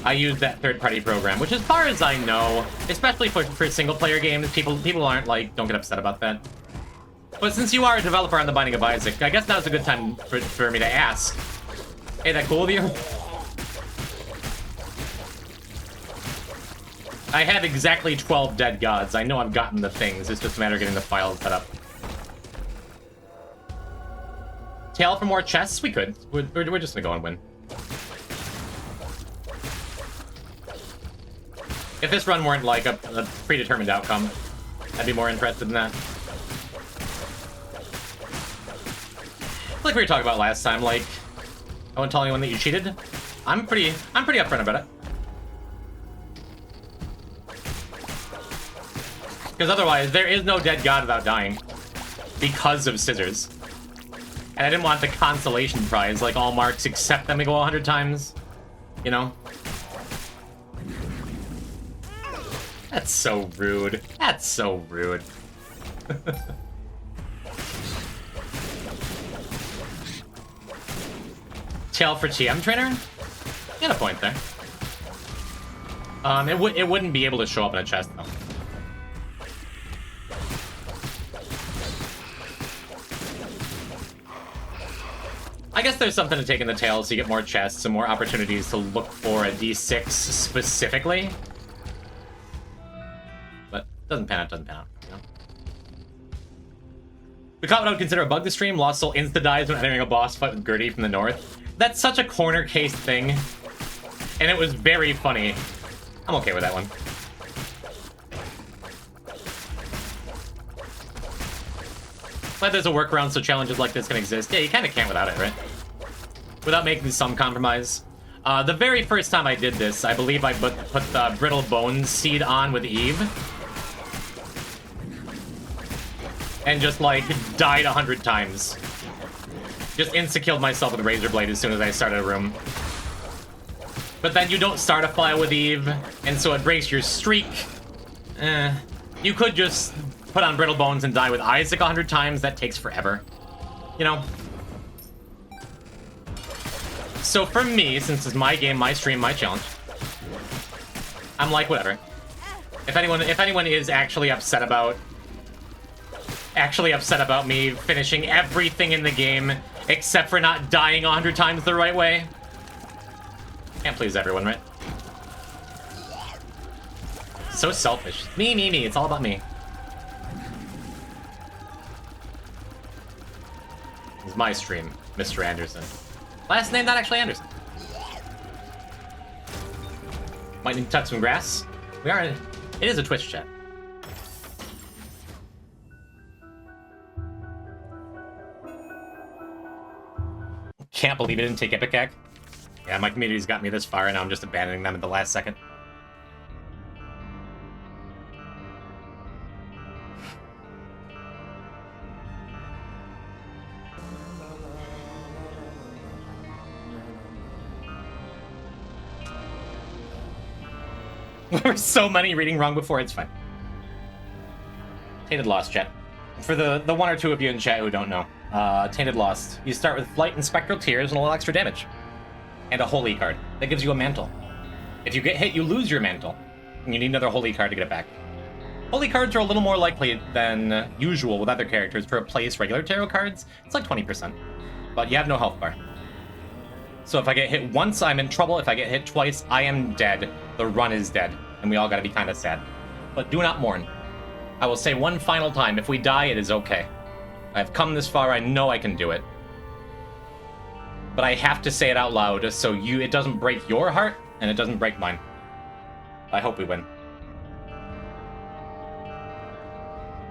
I use that third-party program, which as far as I know, especially for single-player games, people aren't like, don't get upset about that. But since you are a developer on The Binding of Isaac, I guess now's a good time for me to ask. Hey, that cool with you? I have exactly 12 dead gods. I know I've gotten the things. It's just a matter of getting the files set up. Tail for more chests? We could. We're just gonna go and win. If this run weren't like a predetermined outcome, I'd be more interested in that. Like we were talking about last time, like, I won't tell anyone that you cheated. I'm pretty upfront about it. Because otherwise, there is no dead god without dying. Because of Scissors. And I didn't want the consolation prize, like all marks except them to go 100 times. You know? That's so rude. That's so rude. Tail for TM Trainer? You had a point there. It wouldn't be able to show up in a chest, though. I guess there's something to take in the tail, so you get more chests and more opportunities to look for a D6 specifically. But doesn't pan out, you know? We caught what I would consider a bug this stream. Lost Soul insta-dies when entering a boss fight with Gertie from the north. That's such a corner case thing. And it was very funny. I'm okay with that one. But there's a workaround so challenges like this can exist. Yeah, you kind of can't without it, right? Without making some compromise. The very first time I did this, I believe I put the Brittle Bones seed on with Eve. And just, like, died 100 times. Just insta-killed myself with a Razor Blade as soon as I started a room. But then you don't start a file with Eve, and so it breaks your streak. You could just put on Brittle Bones and die with Isaac 100 times. That takes forever. You know? So for me, since it's my game, my stream, my challenge, I'm like, whatever. If anyone is actually upset about me finishing everything in the game except for not dying 100 times the right way, can't please everyone, right? So selfish. Me. It's all about me. It's my stream, Mr. Anderson. Last name, not actually Anderson. Might need to touch some grass. It is a Twitch chat. Can't believe it didn't take Epic Hack. Yeah, my community's got me this far, and now I'm just abandoning them at the last second. There were so many reading wrong before, it's fine. Tainted Lost, chat. For the one or two of you in chat who don't know, Tainted Lost. You start with Flight and Spectral Tears and a little extra damage. And a Holy card. That gives you a mantle. If you get hit, you lose your mantle. And you need another Holy card to get it back. Holy cards are a little more likely than usual with other characters to replace regular tarot cards. It's like 20%. But you have no health bar. So if I get hit once, I'm in trouble. If I get hit twice, I am dead. The run is dead. And we all gotta be kind of sad. But do not mourn. I will say one final time, if we die, it is okay. I've come this far, I know I can do it. But I have to say it out loud so it doesn't break your heart, and it doesn't break mine. I hope we win.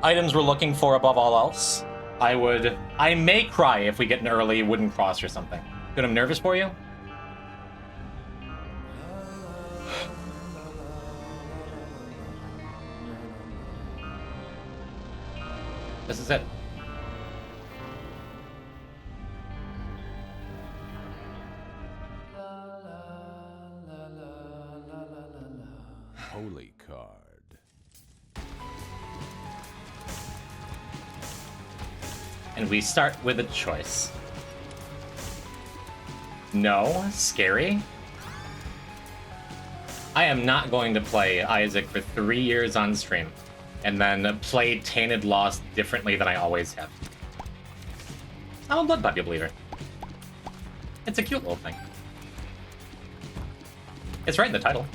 Items we're looking for above all else. I may cry if we get an early wooden cross or something. Good, I'm nervous for you? This is it. Holy card. And we start with a choice. No, scary. I am not going to play Isaac for 3 years on stream and then play Tainted Lost differently than I always have. I'm a Blood Puppy believer. It's a cute little thing. It's right in the title.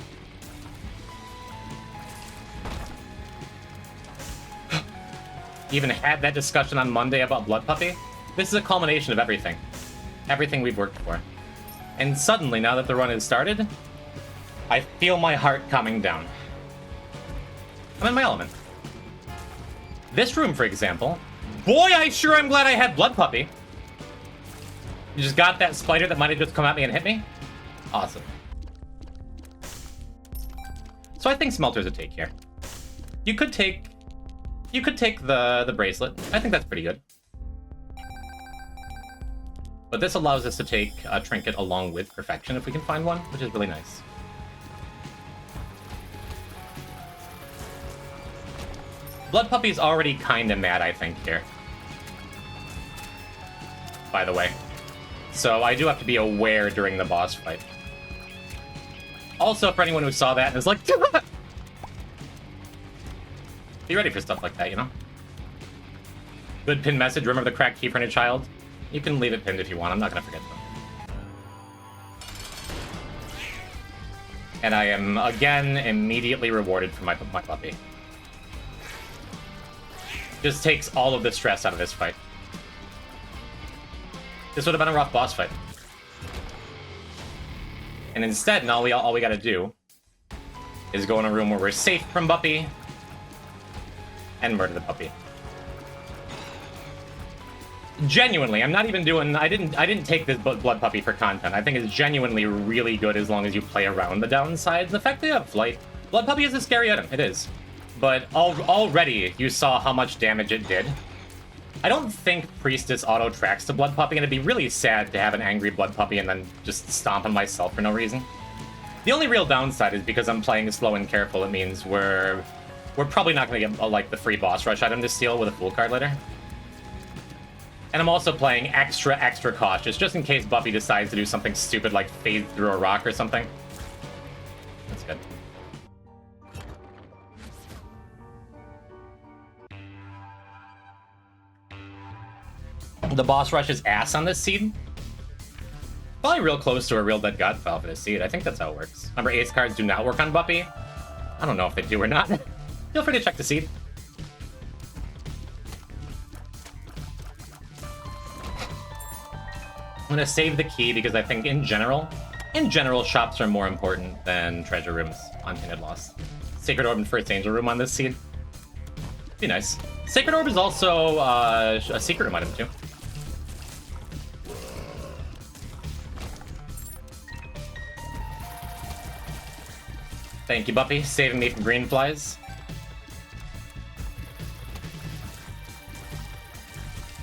Even had that discussion on Monday about Blood Puppy. This is a culmination of everything. Everything we've worked for. And suddenly, now that the run has started, I feel my heart coming down. I'm in my element. This room, for example. Boy, I sure am glad I had Blood Puppy. You just got that spider that might have just come at me and hit me? Awesome. So I think Smelter's a take here. You could take the bracelet. I think that's pretty good. But this allows us to take a trinket along with Perfection if we can find one, which is really nice. Blood Puppy's already kinda mad, I think, here. By the way. So I do have to be aware during the boss fight. Also, for anyone who saw that and is like, be ready for stuff like that, you know? Good pin message, remember the cracked key for your child? You can leave it pinned if you want, I'm not gonna forget them. And I am, again, immediately rewarded for my puppy. Just takes all of the stress out of this fight. This would have been a rough boss fight. And instead, now all we gotta do is go in a room where we're safe from Buppy and murder the puppy. Genuinely, I'm not even doing... I didn't take this blood puppy for content. I think it's genuinely really good as long as you play around the downsides. The fact that you have flight... Blood puppy is a scary item. It is. But already, you saw how much damage it did. I don't think Priestess auto-tracks to blood puppy, and it'd be really sad to have an angry blood puppy and then just stomp on myself for no reason. The only real downside is because I'm playing slow and careful, it means we're probably not going to get, like, the free boss rush item to steal with a Fool card later. And I'm also playing extra cautious, just in case Buffy decides to do something stupid like phase through a rock or something. That's good. The boss rush is ass on this seed. Probably real close to a real dead god file for this seed. I think that's how it works. Remember, ace cards do not work on Buffy. I don't know if they do or not. Feel free to check the seed. I'm gonna save the key because I think in general, shops are more important than treasure rooms on t.lost. Sacred Orb and First Angel Room on this seed. Be nice. Sacred Orb is also a secret room item too. Thank you, Buffy, saving me from green flies.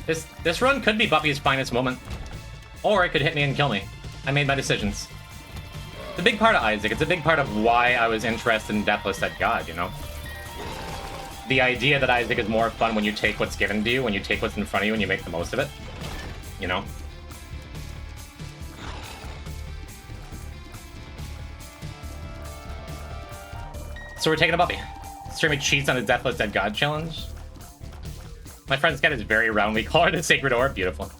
This run could be Buffy's finest moment. Or it could hit me and kill me. I made my decisions. It's a big part of Isaac. It's a big part of why I was interested in Deathless at God, you know? The idea that Isaac is more fun when you take what's given to you, when you take what's in front of you and you make the most of it. You know? So we're taking a Buffy. Streaming cheats on the Deathless Dead God challenge. My friend's cat is very round. We call her the Sacred Orb. Beautiful.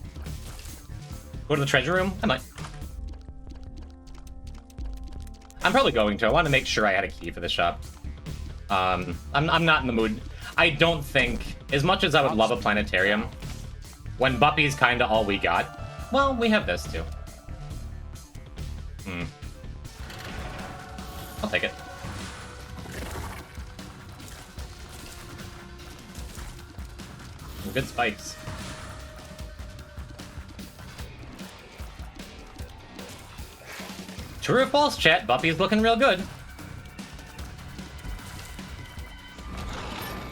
Go to the treasure room? I might. I'm probably going to. I want to make sure I had a key for this shop. I'm not in the mood. I don't think, as much as I would love a planetarium, when Buffy's kind of all we got, well, we have this too. I'll take it. Some good spikes. True or false, chat? Buffy's looking real good.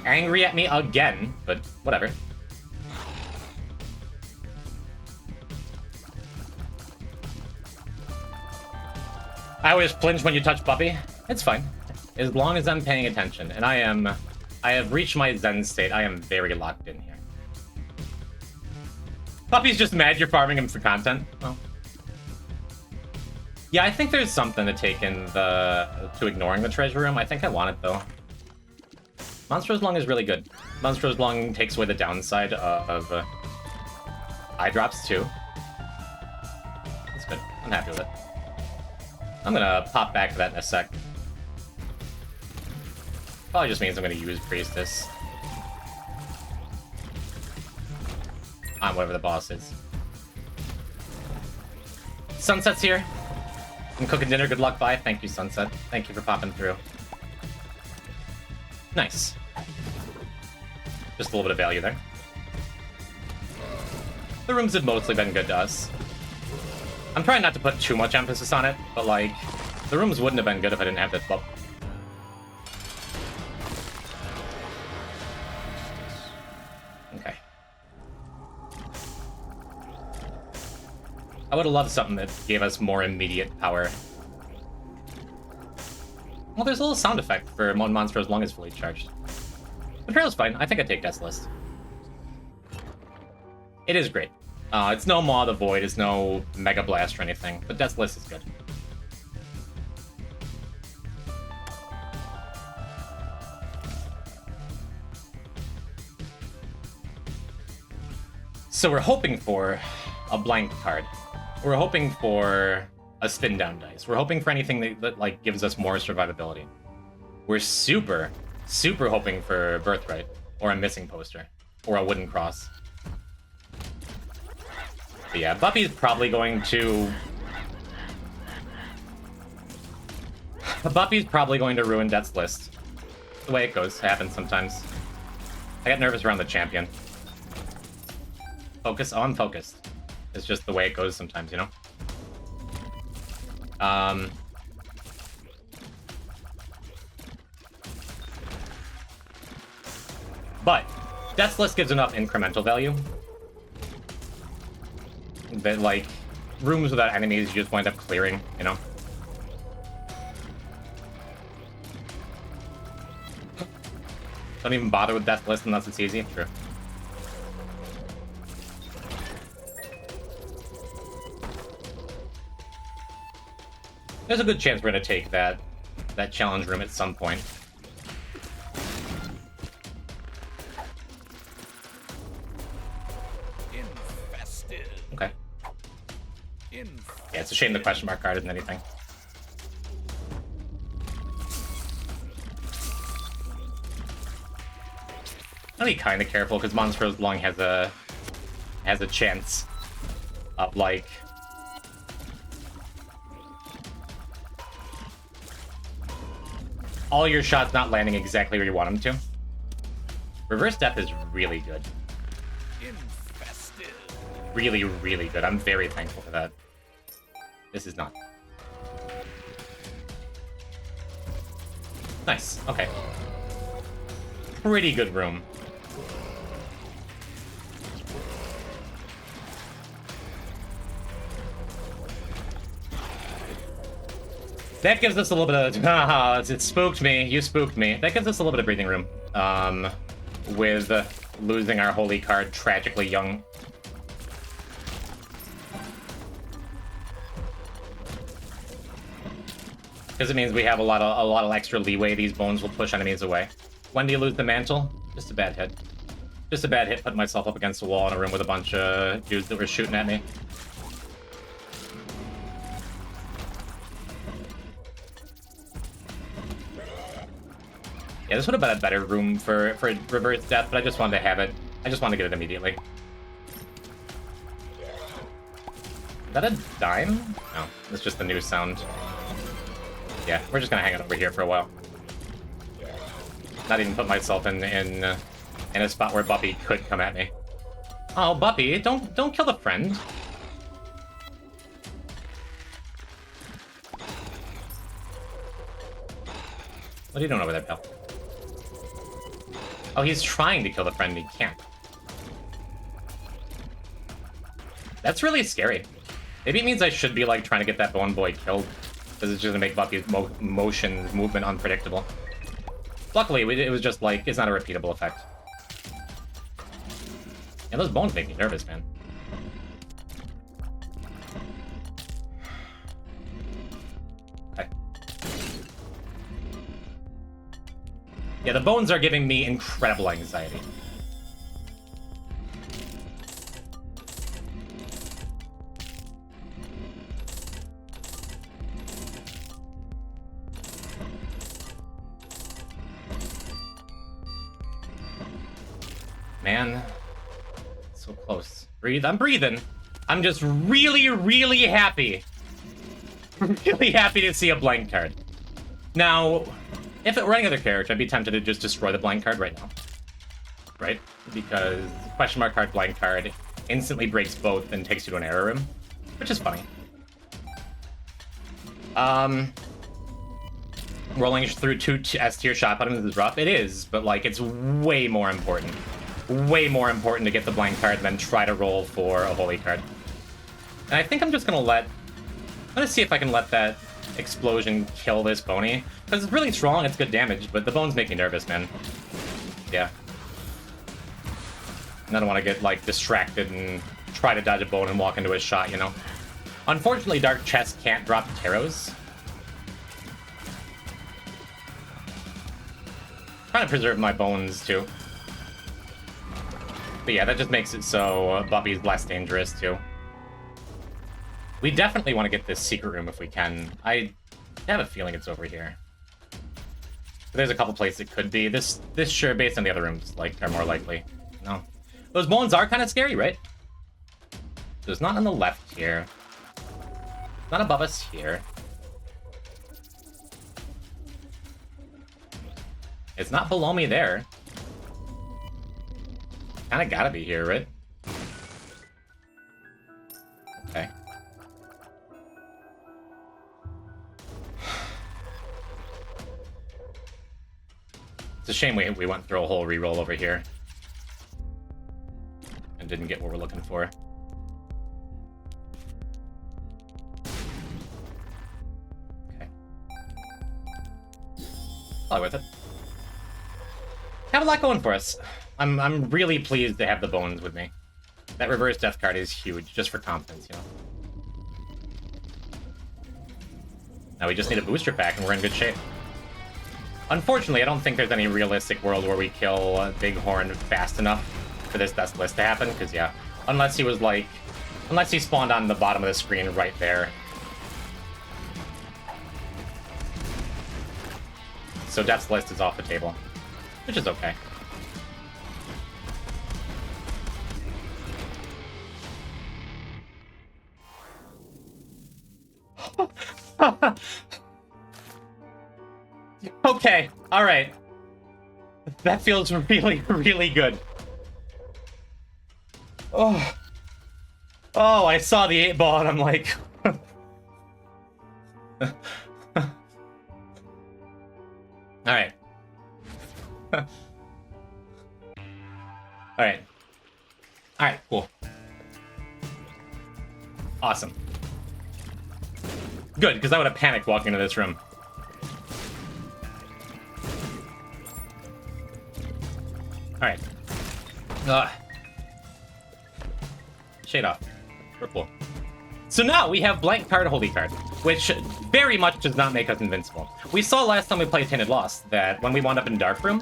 Angry at me again, but whatever. I always flinch when you touch Buffy. It's fine. As long as I'm paying attention. And I have reached my Zen state. I am very locked in here. Buffy's just mad you're farming him for content. Well. Yeah, I think there's something to take in to ignoring the treasure room. I think I want it, though. Monstrous Lung is really good. Monstrous Lung takes away the downside of eye drops, too. That's good. I'm happy with it. I'm gonna pop back to that in a sec. Probably just means I'm gonna use Priestess on whatever the boss is. Sunset's here. I'm cooking dinner. Good luck, bye. Thank you, Sunset. Thank you for popping through. Nice. Just a little bit of value there. The rooms have mostly been good to us. I'm trying not to put too much emphasis on it, but, like, the rooms wouldn't have been good if I didn't have this book. Okay. I would have loved something that gave us more immediate power. Well, there's a little sound effect for one monster as long as fully charged. The trail's fine. I think I'd take Deathless. It is great. It's no Maw of the Void, it's no Mega Blast or anything, but Deathless is good. So we're hoping for a blank card. We're hoping for a spin down dice. We're hoping for anything that like gives us more survivability. We're super hoping for Birthright, or a missing poster, or a wooden cross. But yeah, Buffy's probably going to... Buffy's probably going to ruin Death's List. The way it goes, happens sometimes. I get nervous around the champion. Focus on focused. It's just the way it goes sometimes, you know? But Deathless gives enough incremental value that, like, rooms without enemies you just wind up clearing, you know? Don't even bother with Deathless unless it's easy. True. There's a good chance we're gonna take that challenge room at some point. Infested. Okay. Yeah, it's a shame the question mark card isn't anything. I'll be kind of careful because Monstrous Lung has a chance of like all your shots not landing exactly where you want them to. Reverse Death is really good. Infested. Really, really good. I'm very thankful for that. This is not. Nice. Okay. Pretty good room. That gives us a little bit of... Haha, it spooked me. You spooked me. That gives us a little bit of breathing room. With losing our holy card tragically young. Because it means we have a lot of extra leeway. These bones will push enemies away. When do you lose the mantle? Just a bad hit. Just a bad hit putting myself up against the wall in a room with a bunch of dudes that were shooting at me. Yeah, this would have been a better room for Reverse Death, but I just wanted to have it. I just wanted to get it immediately. Is that a dime? No, it's just the new sound. Yeah, we're just gonna hang out over here for a while. Not even put myself in a spot where Buffy could come at me. Oh, Buffy, don't kill the friend. What are you doing over there, pal? Oh, he's trying to kill the friend, and he can't. That's really scary. Maybe it means I should be, like, trying to get that bone boy killed, because it's just gonna make Buffy's movement unpredictable. Luckily, it was just, like, it's not a repeatable effect. And those bones make me nervous, man. Okay. Yeah, the bones are giving me incredible anxiety. Man, so close. Breathe. I'm breathing. I'm just really, really happy. Really happy to see a blank card. Now, if it were any other character, I'd be tempted to just destroy the blank card right now. Right? Because question mark card, blank card instantly breaks both and takes you to an error room, which is funny. Rolling through 2 S-tier shot buttons is rough. It is, but like it's way more important. Way more important to get the blank card than try to roll for a holy card. And I think I'm just gonna I'm gonna see if I can let that explosion kill this pony. Because it's really strong, it's good damage, but the bones make me nervous, man. Yeah. And I don't want to get, like, distracted and try to dodge a bone and walk into his shot, you know? Unfortunately, Dark Chest can't drop Taros. Trying to preserve my bones, too. But yeah, that just makes it so Buppy's less dangerous, too. We definitely want to get this secret room if we can. I have a feeling it's over here. But there's a couple places it could be. This sure, based on the other rooms, like, are more likely. No. Those bones are kind of scary, right? So it's not on the left here. It's not above us here. It's not below me there. Kinda gotta be here, right? Okay. It's a shame we went through a whole reroll over here. And didn't get what we're looking for. Okay. Probably worth it. Have a lot going for us. I'm really pleased to have the bones with me. That reverse death card is huge, just for confidence, you know. Now we just need a booster pack and we're in good shape. Unfortunately, I don't think there's any realistic world where we kill Bighorn fast enough for this Deathless to happen, because yeah, unless he was like, unless he spawned on the bottom of the screen right there. So Deathless is off the table, which is okay. Okay, alright. That feels really, really good. Oh. Oh, I saw the 8-ball and I'm like... Alright. Alright. Alright, cool. Awesome. Good, because I would have panicked walking into this room. Alright. Shade off. Purple. So now we have blank card, holy card, which very much does not make us invincible. We saw last time we played t.lost that when we wound up in Dark Room,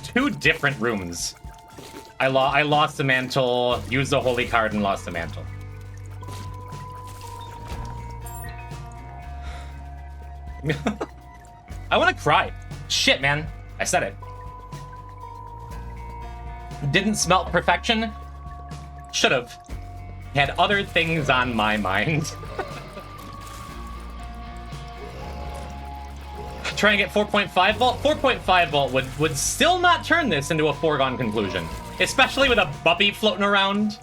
2 different rooms. I lost the mantle, used the holy card, and lost the mantle. I want to cry. Shit, man. I said it. Didn't smelt perfection. Should have. Had other things on my mind. Try and get 4.5 volt? 4.5 volt would still not turn this into a foregone conclusion. Especially with a Buppy floating around.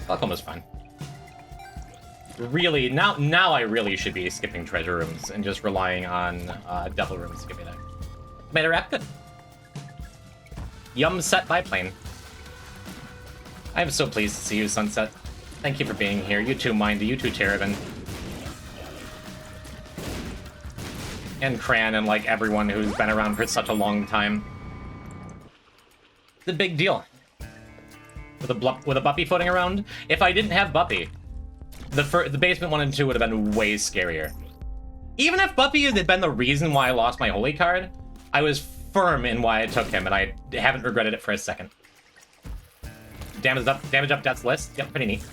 Welcome was fun. Really, now I really should be skipping treasure rooms and just relying on devil rooms to get me there. Made a wrap good. Yum set biplane. I am so pleased to see you, Sunset. Thank you for being here. You too, Mindy. You too, Terrabin. And Cran and like everyone who's been around for such a long time. It's a big deal. With a Buppy floating around. If I didn't have Buppy, the basement 1 and 2 would have been way scarier. Even if Buppy had been the reason why I lost my holy card, I was firm in why I took him, and I haven't regretted it for a second. Damage up Deathless. Yep, pretty neat.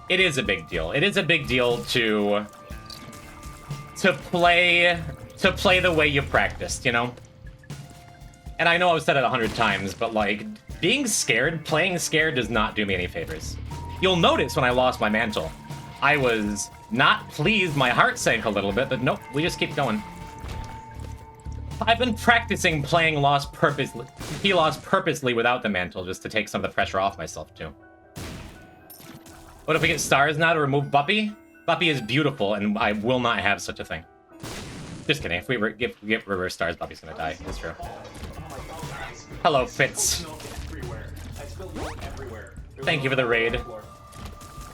It is a big deal. It is a big deal to play the way you practiced, you know? And I know I've said it 100 times, but like, being scared, playing scared does not do me any favors. You'll notice when I lost my mantle, I was not pleased, my heart sank a little bit, but nope, we just keep going. I've been practicing playing t.lost purposely without the mantle, just to take some of the pressure off myself, too. What if we get stars now to remove Buppy? Buppy is beautiful, and I will not have such a thing. Just kidding, if we get reverse stars, Buppy's gonna die, it's true. Hello, Fitz. Thank you for the raid.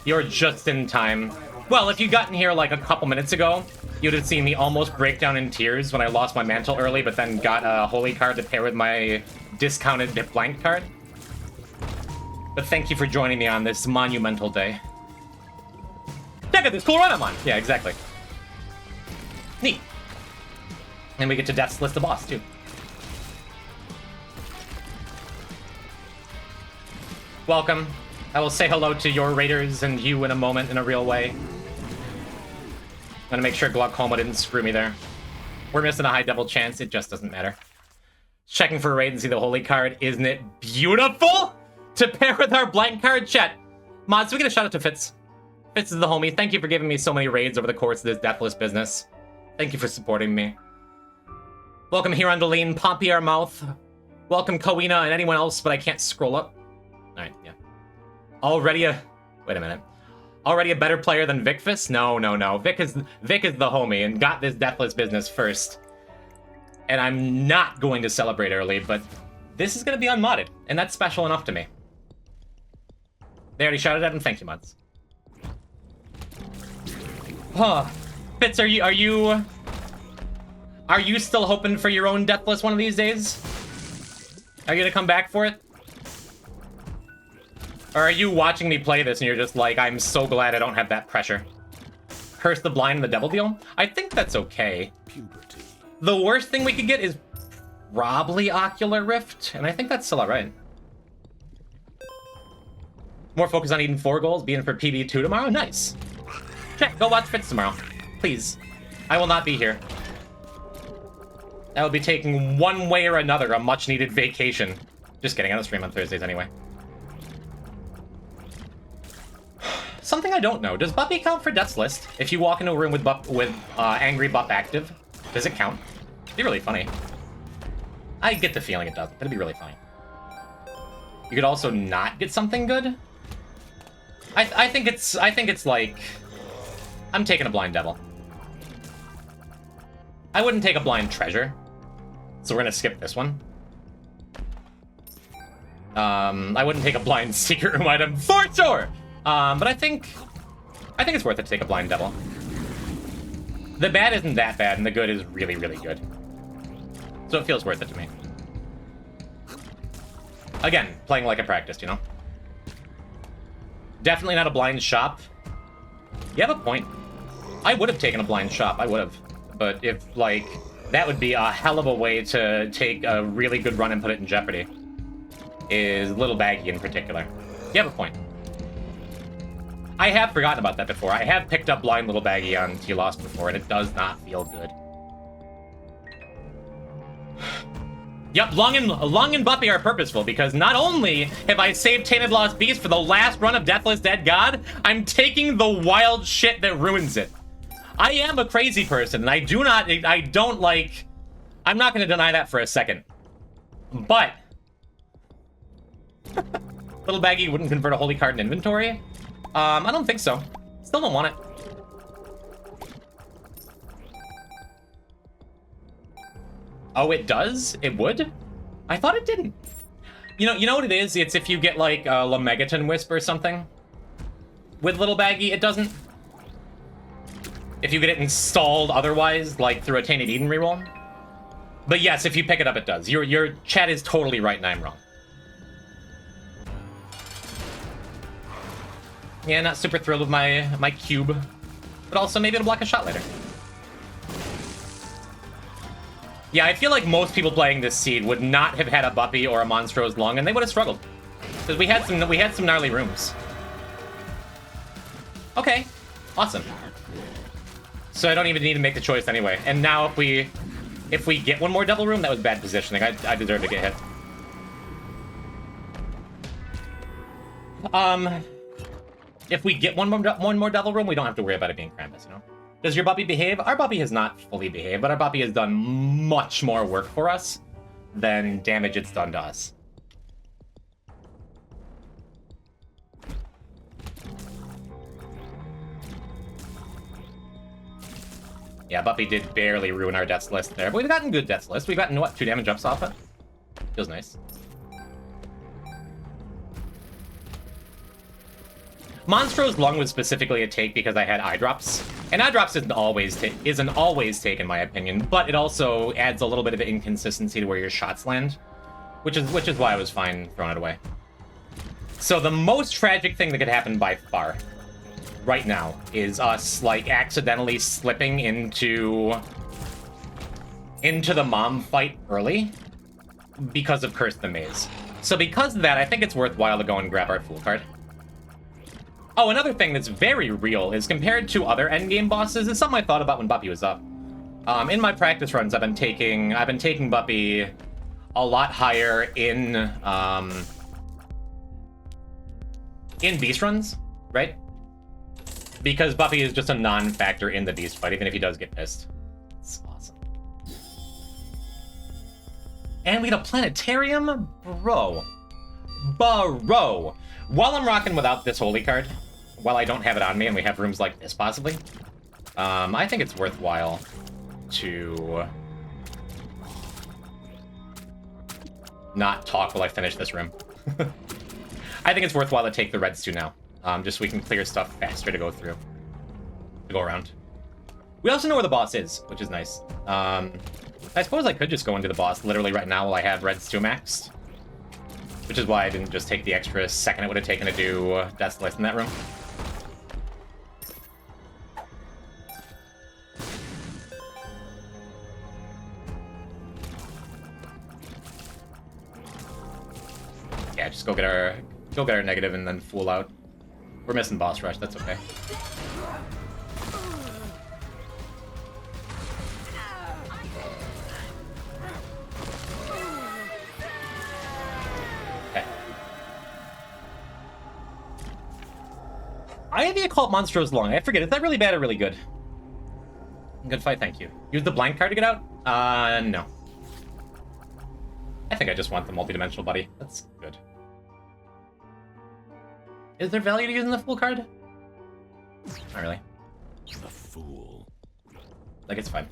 You're just in time. Well, if you got in here like a couple minutes ago, You'd have seen me almost break down in tears when I lost my mantle early, but then got a holy card to pair with my discounted blank card. But thank you for joining me on this monumental day. Check out this cool run I'm on! Yeah, exactly. Neat. And we get to Deathless the boss, too. Welcome. I will say hello to your raiders and you in a moment in a real way. I'm gonna make sure Glaucoma didn't screw me there. We're missing a high double chance, it just doesn't matter. Checking for a raid and see the holy card, isn't it beautiful? To pair with our blank card, chat. Mods, we get a shout out to Fitz. Fitz is the homie. Thank you for giving me so many raids over the course of this Deathless business. Thank you for supporting me. Welcome here on Deline, Pompey our mouth. Welcome Kowina and anyone else, but I can't scroll up. Alright, yeah. Already a... Wait a minute. Already a better player than Vicfus? No, no, no. Vic is the homie and got this Deathless business first. And I'm not going to celebrate early, but this is going to be unmodded, and that's special enough to me. They already shouted at him. Thank you, mods. Huh. Fitz, are you still hoping for your own Deathless one of these days? Are you gonna come back for it? Or are you watching me play this and you're just like, I'm so glad I don't have that pressure? Curse the Blind and the Devil Deal? I think that's okay. Puberty. The worst thing we could get is probably Ocular Rift, and I think that's still alright. More focus on Eden 4 goals, being for PB2 tomorrow? Nice. Check, go watch Fitz tomorrow. Please. I will not be here. I will be taking one way or another a much-needed vacation. Just kidding, I don't stream on Thursdays anyway. Something I don't know. Does Buppy count for Death's List? If you walk into a room with Angry Bupp active, does it count? It'd be really funny. I get the feeling it doesn't. It'd be really funny. You could also not get something good. I think it's like, I'm taking a Blind Devil. I wouldn't take a Blind Treasure, so we're gonna skip this one. I wouldn't take a Blind Secret Room item for sure. But I think it's worth it to take a Blind Devil. The bad isn't that bad, and the good is really, really good. So it feels worth it to me. Again, playing like I practiced, you know? Definitely not a blind shop. You have a point. I would have taken a blind shop, I would have. But if, like, that would be a hell of a way to take a really good run and put it in jeopardy. Is Little Baggy in particular. You have a point. I have forgotten about that before. I have picked up blind Little Baggy on t.lost before, and it does not feel good. Yep, Long and Buppy are purposeful, because not only have I saved Tainted Lost Beast for the last run of Deathless Dead God, I'm taking the wild shit that ruins it. I am a crazy person, and I'm not gonna deny that for a second. But Little Baggy wouldn't convert a holy card in inventory? I don't think so. Still don't want it. Oh, it does? It would? I thought it didn't. You know what it is? It's if you get like a Lemegeton Wisp or something. With Little Baggy, it doesn't. If you get it installed otherwise, like through a Tainted Eden reroll. But yes, if you pick it up, it does. Your chat is totally right and I'm wrong. Yeah, not super thrilled with my cube. But also maybe it'll block a shot later. Yeah, I feel like most people playing this seed would not have had a Buppy or a Monstrose Lung, and they would have struggled. Because we had some gnarly rooms. Okay, awesome. So I don't even need to make the choice anyway. And now if we get one more double room, that was bad positioning. I deserve to get hit. If we get one more double room, we don't have to worry about it being Krampus, you know? Does your Buppy behave? Our Buppy has not fully behaved, but our Buppy has done much more work for us than damage it's done to us. Yeah, Buppy did barely ruin our Death's List there, but we've gotten good Death's List. We've gotten, what, 2 damage ups off it? Feels nice. Monstrose Lung was specifically a take because I had eye drops. And eye drops isn't always take in my opinion, but it also adds a little bit of inconsistency to where your shots land, which is why I was fine throwing it away. So the most tragic thing that could happen by far right now is us like accidentally slipping into the mom fight early because of Curse the Maze. So because of that, I think it's worthwhile to go and grab our Fool card. Oh, another thing that's very real is compared to other endgame bosses, is something I thought about when Buppy was up. In my practice runs, I've been taking Buppy a lot higher in beast runs, right? Because Buffy is just a non-factor in the beast fight, even if he does get pissed. It's awesome. And we had a planetarium? Bro. While I'm rocking without this holy card, while I don't have it on me and we have rooms like this possibly, I think it's worthwhile to not talk while I finish this room. I think it's worthwhile to take the reds too now, just so we can clear stuff faster to go through, to go around. We also know where the boss is, which is nice. I suppose I could just go into the boss literally right now while I have reds 2 maxed, which is why I didn't just take the extra second it would have taken to do Deathless in that room. Yeah, just go get our negative and then Fool out. We're missing boss rush, that's okay. Eye of the Occult Monster is long. I forget, is that really bad or really good? Good fight, thank you. Use the blank card to get out? No. I think I just want the multi-dimensional buddy. That's good. Is there value to using the Fool card? Not really. The Fool. Like, it's fine.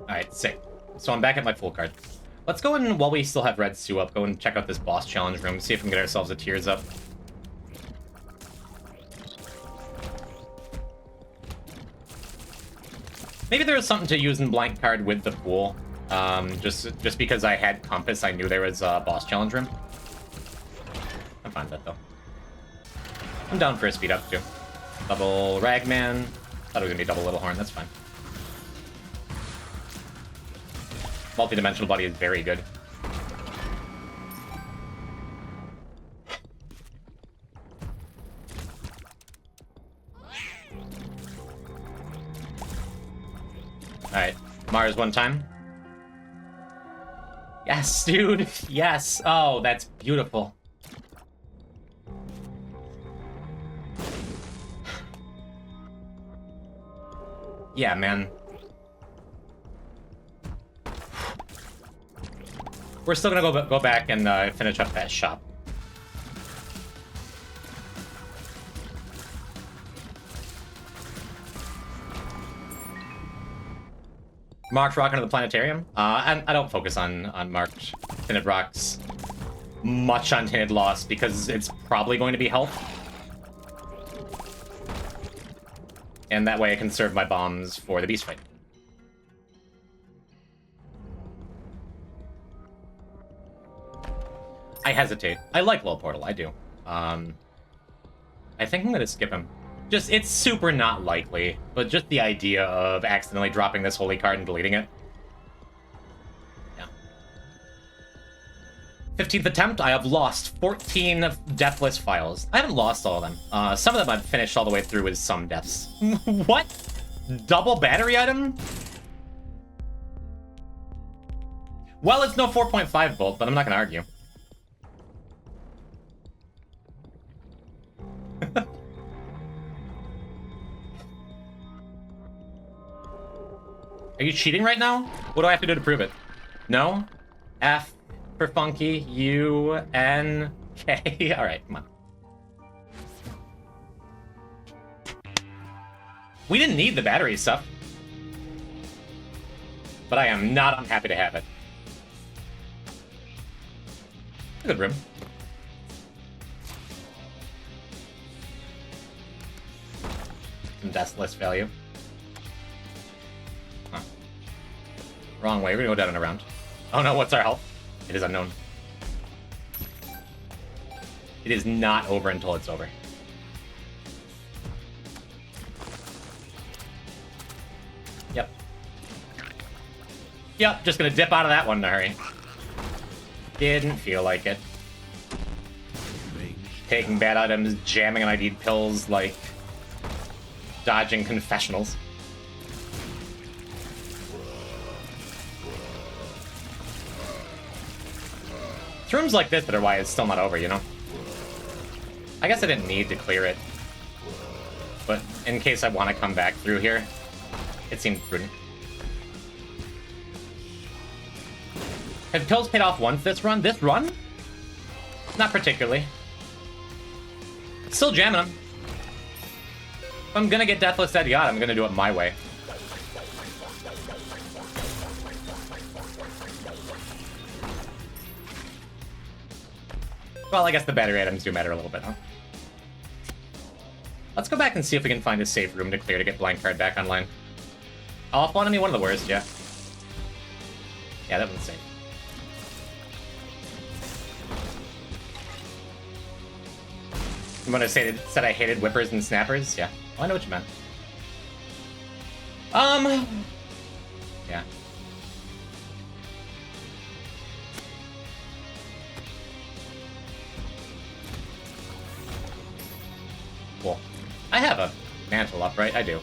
Alright, sick. So I'm back at my Fool card. Let's go in, while we still have Red Sue up, go and check out this boss challenge room, see if we can get ourselves a Tears up. Maybe there was something to use in blank card with the Fool. Just because I had Compass, I knew there was a boss challenge room. I'm fine with that, though. I'm down for a speed up, too. Double Ragman. Thought it was gonna be double Little Horn, that's fine. Multi-dimensional buddy is very good. Alright, Mars one time. Yes, dude! Yes! Oh, that's beautiful. Yeah, man. We're still gonna go back and finish up that shop. Marked rock into the planetarium. I don't focus on marked tinted rocks much on tinted lost because it's probably going to be health. And that way I can serve my bombs for the beast fight. I hesitate. I like Low Portal, I do. I think I'm gonna skip him. Just, it's super not likely, but just the idea of accidentally dropping this holy card and deleting it. Yeah. 15th attempt, I have lost 14 Deathless files. I haven't lost all of them. Some of them I've finished all the way through with some deaths. What? Double battery item? Well, it's no 4.5 volt, but I'm not gonna argue. Are you cheating right now? What do I have to do to prove it? No? F for funky, U, N, K. Alright, come on. We didn't need the battery stuff. But I am not unhappy to have it. Good room. some Deathless value. Huh. Wrong way. We're gonna go down and around. Oh no, what's our health? It is unknown. It is not over until it's over. Yep. Yep, just gonna dip out of that one in a hurry. Didn't feel like it. Taking bad items, jamming on ID'd pills, like dodging confessionals. It's rooms like this that are why it's still not over, you know? I guess I didn't need to clear it. But in case I want to come back through here, it seemed prudent. Have pills paid off once this run? This run? Not particularly. Still jamming them. If I'm gonna get Deathless Dead God, I'm gonna do it my way. Well, I guess the battery items do matter a little bit, huh? Let's go back and see if we can find a safe room to clear to get Blank Card back online. Off enemy, one of the worst, yeah. Yeah, that one's safe. You want to say that said I hated whippers and snappers? Yeah. Well, I know what you meant. Yeah. Cool. I have a mantle up, right? I do.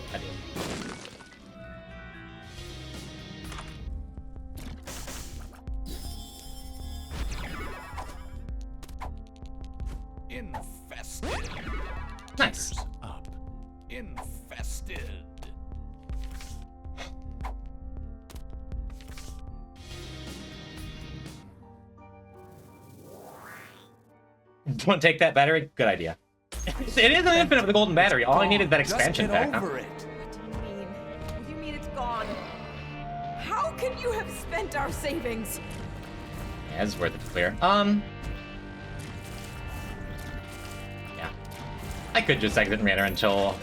Infested. Nice. Up. Infested. Want to take that battery? Good idea. It is an infinite with a golden battery. All I need is that expansion Just pack. get Huh? over it. What do you mean? What do you mean it's gone? How can you have spent our savings? Yeah, it's worth it to clear. Yeah. I could just exit Manor until...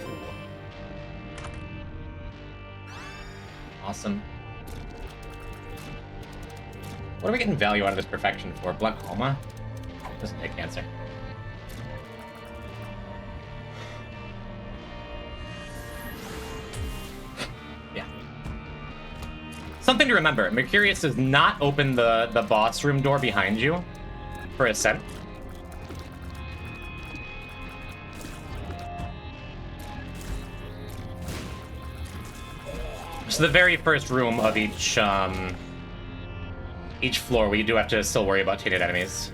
Awesome. What are we getting value out of this perfection for? Glaucoma? Doesn't take cancer. Yeah. Something to remember, Mercurius does not open the boss room door behind you for Ascent. So the very first room of each floor, we do have to still worry about tainted enemies.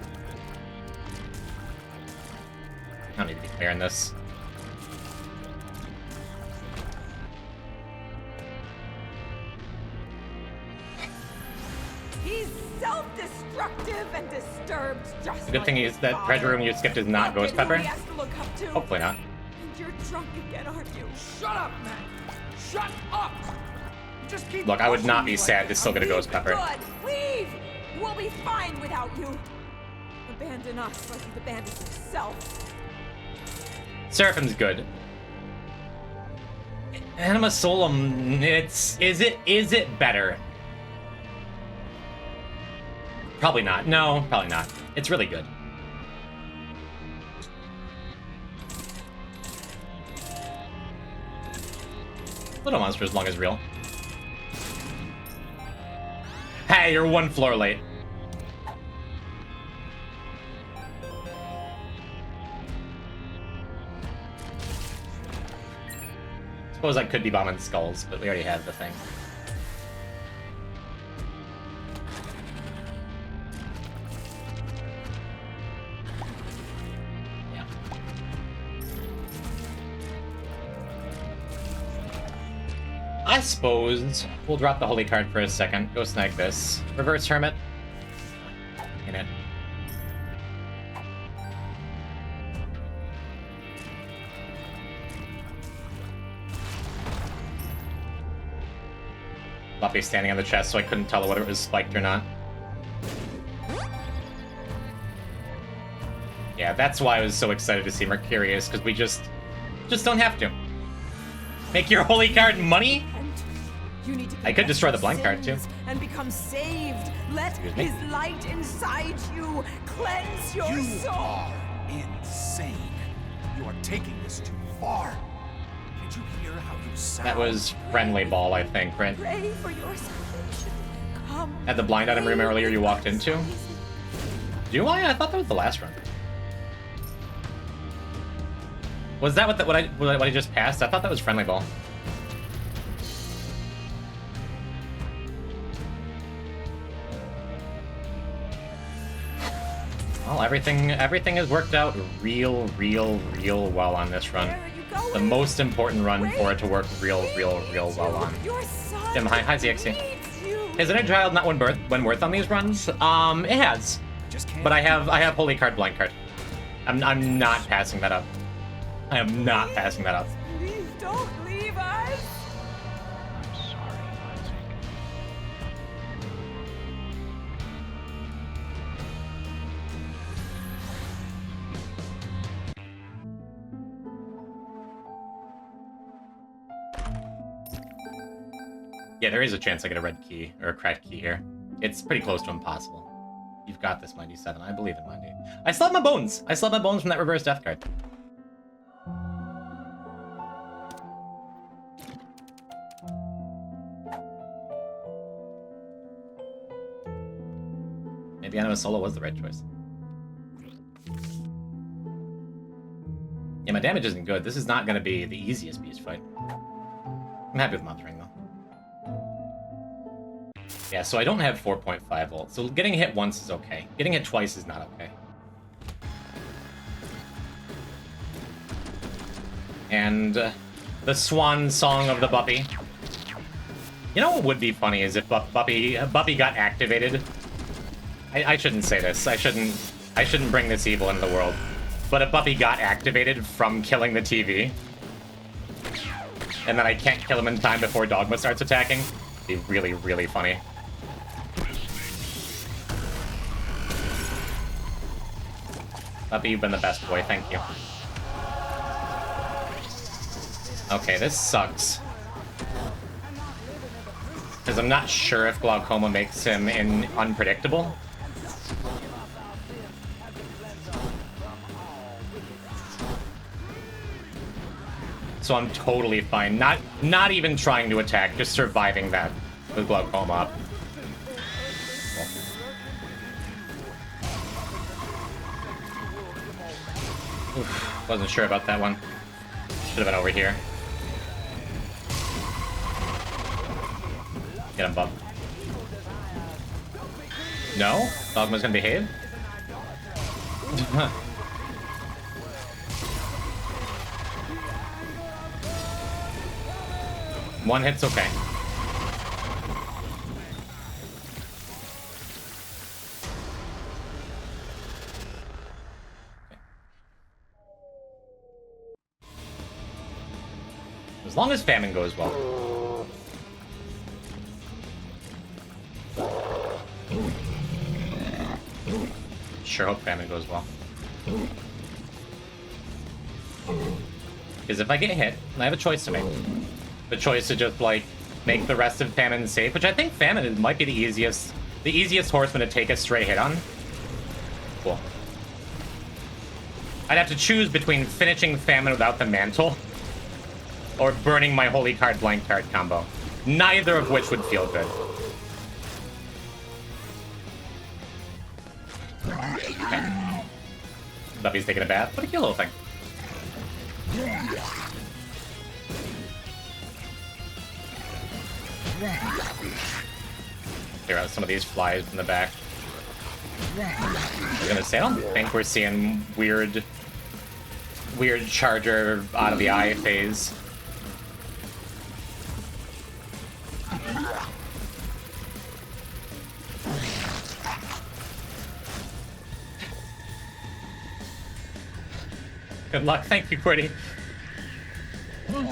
I don't need to be clearing this. He's self-destructive and disturbed, just The good thing is that treasure room you skipped is not Ghost Pepper. Hopefully not. And you're drunk again, aren't you? Shut up, man. Shut up. You just keep Look, I would not be pushing me sad like to still get a Ghost Pepper. Good. Leave. We'll be fine without you. Abandon us like you've abandoned yourself. Seraphim's good. Anima Solum, is it better? Probably not. No, probably not. It's really good. Little Monster as long as real. Hey, you're one floor late. Suppose I could be bombing skulls, but we already have the thing. Yeah. I suppose we'll drop the holy card for a second. Go snag this. Reverse Hermit. In it. Luppy standing on the chest, so I couldn't tell whether it was spiked or not. Yeah, that's why I was so excited to see Mercurius, because we just don't have to. Make your holy card money? You need to I could destroy the blank card, too. And become saved. Let Excuse me? his light inside you cleanse your You soul. are insane. You are taking this too far. Can't you hear how you sound? That was friendly ball, I think, right? Pray for your salvation. Come. At the blind item room earlier you walked into? Isaac. Do I? I thought that was the last run. Was that what I just passed? I thought that was friendly ball. Well, everything has worked out real well on this run. Where are you going? The most important run for it to work real well on. Your son Tim, hi ZXC. needs you. Has Inner Child not won worth on these runs? It has. Just can't. But I have Holy Card, Blind Card. I'm not passing that up. I am not passing that up. Please don't leave us. I'm sorry, Isaac. Yeah, there is a chance I get a red key, or a cracked key here. It's pretty close to impossible. You've got this, Mighty 7. I believe in Mighty. I still have my bones! I still have my bones from that reverse death card. Maybe Anima Solo was the right choice. Yeah, my damage isn't good. This is not going to be the easiest beast fight. I'm happy with Month Ring, though. Yeah, so I don't have 4.5 volts, so getting hit once is okay. Getting hit twice is not okay. And the swan song of the Buppy. You know what would be funny is if Buppy got activated. I shouldn't say this. I shouldn't bring this evil into the world. But if Buppy got activated from killing the TV, and then I can't kill him in time before Dogma starts attacking, it'd be really funny. Buppy, you've been the best boy, thank you. Okay, this sucks. Because I'm not sure if Glaucoma makes him unpredictable. So I'm totally fine. Not even trying to attack, just surviving that with Glaucoma up. Oof, wasn't sure about that one. Should have been over here. Get him, Bub. No? Dogma's gonna behave? One hit's okay. As long as famine goes well. Sure hope famine goes well. Because if I get hit, I have a choice to make. The choice to just, like, make the rest of famine safe, which I think famine might be the easiest horseman to take a stray hit on. Cool. I'd have to choose between finishing famine without the mantle or burning my holy card blank card combo. Neither of which would feel good. Okay. Buffy's taking a bath. What a cute little thing. Clear out some of these flies in the back. I'm gonna say, I don't think we're seeing weird charger out of the eye phase. Good luck. Thank you, Qwerty.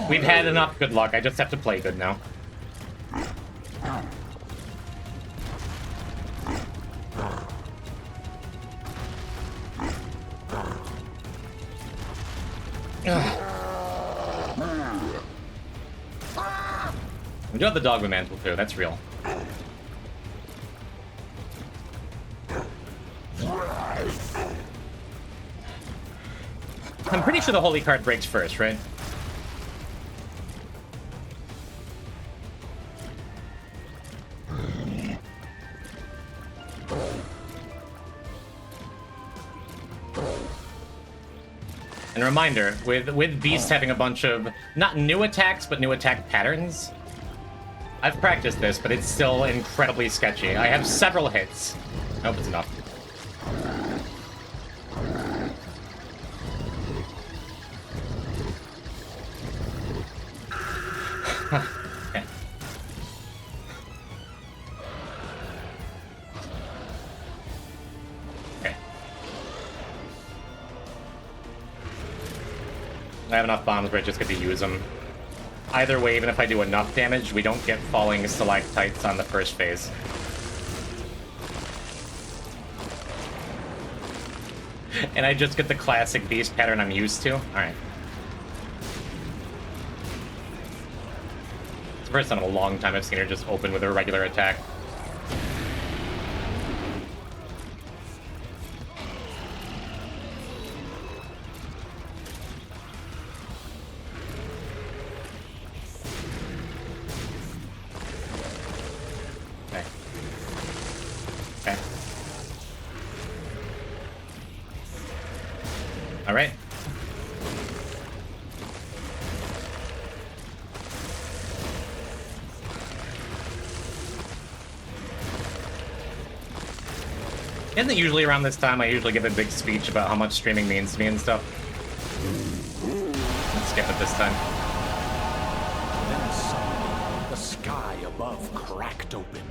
We've had enough good luck. I just have to play good now. We do have the Dogma Mantle too, that's real. I'm pretty sure the Holy card breaks first, right? And a reminder, with Beast having a bunch of, not new attacks, but new attack patterns, I've practiced this, but it's still incredibly sketchy. I have several hits. I hope it's enough. Okay. Okay. I have enough bombs where I just get to use them. Either way, even if I do enough damage, we don't get falling stalactites on the first phase. And I just get the classic beast pattern I'm used to. Alright. It's the first time in a long time I've seen her just open with a regular attack. Okay. Okay. Alright. Isn't it usually around this time I usually give a big speech about how much streaming means to me and stuff? Let's skip it this time. Then suddenly, the sky above cracked open,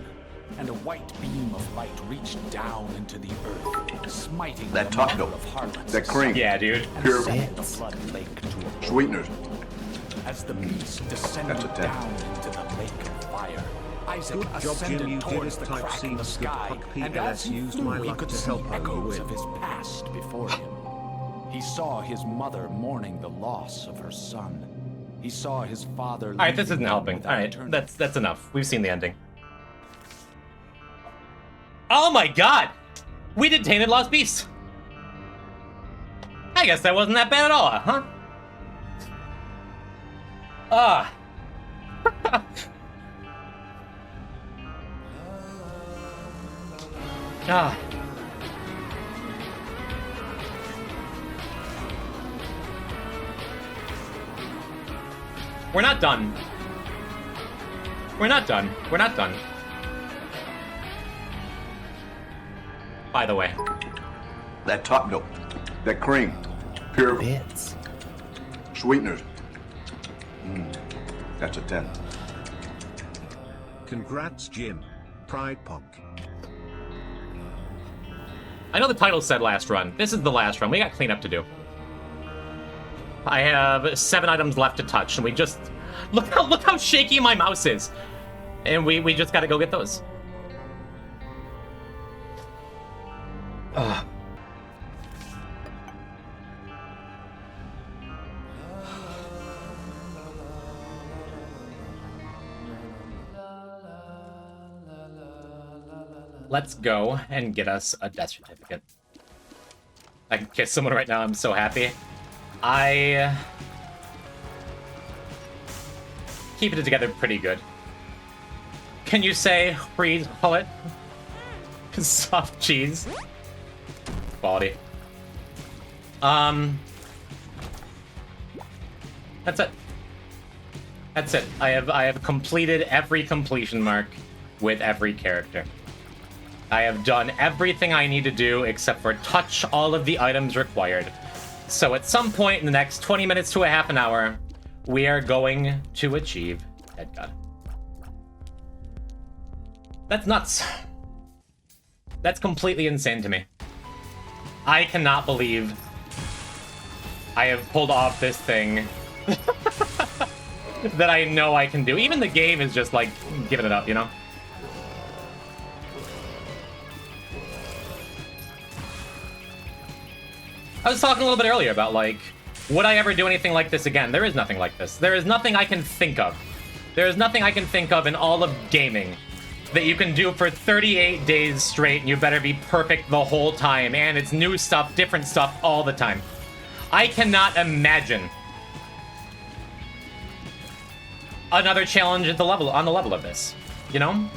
and a white beam of light reached down into the earth, smiting That the top mother note, of harlots, that cream, Yeah, dude. and pure set the flood lake to a sweeteners. As the beast descended That's a 10. down into the lake of fire, Isaac Good job, Jim. ascended You towards did the type crack in the scenes sky, with Puck and as PLS he used flew, my he luck could to see help her echoes win. of his past before him. He saw his mother mourning the loss of her son. He saw his father. Alright, this isn't leaving helping. without Alright, turning. that's enough. We've seen the ending. Oh my god! We did Tainted Lost Beast! I guess that wasn't that bad at all, huh? Ah. Ah. We're not done. We're not done. We're not done. By the way. That top note, that cream, pure Bits. sweeteners. That's a 10. Congrats, Jim. Pride Puck. I know the title said last run. This is the last run. We got cleanup to do. I have 7 items left to touch, and we just... Look how shaky my mouse is! And we just gotta go get those. Ugh. Let's go and get us a death certificate. I can kiss someone right now, I'm so happy. I... keeping it together pretty good. Can you say, freeze, pull it? Soft cheese. Quality. That's it. That's it. I have completed every completion mark with every character. I have done everything I need to do except for touch all of the items required. So at some point in the next 20 minutes to a half an hour, we are going to achieve Dead God. That's nuts. That's completely insane to me. I cannot believe I have pulled off this thing that I know I can do. Even the game is just like giving it up, you know? I was talking a little bit earlier about, like, would I ever do anything like this again? There is nothing like this. There is nothing I can think of There is nothing I can think of in all of gaming that you can do for 38 days straight, and you better be perfect the whole time, and it's new stuff, different stuff all the time. I cannot imagine another challenge at the level, on the level of this, you know?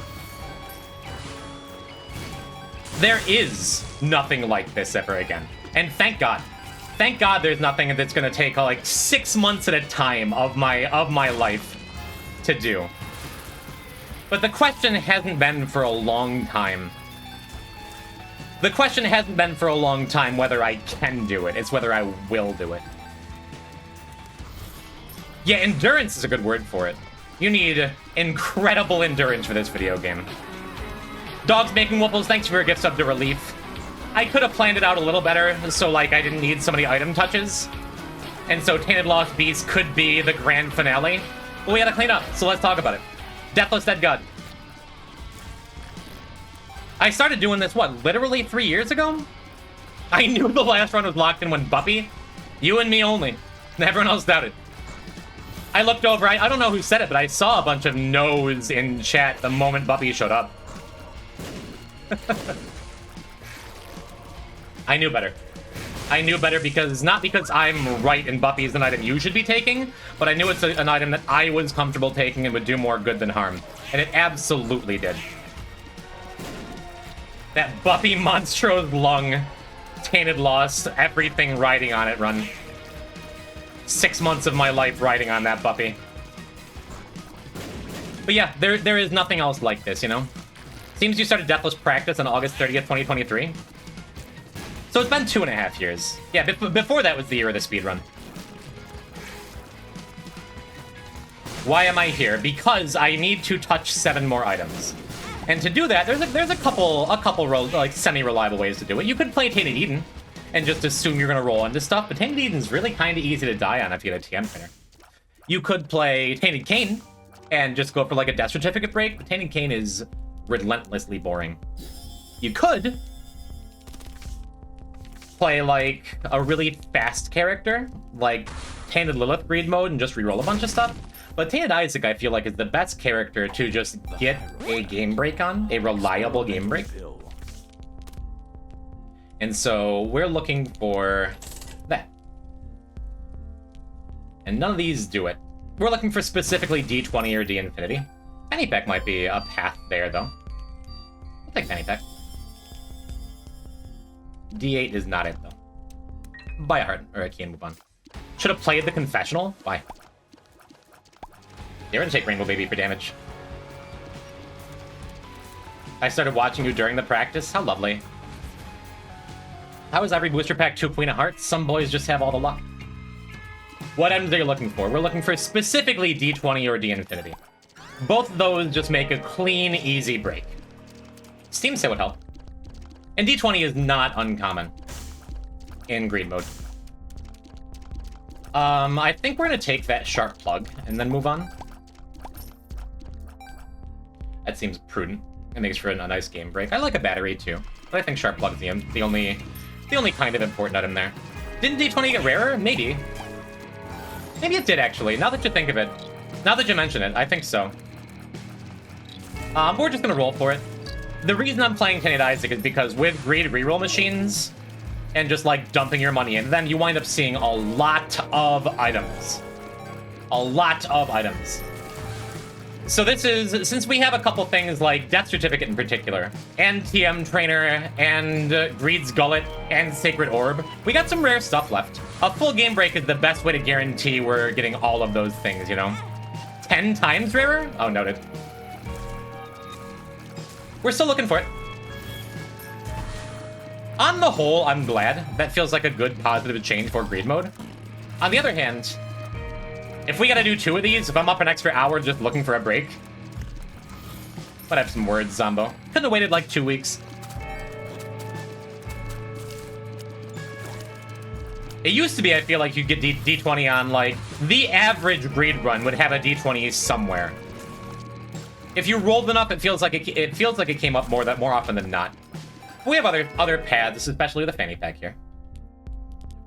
There is nothing like this ever again. And thank God. Thank God there's nothing that's gonna take like 6 months at a time of my life to do. But the question hasn't been for a long time. The question hasn't been for a long time whether I can do it. It's whether I will do it. Yeah, endurance is a good word for it. You need incredible endurance for this video game. Dogs Making Waffles, thanks for your gift sub to Relief. I could have planned it out a little better, so like I didn't need so many item touches. And so Tainted Lost Beast could be the grand finale. But we gotta clean up, so let's talk about it. Deathless Dead God. I started doing this, what, literally 3 years ago? I knew the last run was locked in when Buppy. You and me only. Everyone else doubted. I looked over, I don't know who said it, but I saw a bunch of no's in chat the moment Buppy showed up. I knew better. I knew better because, not because I'm right and Buffy is an item you should be taking, but I knew it's an item that I was comfortable taking and would do more good than harm. And it absolutely did. That Buffy Monstro's Lung, Tainted Lost, everything riding on it run. 6 months of my life riding on that Buffy. But yeah, there is nothing else like this, you know? Seems you started Deathless practice on August 30th, 2023. So it's been 2.5 years. Yeah, before that was the year of the speedrun. Why am I here? Because I need to touch 7 more items. And to do that, there's a couple like semi-reliable ways to do it. You could play Tainted Eden and just assume you're gonna roll into stuff, but Tainted Eden's really kind of easy to die on if you get a TM trainer. You could play Tainted Cain and just go for like a death certificate break, but Tainted Cain is relentlessly boring. You could play like a really fast character, like Tainted Lilith greed mode and just reroll a bunch of stuff. But Tainted Isaac, I feel like, is the best character to just get a game break on, a reliable game break. And so we're looking for that. And none of these do it. We're looking for specifically D20 or D-Infinity. Penny Peck might be a path there, though. I'll take Penny Peck. D8 is not it, though. Buy a heart, or a key and move on. Should have played the Confessional? Why? You're gonna take Rainbow Baby for damage. I started watching you during the practice. How lovely. How is every booster pack 2 Queen of Hearts? Some boys just have all the luck. What items are you looking for? We're looking for specifically D20 or D-Infinity. Both of those just make a clean, easy break. Steam Sale would help. And D20 is not uncommon in greed mode. I think we're gonna take that Sharp Plug and then move on. That seems prudent. It makes for a nice game break. I like a battery too, but I think Sharp Plug's the only kind of important item there. Didn't D20 get rarer? Maybe. Maybe it did actually. Now that you think of it, now that you mention it, I think so. We're just gonna roll for it. The reason I'm playing Tainted Isaac is because with greed reroll machines and just like dumping your money into them, you wind up seeing a lot of items. A lot of items. So this is, since we have a couple things like Death Certificate in particular, and TM Trainer, and Greed's Gullet, and Sacred Orb, we got some rare stuff left. A full game break is the best way to guarantee we're getting all of those things, you know? 10 times rarer? Oh, noted. We're still looking for it. On the whole, I'm glad. That feels like a good positive change for greed mode. On the other hand, if we gotta do 2 of these, if I'm up an extra hour just looking for a break, but I have some words, Zombo. Could've waited like 2 weeks. It used to be, I feel like you get D20 on, like, the average greed run would have a D20 somewhere. If you rolled enough, it feels like it came up more often than not. We have other paths, especially with the fanny pack here.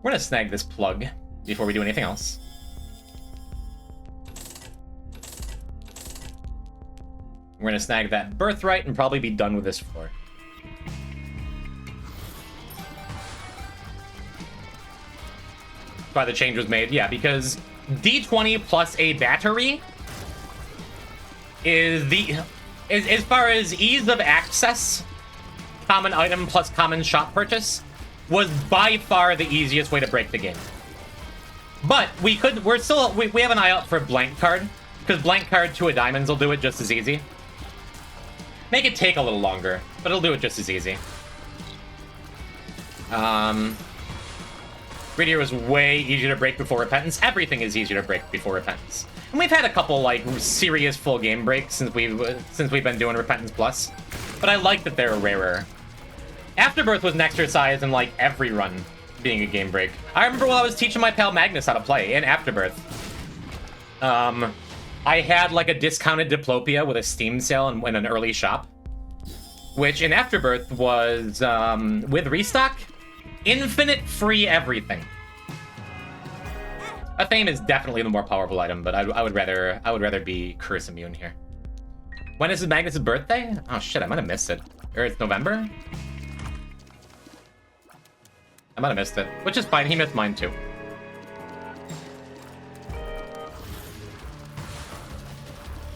We're gonna snag this plug before we do anything else. We're gonna snag that birthright and probably be done with this floor. Why the change was made, yeah, because D20 plus a battery is the, as far as ease of access, common item plus common shop purchase, was by far the easiest way to break the game. But we have an eye out for blank card, because blank card 2 of diamonds will do it just as easy. Make it take a little longer, but it'll do it just as easy. Greedier was way easier to break before Repentance. Everything is easier to break before Repentance. And we've had a couple, like, serious full game breaks since we've been doing Repentance Plus. But I like that they're rarer. Afterbirth was an exercise in, like, every run being a game break. I remember while I was teaching my pal Magnus how to play in Afterbirth. I had, like, a discounted Diplopia with a Steam sale in an early shop. Which, in Afterbirth, was, with restock, infinite free everything. A Fame is definitely the more powerful item, but I would rather be curse immune here. When is Magnus' birthday? Oh shit, I might have missed it. Or it's November? I might have missed it, which is fine. He missed mine too.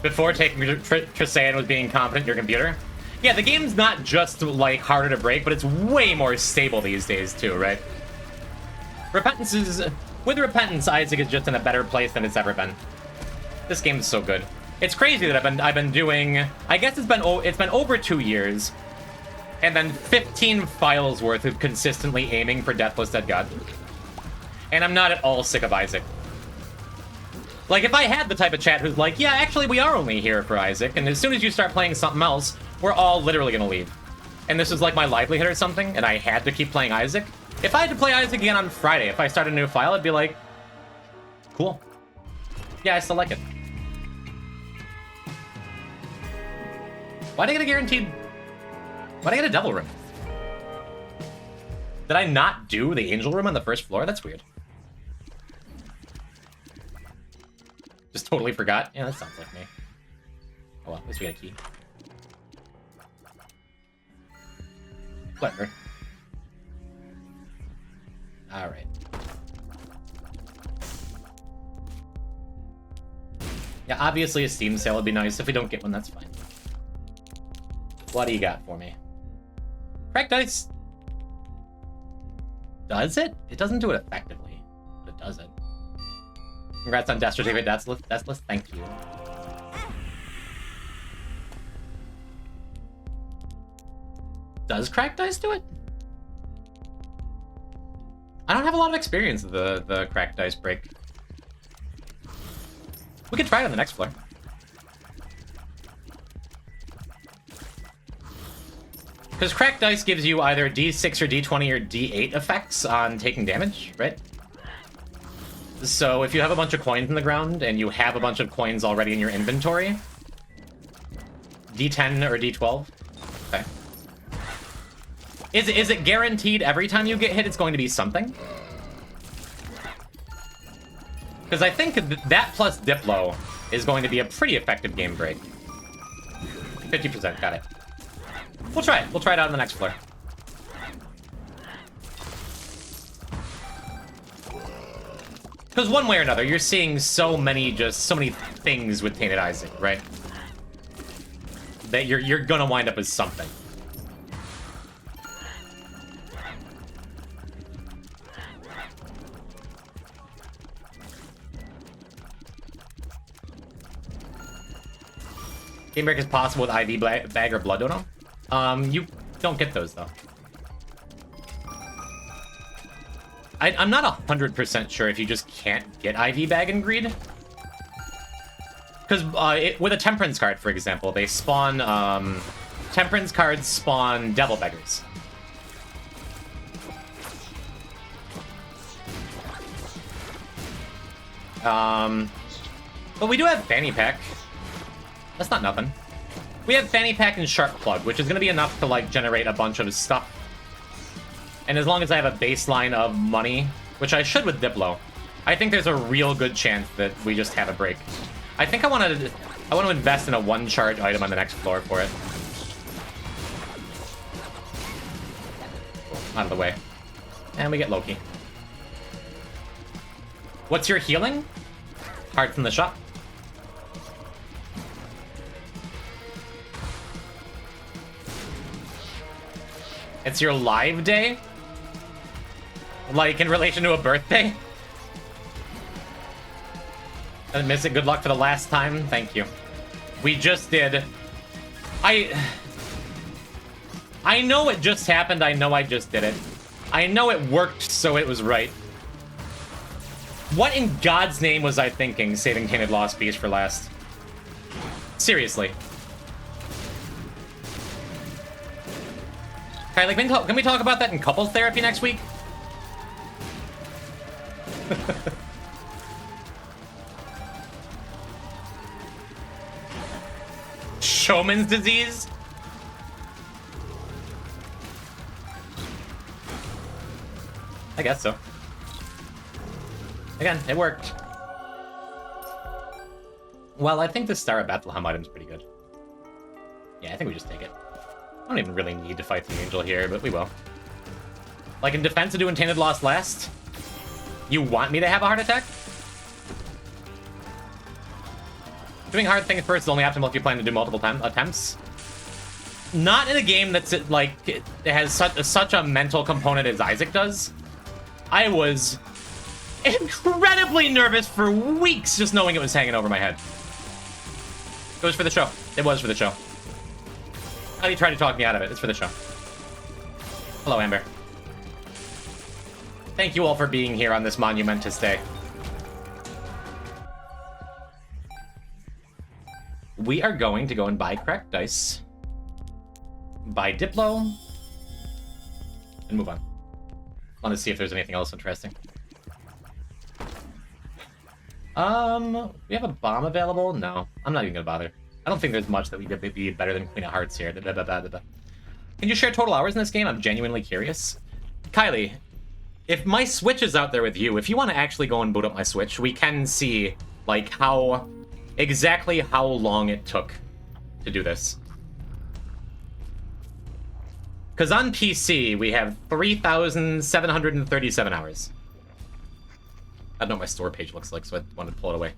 Before taking Trisayan was being confident in your computer. Yeah, the game's not just, like, harder to break, but it's way more stable these days, too, right? With Repentance, Isaac is just in a better place than it's ever been. This game is so good. It's crazy that I've been doing, I guess it's been over 2 years, and then 15 files worth of consistently aiming for Deathless Dead God. And I'm not at all sick of Isaac. Like, if I had the type of chat who's like, yeah, actually, we are only here for Isaac, and as soon as you start playing something else, we're all literally gonna leave. And this is like my livelihood or something, and I had to keep playing Isaac. If I had to play Isaac again on Friday, if I started a new file, I'd be like, cool. Yeah, I still like it. Why'd I get a guaranteed... Why'd I get a devil room? Did I not do the angel room on the first floor? That's weird. Just totally forgot. Yeah, that sounds like me. Oh well, at least we got a key. Clever. Alright. Yeah, obviously a Steam sale would be nice. If we don't get one, that's fine. What do you got for me? Cracked Dice. Does it? It doesn't do it effectively, but it does it. Congrats on Death Certificate, Deathless. Thank you. Does Cracked Dice do it? I don't have a lot of experience with the Cracked Dice break. We could try it on the next floor. Because Cracked Dice gives you either D6 or D20 or D8 effects on taking damage, right? So if you have a bunch of coins in the ground and you have a bunch of coins already in your inventory, D10 or D12. Okay. Is it guaranteed every time you get hit it's going to be something? Because I think that plus Diplo is going to be a pretty effective game break. 50%, got it. We'll try it. We'll try it out on the next floor. Because one way or another, you're seeing so many things with Tainted Isaac, right? That you're gonna wind up as something. Game break is possible with IV bag or blood dono. You don't get those though. I'm not 100% sure if you just can't get IV bag and greed. Because with a temperance card, for example, they spawn temperance cards spawn devil beggars. But we do have fanny pack. That's not nothing. We have fanny pack and shark plug, which is going to be enough to like generate a bunch of stuff. And as long as I have a baseline of money, which I should with Diplo, I think there's a real good chance that we just have a break. I think I want to I want to invest in a 1-charge item on the next floor for it. Out of the way. And we get Loki. What's your healing? Hearts in the shop. It's your live day? Like, in relation to a birthday? Didn't miss it. Good luck for the last time. Thank you. We just did. I know it just happened. I know I just did it. I know it worked, so it was right. What in God's name was I thinking, saving t.lost Beast for last? Seriously. Kylie, can we talk about that in couples therapy next week? Showman's disease? I guess so. Again, it worked. Well, I think the Star of Bethlehem item's pretty good. Yeah, I think we just take it. I don't even really need to fight the Angel here, but we will. Like, in defense of doing t.lost last, you want me to have a heart attack? Doing hard things first is only optimal if you plan to do multiple attempts. Not in a game that's, like, it has such a mental component as Isaac does. I was incredibly nervous for weeks just knowing it was hanging over my head. It was for the show. It was for the show. How do you try to talk me out of it? It's for the show. Hello, Amber. Thank you all for being here on this monumentous day. We are going to go and buy cracked dice, buy Diplo, and move on. Want to see if there's anything else interesting. We have a bomb available? No, I'm not even gonna bother. I don't think there's much that we could be better than Queen of Hearts here. Can you share total hours in this game? I'm genuinely curious. Kylie, if my Switch is out there with you, if you want to actually go and boot up my Switch, we can see, like, exactly how long it took to do this. Because on PC, we have 3,737 hours. I don't know what my store page looks like, so I wanted to pull it away.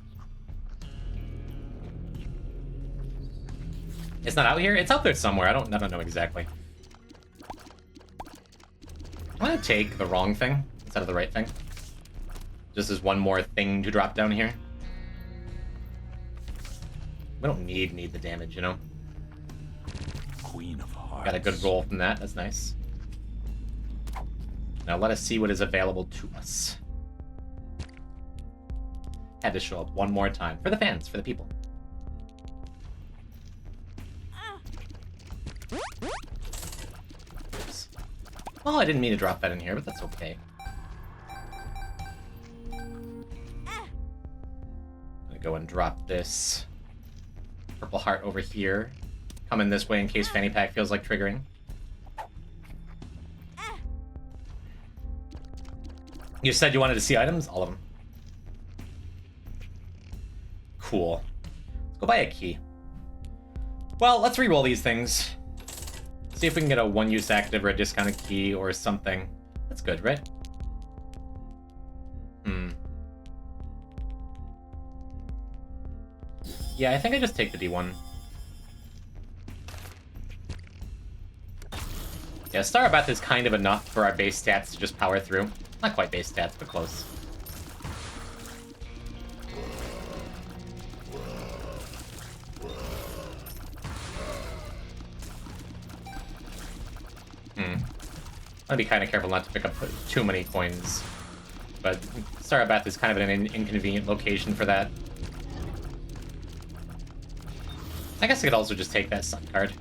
It's not out here? It's out there somewhere. I don't know exactly. I'm gonna take the wrong thing instead of the right thing. Just as one more thing to drop down here. We don't need the damage, you know? Queen of Hearts. Got a good roll from that. That's nice. Now let us see what is available to us. Had to show up one more time. For the fans, for the people. Oops. Well, I didn't mean to drop that in here, but that's okay. I'm gonna go and drop this purple heart over here. Come in this way in case fanny pack feels like triggering. You said you wanted to see items? All of them. Cool. Let's go buy a key. Well, let's re-roll these things. See if we can get a one-use active or a discounted key or something. That's good, right? Yeah, I think I just take the D1. Yeah, Star of Beth is kind of enough for our base stats to just power through. Not quite base stats, but close. I'll be kind of careful not to pick up too many coins. But Star of Beth is kind of an inconvenient location for that. I guess I could also just take that sun card.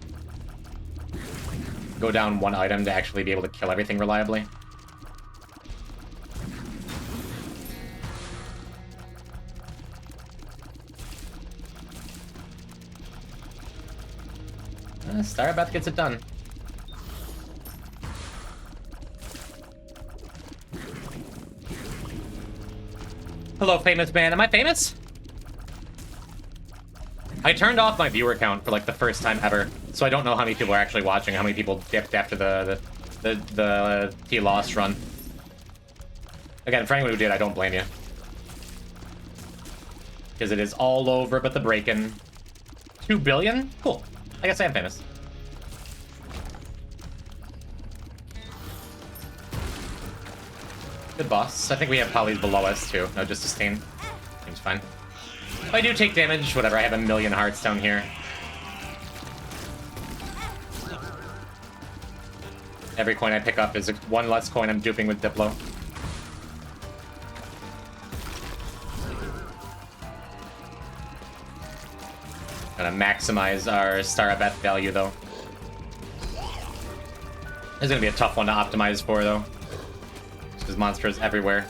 Go down one item to actually be able to kill everything reliably. Star of Beth gets it done. Hello, famous man. Am I famous? I turned off my viewer count for like the first time ever, so I don't know how many people are actually watching, how many people dipped after the t.lost run. Again, for anyone who did, I don't blame you. Because it is all over but the break-in. 2 billion? Cool. I guess I am famous. Good boss. I think we have polys below us, too. No, just sustain. Seems fine. If I do take damage, whatever. I have 1,000,000 hearts down here. Every coin I pick up is one less coin I'm duping with Diplo. Gonna maximize our t.beth value, though. This is gonna be a tough one to optimize for, though. There's monsters everywhere.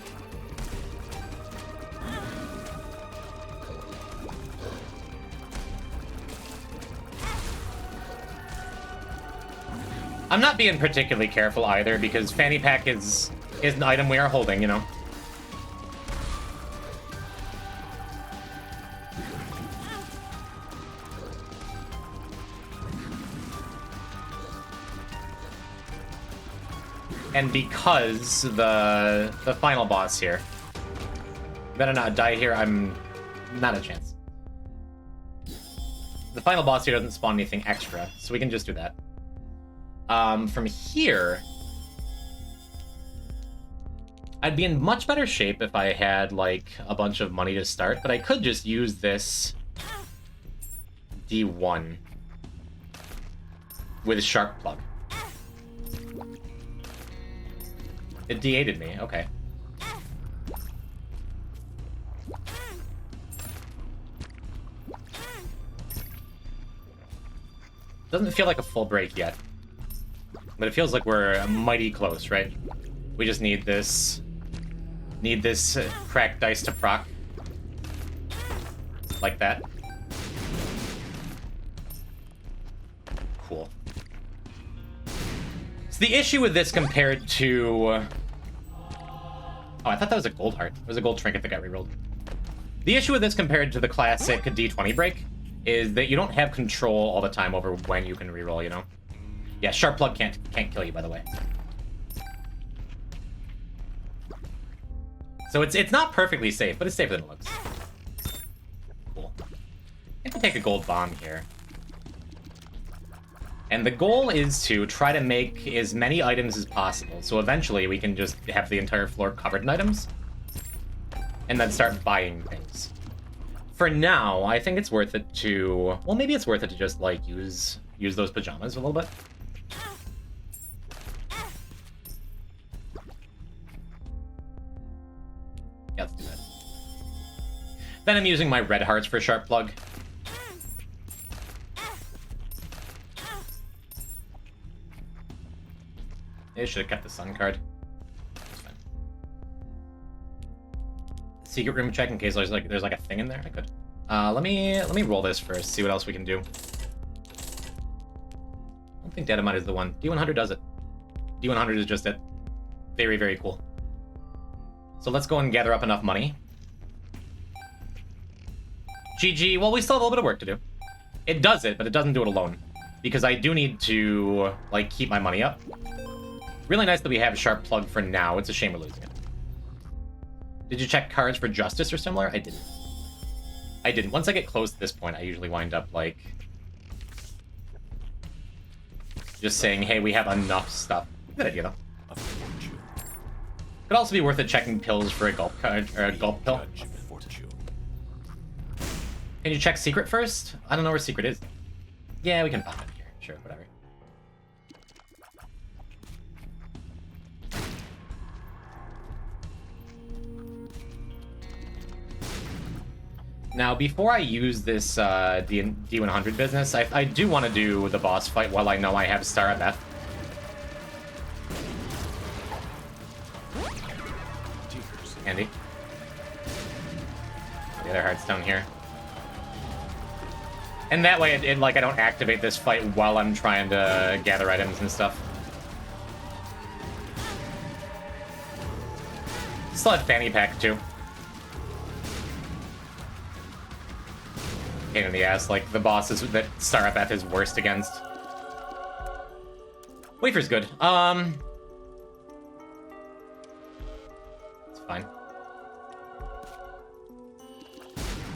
I'm not being particularly careful either, because Fanny Pack is an item we are holding, you know? And because the final boss here, better not die here, I'm not a chance. The final boss here doesn't spawn anything extra, so we can just do that. From here, I'd be in much better shape if I had, like, a bunch of money to start, but I could just use this D1 with Sharp Plug. It D8'd me, okay. Doesn't feel like a full break yet. But it feels like we're mighty close, right? We just need this... cracked dice to proc. Like that. Cool. So the issue with this compared to... Oh, I thought that was a gold heart. It was a gold trinket that got rerolled. The issue with this compared to the classic D20 break is that you don't have control all the time over when you can reroll, you know? Yeah, Sharp Plug can't kill you, by the way. So it's not perfectly safe, but it's safer than it looks. Cool. I can take a gold bomb here. And the goal is to try to make as many items as possible, so eventually we can just have the entire floor covered in items. And then start buying things. For now, I think it's worth it to... Well, maybe it's worth it to just, like, use those pajamas a little bit. Yeah, let's do that. Then I'm using my red hearts for Sharp Plug. I should have kept the sun card. That's fine. Secret room check in case there's like a thing in there. I could. Let me roll this first. See what else we can do. I don't think Dynamite is the one. D100 does it. D100 is just it. Very, very cool. So let's go and gather up enough money. GG. Well, we still have a little bit of work to do. It does it, but it doesn't do it alone. Because I do need to, like, keep my money up. Really nice that we have Sharp Plug for now. It's a shame we're losing it. Did you check cards for Justice or similar? I didn't. I didn't. Once I get close to this point, I usually wind up, like... just saying, hey, we have enough stuff. Good idea, though. Could also be worth it checking pills for a gulp card, or a gulp pill. Can you check Secret first? I don't know where Secret is. Yeah, we can pop it here. Sure, whatever. Now, before I use this D100 business, I do want to do the boss fight while I know I have t.beth. Handy. The other heart's down here. And that way, it like, I don't activate this fight while I'm trying to gather items and stuff. Still have Fanny Pack, too. pain in the ass, like the bosses that t.beth is worst against. Wafer's good. It's fine.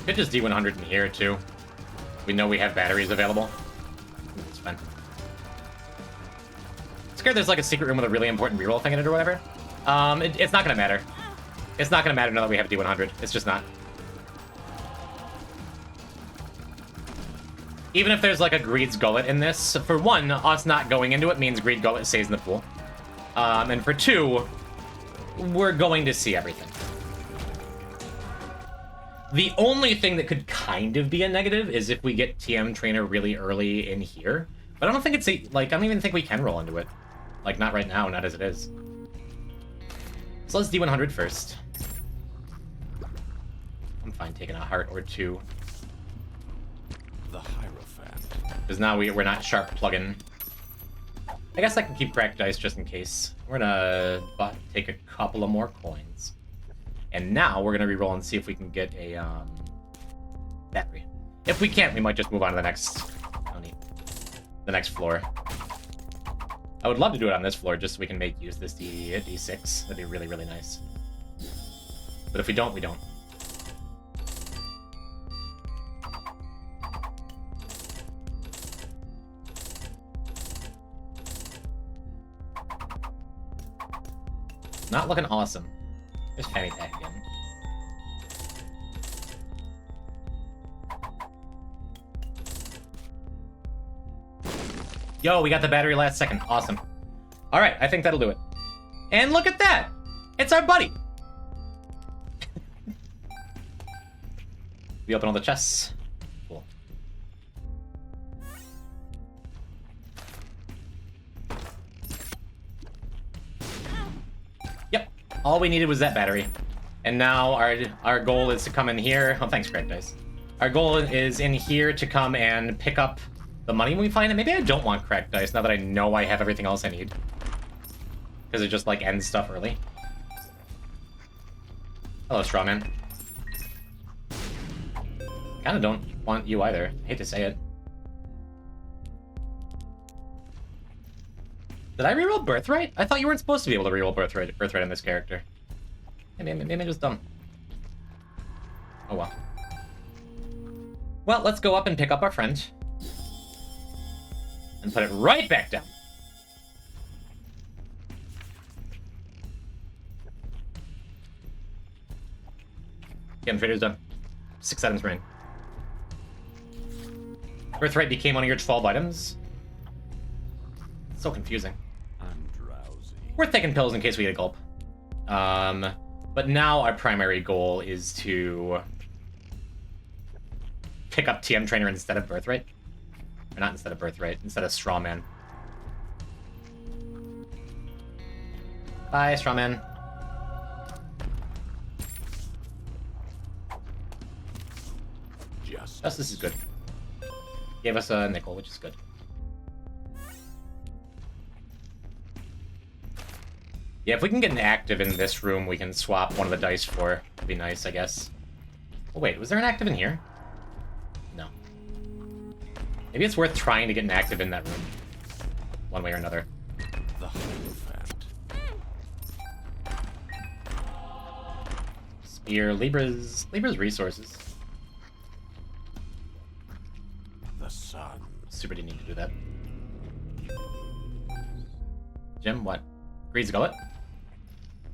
Could just D100 in here too. We know we have batteries available. It's fine. Scared there's like a secret room with a really important reroll thing in it or whatever. It's not gonna matter. It's not gonna matter now that we have D100. It's just not. Even if there's like a Greed's Gullet in this, for one, us not going into it means Greed Gullet stays in the pool. And for two, we're going to see everything. The only thing that could kind of be a negative is if we get TM Trainer really early in here. But I don't think it's like, I don't even think we can roll into it. Like, not right now, not as it is. So let's D100 first. I'm fine taking a heart or two. The Hierophant. Because now we're not sharp plugin. I guess I can keep cracked dice just in case. We're gonna take a couple of more coins. And now we're gonna reroll and see if we can get a battery. If we can't, we might just move on to the next floor. I would love to do it on this floor just so we can make use of this D6. That'd be really, really nice. But if we don't, we don't. Not looking awesome. There's fanny pack again. Yo, we got the battery last second. Awesome. All right, I think that'll do it. And look at that! It's our buddy! We open all the chests. Cool. Yep, all we needed was that battery. And now our goal is to come in here. Oh, thanks, Craig Dice. Our goal is in here to come and pick up the money when we find it. Maybe I don't want cracked dice now that I know I have everything else I need. Because it just, like, ends stuff early. Hello, Strawman. Kinda don't want you either. I hate to say it. Did I reroll Birthright? I thought you weren't supposed to be able to reroll Birthright in this character. Maybe I'm just dumb. Oh well. Well, let's go up and pick up our friend. And put it right back down. TM Trader's done. 6 items remain. Birthright became one of your 12 items. So confusing. I'm drowsy. Worth taking pills in case we get a gulp. But now our primary goal is to pick up TM Trainer instead of Birthright. Or not instead of Birthright, instead of Strawman. Bye, Strawman. Justice is good. Gave us a nickel, which is good. Yeah, if we can get an active in this room, we can swap one of the dice for. It'd be nice, I guess. Oh, wait, was there an active in here? No. Maybe it's worth trying to get an active in that room. One way or another. The Hierophant. Spear, Libra's resources. The Sun. Super didn't need to do that. Jim, what? Greed's Gullet?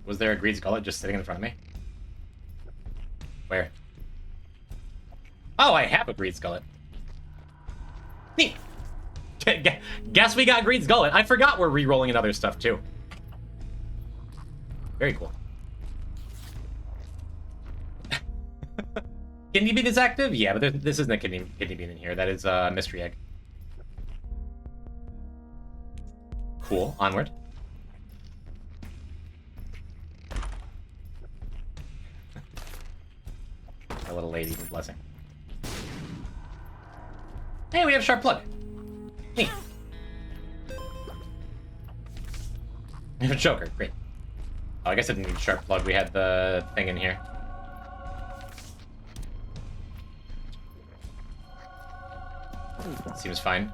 Was there a Greed's Gullet just sitting in front of me? Where? Oh, I have a Greed's Gullet. Neat. Guess we got Greed's Gullet. I forgot we're re-rolling in other stuff, too. Very cool. Kidney Bean is active? Yeah, but this isn't a kidney bean in here. That is a mystery egg. Cool. Onward. A little lady with blessing. Hey, we have Sharp Plug. Neat. We have a Joker. Great. Oh, I guess I didn't need Sharp Plug. We had the thing in here. Seems fine.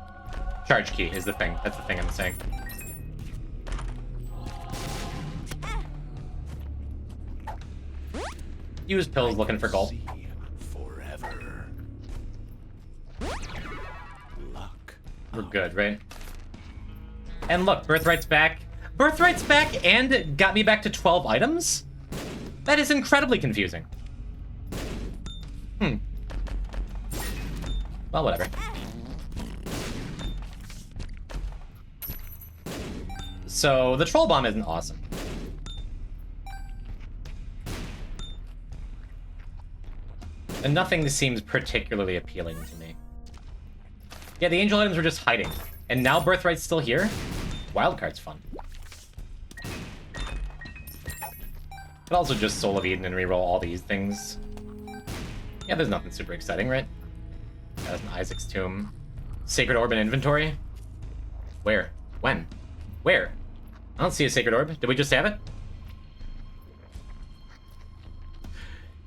Charge key is the thing. That's the thing I'm saying. Use pills looking for gold. Forever. Luck. We're good, right? And look, Birthright's back. Birthright's back and got me back to 12 items? That is incredibly confusing. Well, whatever. So, the Troll Bomb isn't awesome. And nothing seems particularly appealing to me. Yeah, the angel items were just hiding. And now Birthright's still here? Wildcard's fun. Could also just Soul of Eden and reroll all these things. Yeah, there's nothing super exciting, right? That's an Isaac's Tomb. Sacred Orb in inventory? Where? When? Where? I don't see a Sacred Orb. Did we just have it?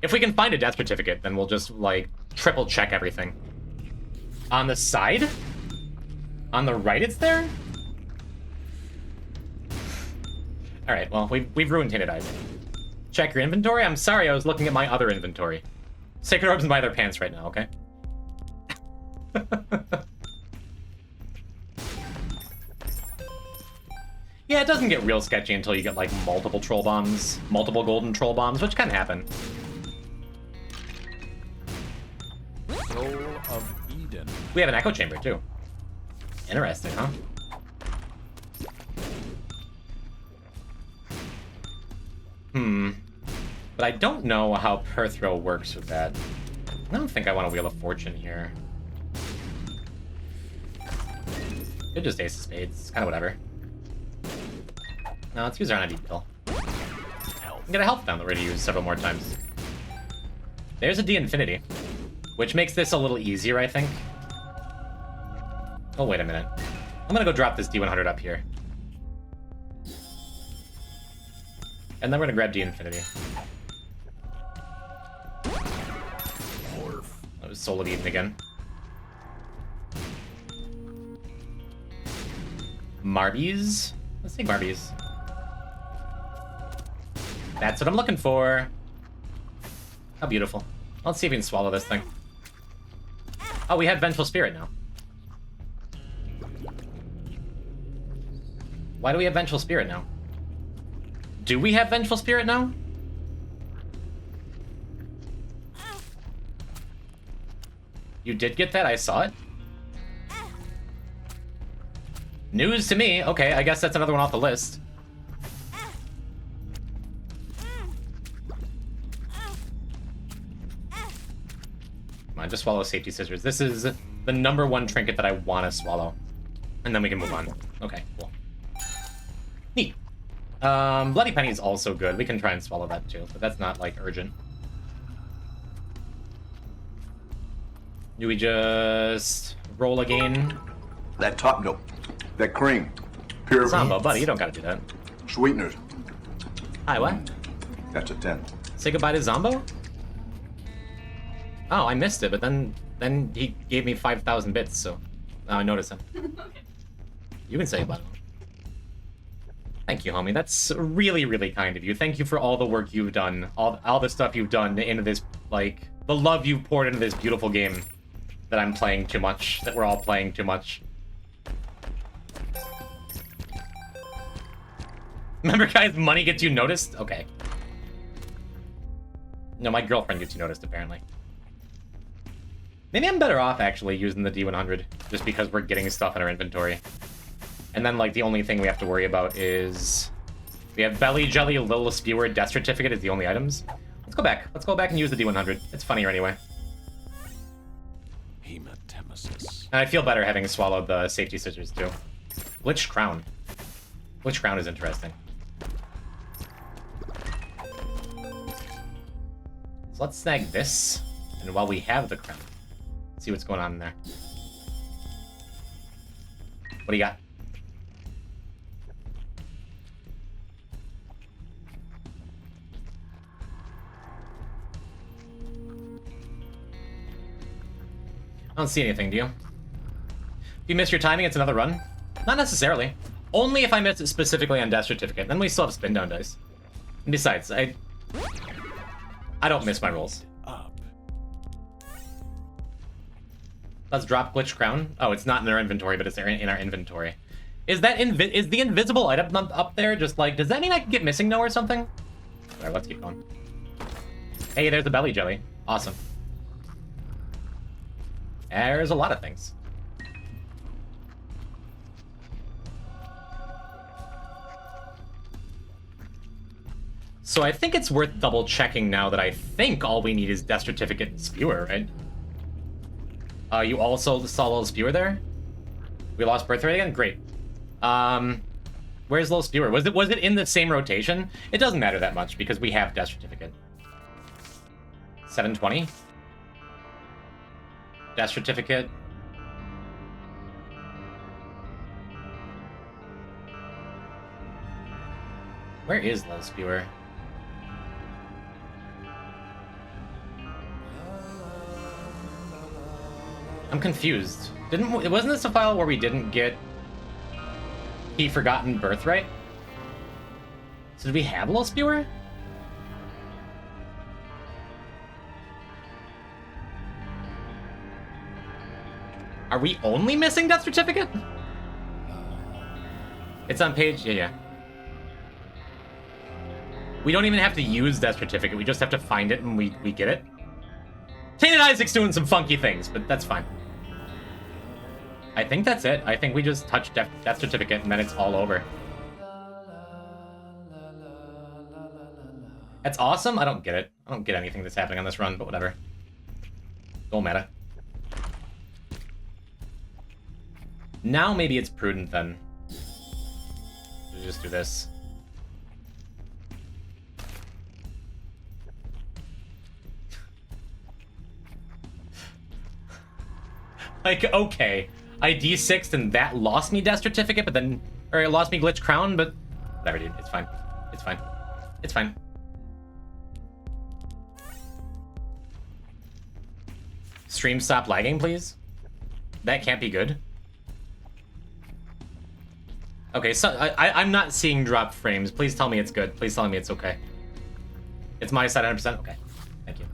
If we can find a death certificate, then we'll just, like, triple check everything. On the side? On the right it's there? Alright, well, we've ruined Tainted Isaac. Check your inventory? I'm sorry, I was looking at my other inventory. Sacred Orb's in my other pants right now, okay? Yeah, it doesn't get real sketchy until you get, like, multiple troll bombs. Multiple golden troll bombs, which can happen. Soul of Eden. We have an echo chamber, too. Interesting, huh? But I don't know how Perthrow works with that. I don't think I want to Wheel of Fortune here. Could just Ace of Spades. Kind of whatever. No, let's use our ID pill. And get a health down that we're going to use several more times. There's a D Infinity, which makes this a little easier, I think. Oh, wait a minute. I'm going to go drop this D100 up here. And then we're going to grab D Infinity. That was Soul of Eden again. Marbies? Let's take Marbies. That's what I'm looking for. How beautiful. Let's see if we can swallow this thing. Oh, we have Vengeful Spirit now. Why do we have Vengeful Spirit now? Do we have Vengeful Spirit now? You did get that? I saw it. News to me. Okay, I guess that's another one off the list. Come on, just swallow Safety Scissors. This is the #1 trinket that I want to swallow. And then we can move on. Okay, cool. Neat. Bloody Penny is also good. We can try and swallow that too, but that's not, like, urgent. Do we just roll again? That top note, that cream, pure Zombo, buddy, you don't gotta do that. sweeteners. Hi, what? That's a 10. Say goodbye to Zombo? Oh, I missed it, but then he gave me 5,000 bits, so now I notice him. You can say goodbye to him. Thank you, homie. That's really, really kind of you. Thank you for all the work you've done, all the stuff you've done into this, like, the love you've poured into this beautiful game that I'm playing too much, that we're all playing too much. Remember, guys, money gets you noticed? Okay. No, my girlfriend gets you noticed, apparently. Maybe I'm better off, actually, using the D100, just because we're getting stuff in our inventory. And then, like, the only thing we have to worry about is... we have Belly, Jelly, Little Spewer, Death Certificate is the only items. Let's go back. Let's go back and use the D100. It's funnier anyway. Hematemesis. And I feel better having swallowed the Safety Scissors, too. Glitched Crown. Glitched Crown is interesting. So let's snag this. And while we have the crown, see what's going on in there. What do you got? I don't see anything, do you? you miss your timing, it's another run? Not necessarily. Only if I miss it specifically on Death Certificate. Then we still have spin down dice. And besides, I don't miss my rolls. Up. Let's drop Glitch Crown. Oh, it's not in our inventory, but it's in our inventory. Is that is the invisible item up there just like, does that mean I can get missing now or something? Alright, let's keep going. Hey, there's the belly jelly. Awesome. There's a lot of things. So I think it's worth double checking now that I think all we need is Death Certificate and Spewer, right? You also saw Little Spewer there? We lost birth rate again? Great. Where's Little Spewer? Was it in the same rotation? It doesn't matter that much because we have Death Certificate. 720. Death Certificate. Where is Little Spewer? I'm confused. Wasn't this a file where we didn't get He Forgotten Birthright? So did we have Little Spewer? Are we only missing Death Certificate? It's on page... Yeah. We don't even have to use Death Certificate. We just have to find it and we get it. t.isaac's doing some funky things, but that's fine. I think that's it. I think we just touch Death Certificate and then it's all over. That's awesome? I don't get it. I don't get anything that's happening on this run, but whatever. Don't matter. Now maybe it's prudent then to just do this. Like, okay, I D6'd and that lost me Death Certificate, but then, or it lost me Glitch Crown, but whatever, dude. It's fine. It's fine. It's fine. Stream stop lagging, please. That can't be good. Okay, so I'm not seeing drop frames. Please tell me it's good. Please tell me it's okay. It's my side 100%? Okay. Thank you.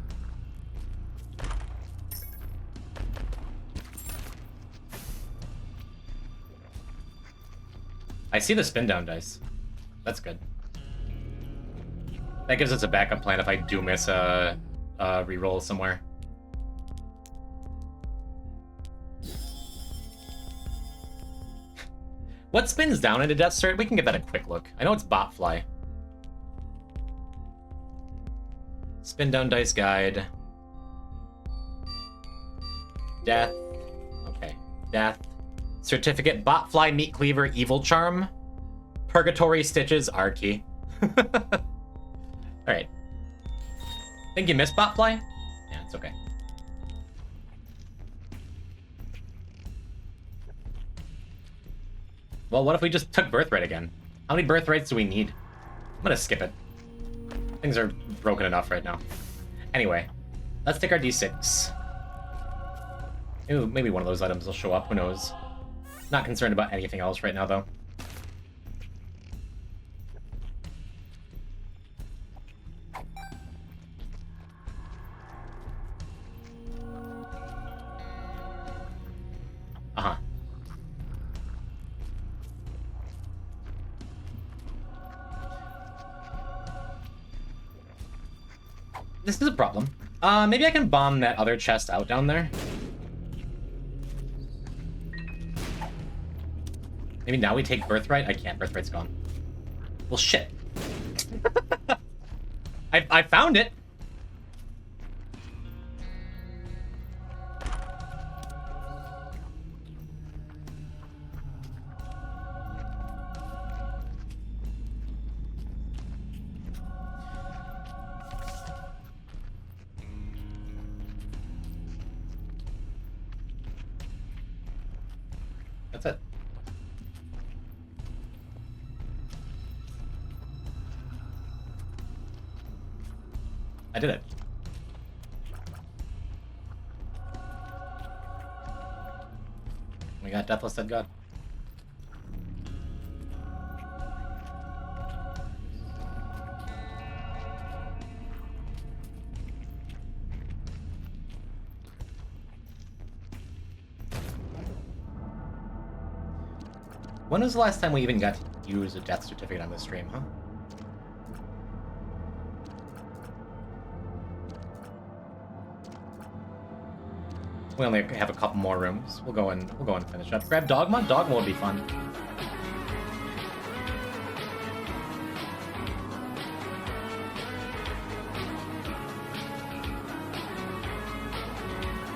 I see the spin down dice. That's good. That gives us a backup plan if I do miss a reroll somewhere. What spins down into Death Cert? We can give that a quick look. I know it's Botfly. Spin down dice guide. Death. Okay. Death. Certificate. Botfly, Meat Cleaver, Evil Charm. Purgatory Stitches, R-Key. Alright. Think you missed Botfly? Yeah, it's okay. Well, what if we just took Birthright again? How many Birthrights do we need? I'm gonna skip it. Things are broken enough right now. Anyway, let's take our D6. Ooh, maybe one of those items will show up, who knows. Not concerned about anything else right now, though. Uh-huh. This is a problem. Maybe I can bomb that other chest out down there. Maybe now we take Birthright? I can't. Birthright's gone. Well, shit. I found it. That's it. I did it. We got Deathless Dead God. When was the last time we even got to use a death certificate on this stream, huh? We only have a couple more rooms. We'll go and finish up. Grab Dogma. Dogma would be fun.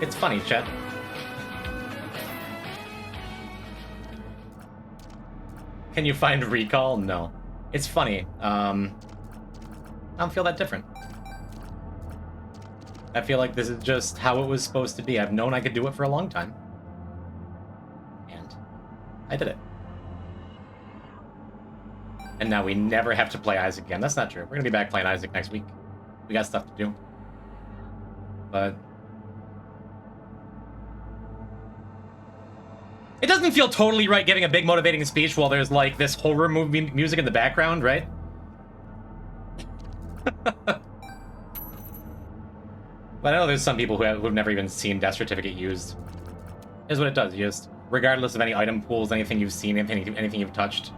It's funny, chat. Can you find recall? No. It's funny. I don't feel that different. I feel like this is just how it was supposed to be. I've known I could do it for a long time. And I did it. And now we never have to play Isaac again. That's not true. We're going to be back playing Isaac next week. We got stuff to do. But it doesn't feel totally right giving a big motivating speech while there's like this horror movie music in the background, right? But I know there's some people who've never even seen Death Certificate used. Here's what it does. You just, regardless of any item pools, anything you've seen, anything you've touched,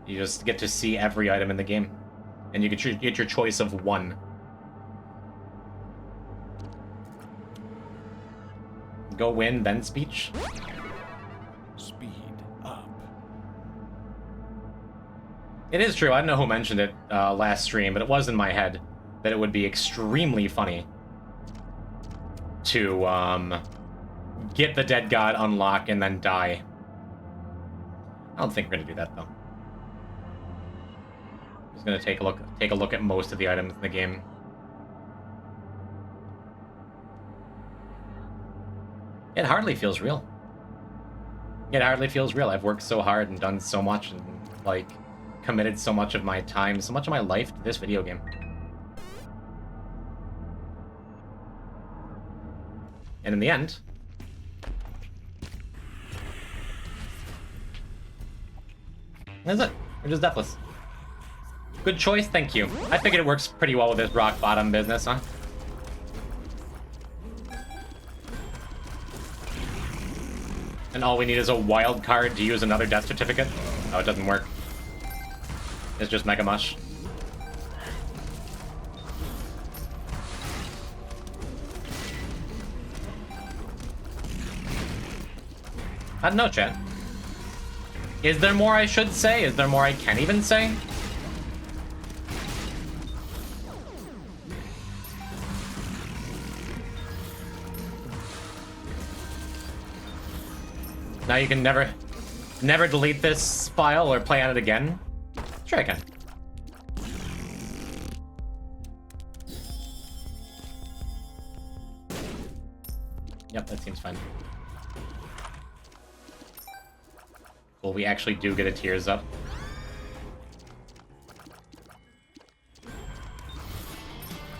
you just get to see every item in the game. And you get your choice of one. Go win, then speech. Speed up. It is true. I don't know who mentioned it last stream, but it was in my head that it would be extremely funny to get the Dead God unlock and then die. I don't think we're gonna do that though. Just gonna take a look at most of the items in the game. It hardly feels real. It hardly feels real. I've worked so hard and done so much and like committed so much of my time, so much of my life to this video game. And in the end, that's it. We're just Deathless. Good choice, thank you. I figured it works pretty well with this rock bottom business, huh? And all we need is a wild card to use another death certificate? Oh, it doesn't work. It's just Mega Mush. I don't know, chat. Is there more I should say? Is there more I can even say? Now you can never delete this file or play on it again? Sure I can. Yep, that seems fine. Cool, we actually do get a tears up.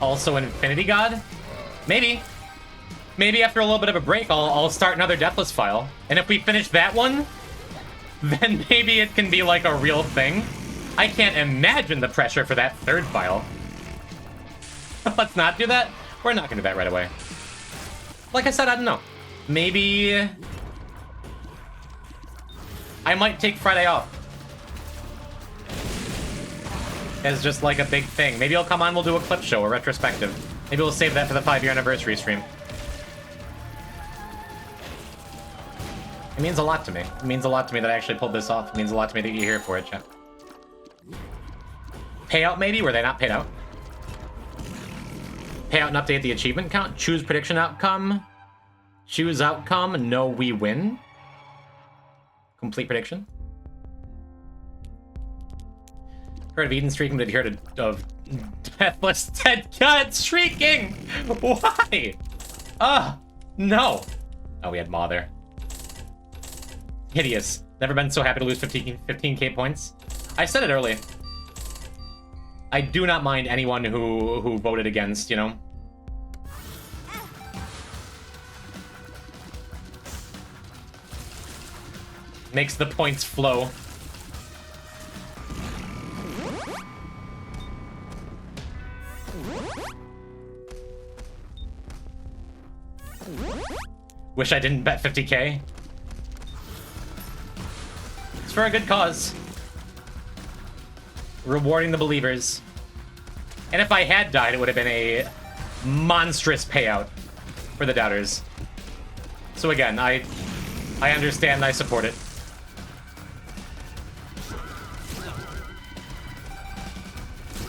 Also an Infinity God? Maybe. Maybe after a little bit of a break, I'll start another Deathless file. And if we finish that one, then maybe it can be like a real thing. I can't imagine the pressure for that third file. Let's not do that. We're not gonna do that right away. Like I said, I don't know. Maybe I might take Friday off as just like a big thing. Maybe I'll come on, we'll do a clip show, a retrospective. Maybe we'll save that for the 5-year anniversary stream. It means a lot to me. It means a lot to me that I actually pulled this off. It means a lot to me that you're here for it, chat. Payout maybe? Were they not paid out? Payout and update the achievement count. Choose prediction outcome. Choose outcome. No, we win. Complete prediction. Heard of Eden streaking, but heard of Deathless Dead God streaking! Why? No. Oh, we had Maw there. Hideous. Never been so happy to lose 15k points. I said it early. I do not mind anyone who voted against, you know? Makes the points flow. Wish I didn't bet 50k. It's for a good cause. Rewarding the believers. And if I had died, it would have been a monstrous payout for the doubters. So again, I understand, I support it.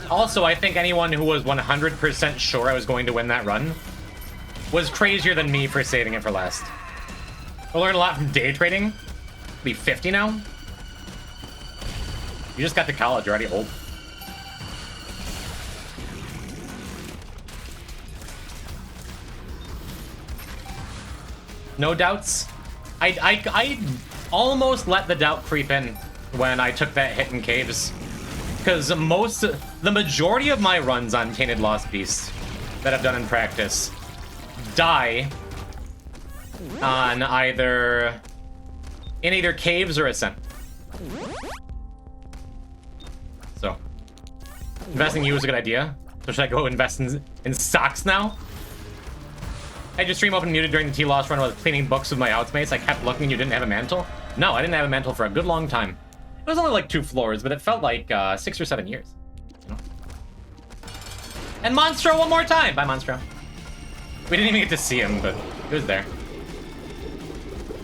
Also, I think anyone who was 100% sure I was going to win that run was crazier than me for saving it for last. I learned a lot from day trading. Be 50 now? You just got to college, you're already old. No doubts? I almost let the doubt creep in when I took that hit in caves. Because the majority of my runs on Tainted Lost Beast that I've done in practice die on either caves or ascent. So investing in you is a good idea. So should I go invest in stocks now? I just stream open muted during the t.lost run while cleaning books with my housemates. I kept looking, you didn't have a mantle? No, I didn't have a mantle for a good long time. It was only like 2 floors, but it felt like 6 or 7 years. You know? And Monstro one more time! Bye, Monstro. We didn't even get to see him, but he was there.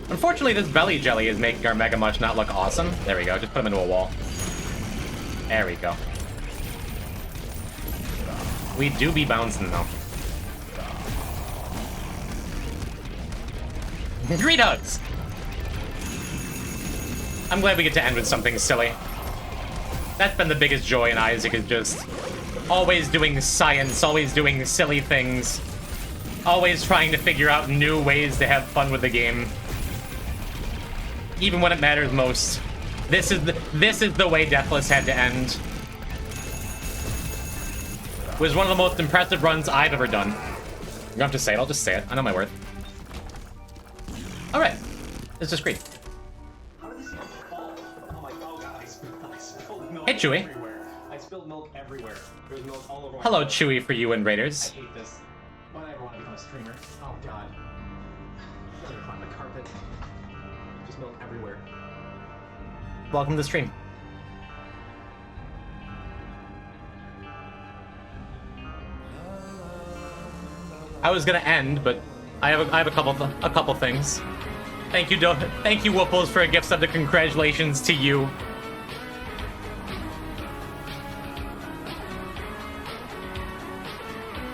Unfortunately, this belly jelly is making our Mega Much not look awesome. There we go, just put him into a wall. There we go. We do be bouncing, though. Greed hugs! I'm glad we get to end with something silly. That's been the biggest joy in Isaac, is just always doing science, always doing silly things, always trying to figure out new ways to have fun with the game. Even when it matters most. This is the way Deathless had to end. It was one of the most impressive runs I've ever done. You don't have to say it, I'll just say it. I know my worth. Alright. This is great. Hey, Chewy. I spilled milk everywhere. There's milk all over my Hello, Chewy, for you and Raiders. I hate this. Why do I ever want to become a streamer? Oh, God. I can't find the carpet. Just milk everywhere. Welcome to the stream. I was gonna end, but I have a couple things. Thank you, Wooples, for a gift sub to congratulations to you.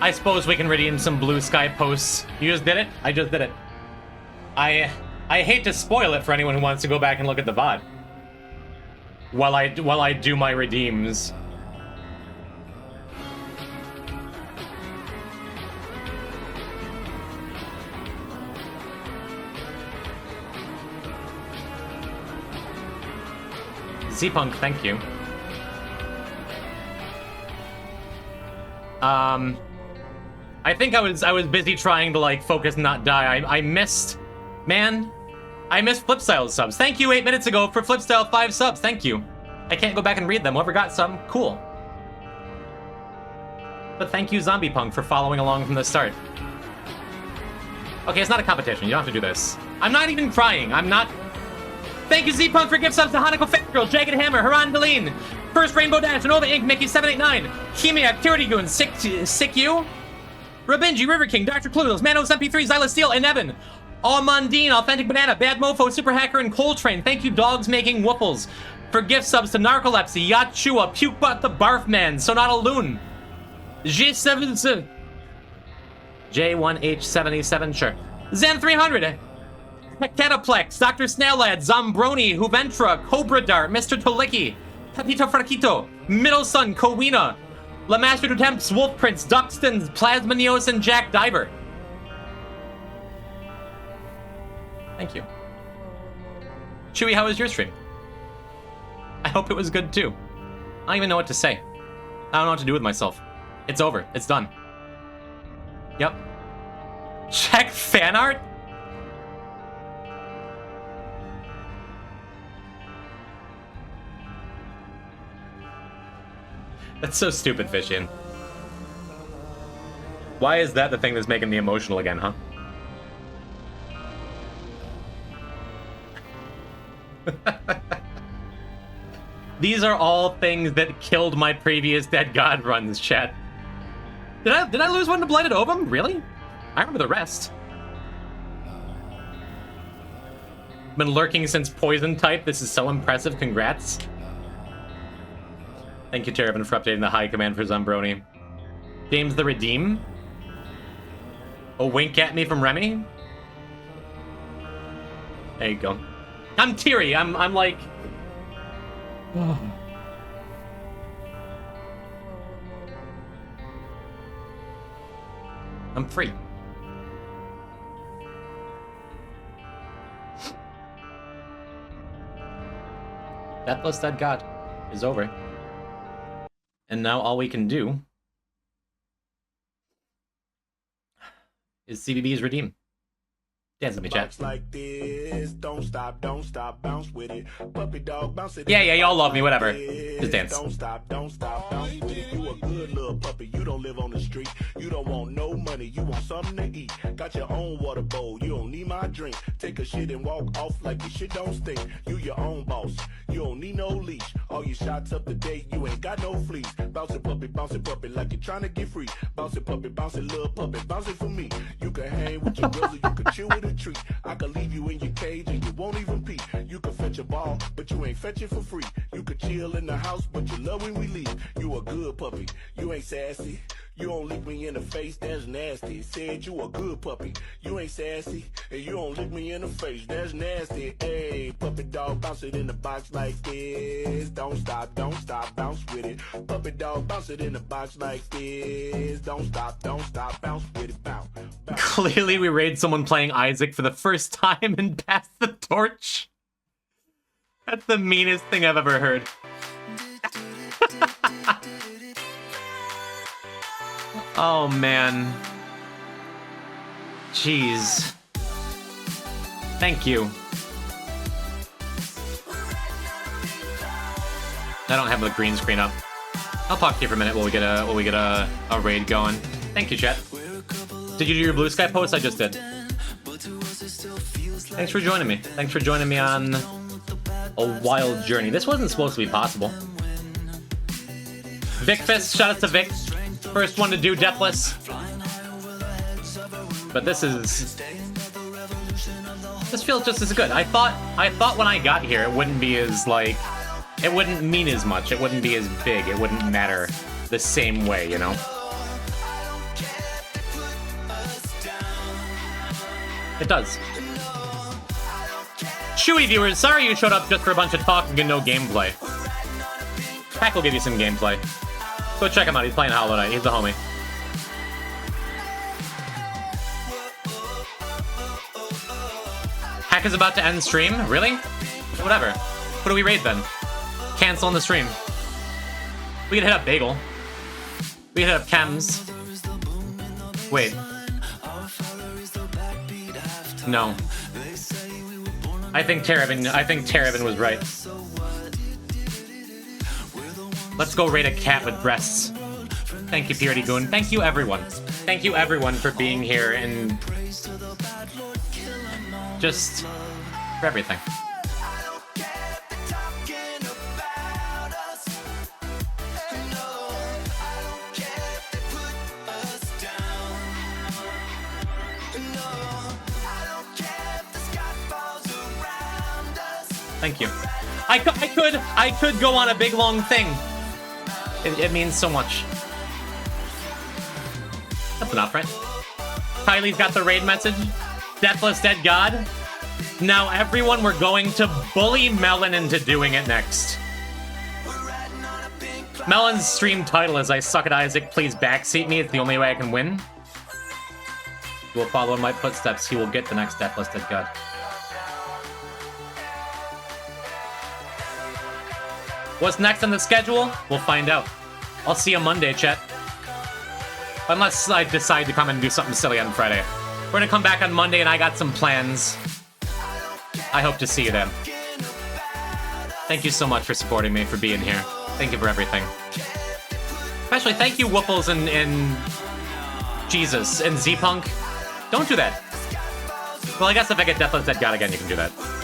I suppose we can redeem some blue sky posts. You just did it? I just did it. I hate to spoil it for anyone who wants to go back and look at the VOD. While I do my redeems. Z-Punk, thank you. I think I was busy trying to like focus and not die. I missed Flipstyle subs. Thank you 8 minutes ago for Flipstyle 5 subs. Thank you. I can't go back and read them. Whoever got some, cool. But thank you, Zombie Punk, for following along from the start. Okay, it's not a competition. You don't have to do this. I'm not even trying. I'm not. Thank you, Z-Punk, for gift subs to Hanako Fangirl, Jagged Hammer, Haran Deline, First Rainbow Dash, Nova Inc., Mickey789, Chemiac, Tyranny Goon, Sick You, Rabinji, River King, Dr. Clueless, Manos MP3, Zyla Steel, and Evan. Almondine, Authentic Banana, Bad Mofo, Super Hacker, and Coltrane. Thank you, Dogs Making Woofles, for gift subs to Narcolepsy, Yachua, Pukebutt the Barfman, Sonata Loon, J7, J1H77, sure, Zen300, Cataplex, Dr. Snailad, Zombroni, Huventra, Cobra Dart, Mr. Tolicki, Pepito Fraquito, Middle Sun, Kowina, Lamaster to Temps, Wolf Prince, Duxtons, Plasmanios, and Jack Diver. Thank you. Chewy, how was your stream? I hope it was good too. I don't even know what to say. I don't know what to do with myself. It's over. It's done. Yep. Check fan art? That's so stupid, Fishian. Why is that the thing that's making me emotional again, huh? These are all things that killed my previous Dead God runs, chat. Did I lose one to Blighted Ovum? Really? I remember the rest. Been lurking since Poison type. This is so impressive. Congrats. Thank you, Terravin, for updating the high command for Zombroni. James the Redeem. A wink at me from Remy. There you go. I'm teary. I'm like... I'm free. Deathless Dead God is over. And now all we can do is CBB's Redeem. Dance with me, chat. Like this, don't stop, bounce with it. Puppy dog, bounce it. Yeah, y'all love me, whatever. Just dance. Don't stop, bounce with it. You a good little puppy, you don't live on the street. You don't want no money, you want something to eat. Got your own water bowl, you don't need my drink. Take a shit and walk off like your shit don't stink. You your own boss, you don't need no leash. All your shots up to date, you ain't got no fleas. Bounce it puppy, like you're trying to get free. Bounce it little puppy, bounce it for me. You can hang with your brother, you can chill with a treat. I can leave you in your cage and you won't even pee. You can fetch a ball, but you ain't fetch it for free. You can chill in the house, but you love when we leave. You a good puppy, you ain't sassy. You don't lick me in the face, that's nasty. Said you a good puppy, you ain't sassy. And you don't lick me in the face, that's nasty. Hey, puppy dog, bounce it in the box like this. Don't stop, bounce with it. Puppy dog, bounce it in the box like this. Don't stop, bounce with it, bounce. Clearly we raid someone playing Isaac for the first time and pass the torch. That's the meanest thing I've ever heard. Oh, man. Jeez. Thank you. I don't have the green screen up. I'll talk to you for a minute while we get a raid going. Thank you, chat. Did you do your Blue Sky post? I just did. Thanks for joining me. Thanks for joining me on a wild journey. This wasn't supposed to be possible. Vic Fist, shout out to Vic. First one to do Deathless. But this feels just as good. I thought when I got here it wouldn't be as like, it wouldn't mean as much. It wouldn't be as big. It wouldn't matter the same way, you know? It does. Chewy viewers, sorry you showed up just for a bunch of talking and no gameplay. Pack will give you some gameplay. Go check him out, he's playing Hollow Knight, he's the homie. Hack is about to end stream? Really? Whatever. What do we raid then? Cancel on the stream. We can hit up Bagel. We can hit up Chems. Wait. No. I think Terravin was right. Let's go raid a cat with breasts. Thank you, Purity Goon. Thank you, everyone. Thank you, everyone, for being here and just for everything. Thank you. I could go on a big long thing. It means so much. That's enough, right? Kylie's got the raid message. Deathless Dead God. Now everyone, we're going to bully Melon into doing it next. Melon's stream title is I Suck at Isaac, please backseat me. It's the only way I can win. He will follow in my footsteps. He will get the next Deathless Dead God. What's next on the schedule? We'll find out. I'll see you Monday, chat. Unless I decide to come and do something silly on Friday. We're gonna come back on Monday and I got some plans. I hope to see you then. Thank you so much for supporting me, for being here. Thank you for everything. Especially thank you, Whooples and Jesus and Z-Punk. Don't do that. Well, I guess if I get Deathless at God again, you can do that.